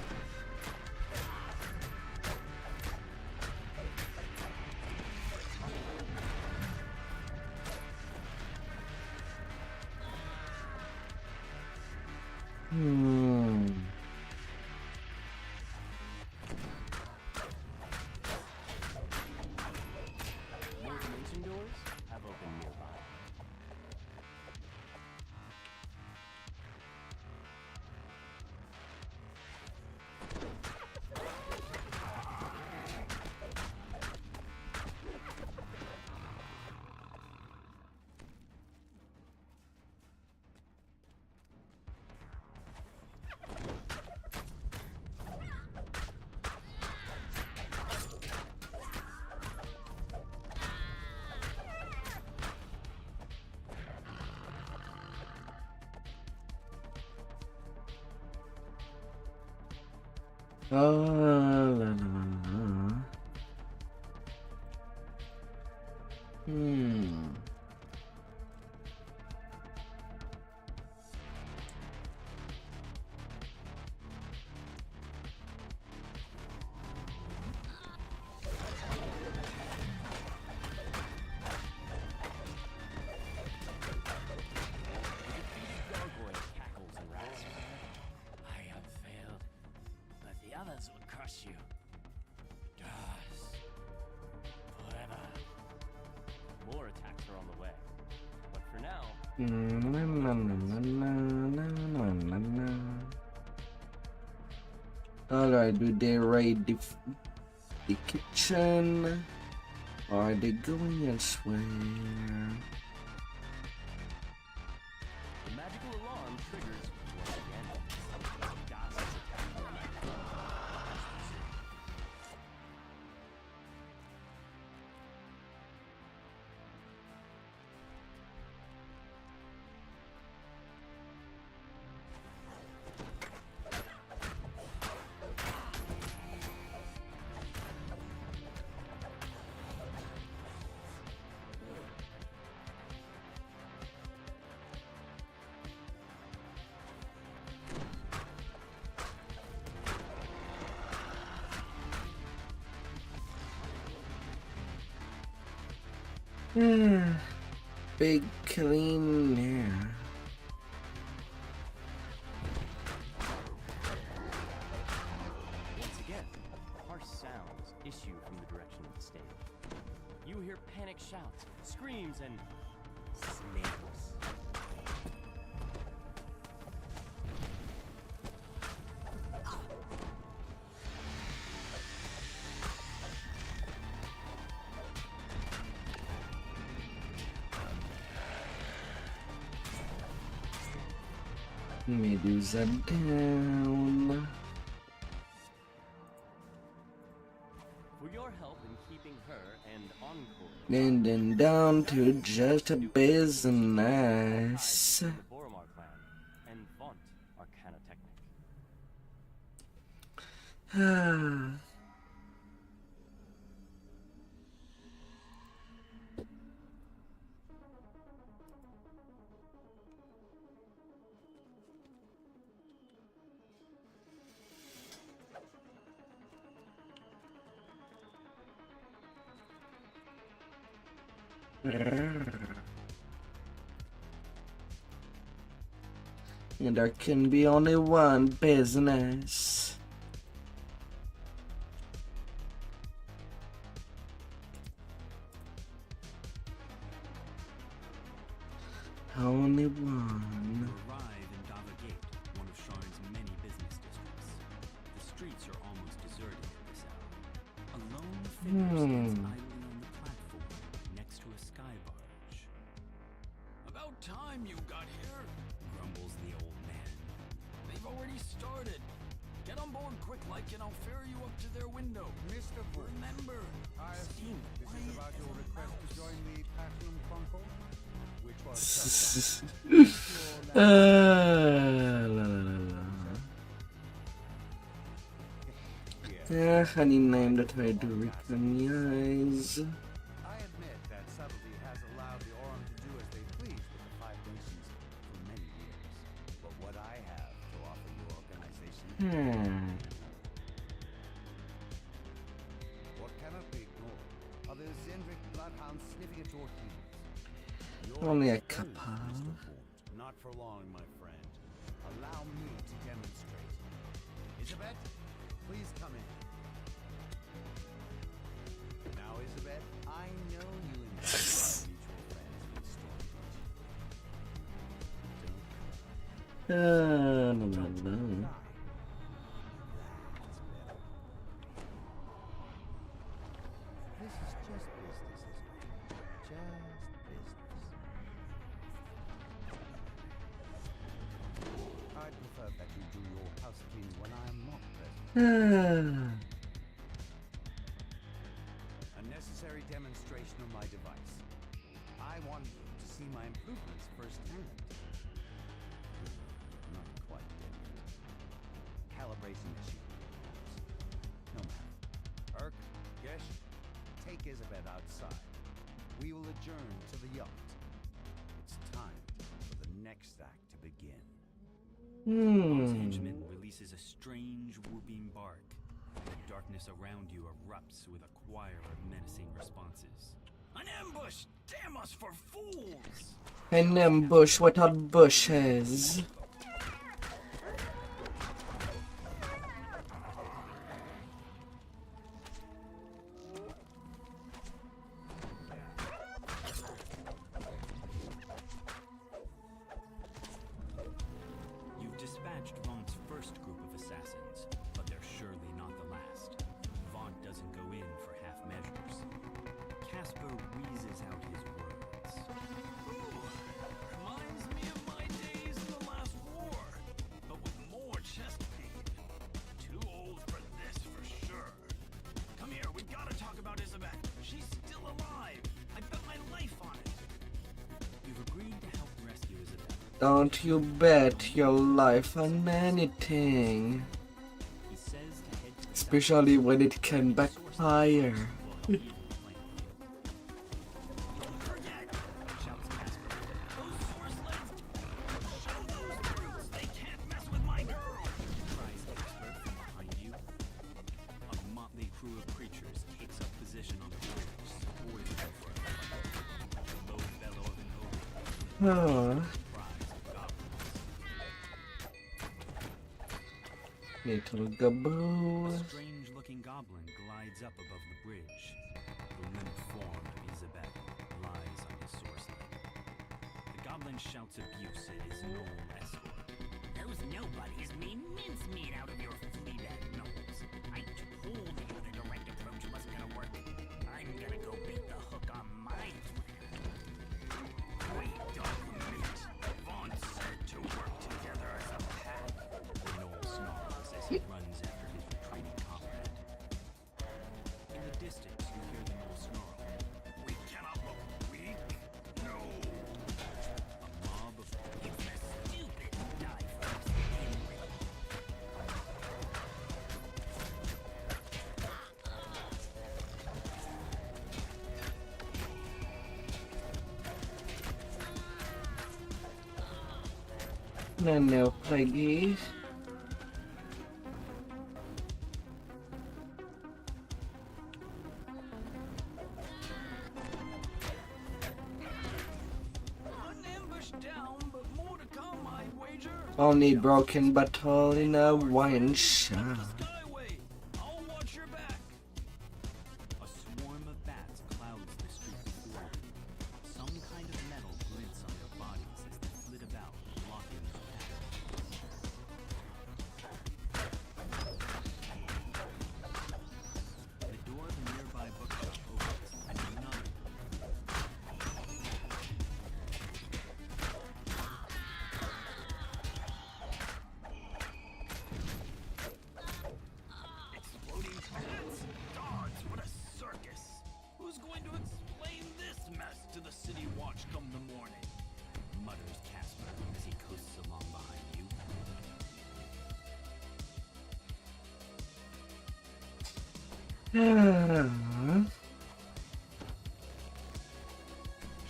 More dimension doors have opened nearby. Others will crush you. Dust. Forever. More attacks are on the way. But for now... Alright, do they raid the kitchen? Or are they going elsewhere? The magical alarm triggers once again. Dust is attacking the nightclub. Big clean here. Once again, harsh sounds issue from the direction of the stage. You hear panic shouts, screams, and snakes. Medusa down. For your help in keeping her and Encore And then down to just a business. the Boromar clan and vaunt Arcana Technic. And there can be only one business. Only one. You arrive in Dava Gate, one of Sharn's many business districts. The streets are almost deserted at this hour. A lone figure stands idly on the platform next to a sky barge. About time you got here, Grumbles the old man. they've already started. Get on board quick like and I'll ferry you up to their window. Mr. Bull, Remember, I stay assume this is quiet about as your a request to mouse. join the Platinum Chronicle, which was La, la, la, la. Yeah, any name that I do recognize. I admit that subtlety has allowed the Aurum to do as they please with the Five Nations for many years. But what I have to offer your organization, what cannot be ignored, are those Zendrick bloodhounds sniffing at your heels. Your Only a experiment, couple. Mr. Bond. Not for long, my friend. Allow me to demonstrate. Isabeth, please come in. Now, Isabeth, I know you and I are mutual friends with Stormbreath. La, la, la. This is just business, Isabeth. Just business. I'd prefer that you do your house cleaning when I am not present. A necessary demonstration of my device. I want you to see my improvements firsthand. Not quite dead yet. Calibration issue. No matter. Urk, Gesh, take Isabeth outside. We will adjourn to the yacht. It's time for the next act to begin. Bond's henchman releases a strange whooping bark. The darkness around you erupts with a choir of menacing responses. An ambush! Damn us for fools! An ambush without bushes. You've dispatched Vaunt's first group of assassins, but they're surely not the last. Vaunt doesn't go in for half measures. Casper wheezes out his words. Reminds me of my days in the last war, but with more chest pain. Too old for this for sure. Come here, we gotta talk about Isabeth. She's still alive. I bet my life on it. You've agreed to help rescue Isabel. Don't you bet your life on anything. He says to head to the Especially when it can backfire. shouts Casper. Those source legs! Show those brutes they can't mess with my girl! Cries Casper from behind you. A motley crew of creatures takes up position on the bridge, poised for a fight. The low bellow of an ogre. Oh. Little gaboo. A strange-looking goblin glides up above the bridge. The limp form of Isabeth lies on his source leg. The goblin shouts abuse at his gnome escort. Those nobodies made mincemeat out of your fleabag gnomes. I told you the direct approach wasn't gonna work. I'm gonna go beat the hook on my plan. We dog meat. Vaughn said to work together as a pack. The gnome snarls as he runs after his retreating comrade. In the distance, you hear the gnome snarl. We cannot look weak. No. A mob of It's the stupid die first No, plaguey. Only broken bottle in a wine shop. I'll watch your back. A swarm of bats clouds the street before you. Some kind of metal glints on their bodies as they flit about, blocking the path. The door of a nearby bookshop opens, and another. Exploding toilets. Gods, what a circus. Who's going to explain this mess to the city watch come the morning? Mutters Casper as he coasts along behind you.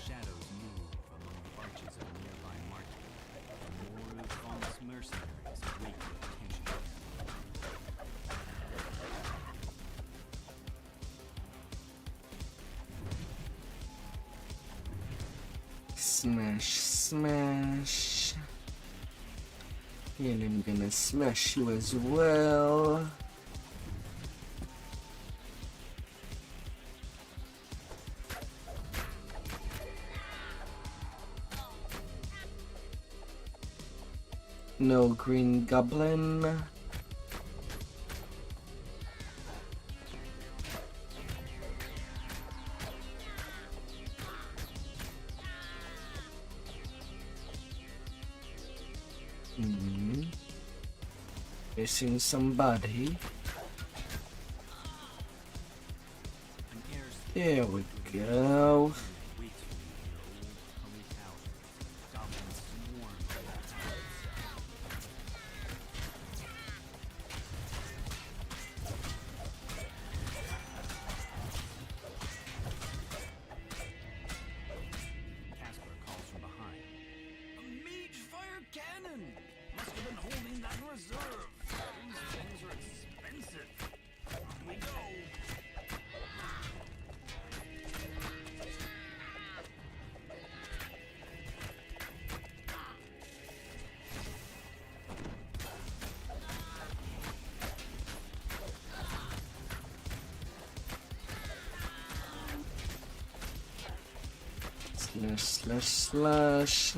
Shadows move among the arches of a nearby market. More of Vaughn's mercenaries await your attention. Smash, smash. And I'm gonna smash you as well. No green goblin. Missing somebody. There we go. Casper calls from behind. A mage fire cannon! Must have been holding that reserve. These things are expensive. On we go. Slash, slash, slash.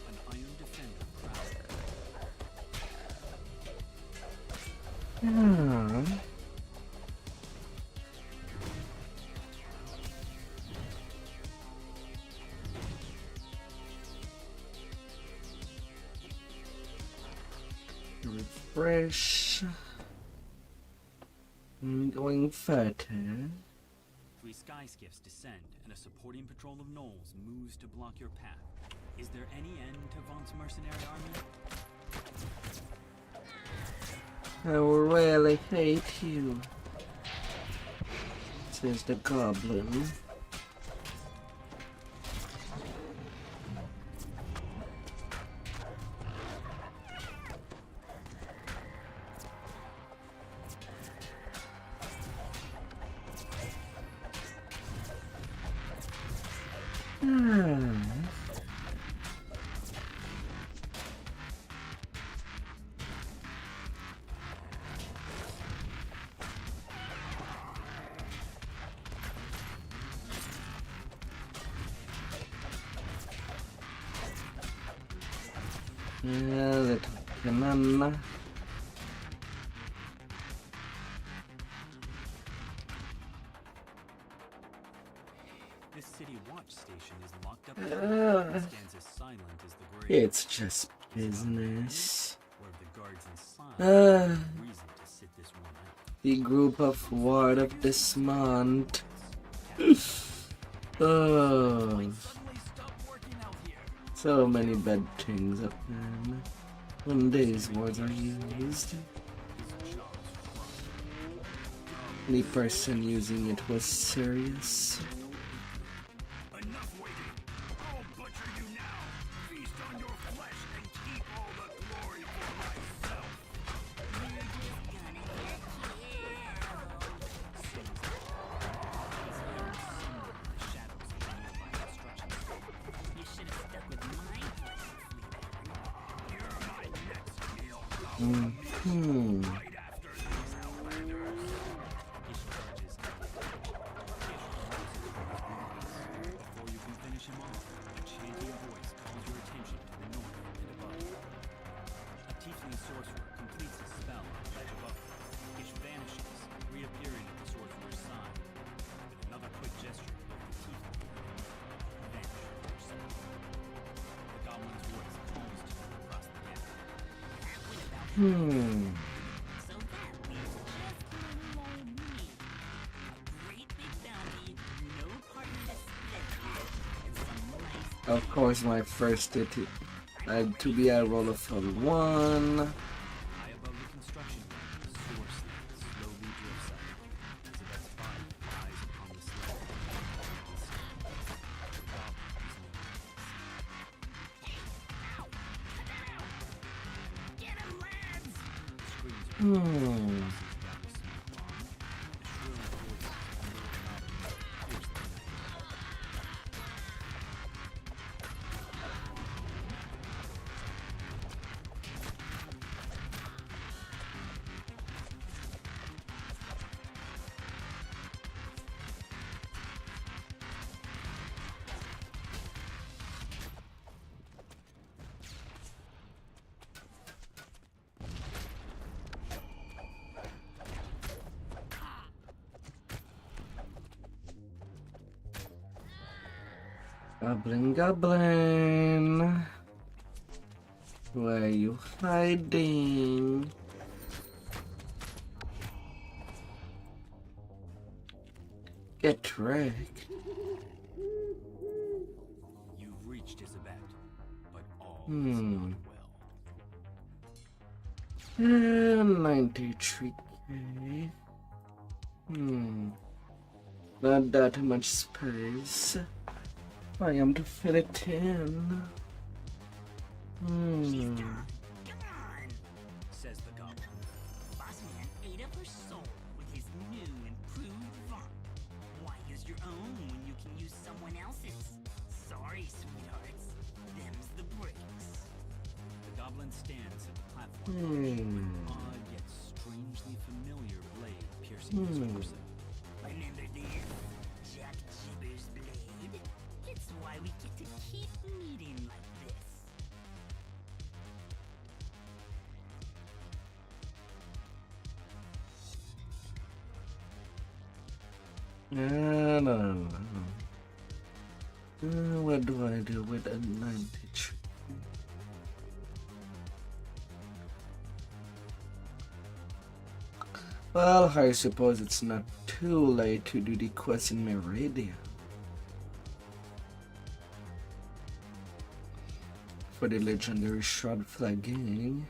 An iron defender prowls. Refresh. I'm going further. 3 sky skiffs descend, and a supporting patrol of gnolls moves to block your path. Is there any end to Vaughn's mercenary army? I really hate you, says the goblin. Little banana. This city watch station is locked up. It stands as silent as the grave. It's just business. Where the guards inside reason to sit this one out. The group of Ward of Dismont. So many bad things happen when these words are used. The person using it was serious. Enough waiting. I'll butcher you now. Feast on your flesh and keep all the glory for myself. Hmm. Before you can finish him off, a chanting voice calls your attention to the north and above. A tiefling sorcerer completes his spell on the ledge above. Ish vanishes, reappearing at the sorcerer's side. With another quick gesture, both the tiefling and vanish from your sight. The goblin's voice calls to you across the gap. Hmm. So that leaves just little old me. A great big bounty, no partner to split with, and some nice Of course, my first hit had to be a roll of a 1. High above the construction yard, the sewer sled slowly drifts up. Isabel's body lies upon the sled. The goblin is Get him, lads! screams Hmm. down the smooth lawn. The shrill voices of the little goblin pierce the night. Goblin, goblin. Where are you hiding? Get wrecked. You've reached Isabel, but all is Hmm. not well. 93k. Not that much space. I am to fill it in. Says the goblin. Boss man ate up her soul with his new improved font. Why use your own when you can use someone else's? Sorry, sweethearts. Them's the breaks. The goblin stands at the platform, an odd yet strangely familiar blade piercing his torso. Remember this? Jack Jibber's blade? It's why we get to keep meeting like this. No. What do I do with a 93? Well, I suppose it's not too late to do the quest in Meridian. For the legendary shroud flagging.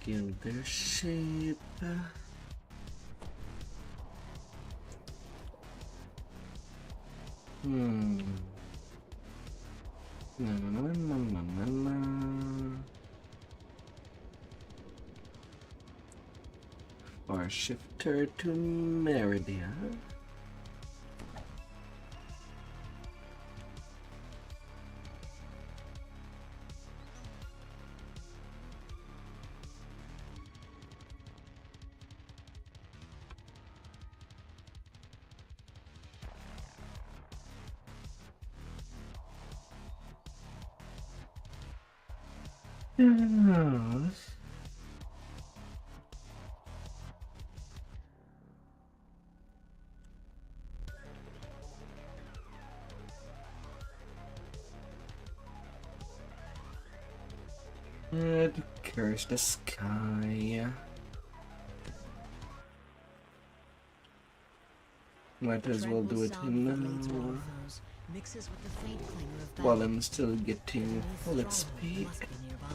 Kill their shape. Hmm. Na, na, na, na, na, na. Or shifter to Meridia. Yes. And curse the sky. Might as well do it now. Mixes with the faint clamor of While battle. I'm still getting full Stronghold speed. must be nearby.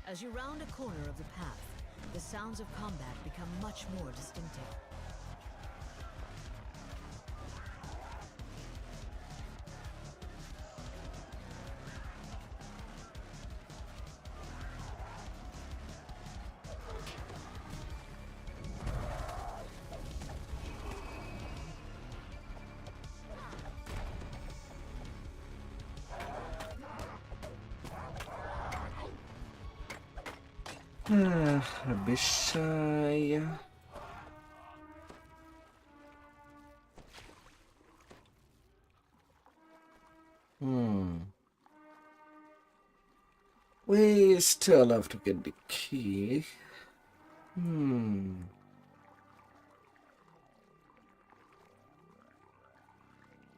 As you round a corner of the path, the sounds of combat become much more distinctive. Abishai. We still have to get the key.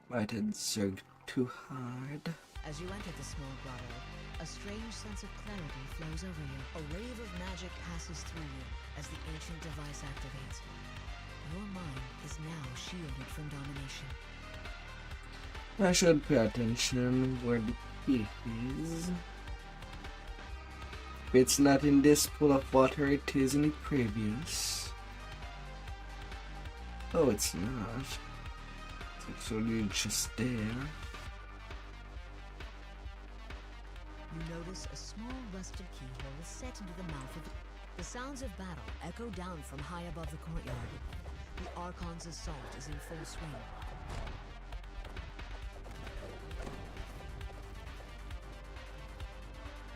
Might have zerged too hard. As you enter the small grotto, a strange sense of clarity flows over you. A wave of magic passes through you as the ancient device activates. Your mind is now shielded from domination. I should pay attention where the key is. If it's not in this pool of water, it is in the previous. Oh, it's not. It's actually just there. You notice a small rusted keyhole is set into the mouth of the sounds of battle echo down from high above the courtyard. The Archon's assault is in full swing.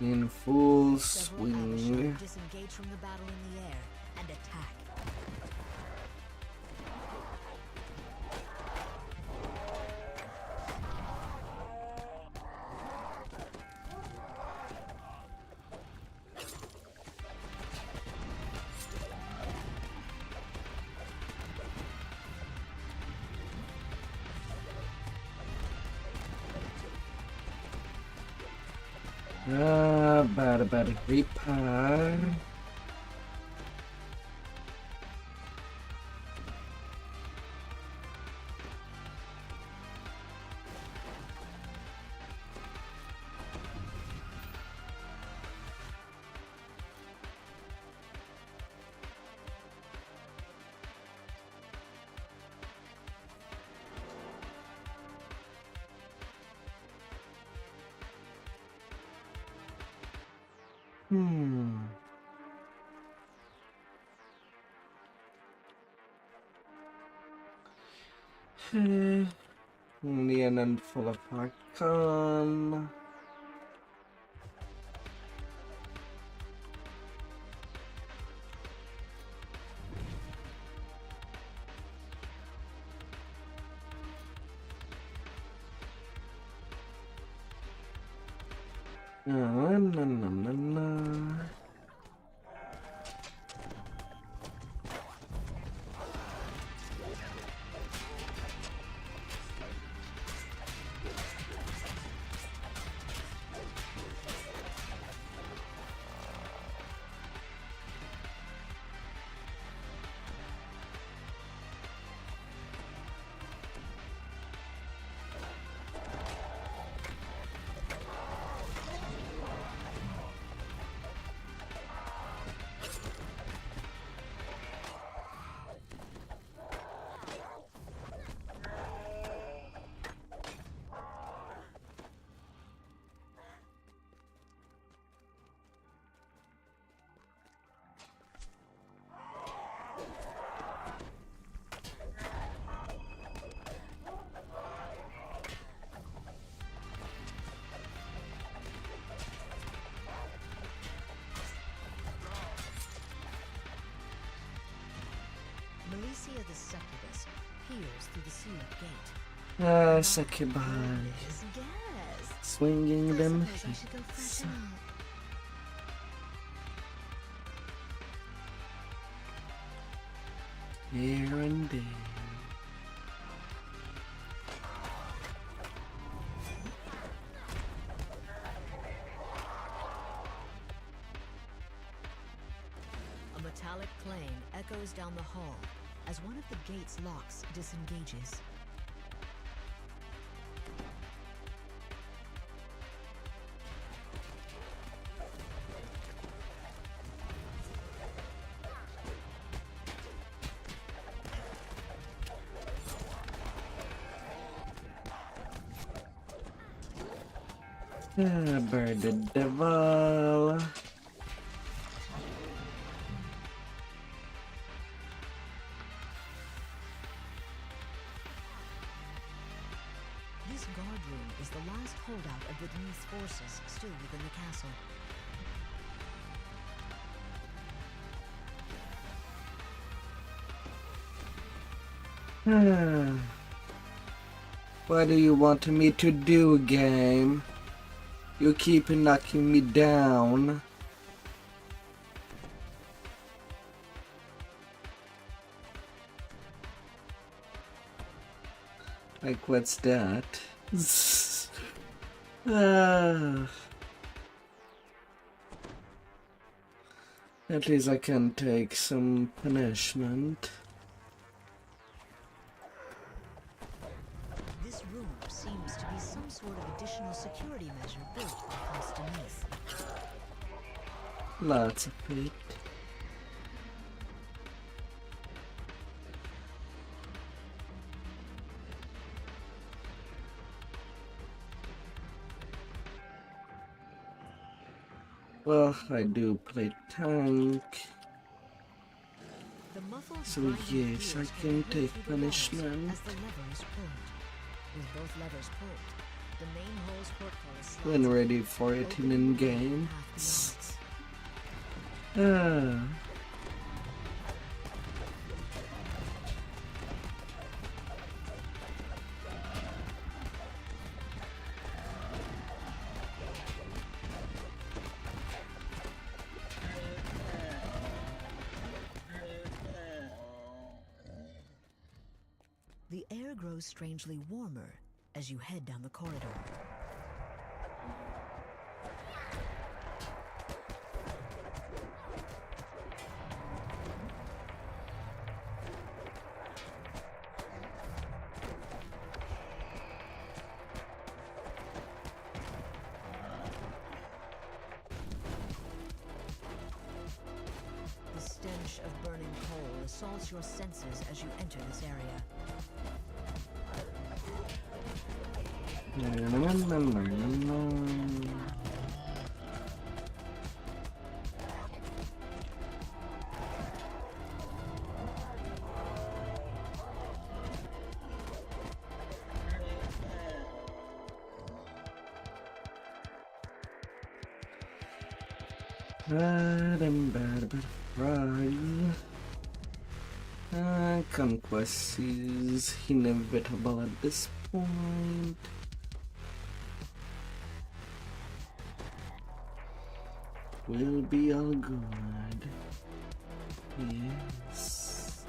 In full Several swing. Abishai disengage from the battle in the air and attack. Bad repair. Only an handful of Archon. Na. Milicia the succubus peers through the sealed gate. Ah, succubi. Guess. Swinging them I suppose I should go hips. freshen up. Here and there. A metallic clang echoes down the hall as one of the gate's locks disengages. Ah, bird the devil. This guard room is the last holdout of the Denise forces still within the castle. What do you want me to do, game? You keep knocking me down. Like, what's that? At least I can take some punishment. This room seems to be some sort of additional security measure built by House Denise. Lots of it. Well, I do play tank, so yes, I can take punishment. As the lever is pulled. With both levers pulled, the main hole's portcullis slides When ready for it in game. Ah. The air grows strangely warmer as you head down the corridor. The stench of burning coal assaults your senses as you enter this area. Conquest is inevitable at this point. Will be all good. Yes.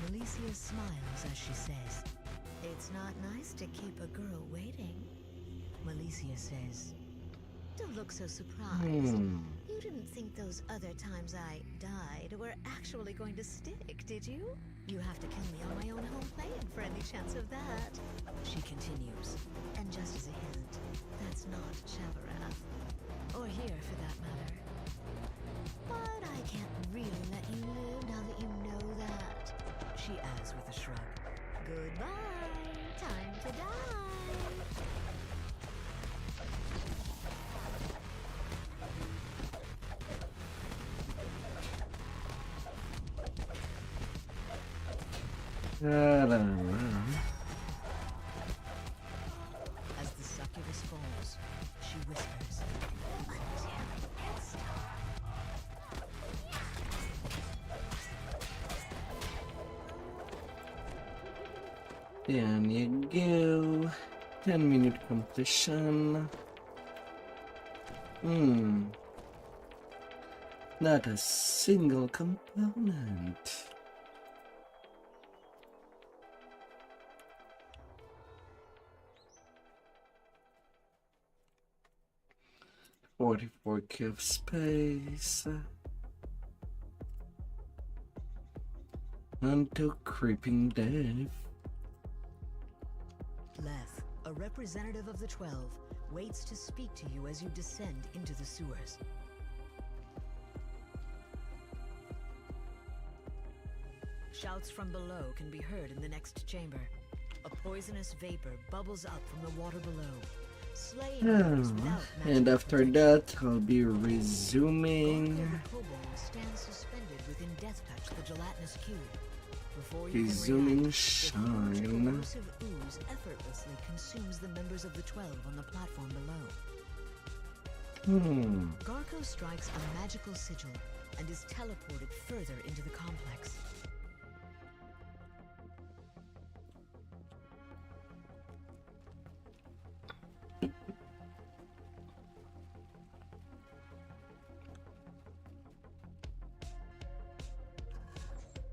Milicia smiles as she says, "It's not nice to keep a girl waiting." Milicia says, "Don't look so surprised. You didn't think those other times I died were actually going to stick, did you? You have to kill me on my own home plane for any chance of that." She continues, "And just as a hint, that's not Chavarath. Or here, for that matter. But I can't really let you live now She adds with a shrug. Goodbye. Time to die. As the succubus falls, she whispers, "Until it's There you go. 10-minute completion. Not a single component. $44K of space. Until creeping death. Leth, a representative of the 12, waits to speak to you as you descend into the sewers. Shouts from below can be heard in the next chamber. A poisonous vapor bubbles up from the water below, slaying others without And magical after that, I'll be resuming. The kobold stands suspended within Death Touch, the gelatinous cube. Before you can Resuming react, shine. the huge corrosive ooze effortlessly consumes the members of the 12 on the platform below. Garko strikes a magical sigil and is teleported further into the complex.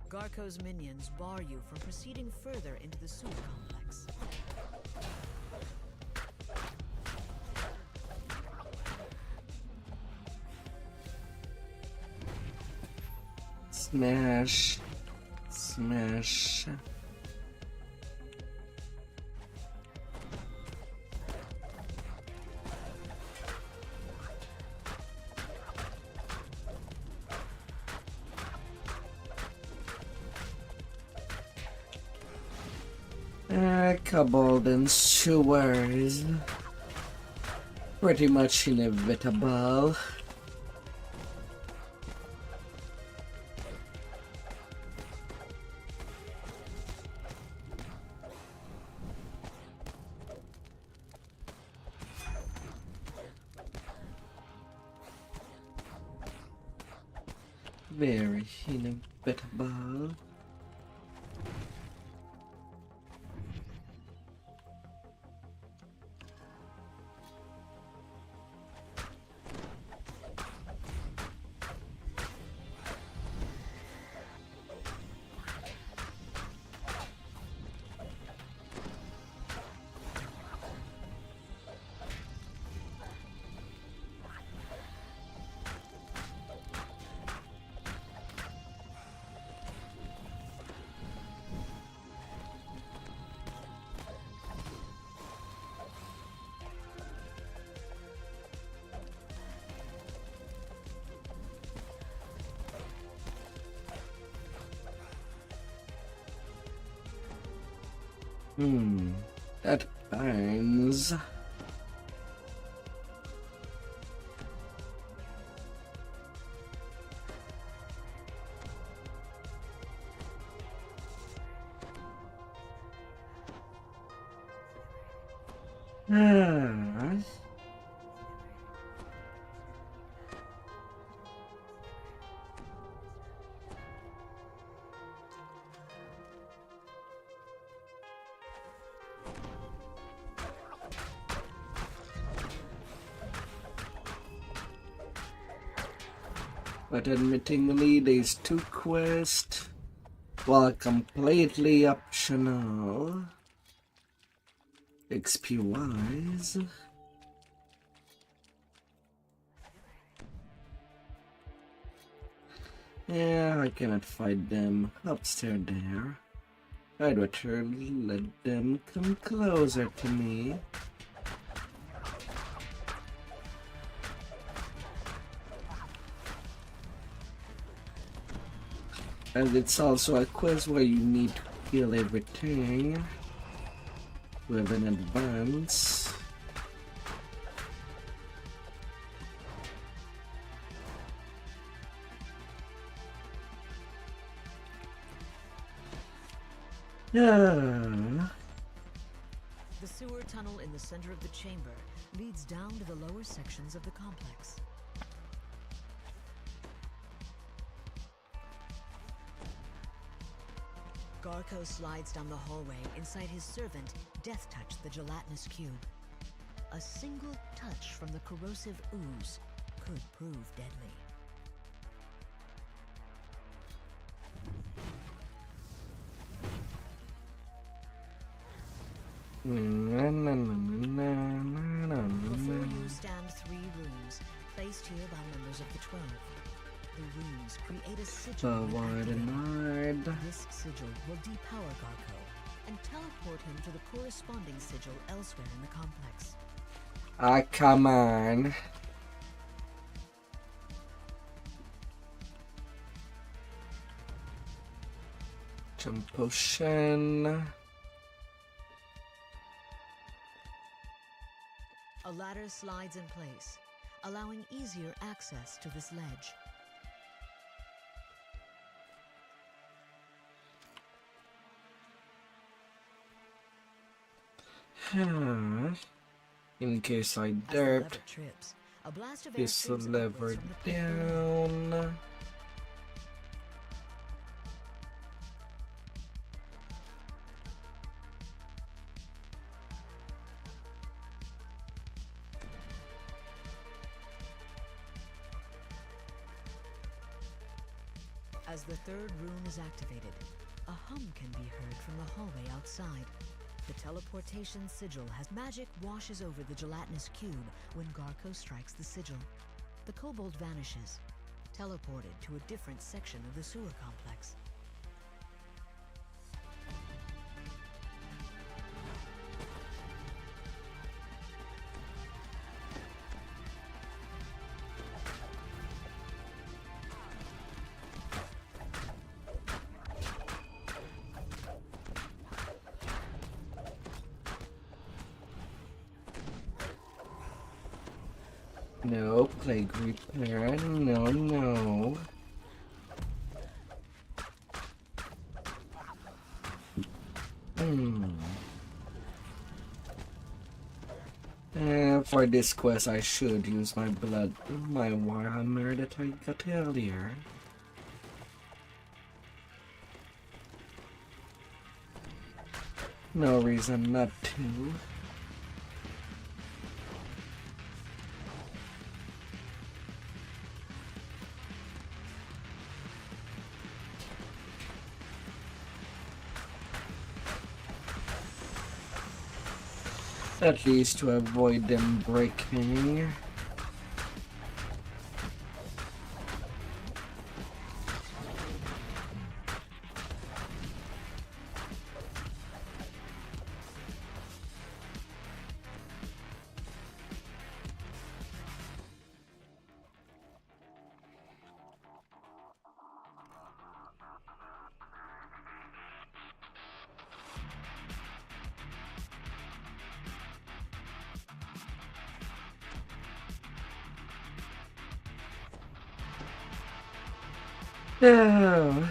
Garko's minions bar you from proceeding further into the sewer complex. Smash. Smash. Kobold and sewers. Pretty much inevitable. Very inevitable. That burns. But admittingly, these two quests, while completely optional, XP-wise, yeah, I cannot fight them upstairs there. I'd rather let them come closer to me. And it's also a quest where you need to kill everything with an advance. Yeah. The sewer tunnel in the center of the chamber leads down to the lower sections of the complex. Garko slides down the hallway inside his servant, Death Touch the gelatinous cube. A single touch from the corrosive ooze could prove deadly. Before you stand 3 runes, placed here by members of the 12. The runes create a sigil when activated. This sigil will depower Garko and teleport him to the corresponding sigil elsewhere in the complex. Ah, come on. Jump potion. A ladder slides in place, allowing easier access to this ledge. In case I As the derp, lever trips, a blast of air this streams lever upwards from the pit below. down. As the 3rd rune is activated, a hum can be heard from the hallway outside. The teleportation sigil has magic washes over the gelatinous cube when Garko strikes the sigil. The kobold vanishes, teleported to a different section of the sewer complex. No, plague repair. No. For this quest, I should use my Warhammer that I got earlier. No reason not to. At least to avoid them breaking. No.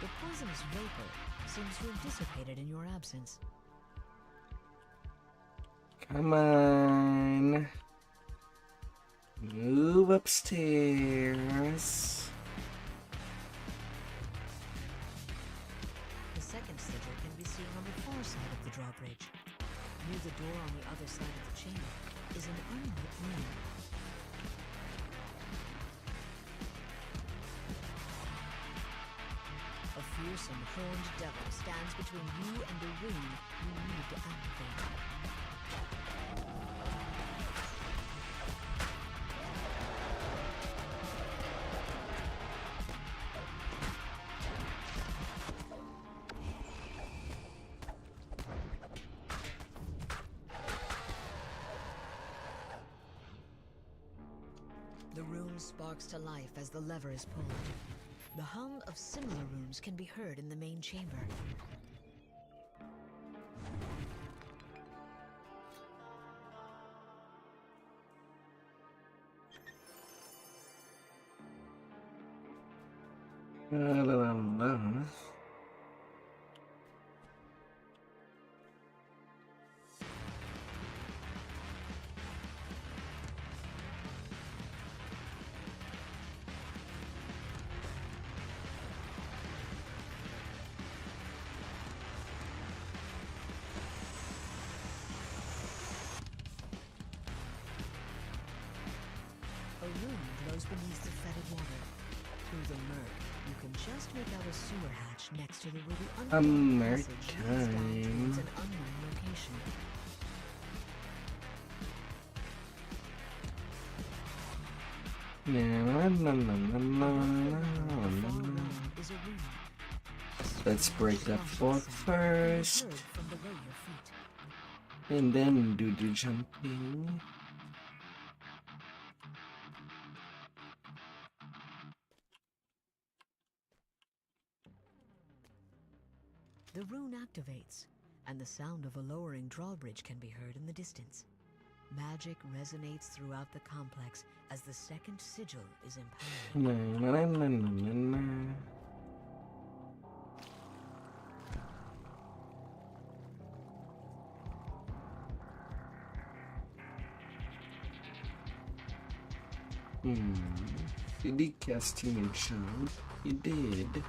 The poisonous vapor seems to have dissipated in your absence. Come on. Move upstairs. The second sigil can be seen on the far side of the drawbridge. Near the door on the other side of the chamber is an unlit room. A fearsome horned devil stands between you and the rune you need to activate. The The room sparks to life as the lever is pulled. The hum of similar rooms can be heard in the main chamber. A room glows beneath the fetid water. Through the murk, you can just make out a sewer hatch next to the where the underground passage leads down towards an unknown location. Let's break that fork first, and then do the jumping. The rune activates, and the sound of a lowering drawbridge can be heard in the distance. Magic resonates throughout the complex as the second sigil is empowered. Did he cast him in jump? He did.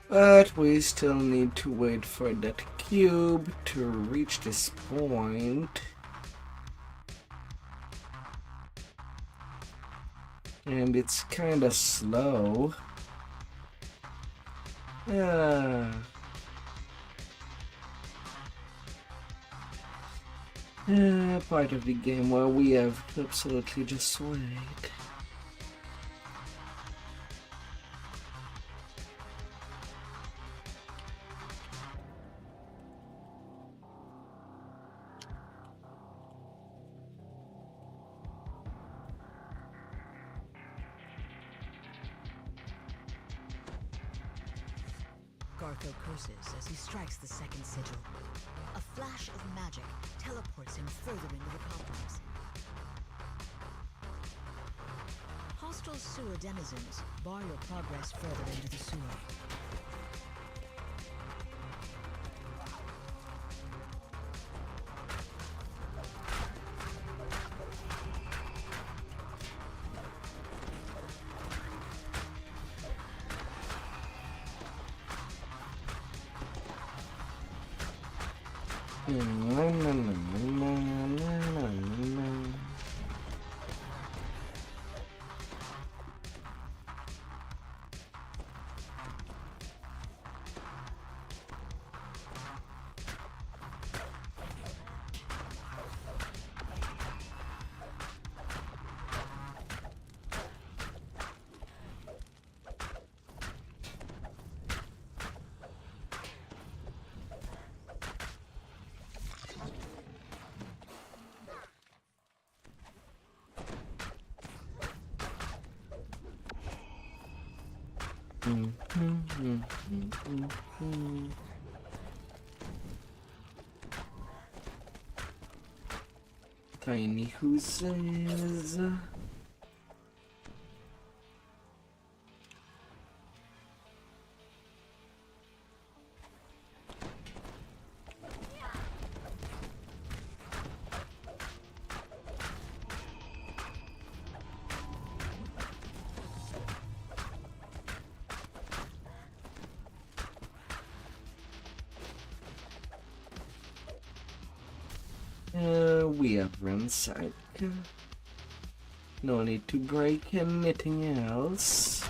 But we still need to wait for that cube to reach this point. And it's kinda slow. Part of the game where we have to absolutely just wait. Gartho curses as he strikes the second sigil. A flash of magic teleports him further into the complex. Hostile sewer denizens bar your progress further into the sewer. Tiny Hooses. We have ransack. No need to break anything else.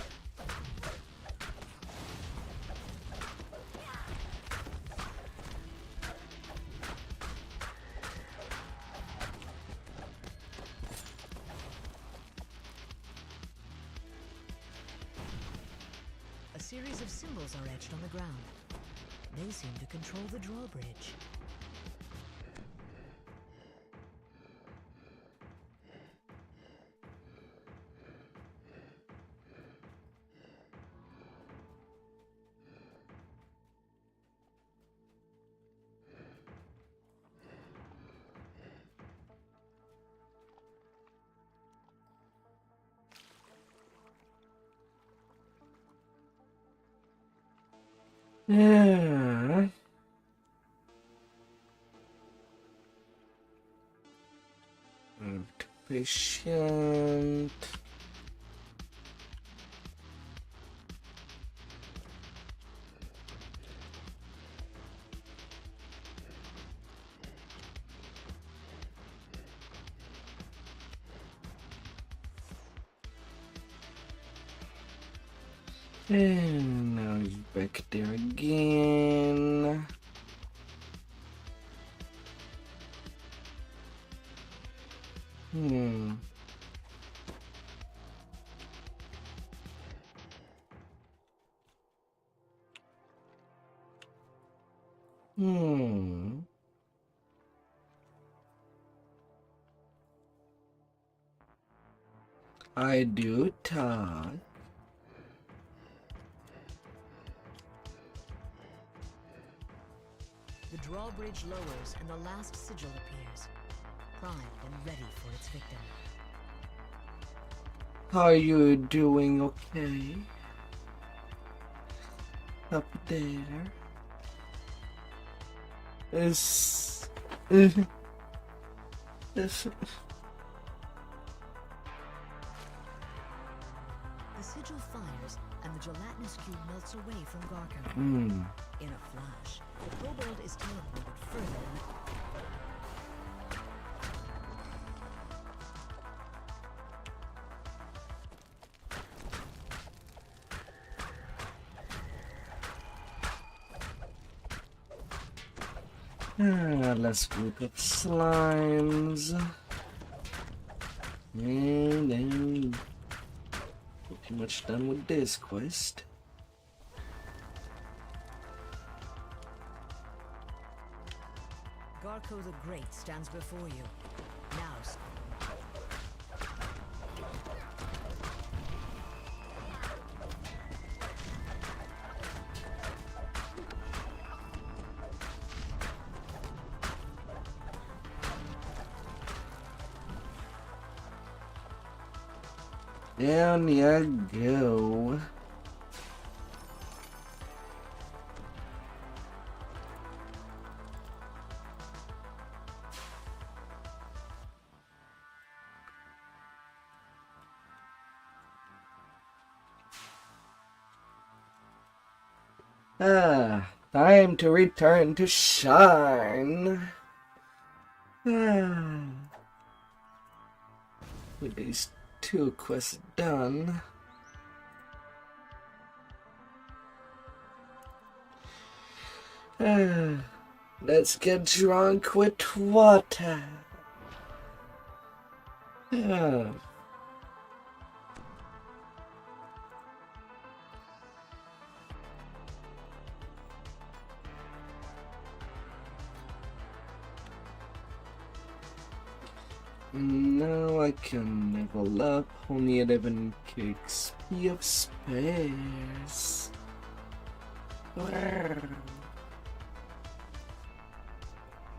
series of symbols are etched on the ground. They seem to control the drawbridge. Yeah. Patient. And now he's back there again. Hmm. I do talk. The drawbridge lowers and the last sigil appears, primed and ready for its victim. Are you doing okay? Up there? Is... The sigil fires, and the gelatinous cube melts away from Garco. In a flash, the kobold is teleported further in the... Last group of slimes. And then pretty much done with this quest. Garco the Great stands before you. Now... Down you go. Time to return to Shine. With these 2 quests done. Let's get drunk with water. Now I can level up, only 11 XP of space.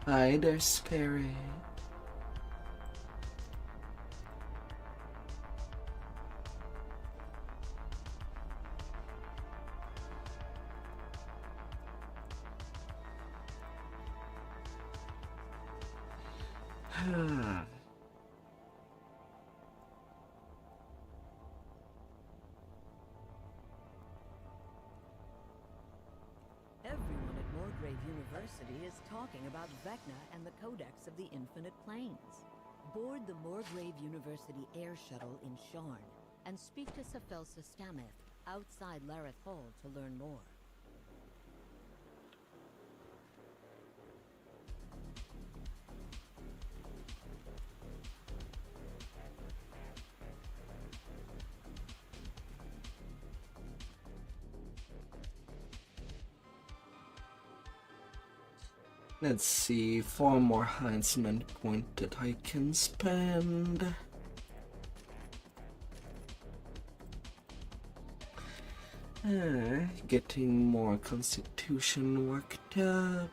Hi there, Spirit. Everyone at Morgrave University is talking about Vecna and the Codex of the Infinite Planes. Board the Morgrave University air shuttle in Sharn and speak to Sephelsa Stameth outside Lareth Hall to learn more. Let's see, 4 more enhancement points that I can spend. Getting more constitution worked up.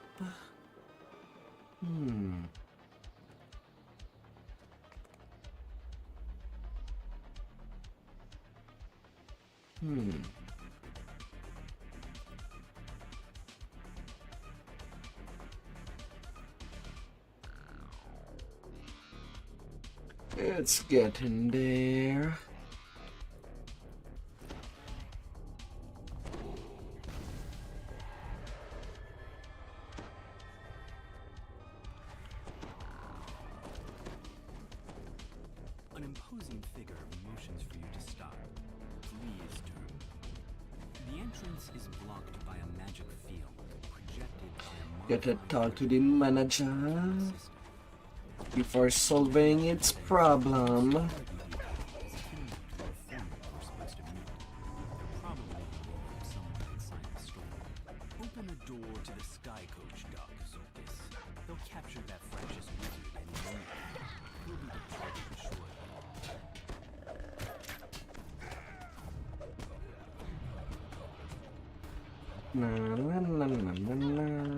It's getting there. An imposing figure of emotions for you to stop. Please turn. The entrance is blocked by a magic field projected by a Get to talk to the manager before solving its problem. Open a door to the sky coach dock, Zolkis. They'll capture that fractious wizard any moment. He'll be departing shortly. Na, na, na, na, na, na, na, na.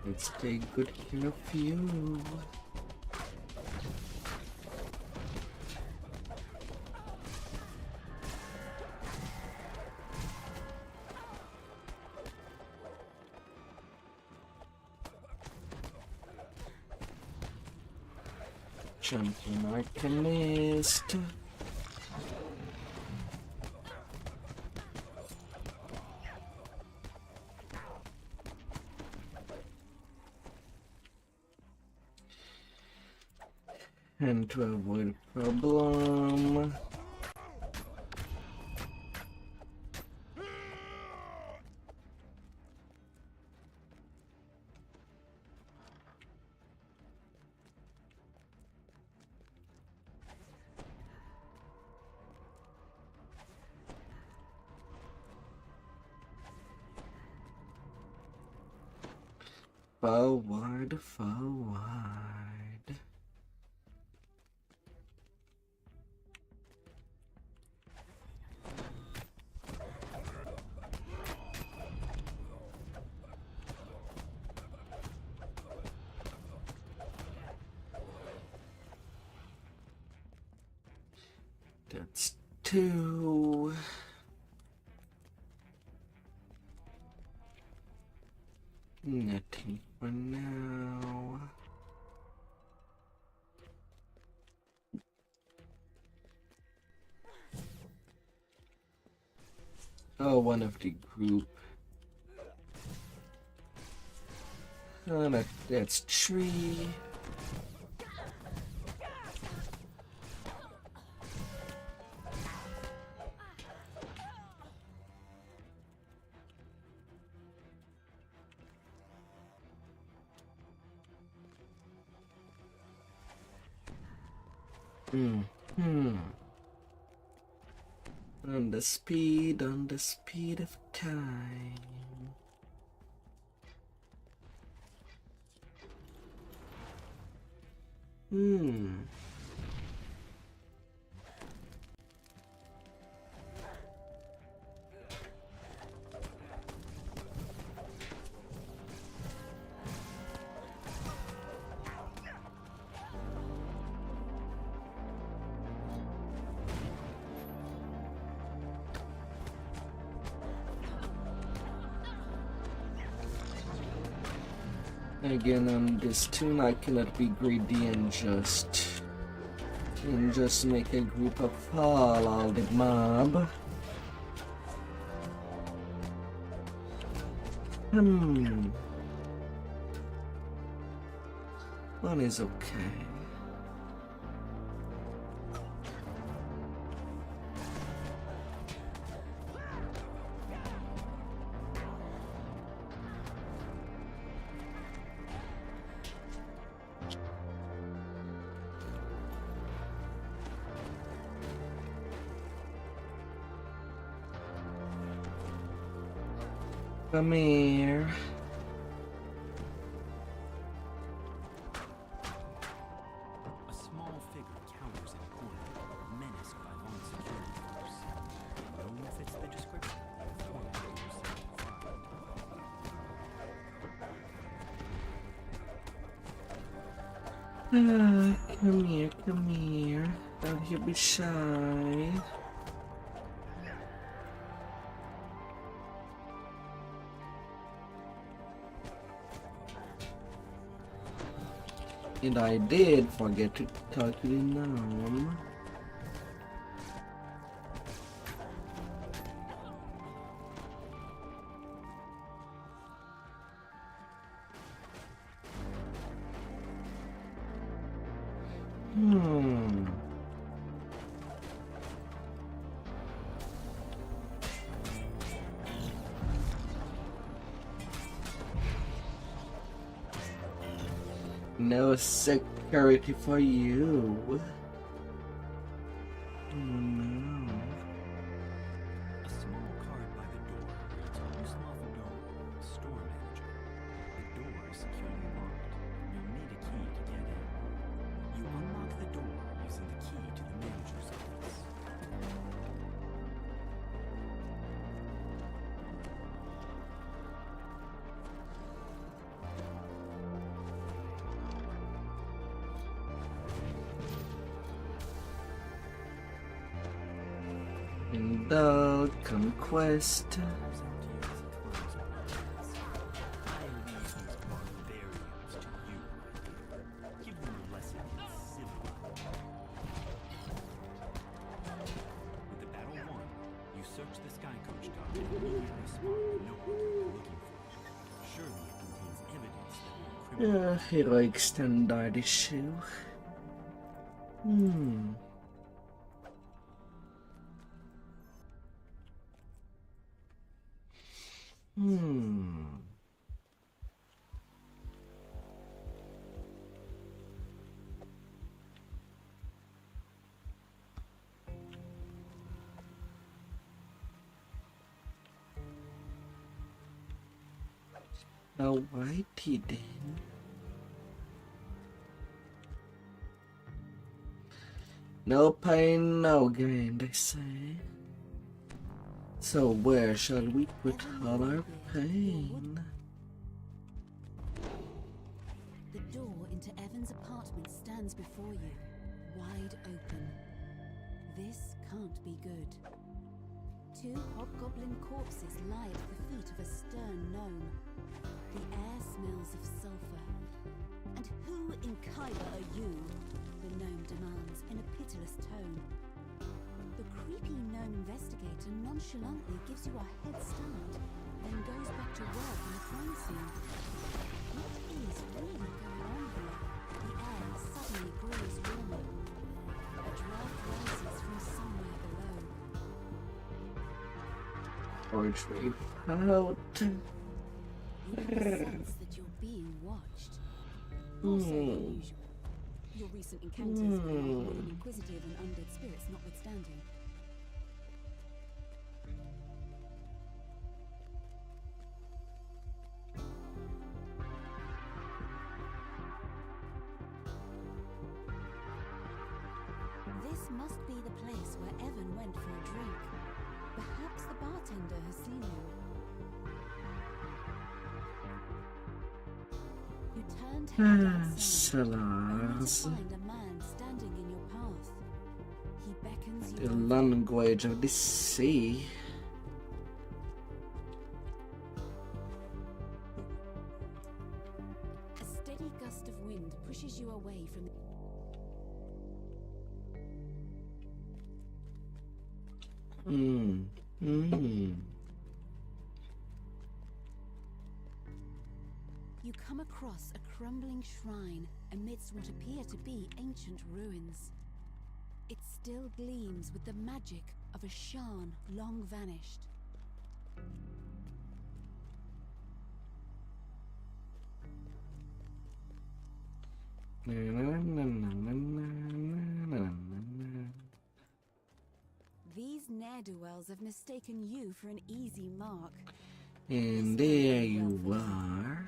Let's take good care of you. Champion Arcanist. And to avoid problem. Forward, forward. That's 2. Nothing for now. Oh, one of the group. Oh, that's 3. On the speed of time. Again, on this tune, I cannot be greedy and just make a group of all the mob. One is okay. Come here. A small figure counters in a corner, menaced by one security force. No one fits the description. Forward to yourself. Come here, come here. Don't you be shy. And I did forget to talk to the gnome. No security for you. Oh no. A small card by the door reads Muslav Dome, store manager. The door is securely locked. You'll need a key to get in. You unlock the door using the key to the manager's office. And the conquest. Heroic standard issue. Alrighty then. No pain, no gain, they say. So where shall we put all our pain? The door into Evan's apartment stands before you, wide open. This can't be good. 2 hobgoblin corpses lie at the feet of a stern gnome. The air smells of sulfur. And who in Kyber are you? The gnome demands in a pitiless tone. The creepy gnome investigator nonchalantly gives you a head start, then goes back to work on the crime scene. What is really going on here? The air suddenly grows warmer. A draft rises from somewhere below. Poetry out. You have a sense that you're being watched. Also unusual. Your recent encounters with an inquisitive and undead spirits notwithstanding. This must be the place where Evan went for a drink. Perhaps the bartender has seen him. You turned head outside, only to find a man standing in your path. He beckons you The over. language of the sea. A steady gust of wind pushes you away from the... You come across a crumbling shrine amidst what appear to be ancient ruins. It still gleams with the magic of a Shan long vanished. These ne'er-do-wells have mistaken you for an easy mark. And there you are.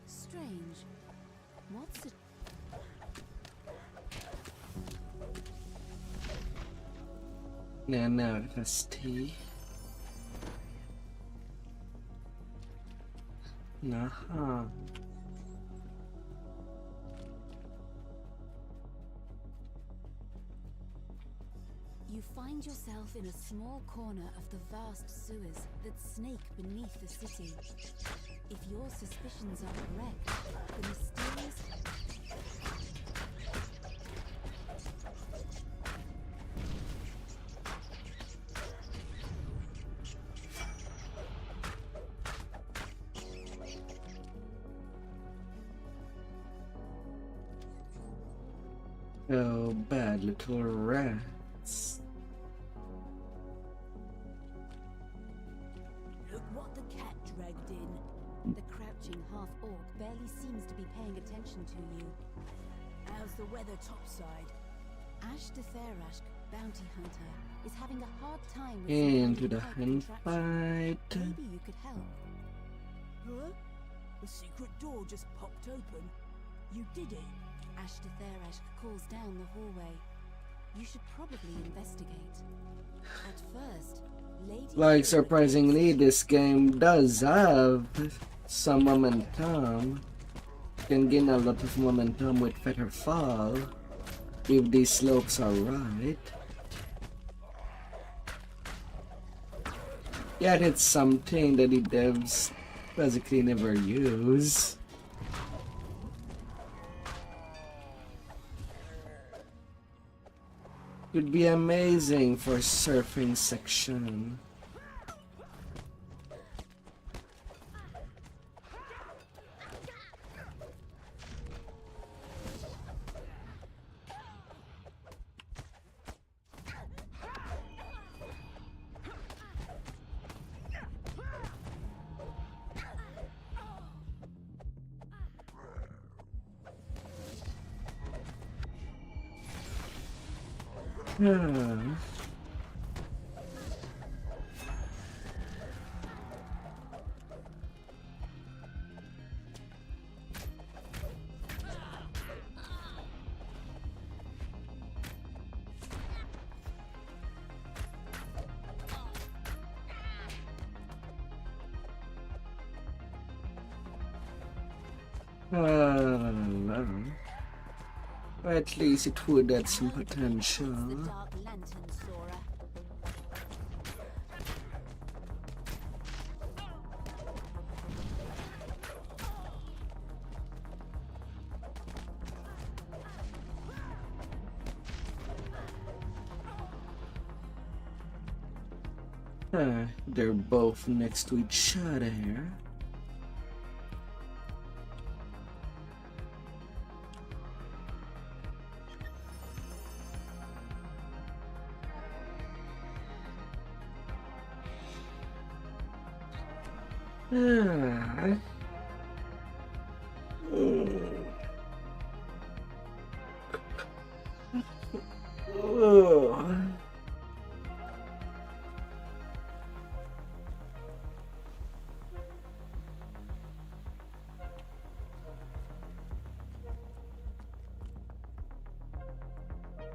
Strange. What's it? Nervosity. Aha. You find yourself in a small corner of the vast sewers that snake beneath the city. If your suspicions are correct, the mysterious... Oh, bad little rats. Look what the cat dragged in. The crouching half-orc barely seems to be paying attention to you. How's the weather topside? Ash de Therashk, bounty hunter, is having a hard time with some Into kind the of hand contraption. fight. Maybe you could help. Huh? The secret door just popped open. You did it. Ash de Therashk calls down the hallway. You should probably investigate. At first, Lady... Like, surprisingly, this game does have some momentum. You can gain a lot of momentum with Feather Fall if these slopes are right. Yet it's something that the devs basically never use. Would be amazing for surfing section. At least it would add some potential. They're both next to each other.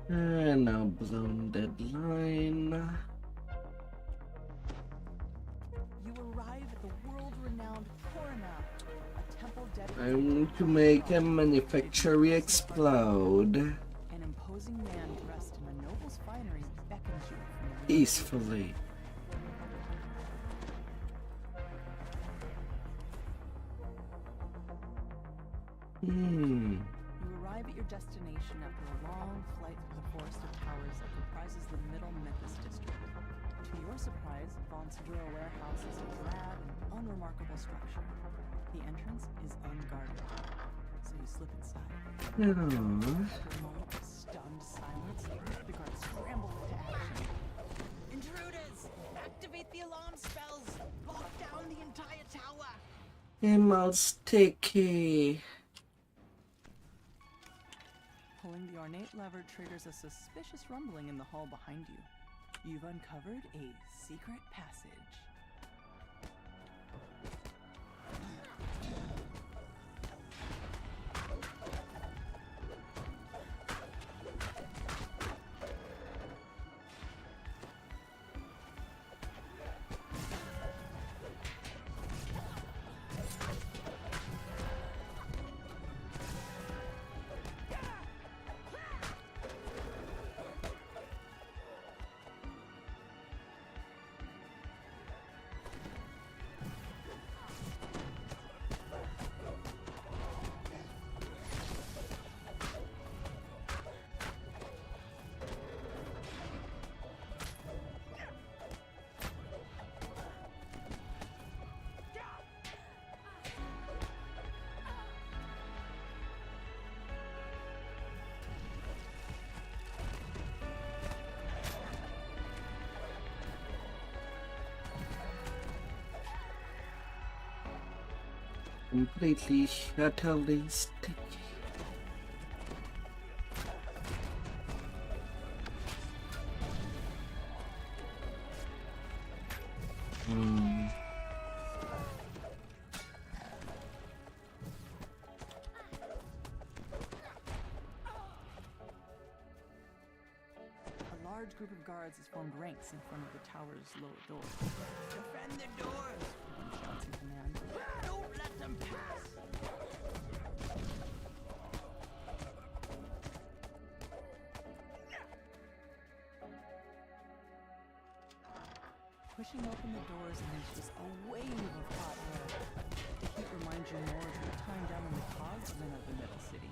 And now blown deadline. You arrive at the world-renowned Corona, a temple dedicated I'm to make a manufactory explode. An imposing man dressed in a noble's finery beckons you from the Peacefully. You arrive at your destination after a long flight through the forest of towers that comprises the Middle Memphis district. To your surprise, Von Segura Warehouse is a drab and unremarkable structure. The entrance is unguarded, so you slip inside. Oh. After a moment of stunned silence, the guards scramble into action. Intruders! Activate the alarm spells! Lock down the entire tower! Emerald sticky. Pulling the ornate lever triggers a suspicious rumbling in the hall behind you. You've uncovered a secret passage. Completely, utterly sticky. A large group of guards has formed ranks in front of the tower's lower door. Defend the doors! One shouts in command. Don't let them pass! Pushing open the doors unleashes a wave of hot air. The heat reminds you more of your time down in the cogs than of the Middle City.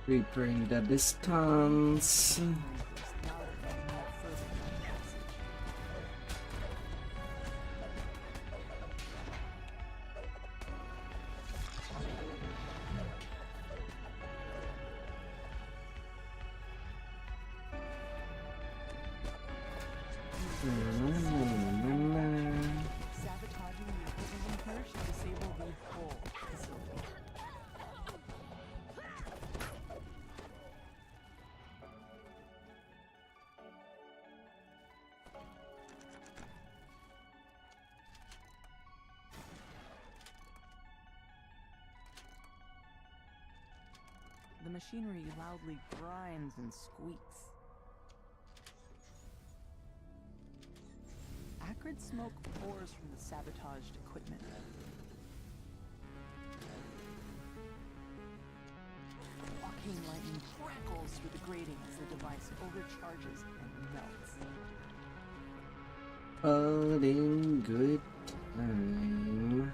We bring the distance. Sabotaging the equipment in here should disable the whole facility. The machinery loudly grinds and squeaks. Acrid smoke pours from the sabotaged equipment. Arcane lightning crackles through the grating as the device overcharges and melts. But in good time.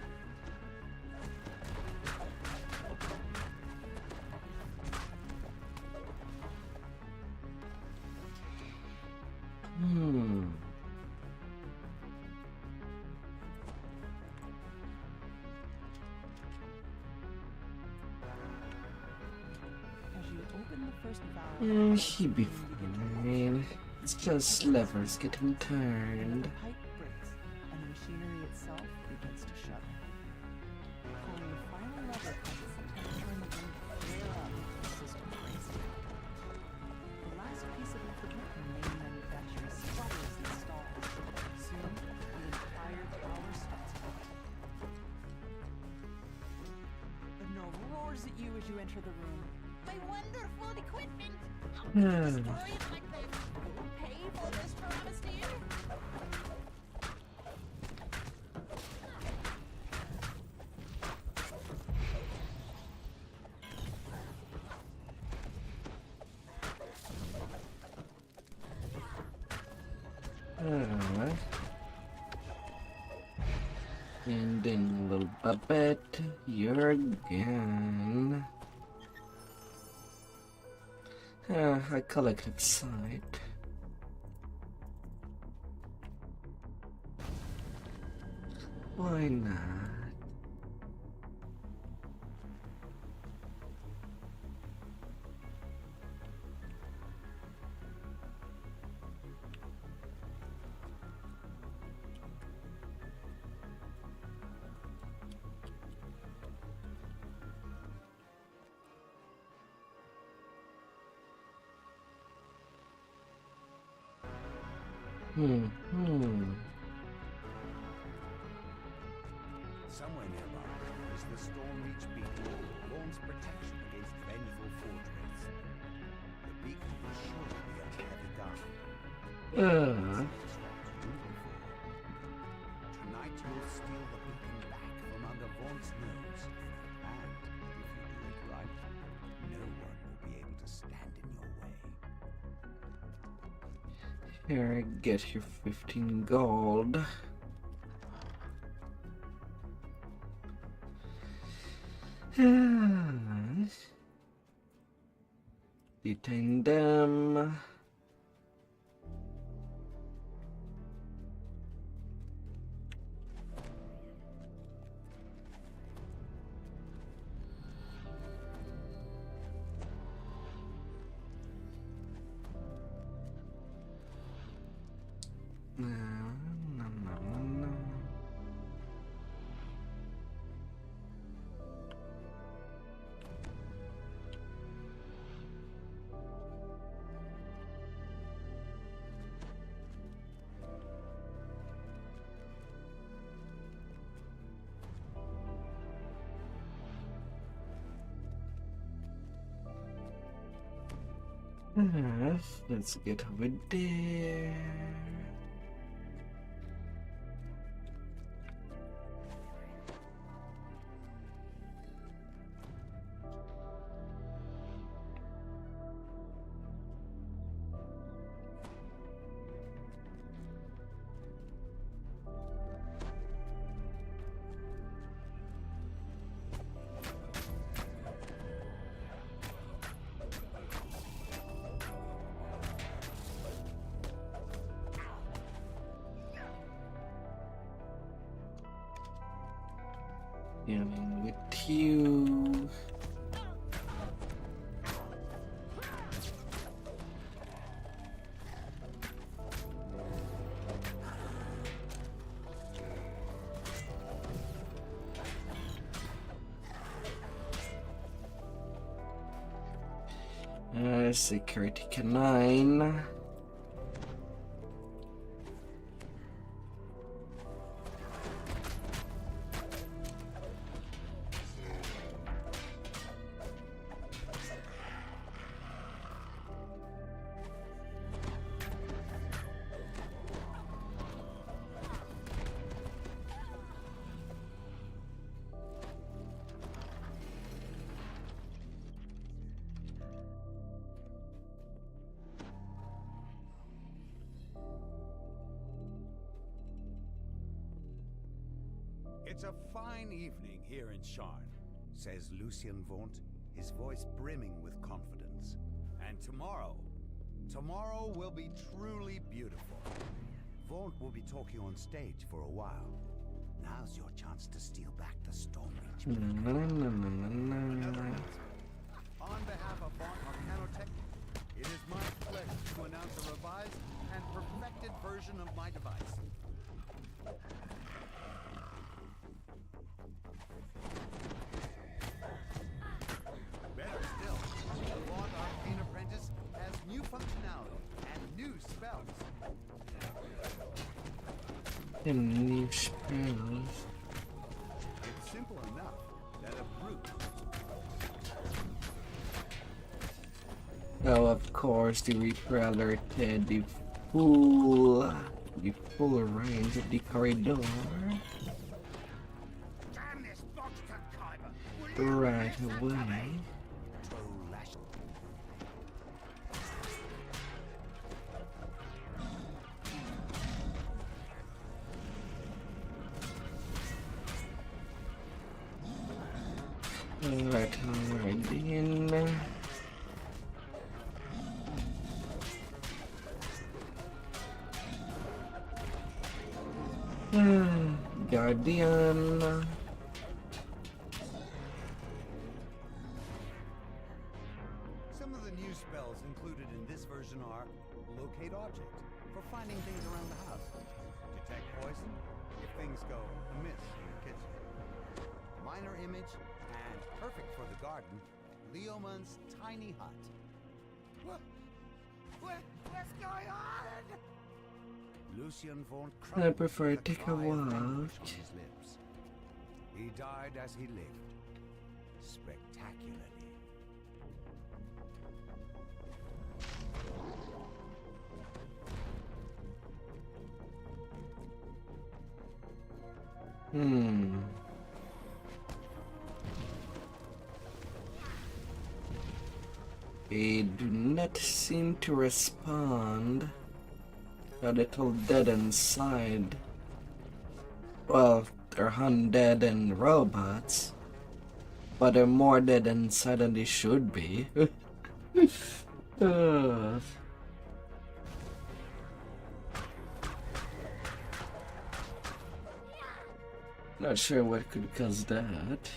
As you open the first valve, He'd be fine. It's just levers getting turned. the pipe breaks, and the machinery itself begins to shudder. Pulling the final lever causes the temperature in the room to flare up as the system breaks down. The last piece of equipment in main manufacturing sputters and stalls. Soon, the entire tower stops. The gnome roars at you as you enter the room. My wonderful equipment! How can you destroy it like this? Pay for this travesty? And then little puppet, you're gone. I collected sight. Why not? Somewhere nearby is the Stormreach beacon, Vaughns' protection against vengeful forgeries. The beacon will surely be a heavy guard. Tonight you'll steal the beacon back from under Vaughns' nose. And if you do it right, no one will be able to stand in your way. Here, get your 15 gold. Detain them. Let's get over there. Dealing with you. Security canine. It's a fine evening here in Sharn, says Lucien Vaughn, his voice brimming with confidence. And tomorrow will be truly beautiful. Vaughn will be talking on stage for a while. Now's your chance to steal back the Stormreach. On behalf of Vaughn Arcanotech, it is my pleasure to announce a revised and perfected version of my device. Better still, the Vaughn Arcane Apprentice has new functionality and new spells. New spells. It's simple enough that a brute. Oh, of course, the Reaper alerted the full range of the corridor. Right away. Alright, in. Guardian. Some of the new spells included in this version are locate object, for finding things around the house. Detect poison, if things go amiss in the kitchen. Minor image, and perfect for the garden, Leoman's tiny hut. What's going on? Lucian von I prefer to take a walk. on his lips. He died as he lived, spectacularly. They do not seem to respond. A little dead inside. Well, they're undead and robots, but they're more dead inside than they should be. Not sure what could cause that.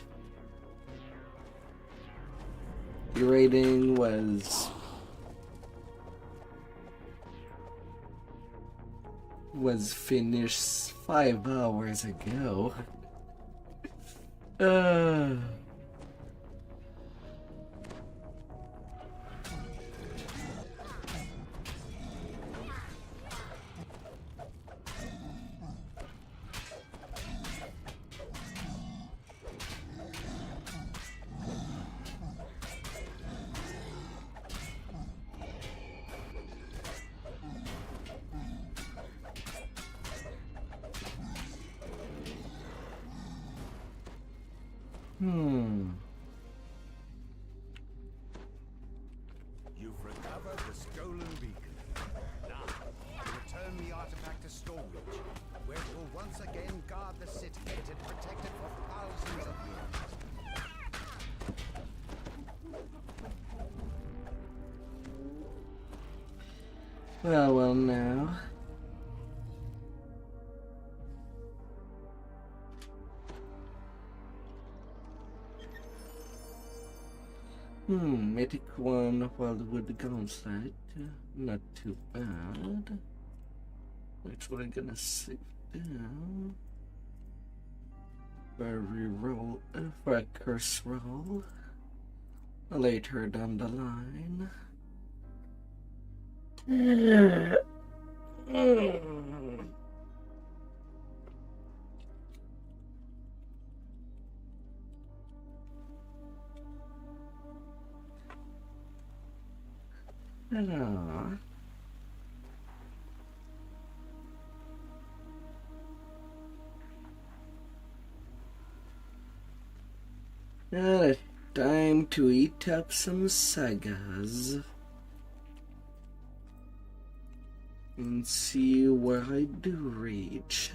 The rating was finished 5 hours ago. You've recovered the stolen beacon. Now, return the artifact to Stormwich, where it will once again guard the city and protect it for thousands of years. Well, now. Mythic one Wildwood Gauntlet. Not too bad. Which we're gonna save down. For a reroll, for a curse roll. Later down the line. Hello. Time to eat up some sagas. And see where I do reach.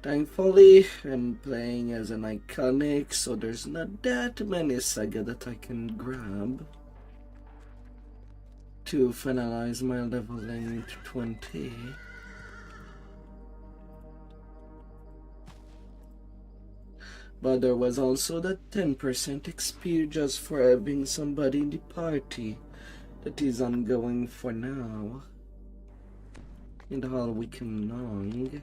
Thankfully, I'm playing as an iconic, so there's not that many saga that I can grab to finalize my leveling to 20. But there was also that 10% XP just for having somebody in the party that is ongoing for now. And all weekend long.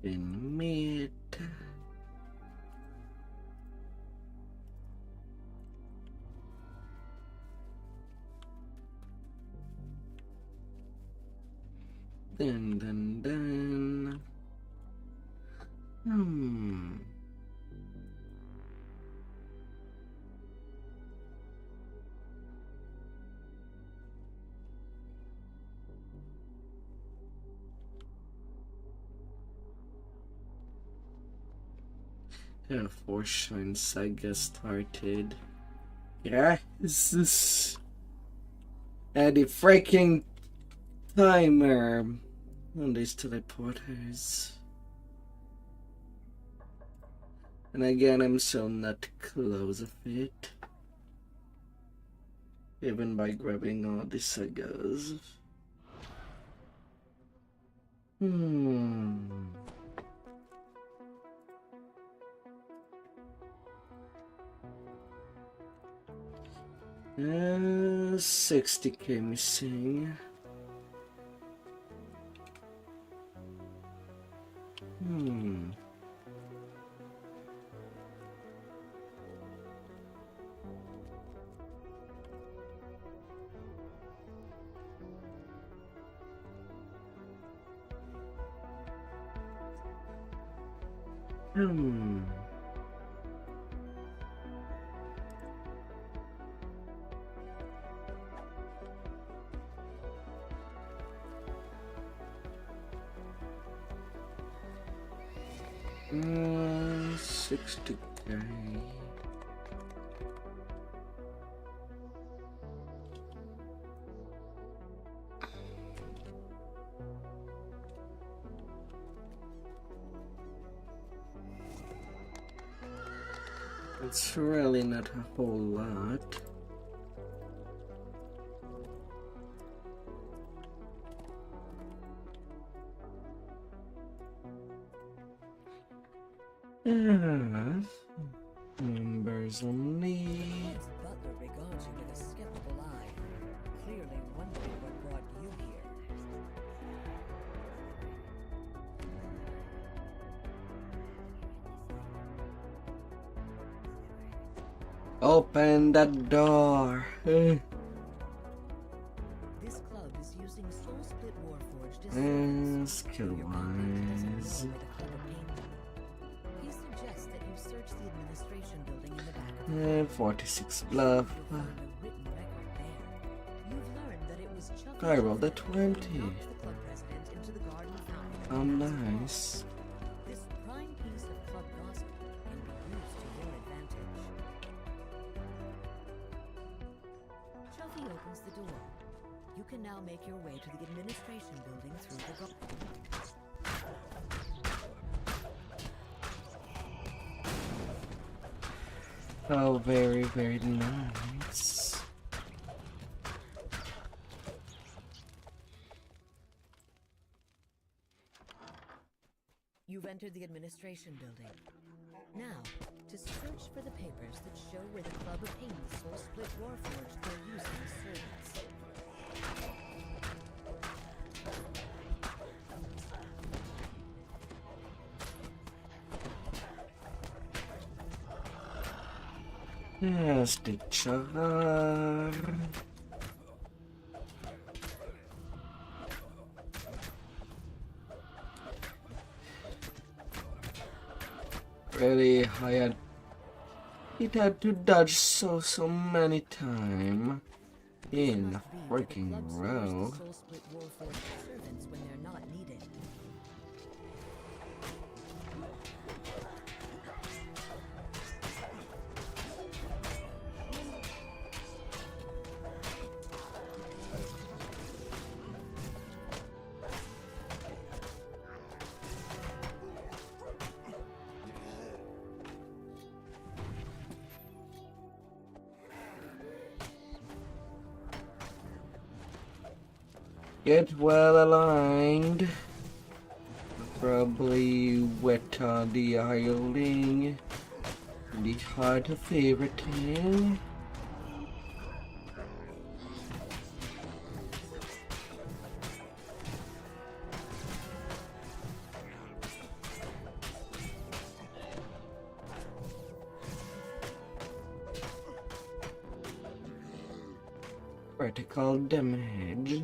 In mid. Then. Fortune saga started. Yes. And the freaking timer on these teleporters. And again, I'm so not close of it. Even by grabbing all the sagas. Hmm. 60k missing. Hmm. Hmm. Uh, 60k. It's really not a whole lot. Members only. Head's butler regards you with a skeptical eye, clearly wondering what brought you here. Open the door. This club is using Soul Split Warforged Skill wise. He suggests that you search the administration building in the back of 46 bluff. You'll find a written record there. You've learned that it was Chuck I rolled a who 20. knocked the club president into the garden fountain. Oh, nice. This prime piece of club gossip can be used to your advantage. Chuffy opens the door. You can now make your way to the administration building through the garden. Oh, very, very nice. You've entered the administration building. Now, to search for the papers that show where the club obtained the Soul Split Warforged their use of the servants. Yes, the jar. Really, it had to dodge so many times in a freaking row. Soul Split Warforged servants when they're not needed. Get well aligned. Probably wet the idling. The heart of everything. Critical damage.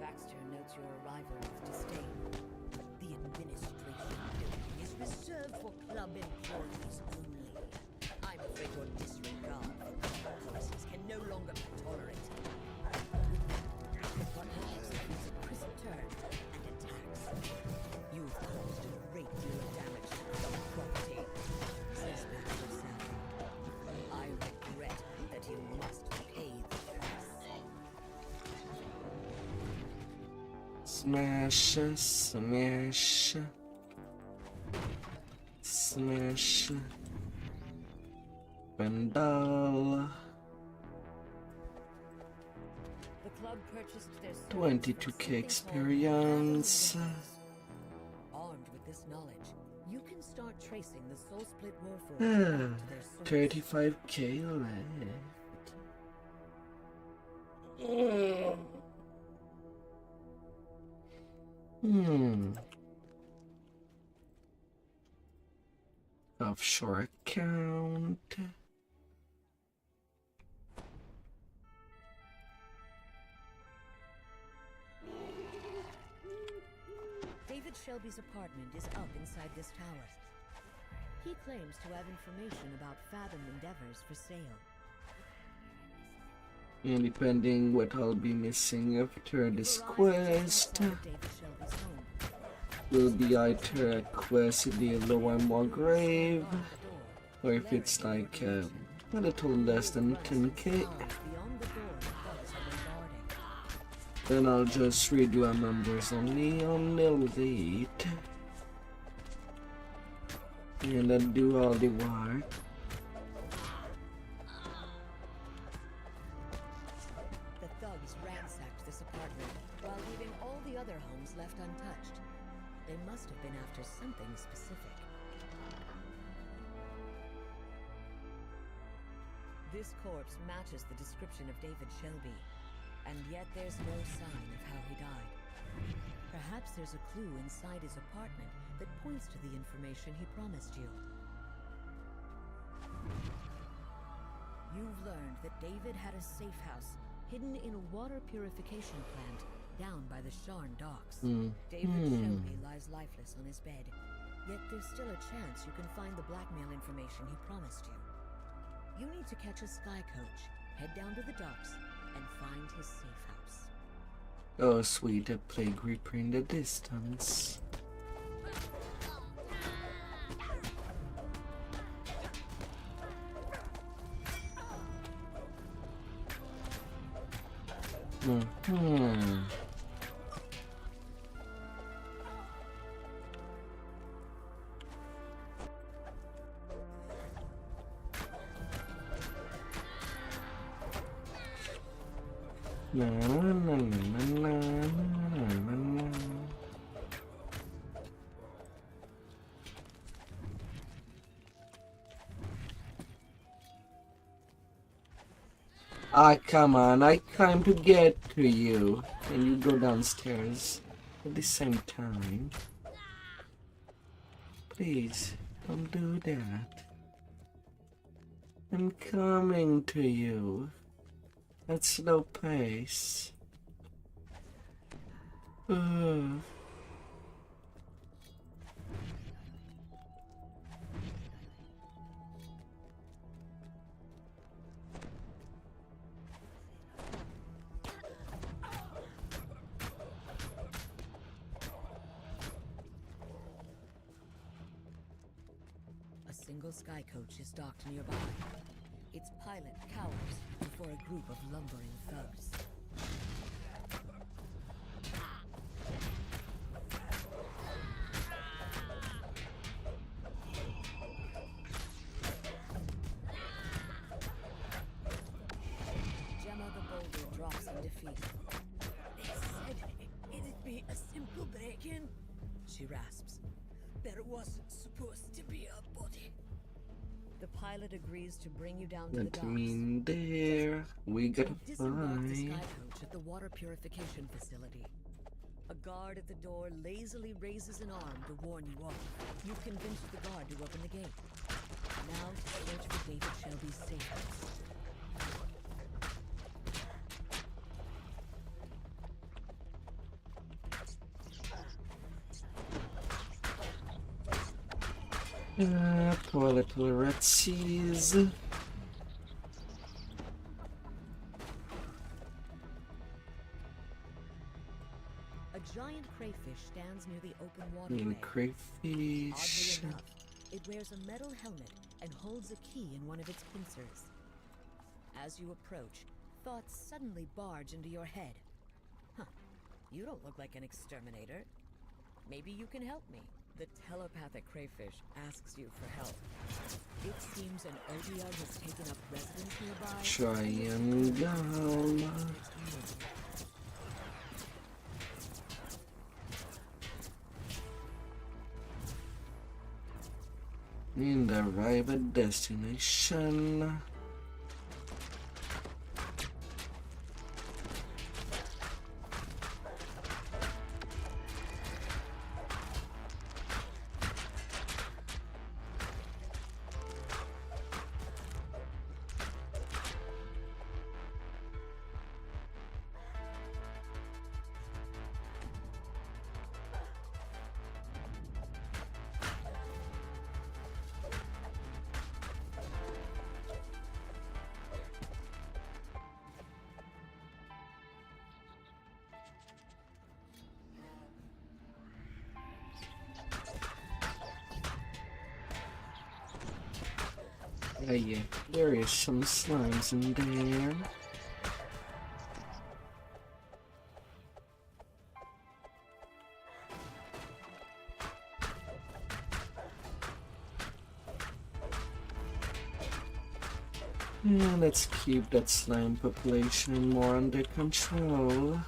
Baxter notes your arrival with disdain. The administration building is reserved for club employees only. I'm afraid your disregard for club policies can no longer be tolerated. But perhaps that is a crisp turn and attacks. You've caused a great deal of damage to club property. Smash, smash, smash. Vandal. The club purchased their 22k experience. Armed with this knowledge, you can start tracing the Soul Split Warforged back to their source. 35k left. Offshore account. David Shelby's apartment is up inside this tower. He claims to have information about Fathom Endeavors for sale. And depending what I'll be missing after this quest, will be either a quest in the Lower Moor Grave, or if it's like a little less than 10k, then I'll just redo our numbers only on Elite, and then do all the work. The thugs ransacked this apartment while leaving all the other homes left untouched. They must have been after something specific. This corpse matches the description of David Shelby, and yet there's no sign of how he died. Perhaps there's a clue inside his apartment that points to the information he promised you. You've learned that David had a safe house hidden in a water purification plant down by the Sharn docks. David Shelby lies lifeless on his bed, yet there's still a chance you can find the blackmail information he promised you. You need to catch a sky coach, head down to the docks, and find his safe house. Oh sweet, a plague reaper in the distance. Na, na, na, na, na, na. Ah, come on, I came to get to you, and you go downstairs at the same time. Please, don't do that. I'm coming to you. At slow pace. A single sky coach is docked nearby. Its pilot cowers before a group of lumbering thugs. Gemma the Boulder drops in defeat. They said it'd be a simple break-in, she rasps. There wasn't supposed to be a body. The pilot agrees to bring you down to the That docks. mean there we gotta Disembark the find. sky coach at the water purification facility. A guard at the door lazily raises an arm to warn you off. You've convinced the guard to open the gate. Now to search for David Shelby's safe house. Poor little ratsies. A giant crayfish stands near the open And waterway. crayfish. Oddly enough, it wears a metal helmet and holds a key in one of its pincers. As you approach, thoughts suddenly barge into your head. Huh. You don't look like an exterminator. Maybe you can help me. The telepathic crayfish asks you for help. It seems an Odiug has taken up residence nearby. Triangle. And arrive at destination. Yeah, there is some slimes in there. Yeah, let's keep that slime population more under control.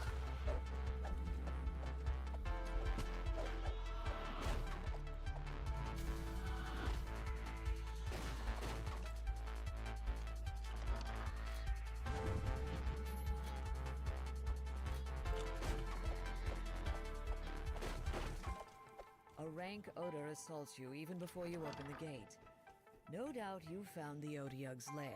A rank odor assaults you even before you open the gate. No doubt you found the Odiug's lair.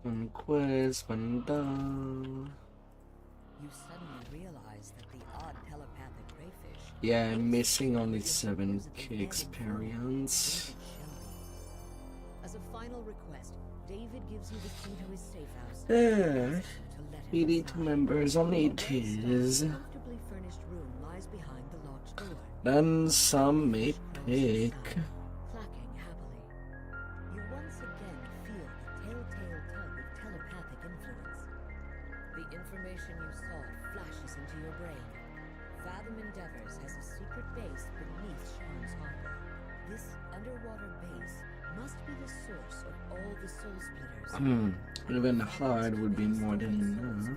One quiz, one done. You suddenly realize that the odd telepathic crayfish. Yeah, I'm missing only 7k experience. As a final request, David gives you the key to his safe house. PD2 members only it is. A comfortably furnished room lies behind the locked door. Then some may pick. Clacking happily. You once again feel the telltale tug of telepathic influence. The information you sought flashes into your brain. Fathom Endeavors has a secret base beneath Sean's Harbor. This underwater base must be the source of all the soul splitters. Even hard would be more than enough.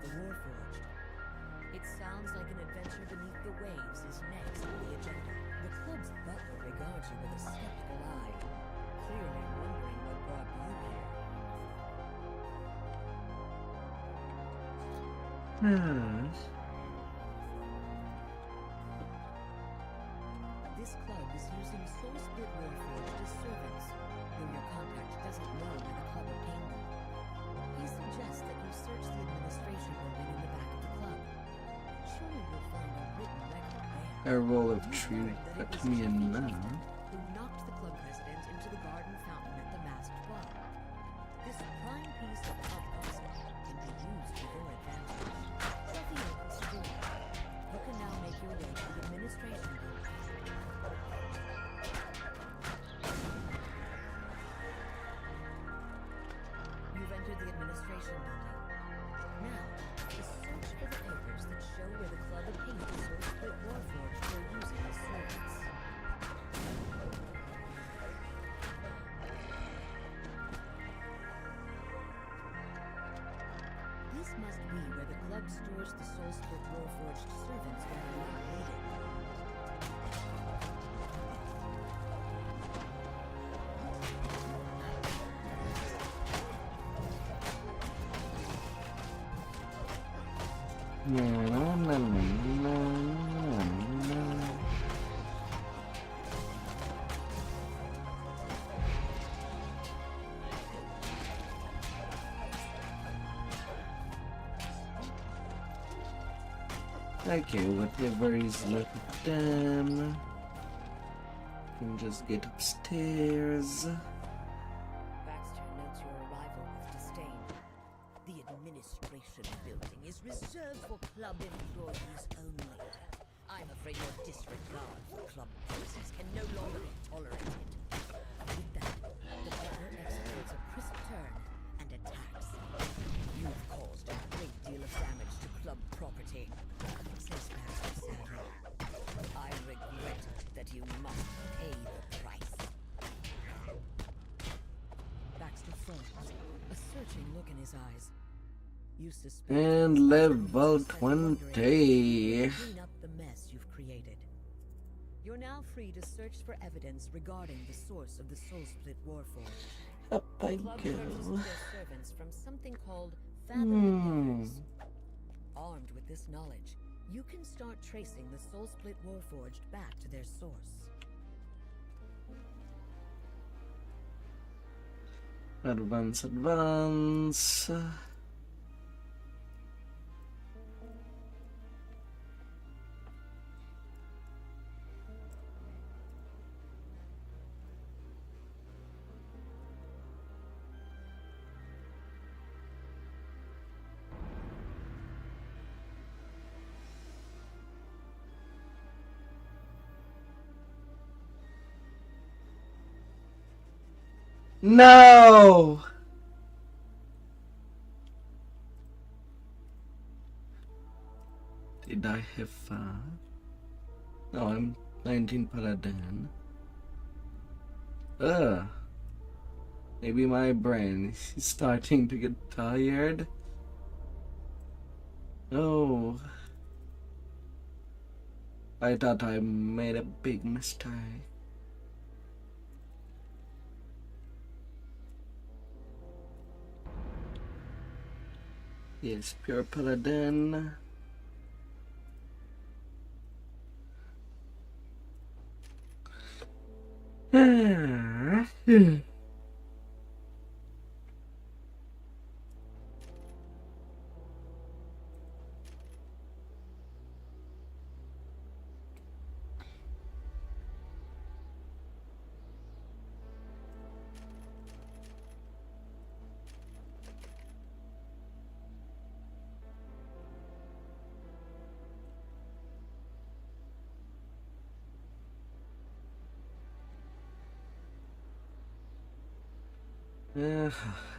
It sounds like an adventure beneath the waves is next on the agenda. The club's butler regards you with a skeptical eye, clearly wondering what brought you here. This club is using Soul Split Warforged as servants, though your contact doesn't know where the club obtained them. He suggests that you search the administration building in the back of the club. Surely you'll find a written record there. A roll of truth at me and now. Who knocked the club president into the garden fountain at the masked bar. This prime piece of club gossip can be used to your advantage. Sophie opens the door. You can now make your way to the administration building. You've entered the administration building. Now, the search for the papers that show where the club obtained the Soul Split Warforged for using as servants. This must be where the club stores the Soul Split Warforged servants when they're not needed. Okay, whatever is left of them. Can just get upstairs. Baxter notes your arrival with disdain. The administration building is reserved for club employees only. I'm afraid your disregard for club policies can no longer be tolerated. With that, the butler executes a crisp turn and attacks. You've caused a great deal of damage to club property, says Baxter sadly. I regret that you must pay the price. Baxter froze, a searching look in his eyes. You suspect And level 20. clean up the mess you've created. You're now free to search for evidence regarding the source of the Soul Split Warforged. Up I Club go. purchases their servants from something called Fathom. Armed with this knowledge, you can start tracing the Soul Split Warforged back to their source. Advance. No! Did I have fun? No, I'm 19 Paladin. Maybe my brain is starting to get tired. Oh. I thought I made a big mistake. Yes, pure Paladin.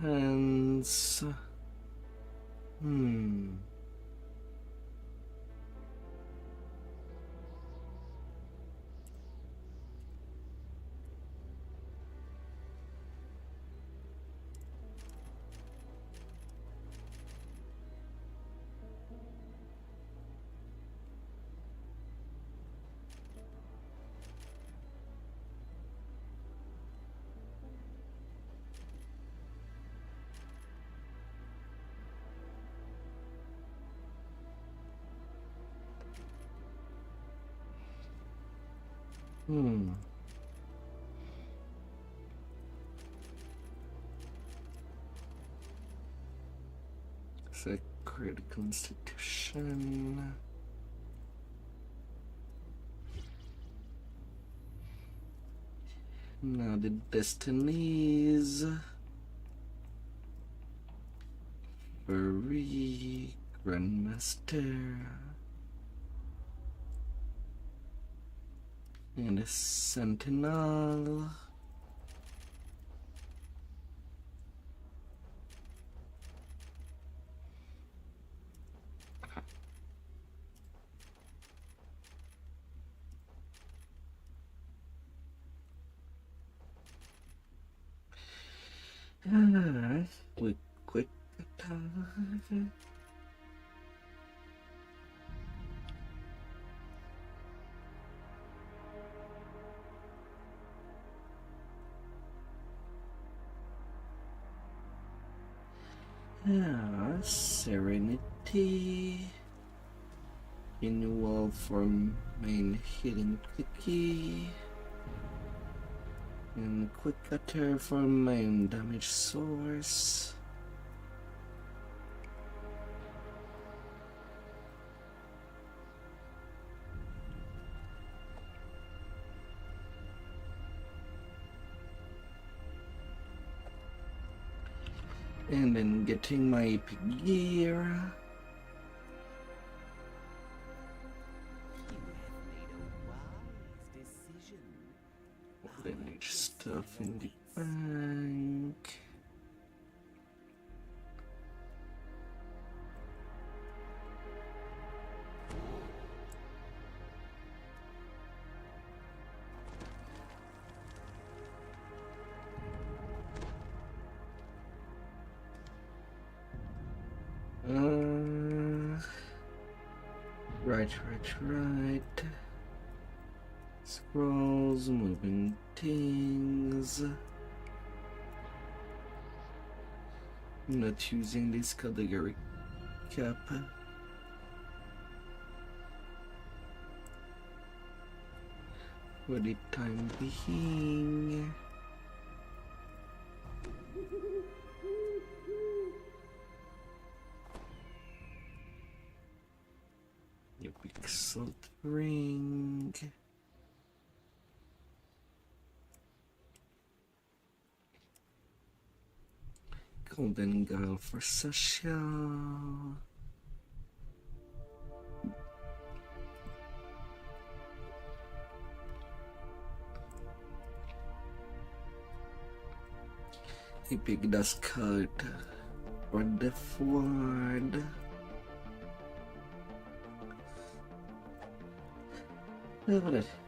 Hands. Sacred Constitution. Now the destinies. Furry Grandmaster. And a Sentinel. We quick attack. Serenity. Renewal for main healing quickie. And quick cutter for main damage source. And then getting my epic gear. Then each stuff in the bank. Right. Scrolls, moving things. I'm not using this category cap. For the time being. A big salt ring. Golden girl for Sasha. A big dust card for the forward.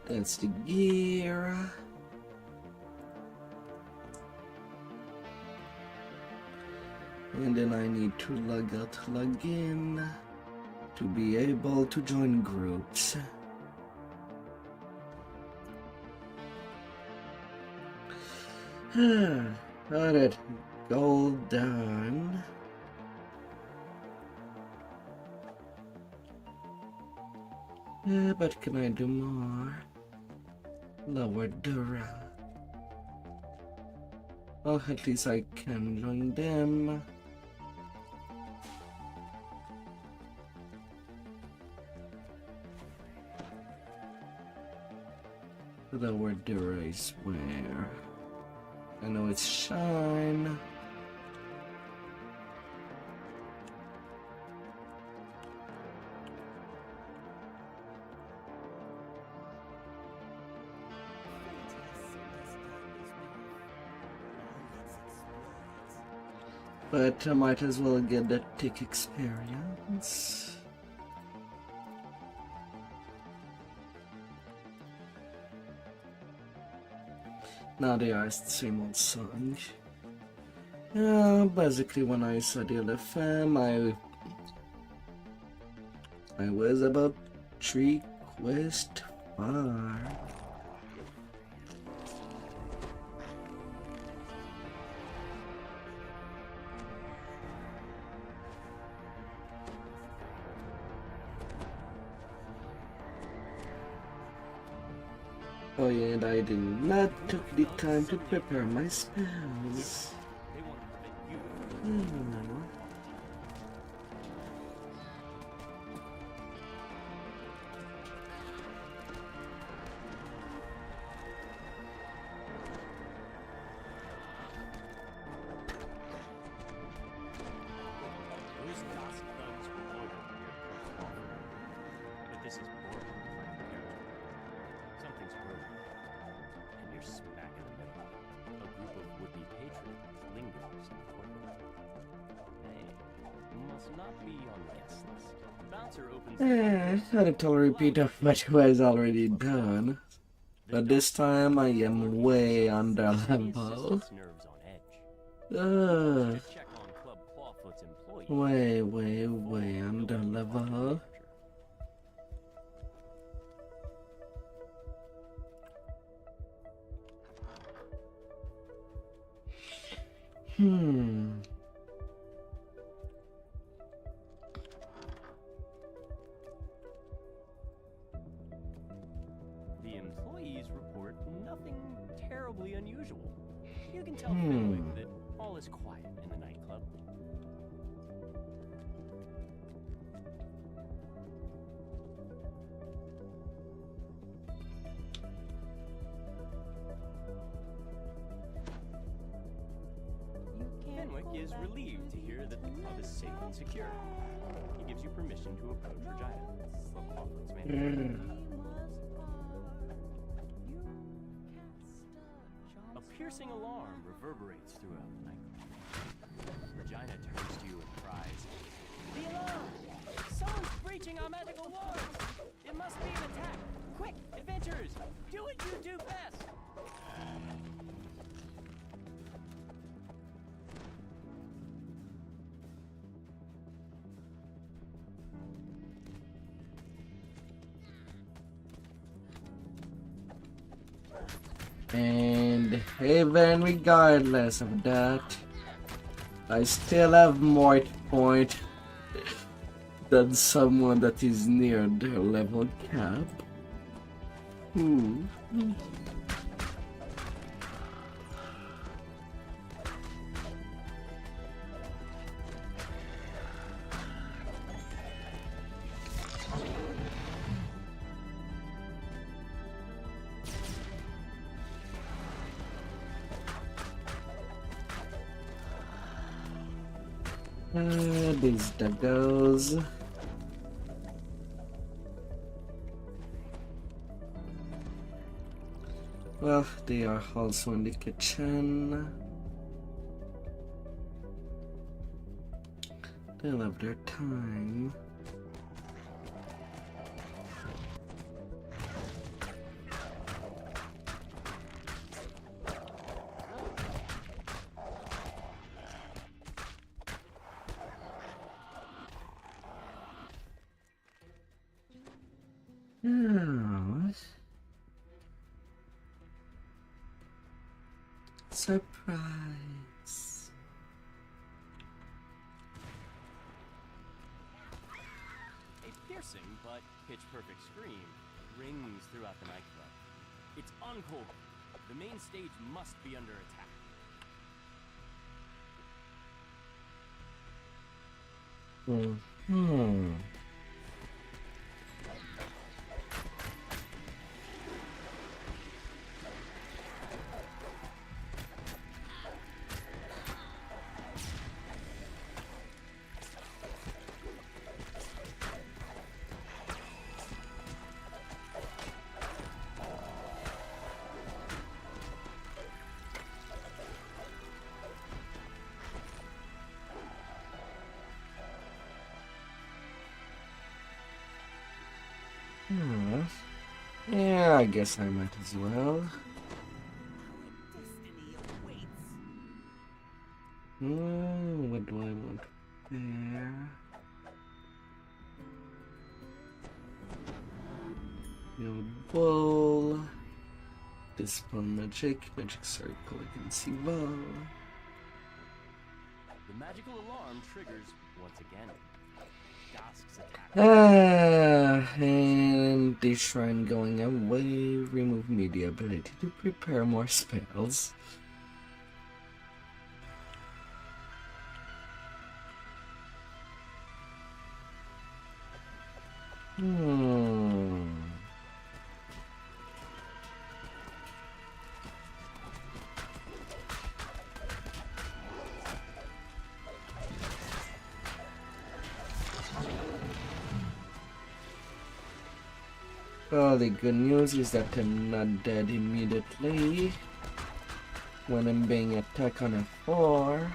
That's the gear. And then I need to log out, log in to be able to join groups. Alright, gold done. But can I do more? Lower Dura. Oh, at least I can join them. Lower Dura is where? I know it's Shine. But I might as well get that tick experience. Now they are the same old song. Basically when I saw the LFM, I was about 3 quests far. Oh yeah, and I did not took the time to prepare my spells. Not a total repeat of what was already done, but this time I am way under level. Way under level. Unusual. You can tell Fenwick that all is quiet in the nightclub. is relieved to hear that the club is safe and secure. He gives you permission to approach Regina. Slip off its manager. A piercing alarm reverberates throughout the nightclub. Regina turns to you and cries, "The alarm! Someone's breaching our magical walls! It must be an attack! Quick, adventurers! Do what you do best!" And even regardless of that, I still have more point than someone that is near their level cap. These daggers. Well, they are also in the kitchen. They'll have their time. Surprise. A piercing but pitch-perfect scream rings throughout the nightclub. It's encore. The main stage must be under attack. Yeah, I guess I might as well. What do I want there? Your ball. Dispel magic circle against evil. The magical alarm triggers once again. Gask's attack. And the shrine going away. Remove me the ability to prepare more spells. Well, the good news is that I'm not dead immediately when I'm being attacked on a 4.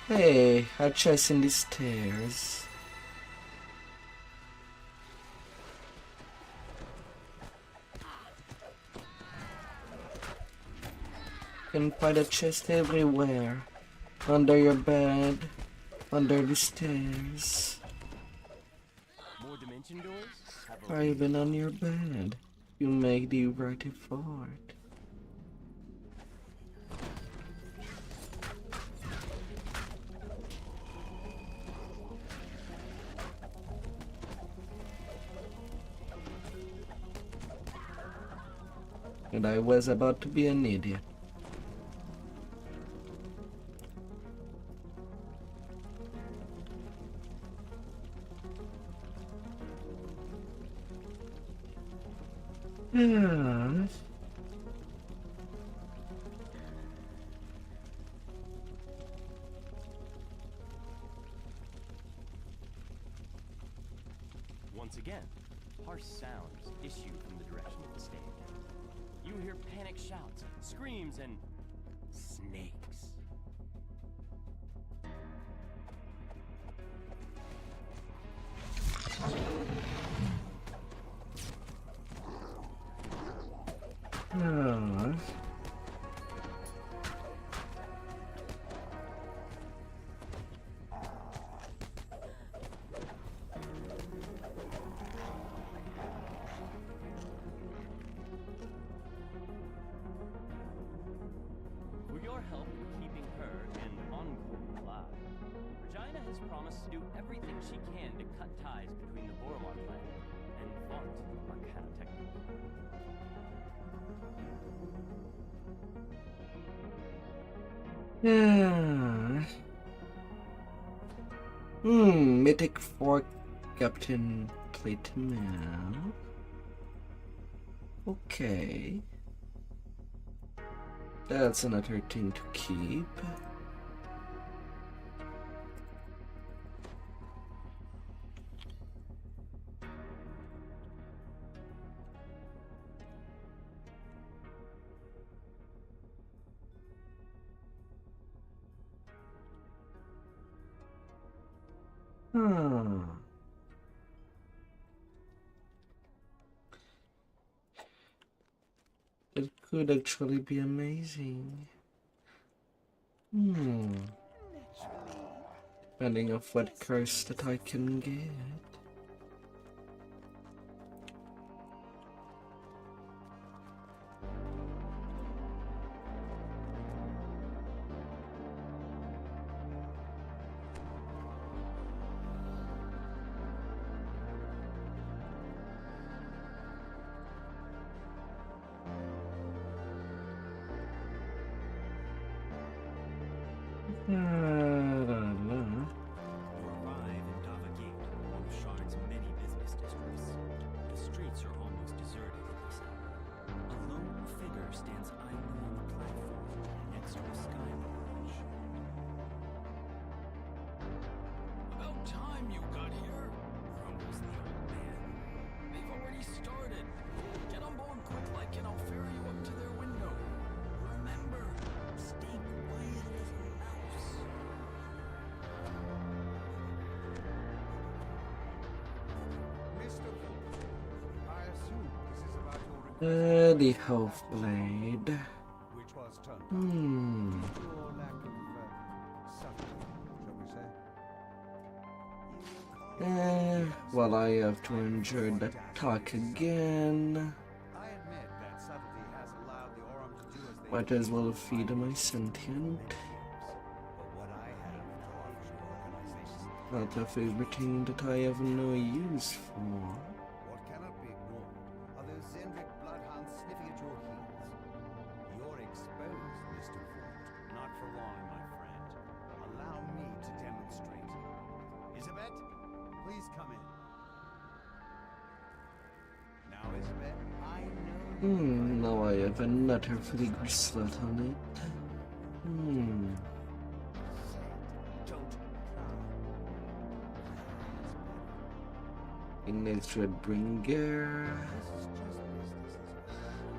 Hey, a chest in the stairs. You can find a chest everywhere. Under your bed, under the stairs. More dimension doors? Or even on your bed. You make the right effort. And I was about to be an idiot. Once again, harsh sounds issue from the direction of the stage. You hear panic shouts, screams, and snakes. Ah. For your help keeping her and Encore alive, Regina has promised to do everything she can to cut ties between the Boromar clan and Vaunt Arcana Technique. Yeah. Mythic Fork Captain Platinum. Okay. That's another thing to keep. It could actually be amazing. Depending on what curse that I can get. You arrive in Dava Gate, one of Sharn's many business districts. The streets are almost deserted at this hour. A lone figure stands idly on the platform next to a sky barrage. About time you got here, grumbles the old man. They've already started. Get on board quick like and I'll ferry you up to their window. Remember, stay quiet, little mouse. Mr. Vogt, I assume this is about your The Half Blade. which was turned down. Hmm. Your lack of subtlety, shall we say? Well, I have to endure the talk again. I admit that subtlety has allowed the Aurum to do as they Might as well feed my sentient. But what I have to offer your organization, Not of everything that I have no use for. what cannot be ignored, are those Zendrick bloodhounds sniffing at your heels. You're exposed, Mr. Vogt. Not for long, my friend. Allow me to demonstrate. Isabet, please come in. Now, Isabet, I know Now I have another figure slot on it. don't Initiate Bringer.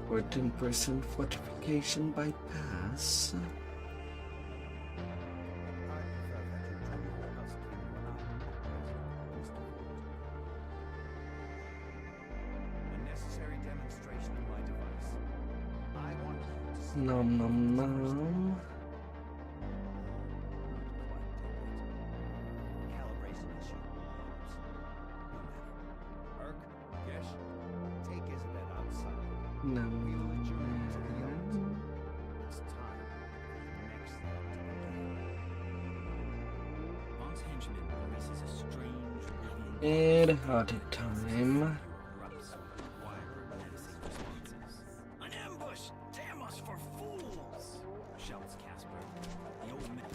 Or 10% fortification bypass. a necessary demonstration of my device. I want you to see Nom nom nom. calibration issue. No matter. Urk, Gesh, take Isabet outside. Nom We've nom adjourned to the elements. nom. It's time for the next thing to begin. Vaught's henchman releases a strange, ripping And hot time. erupts with wild, menacing responses. An ambush! Damn us for fools! Shouts Casper. The old man.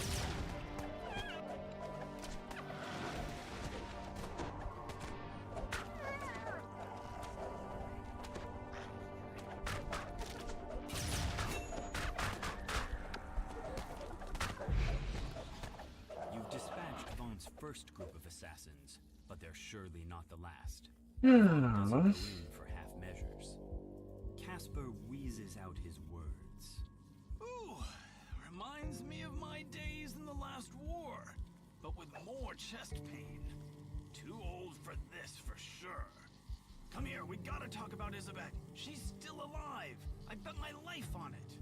You've dispatched Vaught's first group of assassins, but they're surely not the last. Doesn't go in for half measures. Casper wheezes out his words. Ooh, reminds me of my days in the last war, but with more chest pain. Too old for this for sure. Come here, we gotta talk about Isabel. She's still alive. I bet my life on it.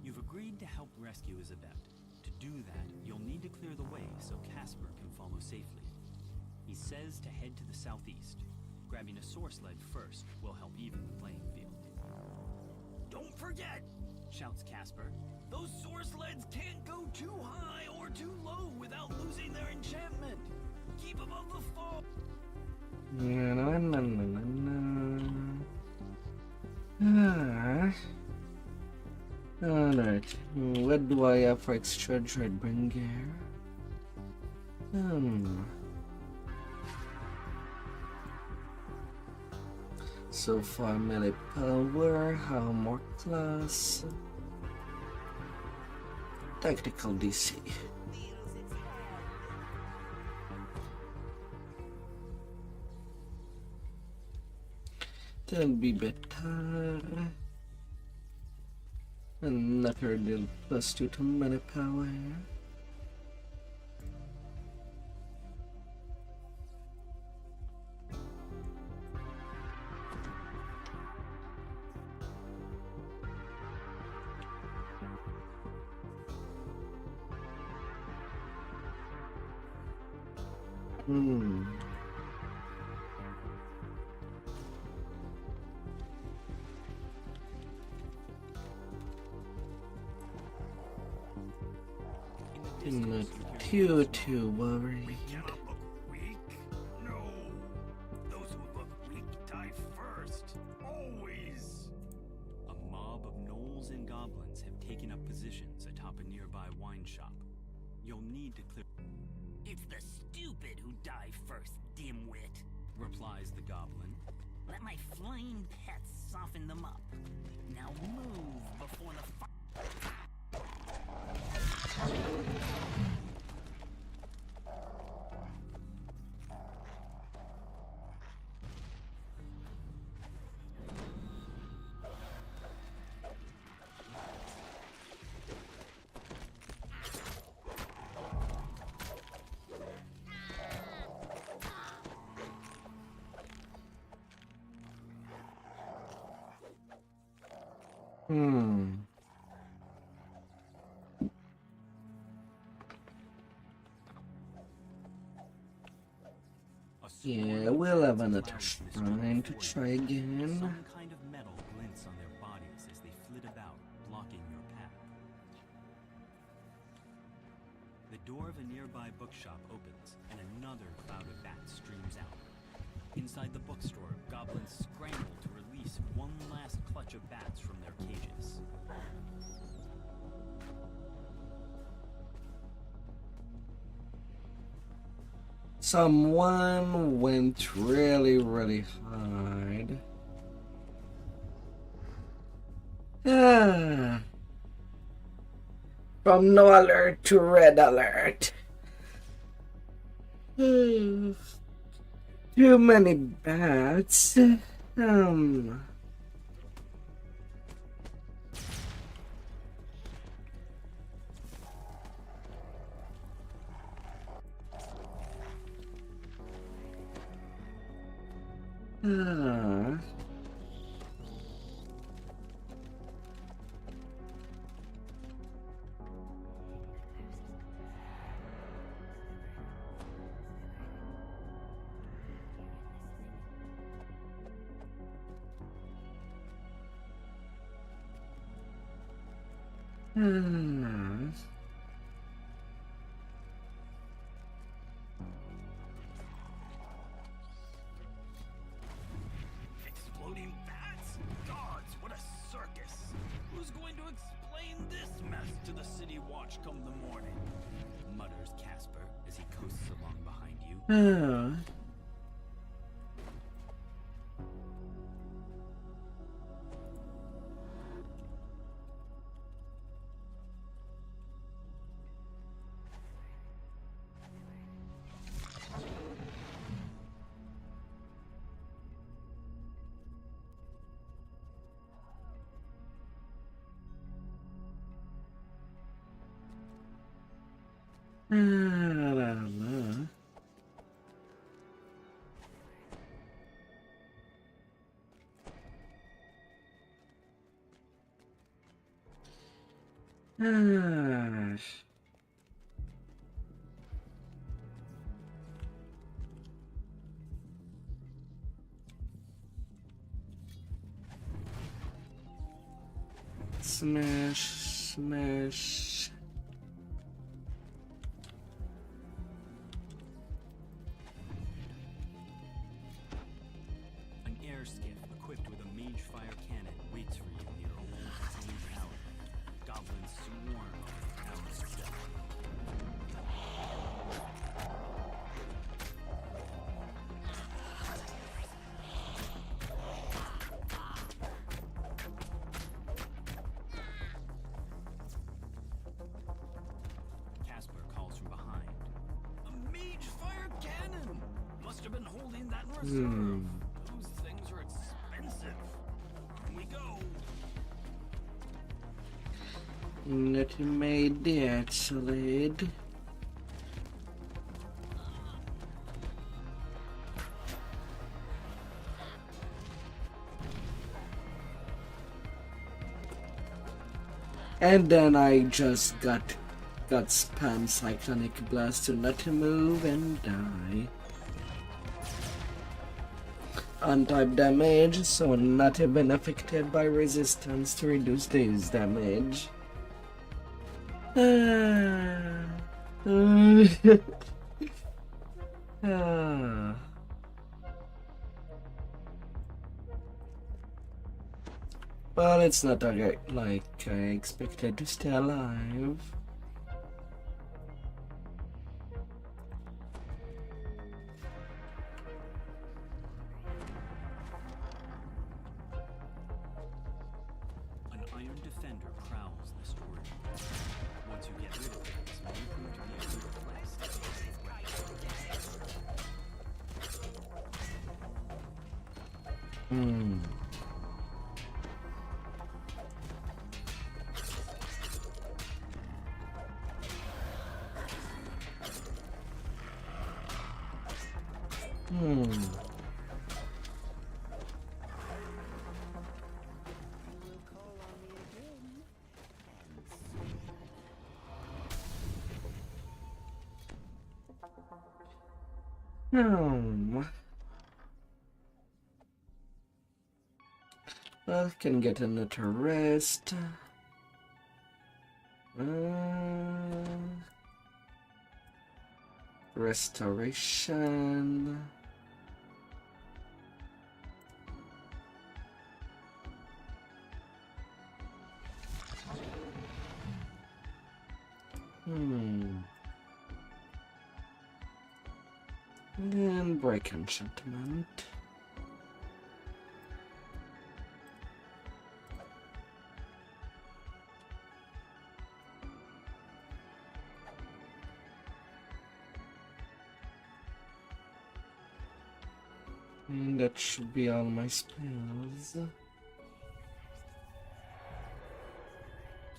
You've agreed to help rescue Isabel. To do that, you'll need to clear the way so Casper can follow safely. He says to head to the southeast. Grabbing a source ledge first will help even the playing field. Don't forget, Shouts Casper. those source leads can't go too high or too low without losing their enchantment. Keep above the fall. Alright, what do I have for extra Dreadbringer? So far, melee power, how more class, tactical DC. That'll be better. Another deal +2 to melee power. Not too worried. Cannot look weak. No. Those who look weak die first. Always. A mob of gnolls and goblins have taken up positions atop a nearby wine shop. You'll need to clear. It's the stupid who die first, dimwit. Replies the goblin. Let my flying pets soften them up. Now move before the Yeah, we'll have another shrine to try again. Some kind of metal glints on their bodies as they flit about, blocking your path. The door of a nearby bookshop opens, and another cloud of bats streams out. Inside the bookstore, goblins scramble to release one last clutch of bats from their cages. Someone went really hard. From no alert to red alert. Too many bats. Exploding bats? Gods, what a circus! Who's going to explain this mess to the city watch come the morning? Mutters Casper as he coasts along behind you. La, la. Ah. Smash, smash. An air skiff equipped with a mage fire cannon waits for you near Old Stone Tower. Goblins swarm over the tower's steps. Casper calls from behind. A mage fire cannon! Must have been holding that in reserve. Those things are expensive. On we go. Not made that solid. And then I just got spam cyclonic blast to not move and die. Untype damage, so not even affected by resistance to reduce this damage. Well, it's not like I expected to stay alive. An iron defender prowls the storage room. Once you get rid of it, this may prove to be a good place to save weapons. Well, can get another rest. Restoration. And break enchantment. And that should be all my spells.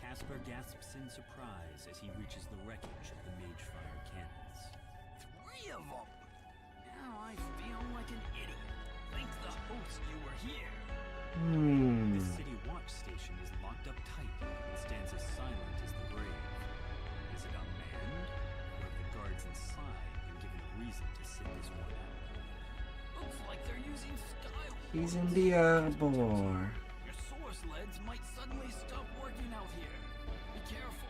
Casper gasps in surprise as he reaches the wreckage of the mage fire cannons. 3 of them! Now I feel like an idiot. Thank the host you were here. The city watch station is locked up tight and stands as silent as the grave. Is it unmanned? Or have the guards inside been given a reason to sit this one out? Looks like they're using skywalkers. He's in the arbor. Your source leads might suddenly stop working out here. Be careful.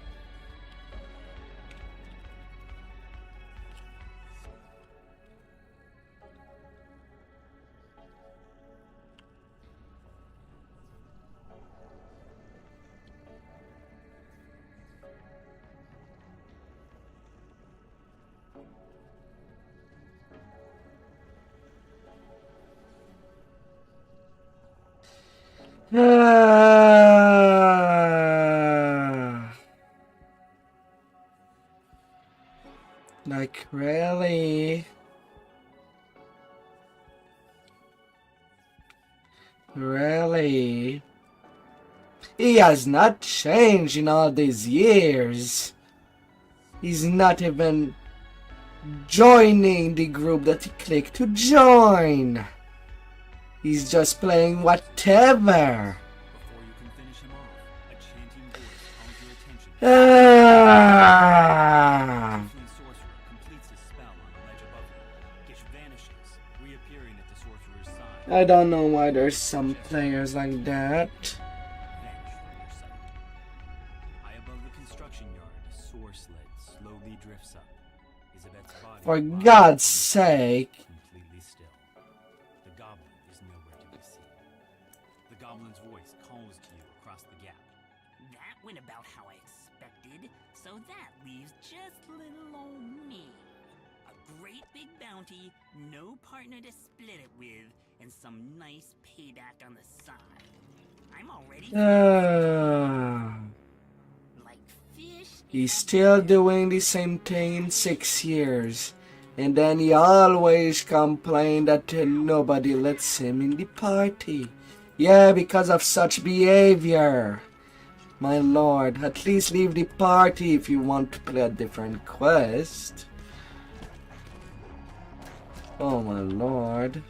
Like, really? Really? He has not changed in all these years. He's not even joining the group that he clicked to join. He's just playing whatever. Before you can finish him off, a chanting voice calls your attention. Ah. The sorcerer completes his spell on the ledge above him. Gish vanishes, reappearing at the sorcerer's side. I don't know why there's some players like that. Vanish from your sight. High above the construction yard, a soar sled slowly drifts up. Isabet's body For lies God's sake. completely still. The goblin is nowhere to be seen. The goblin's voice calls to you across the gap. That went about how I expected, so that leaves just little old me. A great big bounty, no partner to split it with, and some nice payback on the side. I'm already like fish. He's still doing the same thing in 6 years. And then he always complained that nobody lets him in the party. Yeah, because of such behavior. My lord, at least leave the party if you want to play a different quest. Oh my lord.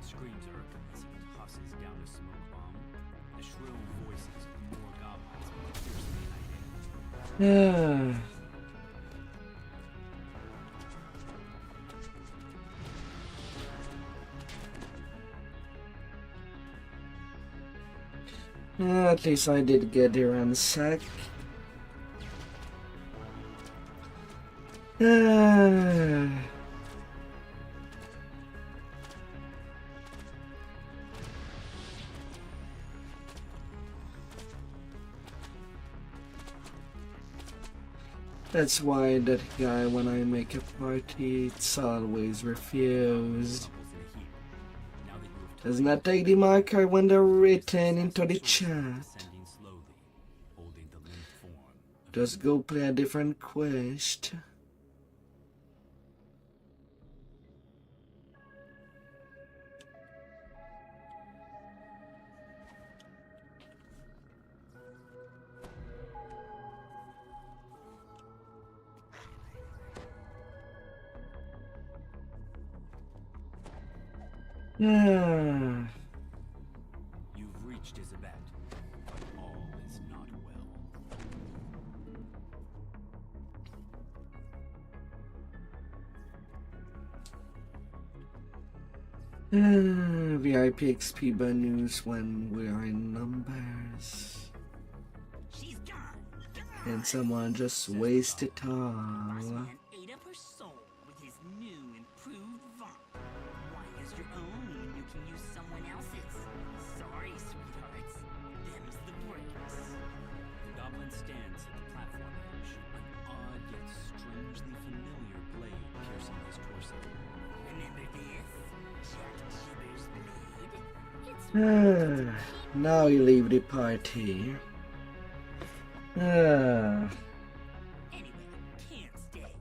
Screams Urkel as he tosses down a smoke bomb. The shrill voices of more goblins pierce the night air. At least I did get the ransack. That's why that guy, when I make a party, it's always refused. Does not take the marker when they're written into the chat. Just go play a different quest. Yeah. You've reached Isabet, but all is not well. VIP XP bonus when we are in numbers. And someone just wasted it all. Ate up her soul with his new improved vomit. Why use your own when you can use someone else's? Sorry, sweethearts. Them's the breaks. The goblin stands at the platform edge, an odd yet strangely familiar blade piercing his torso. Remember this? Jack Jibber's blade? Now you leave the party. Anyway, can't stay.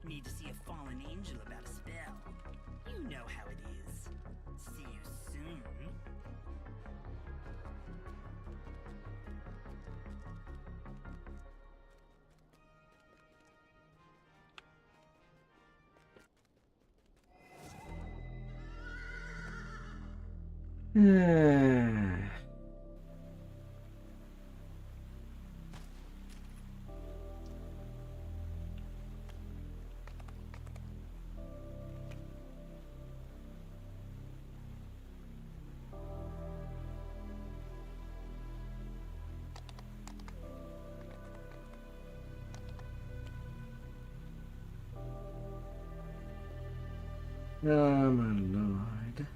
Need to see a fallen angel about a spell. You know how it is. See you soon. Oh my lord.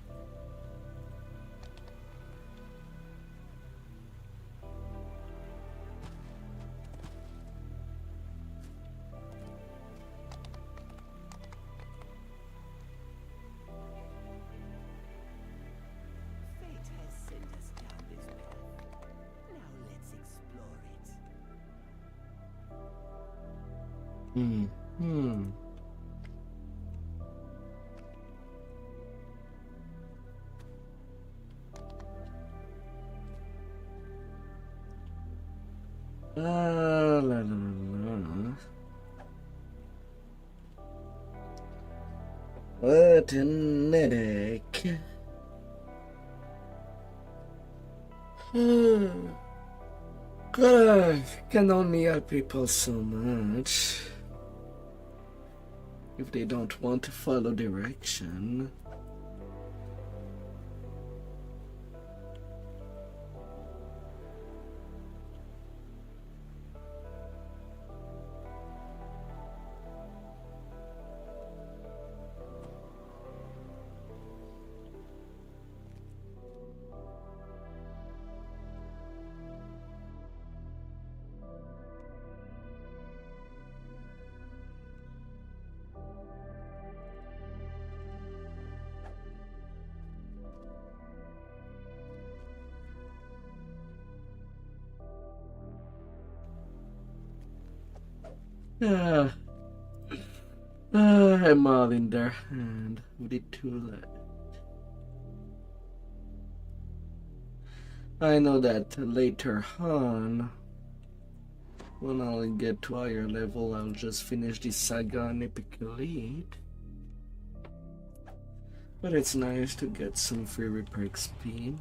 Fate has sent us down this path. Now let's explore it. La, la, la, la. What an headache. God, I can only help people so much. If they don't want to follow direction. Ah, I'm all in their hand with it too late. I know that later on, when I'll get to higher level, I'll just finish this saga on Epic Elite. But it's nice to get some free repair XP.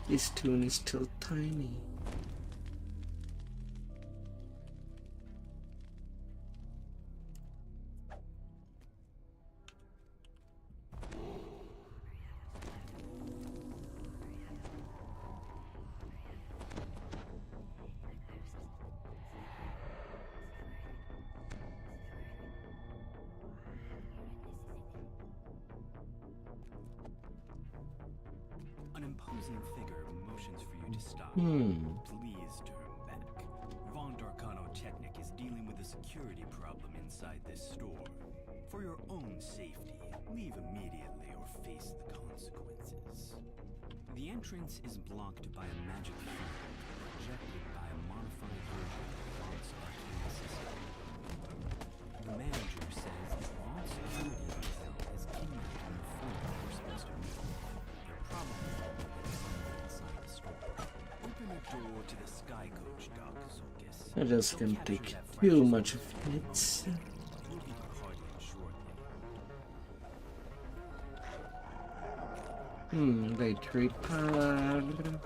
This tune is still tiny. An imposing figure motions for you to stop. Please turn back. Von Darkano Technic is dealing with a security problem inside this store. For your own safety, leave immediately or face the consequences. The entrance is blocked by a magic field projected by a modified version of Von's arcane system. The manager says that Von's security detail has kidnapped an informant we're supposed to meet. They're probably somewhere inside the store. Open the door to the Sky Coach dock, Zulkis. I just can't take too much of it. We'll be departing shortly. They repaired.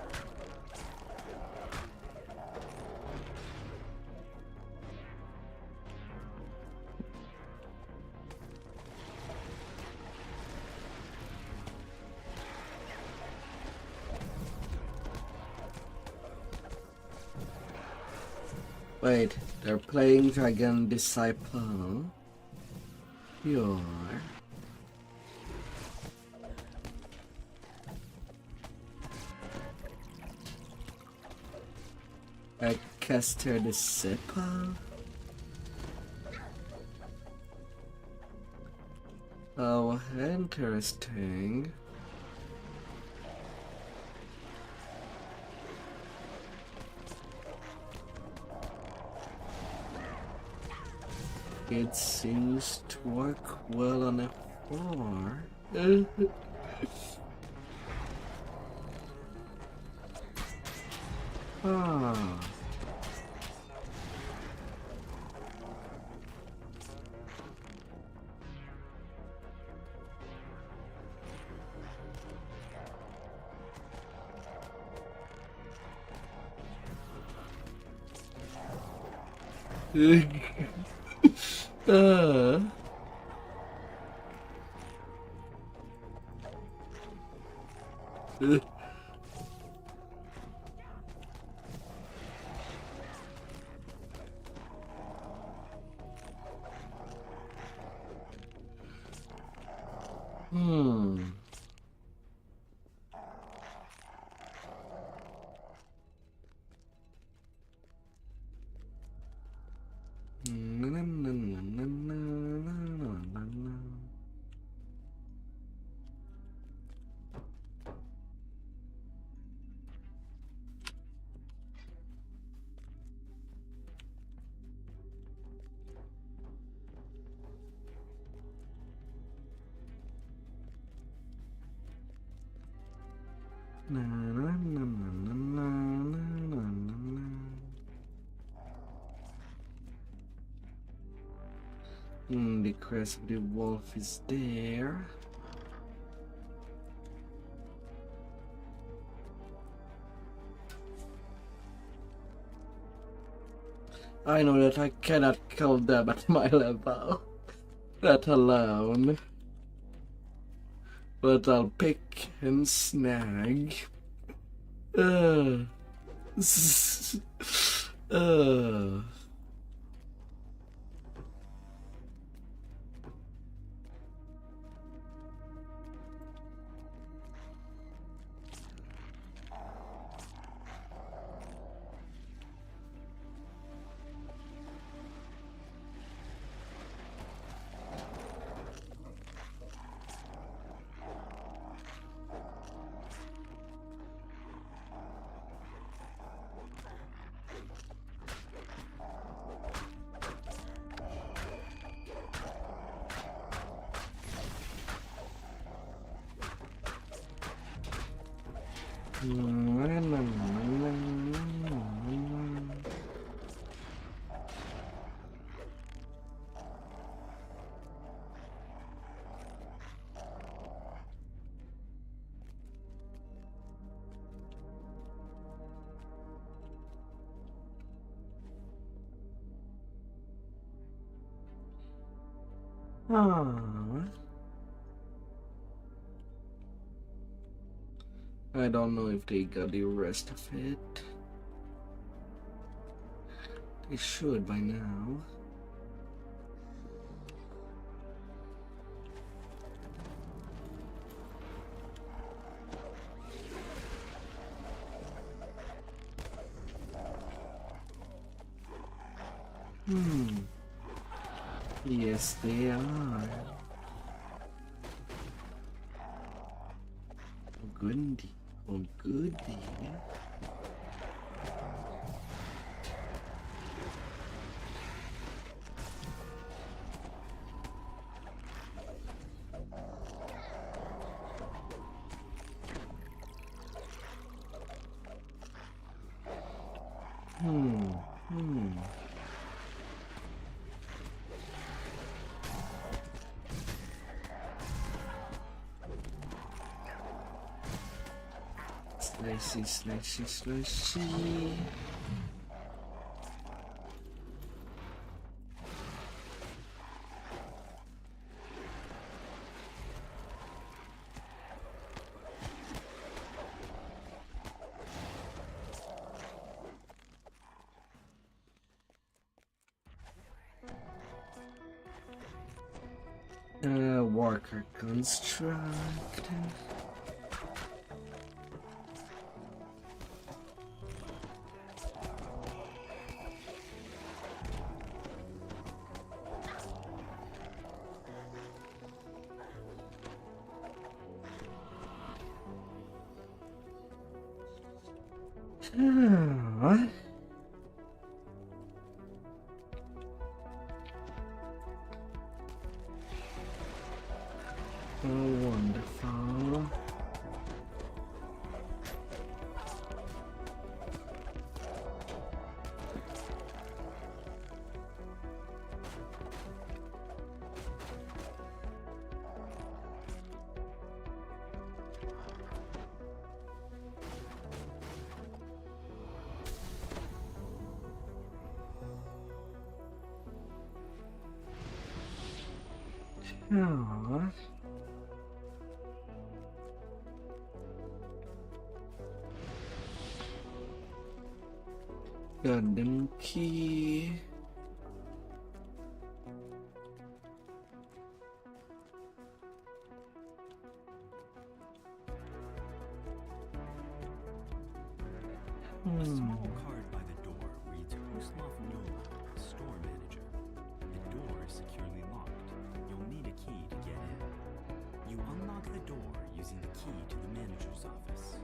Wait, they're playing Dragon Disciple. You're... a caster disciple? Oh, interesting. It seems to work well on a 4. Ah. The crest of the wolf is there. I know that I cannot kill them at my level, let alone. But I'll pick and snag. I don't know if they got the rest of it. They should by now. Yes, they are. Goody. Oh, goody. Slicey. Worker construct. Wonderful. Aww. Goddamn key. A small card by the door reads Huslov Nula, store manager. The door is securely locked. You'll need a key to get in. You unlock the door using the key to the manager's office.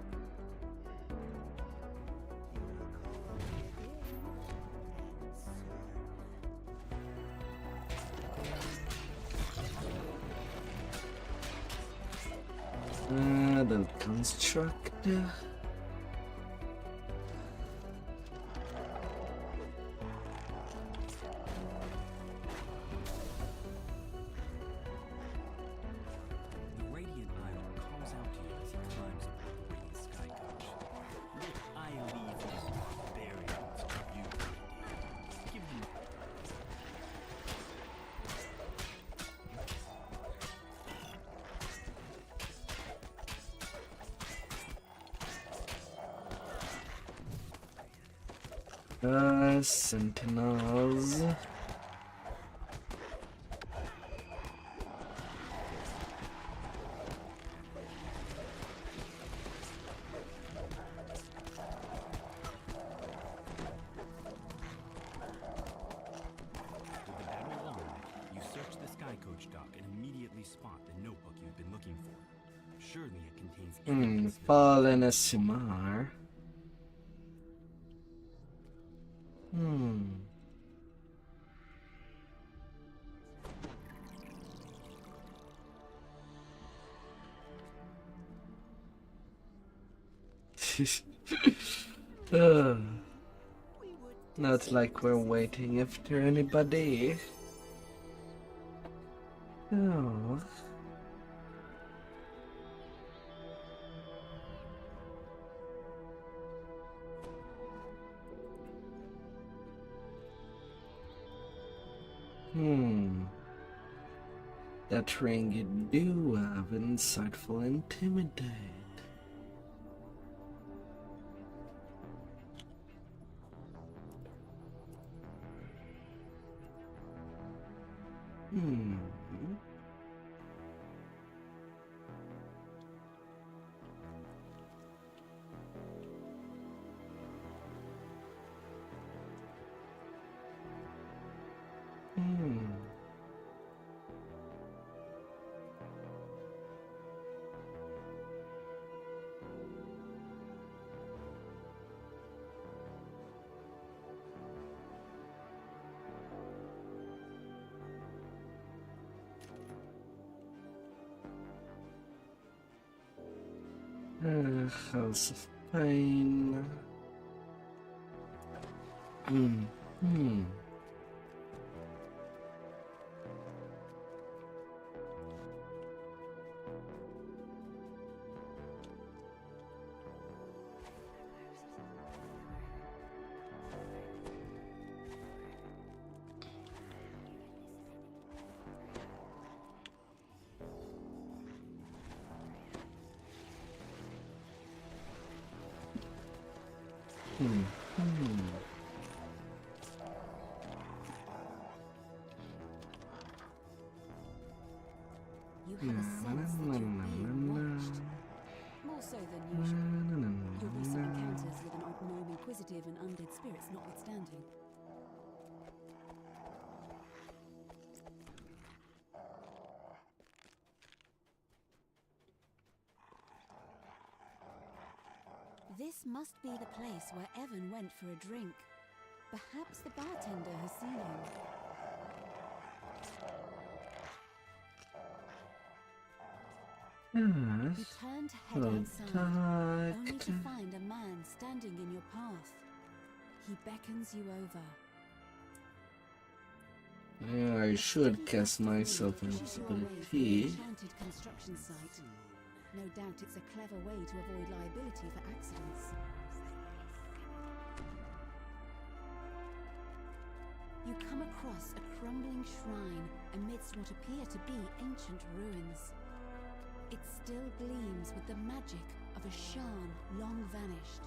The constructor. Sentinels. With the battle over, you search the Sky Coach dock and immediately spot the notebook you've been looking for. Surely it contains evidence that Fallen Asimar. Not like we're waiting after anybody. Oh. That ring you do have insightful intimidate. House of Pain. You have a sense that you're being watched. More so than usual. Your recent encounters with an gnome inquisitive and undead spirits notwithstanding. This must be the place where Evan went for a drink. Perhaps the bartender has seen him. You turn to head outside, only to find a man standing in your path. He beckons you over. Yeah, I should cast myself invisibility. Enchanted construction site. No doubt it's a clever way to avoid liability for accidents. You come across a crumbling shrine amidst what appear to be ancient ruins. It still gleams with the magic of a Shan long vanished.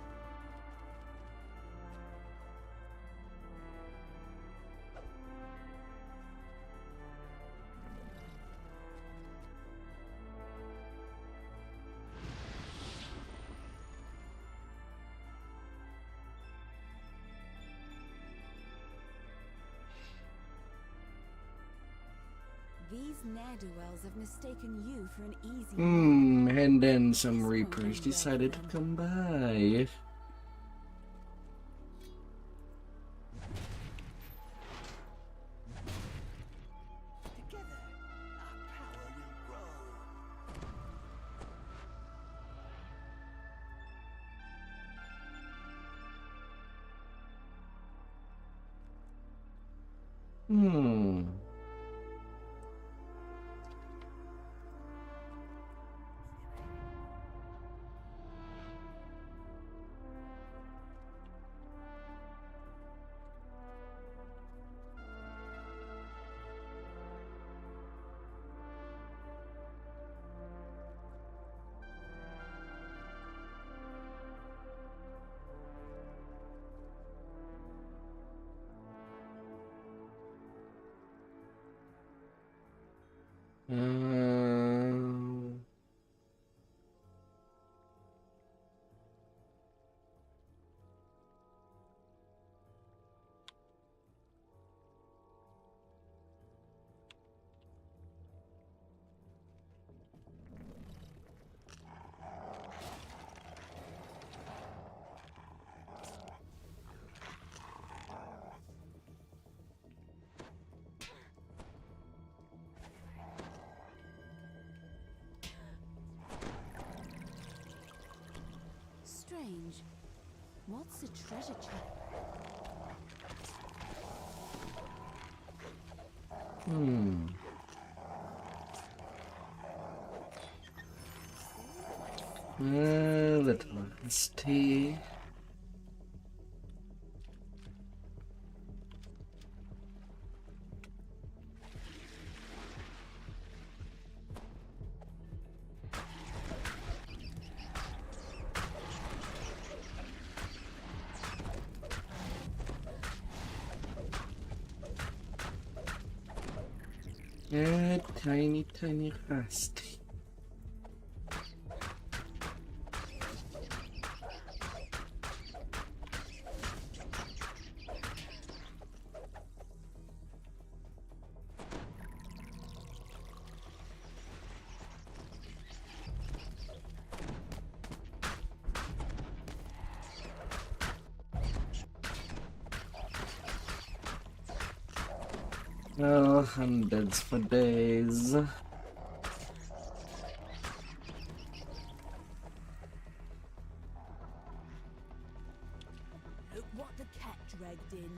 These ne'er-do-wells have mistaken you for an easy And then some Reapers decided to come by. Together, our power will grow. Strange. What's a treasure chest? Little tea. Tiny rusty. Oh, hundreds for days. Look what the cat dragged in.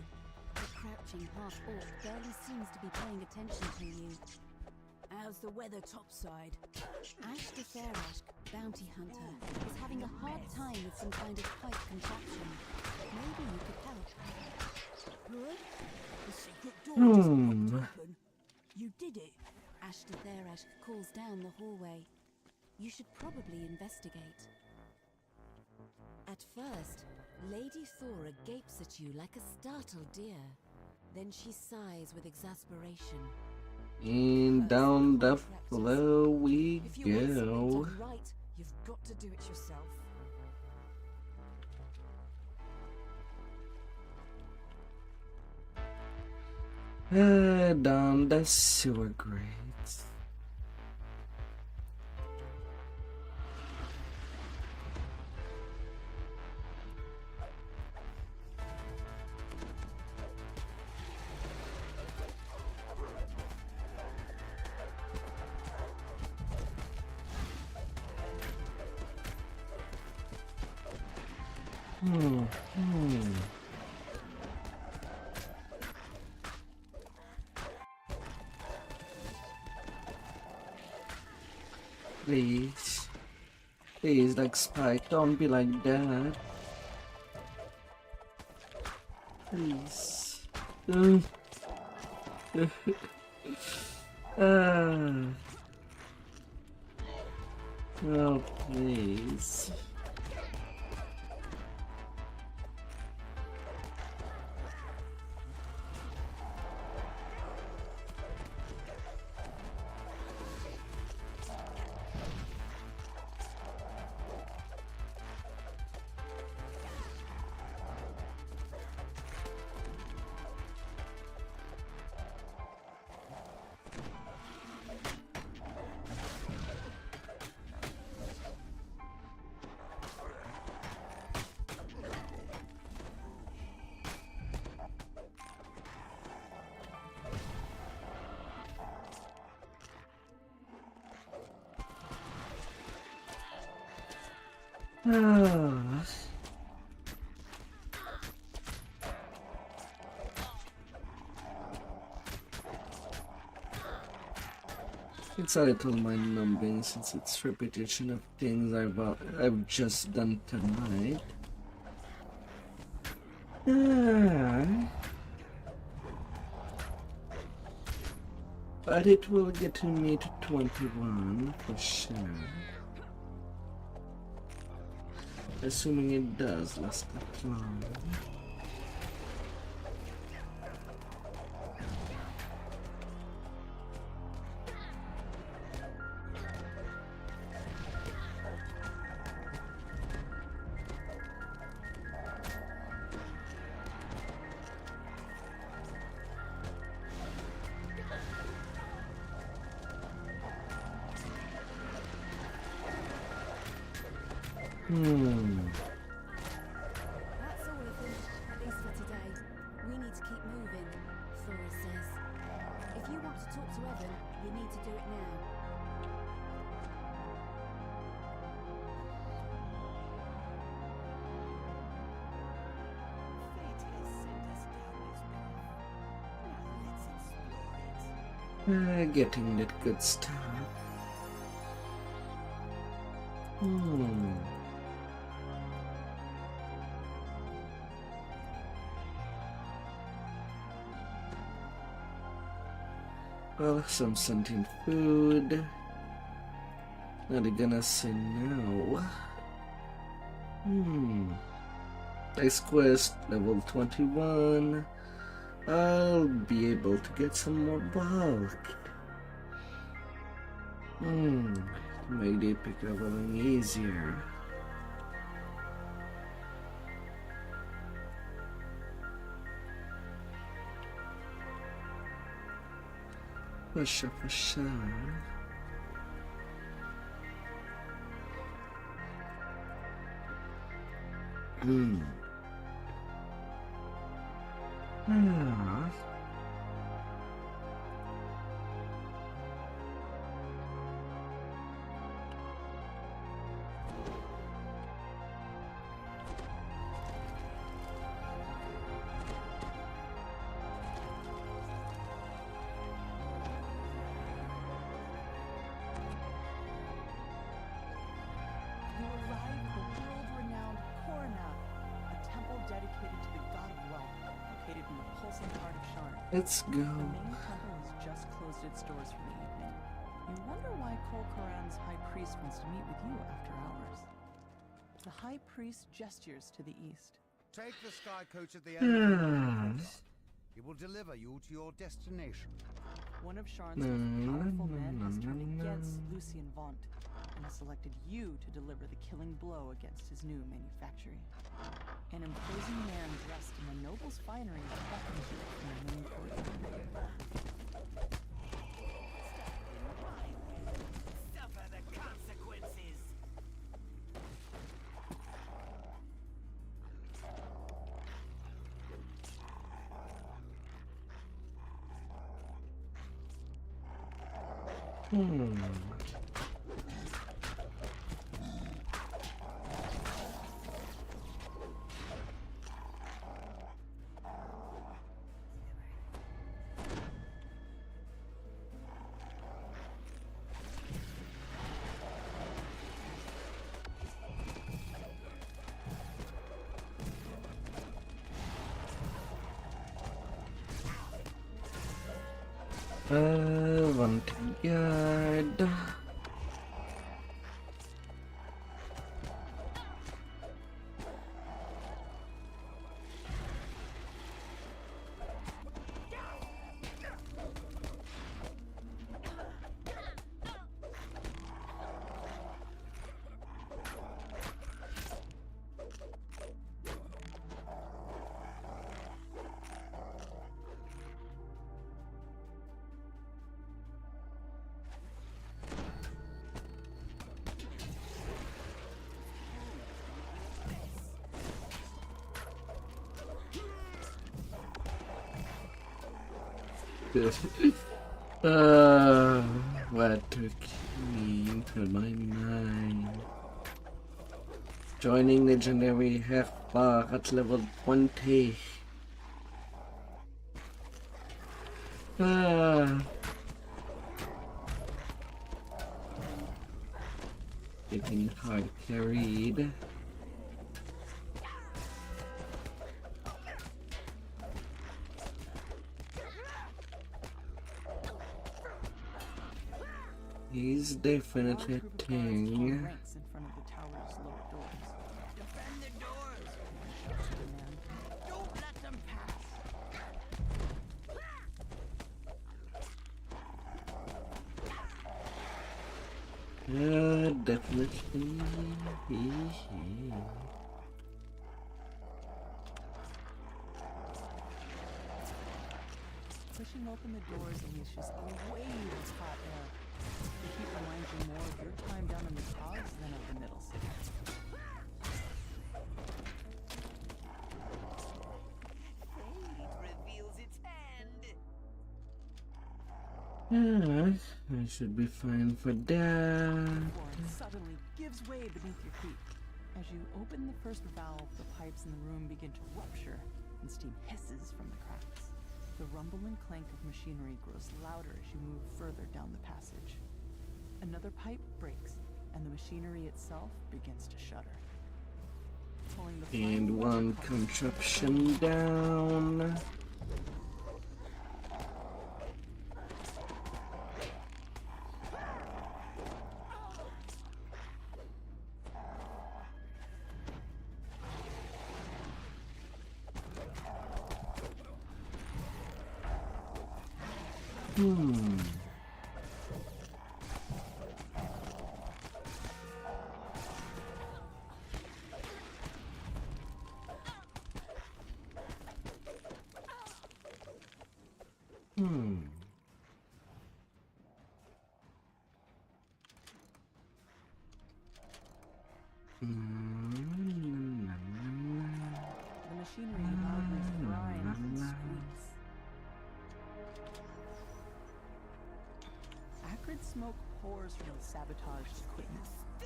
The crouching half-orc barely seems to be paying attention to you. How's the weather topside? Ash the Fairash, bounty hunter, is having a hard time with some kind of pipe contraption. Maybe you could help. Huh? The secret door just popped open. You did it. Ash the Fairash calls down the hallway. You should probably investigate. At first, Lady Thora gapes at you like a startled deer. Then she sighs with exasperation. And down the flow we If you want something go. done right, you've got to do it yourself. Down the sewer grates. Please. Please, like Spike, don't be like that. Please. Oh, please. It's a little mind-numbing since it's repetition of things I've just done tonight. But it will get me to 21 for sure. Assuming it does last that long. That's all of them, at least for today. We need to keep moving, Thora says. If you want to talk to Evan, you need to do it now. Fate has sent us down this path. Now let's explore it. Getting that good stuff. Well, some sentient food. Are they gonna say no? Ice quest level 21. I'll be able to get some more bulk. Make the pick leveling easier. For sure, for sure. You arrive at the world-renowned Korna, a temple dedicated to the god of wealth, located in the pulsing heart of Sharn. Let's go. The main temple has just closed its doors for the evening. You wonder why Kol Koran's high priest wants to meet with you after hours. The high priest gestures to the east. Take the sky coach at the end. It will deliver you to your destination. One of Sharn's most powerful men has turned against Lucien Vaunt and has selected you to deliver the killing blow against his new manufactory. An imposing man dressed in the noble's finery beckons you from the main courtyard. Suffer the consequences. Want guard. What took me into my mind? Joining legendary half-bar at level 20. Getting hard carried. He's definitely a thing. Ranks in front of the tower's lower doors. Defend the doors. Don't let them pass. Definitely. Pushing open the doors unleashes a wave of hot air. The heat reminds you more of your time down in the cogs than of the middle city. Yeah, I should be fine for that. Floor suddenly gives way beneath your feet. As you open the first valve, the pipes in the room begin to rupture, and steam hisses from the cracks. The rumble and clank of machinery grows louder as you move further down the passage. Another pipe breaks, and the machinery itself begins to shudder. Pulling the And final one lever, contraption down. the machinery loudly grinds and squeaks. Acrid smoke pours from the sabotaged equipment. I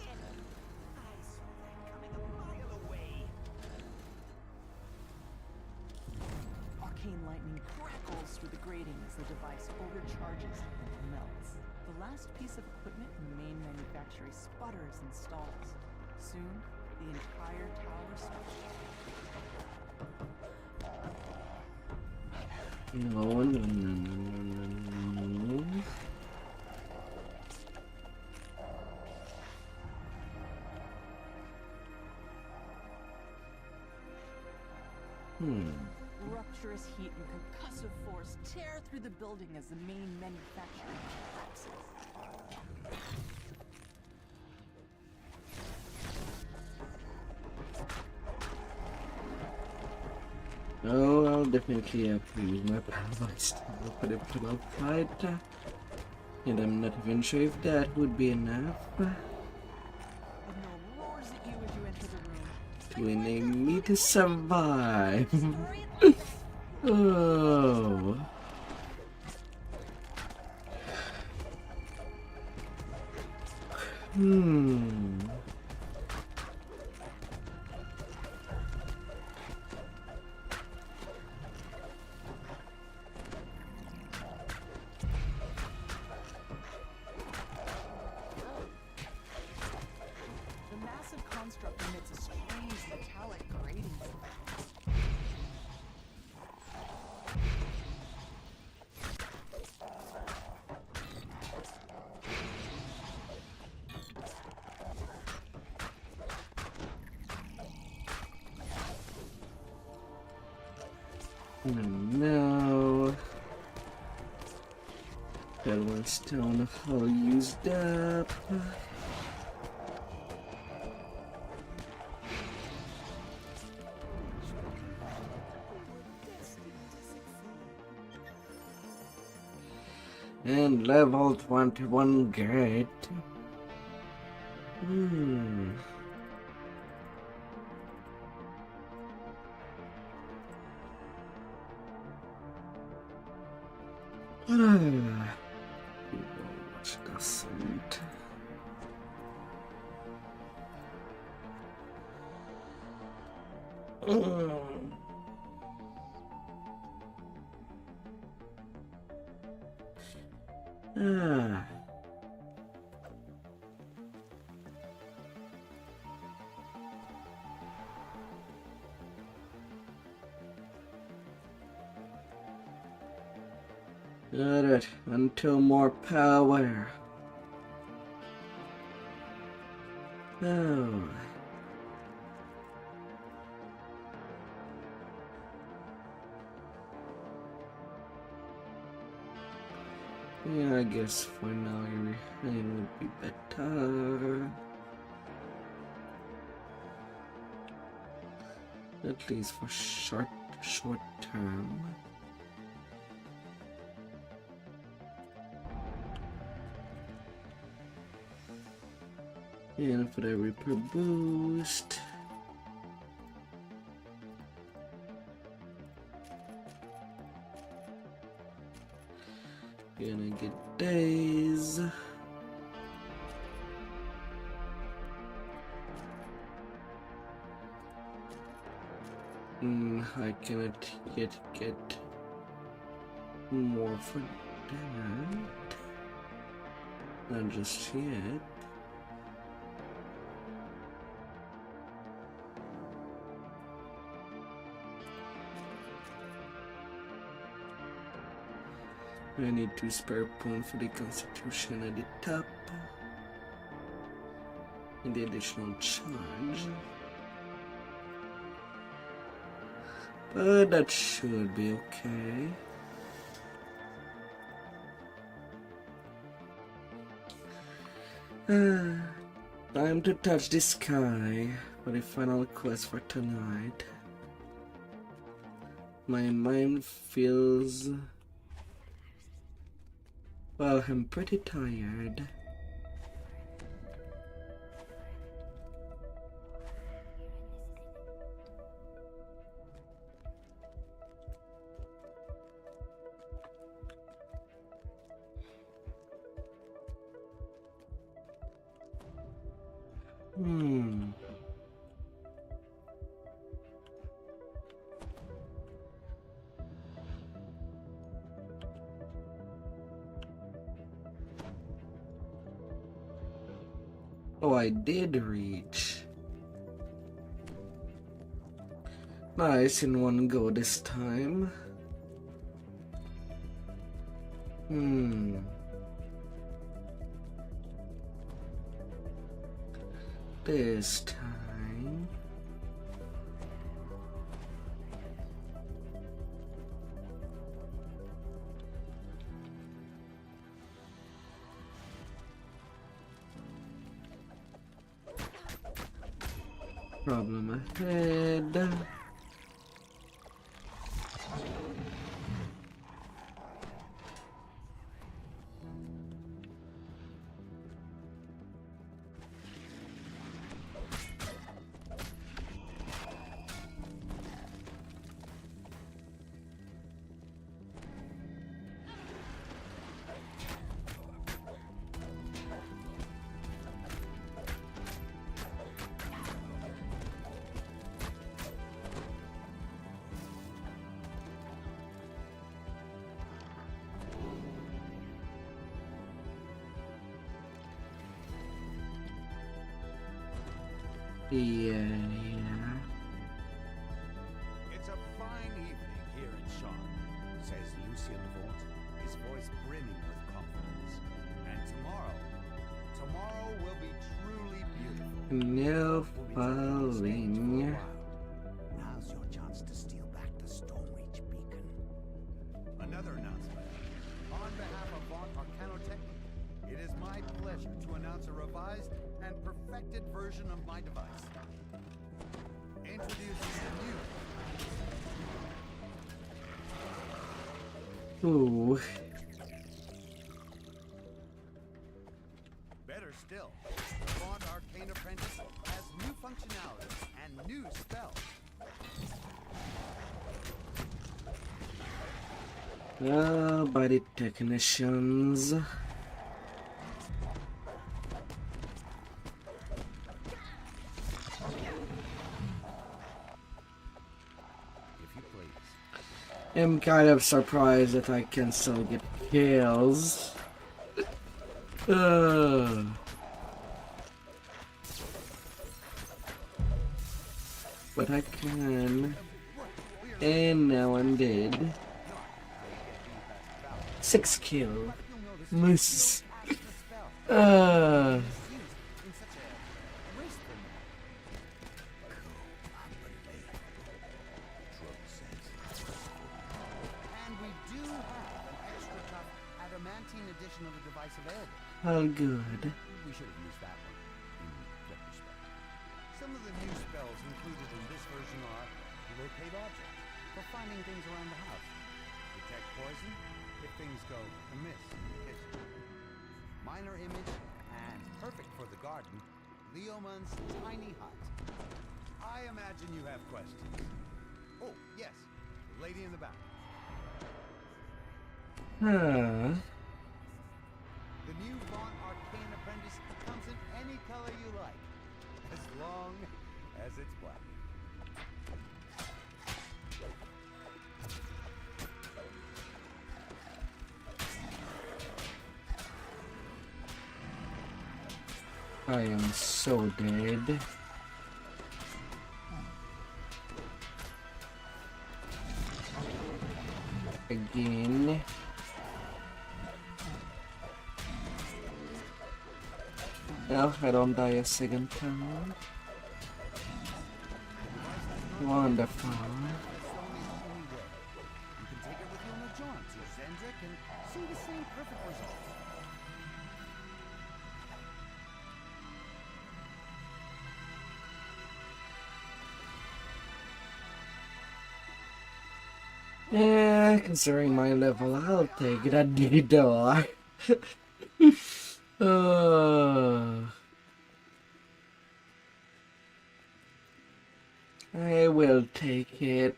saw that coming a mile away. Arcane lightning crackles through the grating as the device overcharges and melts. The last piece of equipment in the main manufactory sputters and stalls. Soon, the entire tower stops. No. Rupturous heat and concussive force tear through the building as the main manufacturing collapses. Oh, I'll definitely have to use my powers for the pillow fight. And I'm not even sure if that would be enough to enable me to survive. Oh. The massive construct emits a strange metallic grating sound. No. That one stone all used up. And level 21 gate. Which doesn't. Got it. Until more power. Oh. Yeah, I guess for now it would be better. At least for short term. And for the Reaper boost. Gonna get days. I cannot yet get more for that. Not just yet. I need 2 spare points for the constitution at the top. And the additional charge. But that should be okay. Time to touch the sky for the final quest for tonight. My mind feels... well, I'm pretty tired. Oh, I did reach. Nice, in one go this time. This time. Problem ahead. Yeah. It's a fine evening here in Charn, says Lucien Vaught, his voice brimming with confidence. And tomorrow will be truly beautiful. No falling. Now's your chance to steal back the Stormreach beacon. Another announcement. On behalf of Vaught Arcanotech, it is my pleasure to announce a revised and perfected version of my device. Introducing the new. Ooh. Better still, the Vaught Arcane Apprentice has new functionality and new spells. By the technicians. I'm kind of surprised that I can still get kills. But I can. And now I'm dead. 6 kill. Moose. Oh, good. We should have used that one in retrospect. Some of the new spells included in this version are locate object for finding things around the house, detect poison if things go amiss in the kitchen, minor image, and perfect for the garden, Leoman's tiny hut. I imagine you have questions. Oh, yes, the lady in the back. long as it's black. I am so dead. Again. Well, I don't die a second time. Wonderful. You can take it with you on a jaunt to Zendrick and see the same perfect results. Yeah, considering my level, I'll take it at the door. I will take it.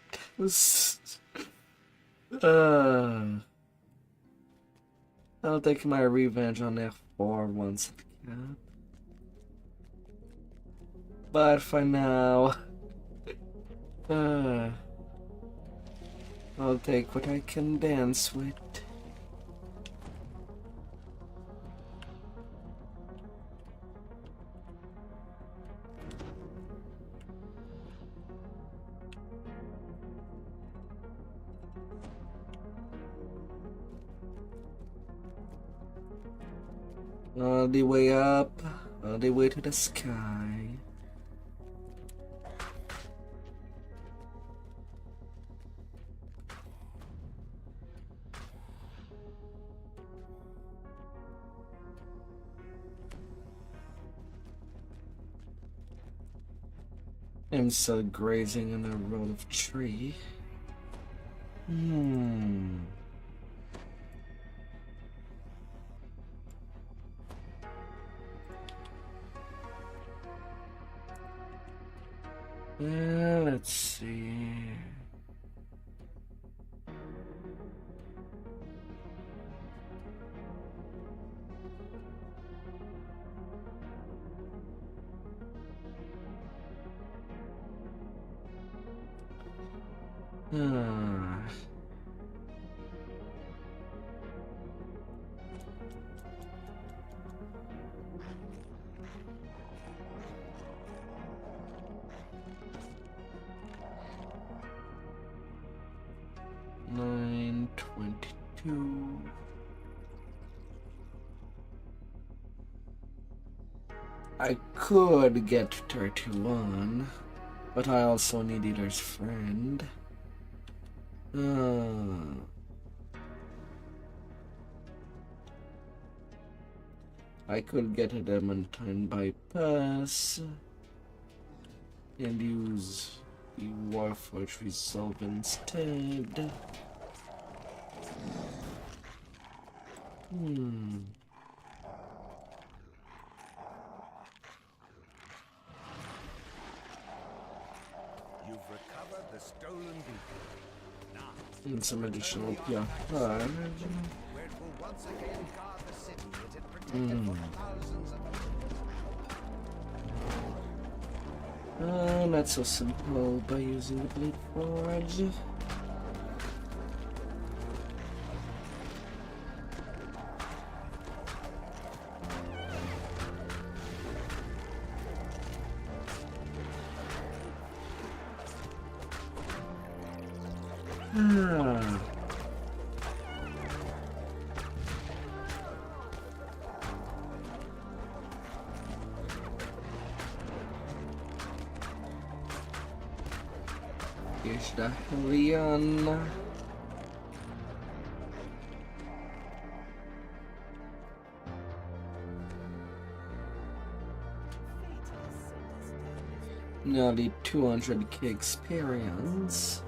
I'll take my revenge on F4 once again. But for now, I'll take what I can dance with. All the way up, all the way to the sky. I'm still grazing on a row of tree. Let's see. $9.22. I could get 31, but I also need Eater's friend. I could get a Diamantine bypass and use the Warforged Resolve instead. You've recovered the stolen beacon. Now, And some additional PR. where it will once again guard the city that it protected for thousands of Not so simple by using the Blade Forge. Here's the Leon. Nearly 200k experience.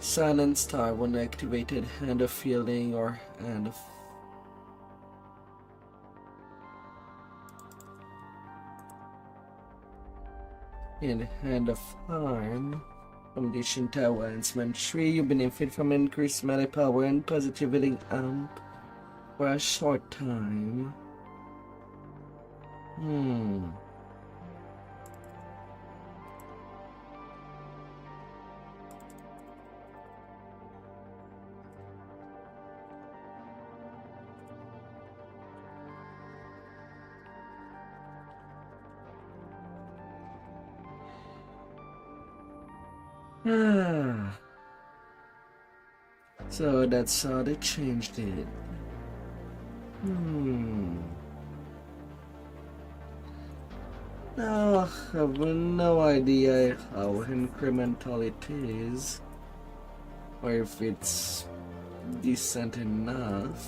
Silent Star when activated, Hand of Feeling or Hand of Hand of Harm. Condition Tower Enhancement 3. You benefit from increased melee power and positivity amp for a short time. Hmm. Ah. So that's how they changed it. Now, I have no idea how incremental it is, or if it's decent enough.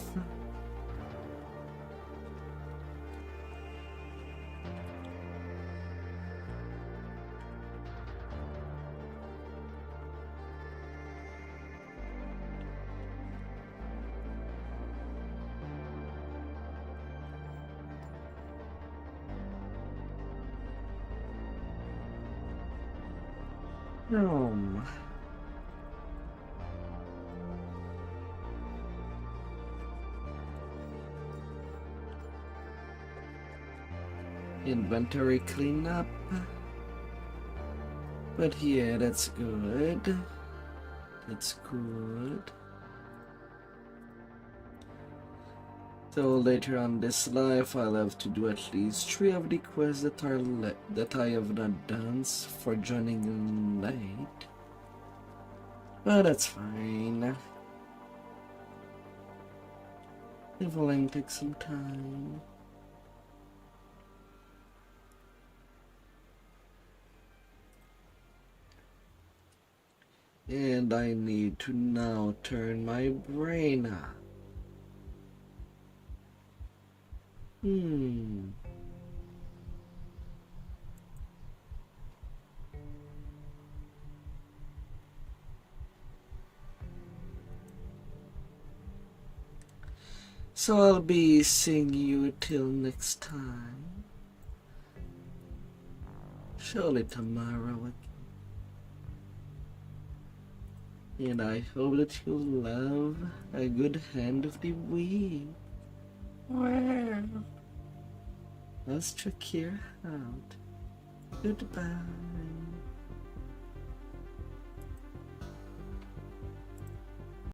Inventory cleanup. But yeah, that's good. That's good. So later on this life, I'll have to do at least 3 of the quests that I have not done for joining in late. But that's fine. Leveling takes some time. And I need to now turn my brain on. So I'll be seeing you till next time. Surely tomorrow. And I hope that you'll have a good end of the week. Well, let's check here out. Goodbye.